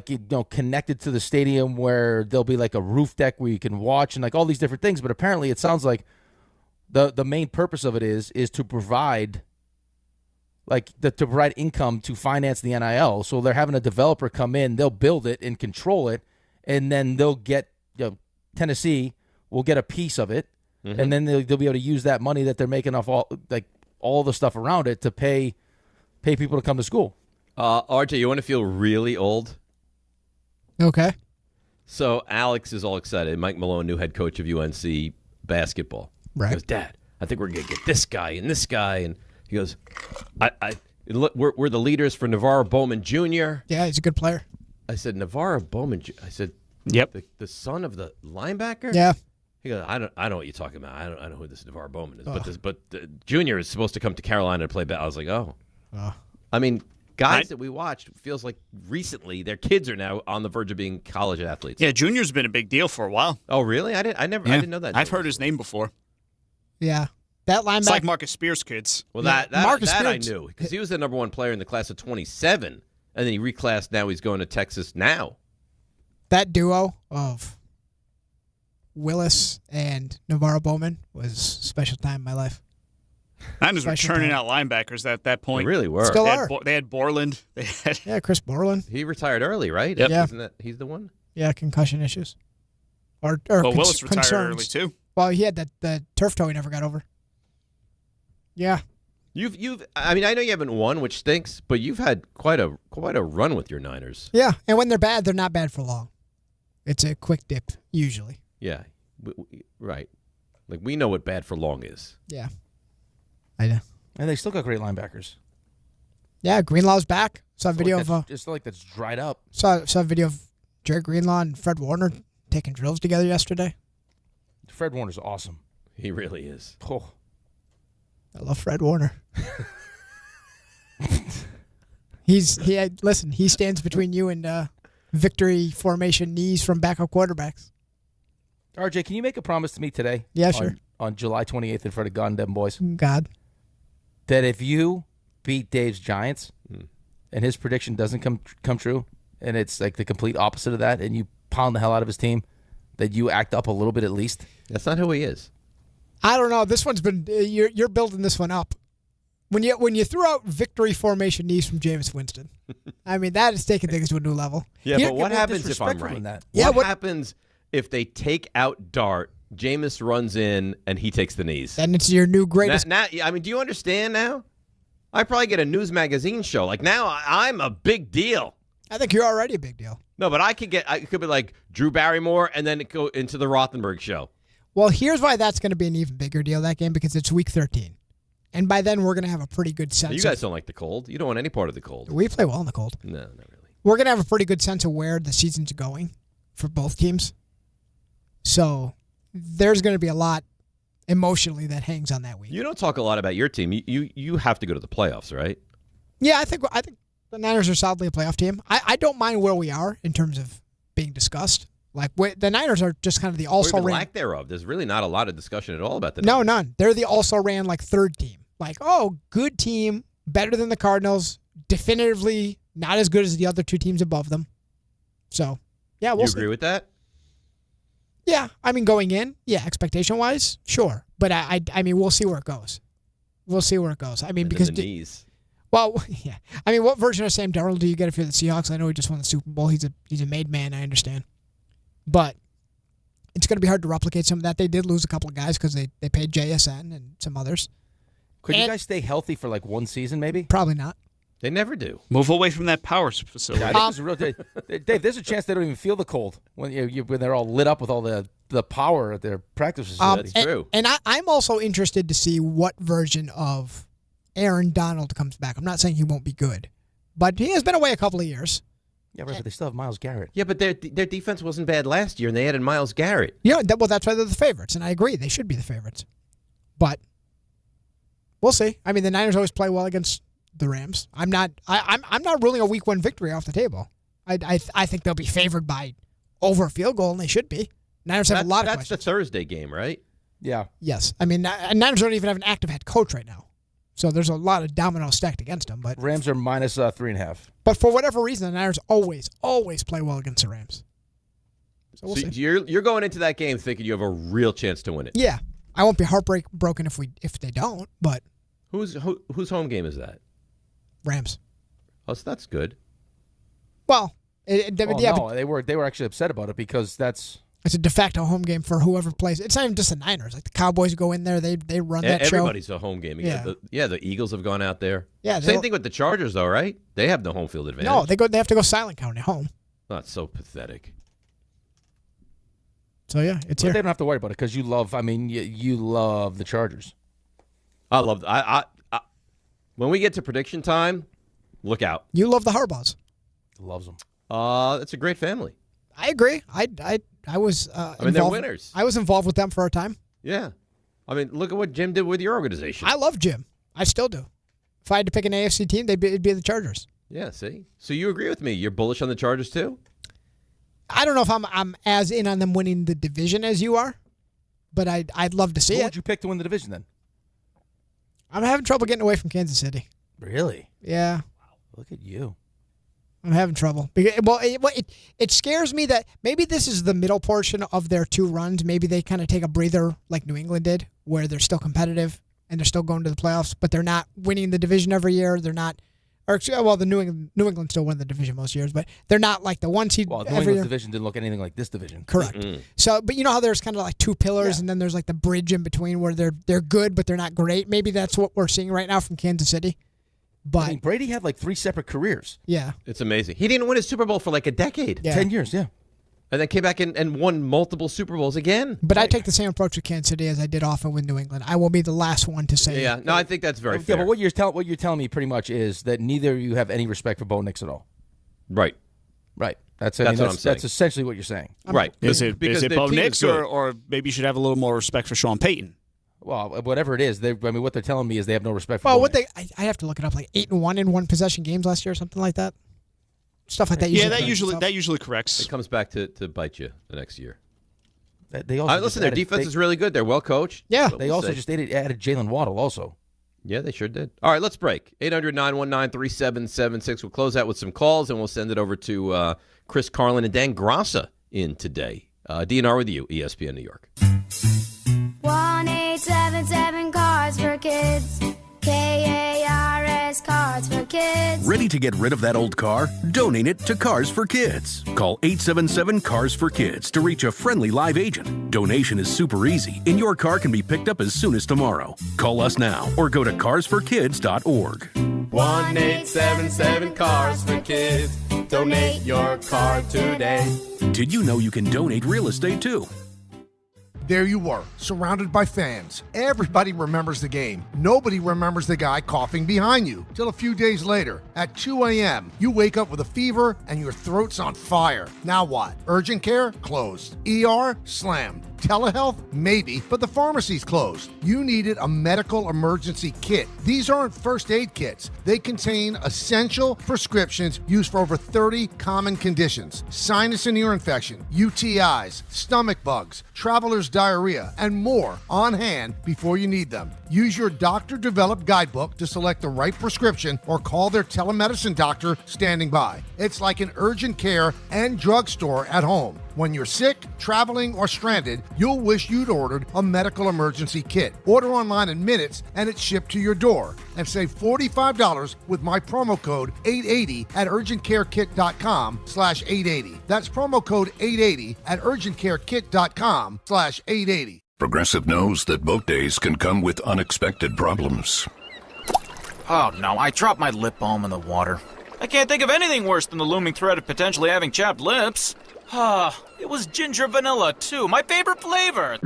connected to the stadium where there'll be a roof deck where you can watch and all these different things. But apparently it sounds like the main purpose of it is to provide to provide income to finance the NIL. So they're having a developer come in, they'll build it and control it, and then they'll get Tennessee will get a piece of it, and then they'll be able to use that money that they're making off all the stuff around it to pay people to come to school. RJ, you want to feel really old? Okay. So Alex is all excited. Mike Malone, new head coach of UNC basketball. Right. He goes, Dad, I think we're going to get this guy and this guy. And he goes, we're the leaders for Navarro Bowman Jr. Yeah, he's a good player. I said, Navarro Bowman Jr.? I said, yep. The son of the linebacker? Yeah. He goes, I don't know what you're talking about. I don't know who this Navarro Bowman is. But Junior is supposed to come to Carolina to play basketball. I was like, oh. I mean, guys that we watched, feels like recently their kids are now on the verge of being college athletes. Yeah, Junior's been a big deal for a while. Oh, really? I didn't know that. I've heard his name before. Yeah. That linebacker. It's like Marcus Spears' kids. Well, that I knew because he was the number 1 player in the class of 27, and then he reclassed. Now he's going to Texas now. That duo of Willis and Navarro Bowman was a special time in my life. Niners were churning out linebackers at that point. They really were. Still They had Borland. Chris Borland. He retired early, right? Yep. Yeah. Isn't that he's the one? Yeah, concussion issues. Or Willis retired concerns. early too. Well, he had the turf toe he never got over. Yeah. You've. I mean, I know you haven't won, which stinks, but you've had quite a run with your Niners. Yeah, and when they're bad, they're not bad for long. It's a quick dip usually. Yeah, right. Like we know what bad for long is. Yeah. I know. And they still got great linebackers. Yeah, Greenlaw's back. Saw a video of it's like that's dried up. Saw a video of Jerry Greenlaw and Fred Warner taking drills together yesterday. Fred Warner's awesome. He really is. Oh. I love Fred Warner. He stands between you and victory formation knees from backup quarterbacks. RJ, can you make a promise to me today? Yeah, sure. On July 28th in front of God and them boys. God. That if you beat Dave's Giants and his prediction doesn't come true, and it's like the complete opposite of that, and you pound the hell out of his team, that you act up a little bit at least. That's not who he is. I don't know. This one's been you're building this one up. When you threw out victory formation knees from Jameis Winston, I mean that is taking things to a new level. Yeah, but what happens if I'm right? What happens if they take out Dart? Jameis runs in and he takes the knees. Then it's your new greatest. Now, I mean, do you understand now? I probably get a news magazine show. Like now, I'm a big deal. I think you're already a big deal. No, but I could be like Drew Barrymore and then go into the Rothenberg show. Well, here's why that's going to be an even bigger deal, that game, because it's week 13. And by then, we're going to have a pretty good sense. You guys don't like the cold. You don't want any part of the cold. We play well in the cold. No, not really. We're going to have a pretty good sense of where the season's going for both teams. So there's going to be a lot emotionally that hangs on that week. You don't talk a lot about your team. You have to go to the playoffs, right? Yeah, I think the Niners are solidly a playoff team. I don't mind where we are in terms of being discussed. Like the Niners are just kind of the also ran lack thereof. There's really not a lot of discussion at all about the No, Niners. none. They're the also ran like third team. Like, oh, good team, better than the Cardinals, definitively not as good as the other two teams above them. So, yeah, we'll see. You agree with that? Yeah, I mean, going in, yeah, expectation-wise, sure. But I mean, we'll see where it goes. We'll see where it goes. I mean, And because then the knees. Well, yeah. I mean, what version of Sam Darnold do you get if you're the Seahawks? I know he just won the Super Bowl. He's a made man, I understand. But it's going to be hard to replicate some of that. They did lose a couple of guys because they paid JSN and some others. Could you guys stay healthy for like one season, maybe? Probably not. They never do. Move away from that power facility. Yeah, I think this is real. Dave, there's a chance they don't even feel the cold when when they're all lit up with all the power at their practice facilities. That's true. And I'm also interested to see what version of Aaron Donald comes back. I'm not saying he won't be good, but he has been away a couple of years. Yeah, right, but they still have Myles Garrett. Yeah, but their defense wasn't bad last year, and they added Myles Garrett. Yeah, well, that's why they're the favorites, and I agree. They should be the favorites. But we'll see. I mean, the Niners always play well against the Rams. I'm not ruling a week one victory off the table. I think they'll be favored by over a field goal, and they should be. Niners have a lot of questions. That's the Thursday game, right? Yeah. Yes. I mean, Niners don't even have an active head coach right now. So there's a lot of dominoes stacked against them. But Rams are minus 3.5. But for whatever reason, the Niners always play well against the Rams. So we'll see. You're going into that game thinking you have a real chance to win it. Yeah. I won't be broken if they don't, but whose home game is that? Rams. Oh, so that's good. Well, no, they were actually upset about it because it's a de facto home game for whoever plays. It's not even just the Niners. Like the Cowboys go in there, they run that show. Everybody's a home game. Yeah. The Eagles have gone out there. Yeah. Same thing with the Chargers, though, right? They have no home field advantage. No, they have to go silent count at home. That's so pathetic. So yeah, it's here. They don't have to worry about it because you love. I mean, you love the Chargers. I love. I when we get to prediction time, look out. You love the Harbaughs. Loves them. It's a great family. I agree. I was. They're winners. I was involved with them for a time. Yeah, I mean, look at what Jim did with your organization. I love Jim. I still do. If I had to pick an AFC team, it'd be the Chargers. Yeah. See, so you agree with me? You're bullish on the Chargers too? I don't know if I'm as in on them winning the division as you are, but I'd love to see it. Who would you pick to win the division then? I'm having trouble getting away from Kansas City. Really? Yeah. Wow. Look at you. I'm having trouble. Well, it scares me that maybe this is the middle portion of their two runs. Maybe they kind of take a breather like New England did, where they're still competitive and they're still going to the playoffs, but they're not winning the division every year. They're not. Well, the New England still win the division most years, but they're not like the one seed. Well, the New England's division didn't look anything like this division. Correct. Mm-hmm. So, but you know how there's kind of like two pillars, and then there's like the bridge in between where they're good, but they're not great. Maybe that's what we're seeing right now from Kansas City. But I mean, Brady had like 3 separate careers. Yeah, it's amazing. He didn't win a Super Bowl for like a decade. Yeah. 10 years, yeah. And then came back and won multiple Super Bowls again. But I take the same approach with Kansas City as I did often with New England. I will be the last one to say. Yeah, no, I think that's very fair. Yeah, but what you're telling me pretty much is that neither of you have any respect for Bo Nix at all. Right. Right. That's what I'm saying. That's essentially what you're saying. Right. Is it Bo Nix or maybe you should have a little more respect for Sean Payton? Well, whatever it is, what they're telling me is they have no respect for Bo Nix. I have to look it up, like 8-1 in one possession games last year or something like that. Stuff like that. That usually corrects. It comes back to bite you the next year. They also listen, their defense is really good. They're well coached. Yeah. They also just added Jalen Waddle also. Yeah, they sure did. All right, let's break. 800-919-3776. We'll close out with some calls, and we'll send it over to Chris Carlin and Dan Grassa in today. DNR with you, ESPN New York. 1-877 Cards for Kids. KARS Cards for Kids. Ready to get rid of that old car? Donate it to Cars for Kids. Call 877 Cars for Kids to reach a friendly live agent. Donation is super easy, and your car can be picked up as soon as tomorrow. Call us now or go to carsforkids.org. 1-877 Cars for Kids. Donate your car today. Did you know you can donate real estate too? There you were, surrounded by fans. Everybody remembers the game. Nobody remembers the guy coughing behind you. Till a few days later, at 2 a.m., you wake up with a fever and your throat's on fire. Now what? Urgent care? Closed. ER? Slammed. Telehealth? Maybe, but the pharmacy's closed. You needed a medical emergency kit. These aren't first aid kits. They contain essential prescriptions used for over 30 common conditions. Sinus and ear infection, UTIs, stomach bugs, traveler's diarrhea, and more on hand before you need them. Use your doctor-developed guidebook to select the right prescription or call their telemedicine doctor standing by. It's like an urgent care and drugstore at home. When you're sick, traveling, or stranded, you'll wish you'd ordered a medical emergency kit. Order online in minutes and it's shipped to your door. And save $45 with my promo code 880 at urgentcarekit.com/880. That's promo code 880 at urgentcarekit.com/880. Progressive knows that boat days can come with unexpected problems. Oh no, I dropped my lip balm in the water. I can't think of anything worse than the looming threat of potentially having chapped lips. It was ginger vanilla, too. My favorite flavor.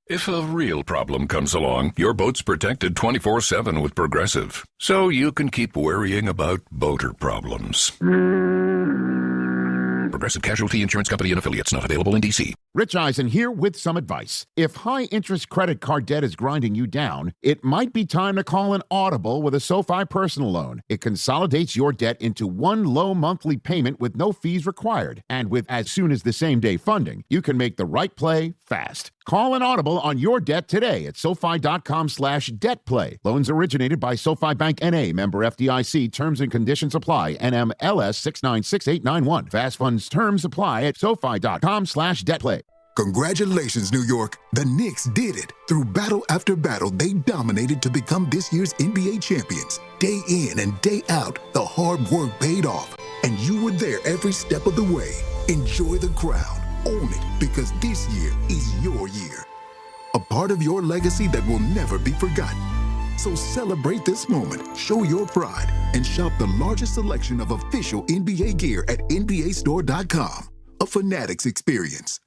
If a real problem comes along, your boat's protected 24/7 with Progressive, so you can keep worrying about boater problems. Progressive Casualty Insurance Company and Affiliates, not available in D.C. Rich Eisen here with some advice. If high-interest credit card debt is grinding you down, it might be time to call an Audible with a SoFi personal loan. It consolidates your debt into one low monthly payment with no fees required. And with as soon as the same-day funding, you can make the right play fast. Call an Audible on your debt today at SoFi.com/debtplay. Loans originated by SoFi Bank N.A., member FDIC. Terms and conditions apply. NMLS 696891. Fast funds terms apply at SoFi.com/debtplay. Congratulations, New York. The Knicks did it. Through battle after battle, they dominated to become this year's NBA champions. Day in and day out, the hard work paid off. And you were there every step of the way. Enjoy the crown. Own it, because this year is your year. A part of your legacy that will never be forgotten. So celebrate this moment, show your pride, and shop the largest selection of official NBA gear at NBAstore.com. A Fanatics experience.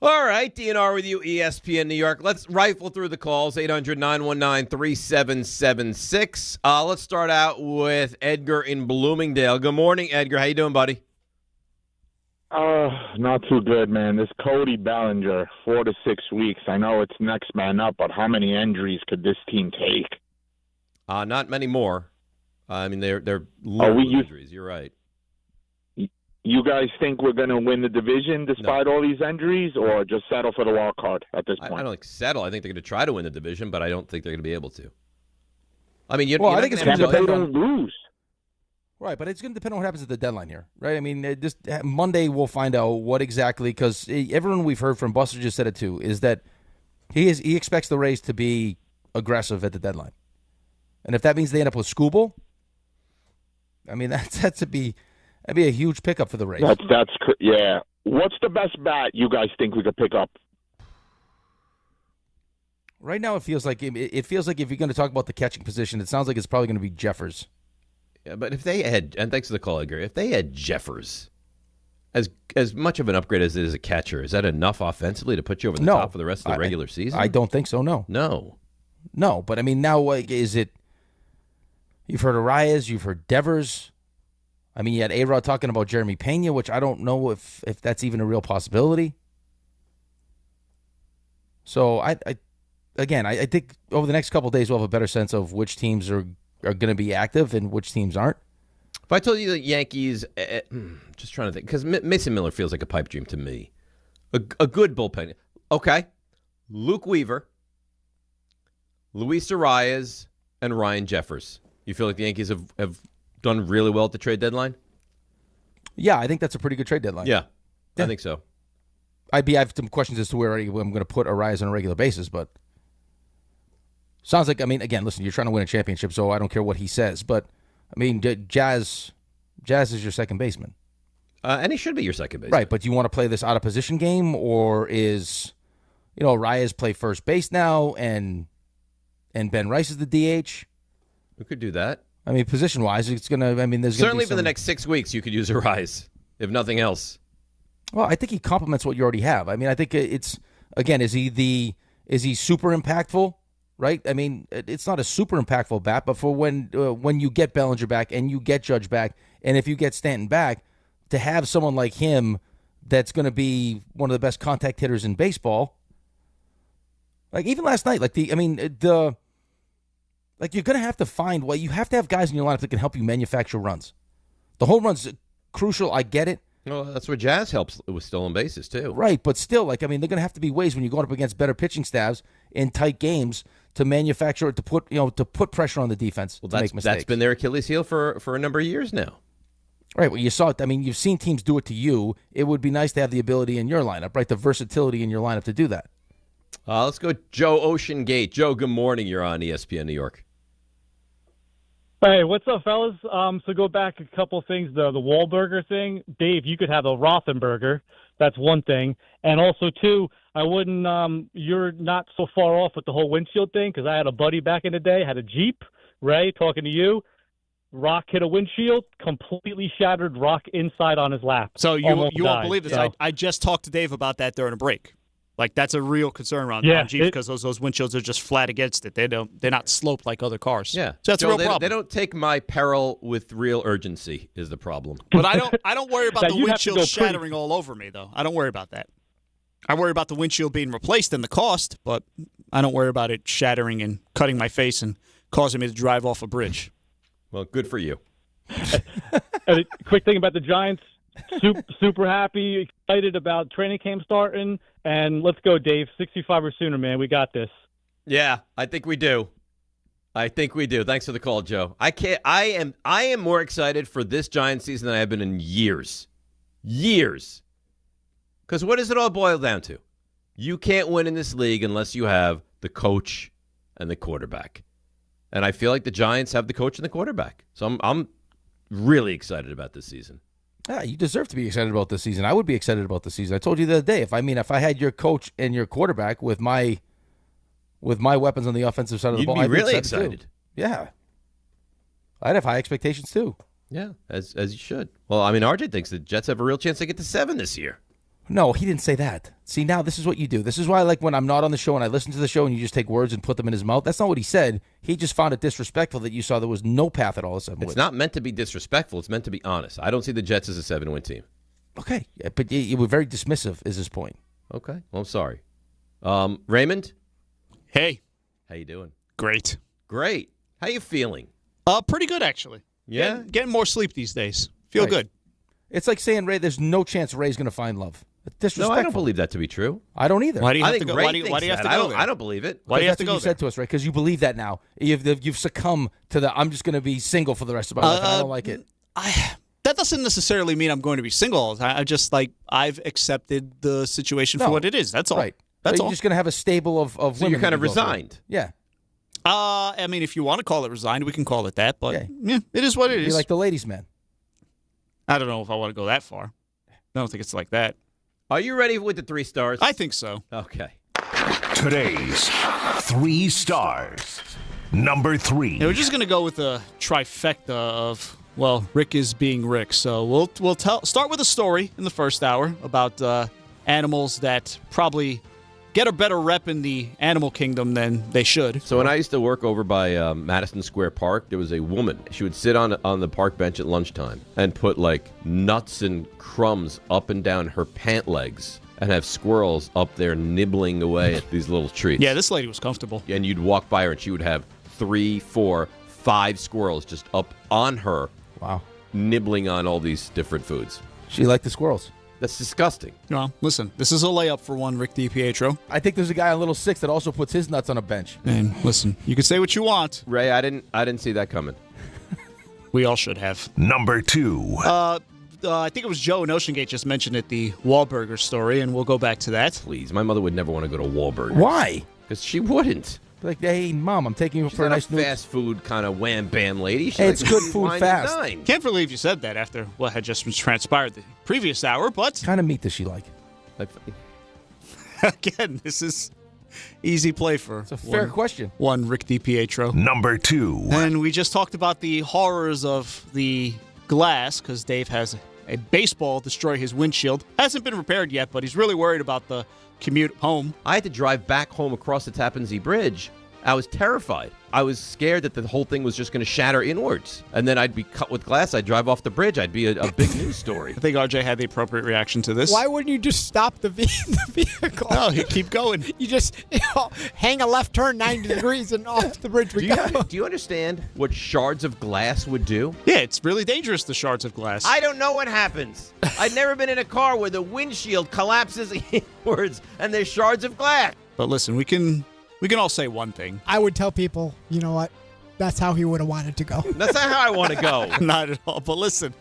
All right, DNR with you, ESPN New York. Let's rifle through the calls, 800-919-3776. Let's start out with Edgar in Bloomingdale. Good morning, Edgar. How you doing, buddy? Not too good, man. This Cody Bellinger, 4 to 6 weeks. I know it's next man up, but how many injuries could this team take? Not many more. I mean, they're low injuries. You're right. You guys think we're going to win the division despite all these injuries, or just settle for the wild card at this point? I don't think settle. I think they're going to try to win the division, but I don't think they're going to be able to. I mean, I think it's going to depend on lose. Right, but it's going to depend on what happens at the deadline here, right? I mean, just Monday we'll find out what exactly, because everyone we've heard from, Buster just said it too, is that he expects the Rays to be aggressive at the deadline, and if that means they end up with Skubal, I mean that'd be a huge pickup for the Rays. Yeah. What's the best bat you guys think we could pick up? Right now, it feels like if you're going to talk about the catching position, it sounds like it's probably going to be Jeffers. Yeah, but if they had, and thanks for the call, Edgar, if they had Jeffers, as much of an upgrade as it is a catcher, is that enough offensively to put you over the top for the rest of the regular season? I don't think so, no. No, but I mean, now is it, you've heard Arias, you've heard Devers. I mean, you had A-Rod talking about Jeremy Pena, which I don't know if that's even a real possibility. So, I think over the next couple of days we'll have a better sense of which teams are going to be active and which teams aren't. If I told you the Yankees, just trying to think, because Mason Miller feels like a pipe dream to me. A good bullpen. Okay. Luke Weaver, Luis Arias, and Ryan Jeffers. You feel like the Yankees have done really well at the trade deadline? Yeah, I think that's a pretty good trade deadline. Yeah. I think so. I have some questions as to where I'm going to put Arias on a regular basis, but sounds like, I mean, again, listen, you're trying to win a championship, so I don't care what he says, but, I mean, Jazz is your second baseman. And he should be your second baseman. Right, but do you want to play this out-of-position game, or is, Arias play first base now, and Ben Rice is the DH? We could do that. I mean, position-wise, it's going to, there's certainly for the next 6 weeks, you could use Arias, if nothing else. Well, I think he complements what you already have. I mean, I think it's, again, is he super impactful? Right? I mean, it's not a super impactful bat, but for when you get Bellinger back and you get Judge back, and if you get Stanton back, to have someone like him that's going to be one of the best contact hitters in baseball. Like even last night, you're going to have to find you have to have guys in your lineup that can help you manufacture runs. The home run's crucial. I get it. Well, that's where Jazz helps with stolen bases too. Right, but still, they're going to have to be ways when you're going up against better pitching staffs in tight games to manufacture it, to put pressure on the defense to make mistakes. That's been their Achilles heel for a number of years now. Right, well, you saw it. I mean, you've seen teams do it to you. It would be nice to have the ability in your lineup, right? The versatility in your lineup to do that. Let's go Joe Ocean Gate. Joe, good morning. You're on ESPN New York. Hey, what's up, fellas? So go back a couple things. The Wahlburger thing. Dave, you could have a Rothenberger. That's one thing. And also, two, I wouldn't you're not so far off with the whole windshield thing, because I had a buddy back in the day, had a Jeep, Ray, talking to you. Rock hit a windshield, completely shattered, rock inside on his lap. So you won't believe this. So. I just talked to Dave about that during a break. Like, that's a real concern around Jeeps, because those windshials are just flat against it. They're not sloped like other cars. Yeah, so that's a real problem. They don't take my peril with real urgency. Is the problem? But I don't worry about the windshield shattering all over me, though. I don't worry about that. I worry about the windshield being replaced and the cost, but I don't worry about it shattering and cutting my face and causing me to drive off a bridge. Well, good for you. A quick thing about the Giants. Super happy, excited about training camp starting, and let's go, Dave. 65 or sooner, man. We got this. Yeah, I think we do. Thanks for the call, Joe. I am more excited for this Giants season than I have been in years. Years. Because what does it all boil down to? You can't win in this league unless you have the coach and the quarterback. And I feel like the Giants have the coach and the quarterback. So I'm really excited about this season. Yeah, you deserve to be excited about this season. I would be excited about this season. I told you the other day, if I had your coach and your quarterback with my weapons on the offensive side of the ball, I'd be really excited. Too. Yeah. I'd have high expectations too. Yeah, as you should. Well, RJ thinks the Jets have a real chance to get to 7 this year. No, he didn't say that. See, now this is what you do. This is why I like when I'm not on the show and I listen to the show and you just take words and put them in his mouth. That's not what he said. He just found it disrespectful that you saw there was no path at all. It's not meant to be disrespectful. It's meant to be honest. I don't see the Jets as a 7-win team. Okay, but you were very dismissive is his point. Okay, well, I'm sorry. Raymond? Hey. How you doing? Great. How you feeling? Pretty good, actually. Yeah? Getting more sleep these days. Feel good. It's like saying, Ray, there's no chance Ray's going to find love. Disrespectful. No, I don't believe that to be true. I don't either. Why do you have I to think go? Ray Why do you have to thinks go that. there? I don't believe it. Why do you have to go you said to us, Ray? Because you believe that now. You've succumbed to the I'm just going to be single for the rest of my life. And I don't like it. That doesn't necessarily mean I'm going to be single. I just I've accepted the situation for what it is. That's all. Right. That's so all. You're just going to have a stable of so women. You're kind of you resigned. Yeah. If you want to call it resigned, we can call it that. But yeah, it is what it is. You're like the ladies' man. I don't know if I want to go that far. I don't think it's like that. Are you ready with the 3 stars? I think so. Okay. Today's 3 stars. Number 3. Yeah, we're just going to go with a trifecta of, Rick is being Rick. So we'll start with a story in the first hour about animals that probably get a better rep in the animal kingdom than they should. So when I used to work over by Madison Square Park, there was a woman. She would sit on the park bench at lunchtime and put nuts and crumbs up and down her pant legs and have squirrels up there nibbling away at these little treats. Yeah, this lady was comfortable. And you'd walk by her and she would have 3, 4, 5 squirrels just up on her. Wow. nibbling on all these different foods. She liked the squirrels. That's disgusting. Well, listen, this is a layup for one, Rick DiPietro. I think there's a guy on Little Six that also puts his nuts on a bench. And listen, you can say what you want. Ray, I didn't see that coming. We all should have. Number 2. I think it was Joe in Ocean Gate just mentioned it, the Wahlburger story, and we'll go back to that. Please, my mother would never want to go to Wahlburgers. Why? Because she wouldn't. Like, hey, Mom, I'm taking you She's for a not nice fast food kind of wham bam lady. Hey, it's good food wine fast. and dine. Can't believe you said that after what had just transpired the previous hour, but What kind of meat does she like? again, this is easy play for It's a fair question. One Rick DiPietro. Number 2. And we just talked about the horrors of the glass because Dave has a baseball destroy his windshield. Hasn't been repaired yet, but he's really worried about the commute home. I had to drive back home across the Tappan Zee Bridge. I was terrified. I was scared that the whole thing was just going to shatter inwards. And then I'd be cut with glass. I'd drive off the bridge. I'd be a big news story. I think RJ had the appropriate reaction to this. Why wouldn't you just stop the vehicle? No, keep going. You just hang a left turn 90 degrees and off the bridge we go. Do you understand what shards of glass would do? Yeah, it's really dangerous, the shards of glass. I don't know what happens. I've never been in a car where the windshield collapses inwards and there's shards of glass. But listen, we can all say one thing. I would tell people, you know what? That's how he would have wanted to go. That's not how I want to go. Not at all. But listen,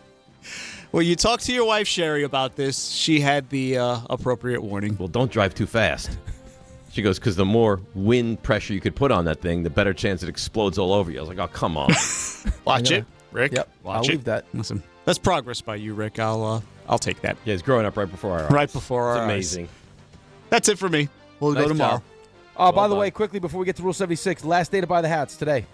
when you talk to your wife, Sherry, about this, she had the appropriate warning. Well, don't drive too fast. She goes, because the more wind pressure you could put on that thing, the better chance it explodes all over you. I was like, oh, come on. Watch it, Rick. Yep, Watch I'll it. leave that. Listen, that's progress by you, Rick. I'll take that. Yeah, it's growing up right before our eyes. Right before our It's eyes. amazing. That's it for me. We'll Nice go tomorrow. job. By the done. way, quickly before we get to Rule 76, last day to buy the hats today.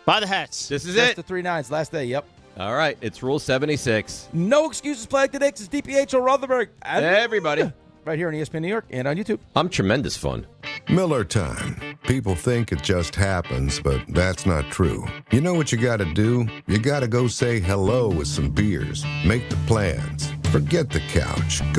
Buy the hats. This is Just it. the 3 9s, last day, yep. All right, it's Rule 76. No excuses playing today. It's DiPietro Rothenberg. And Everybody. right here on ESPN New York and on YouTube. I'm tremendous fun. Miller time. People think it just happens, but that's not true. You know what you got to do? You got to go say hello with some beers. Make the plans. Forget the couch. Go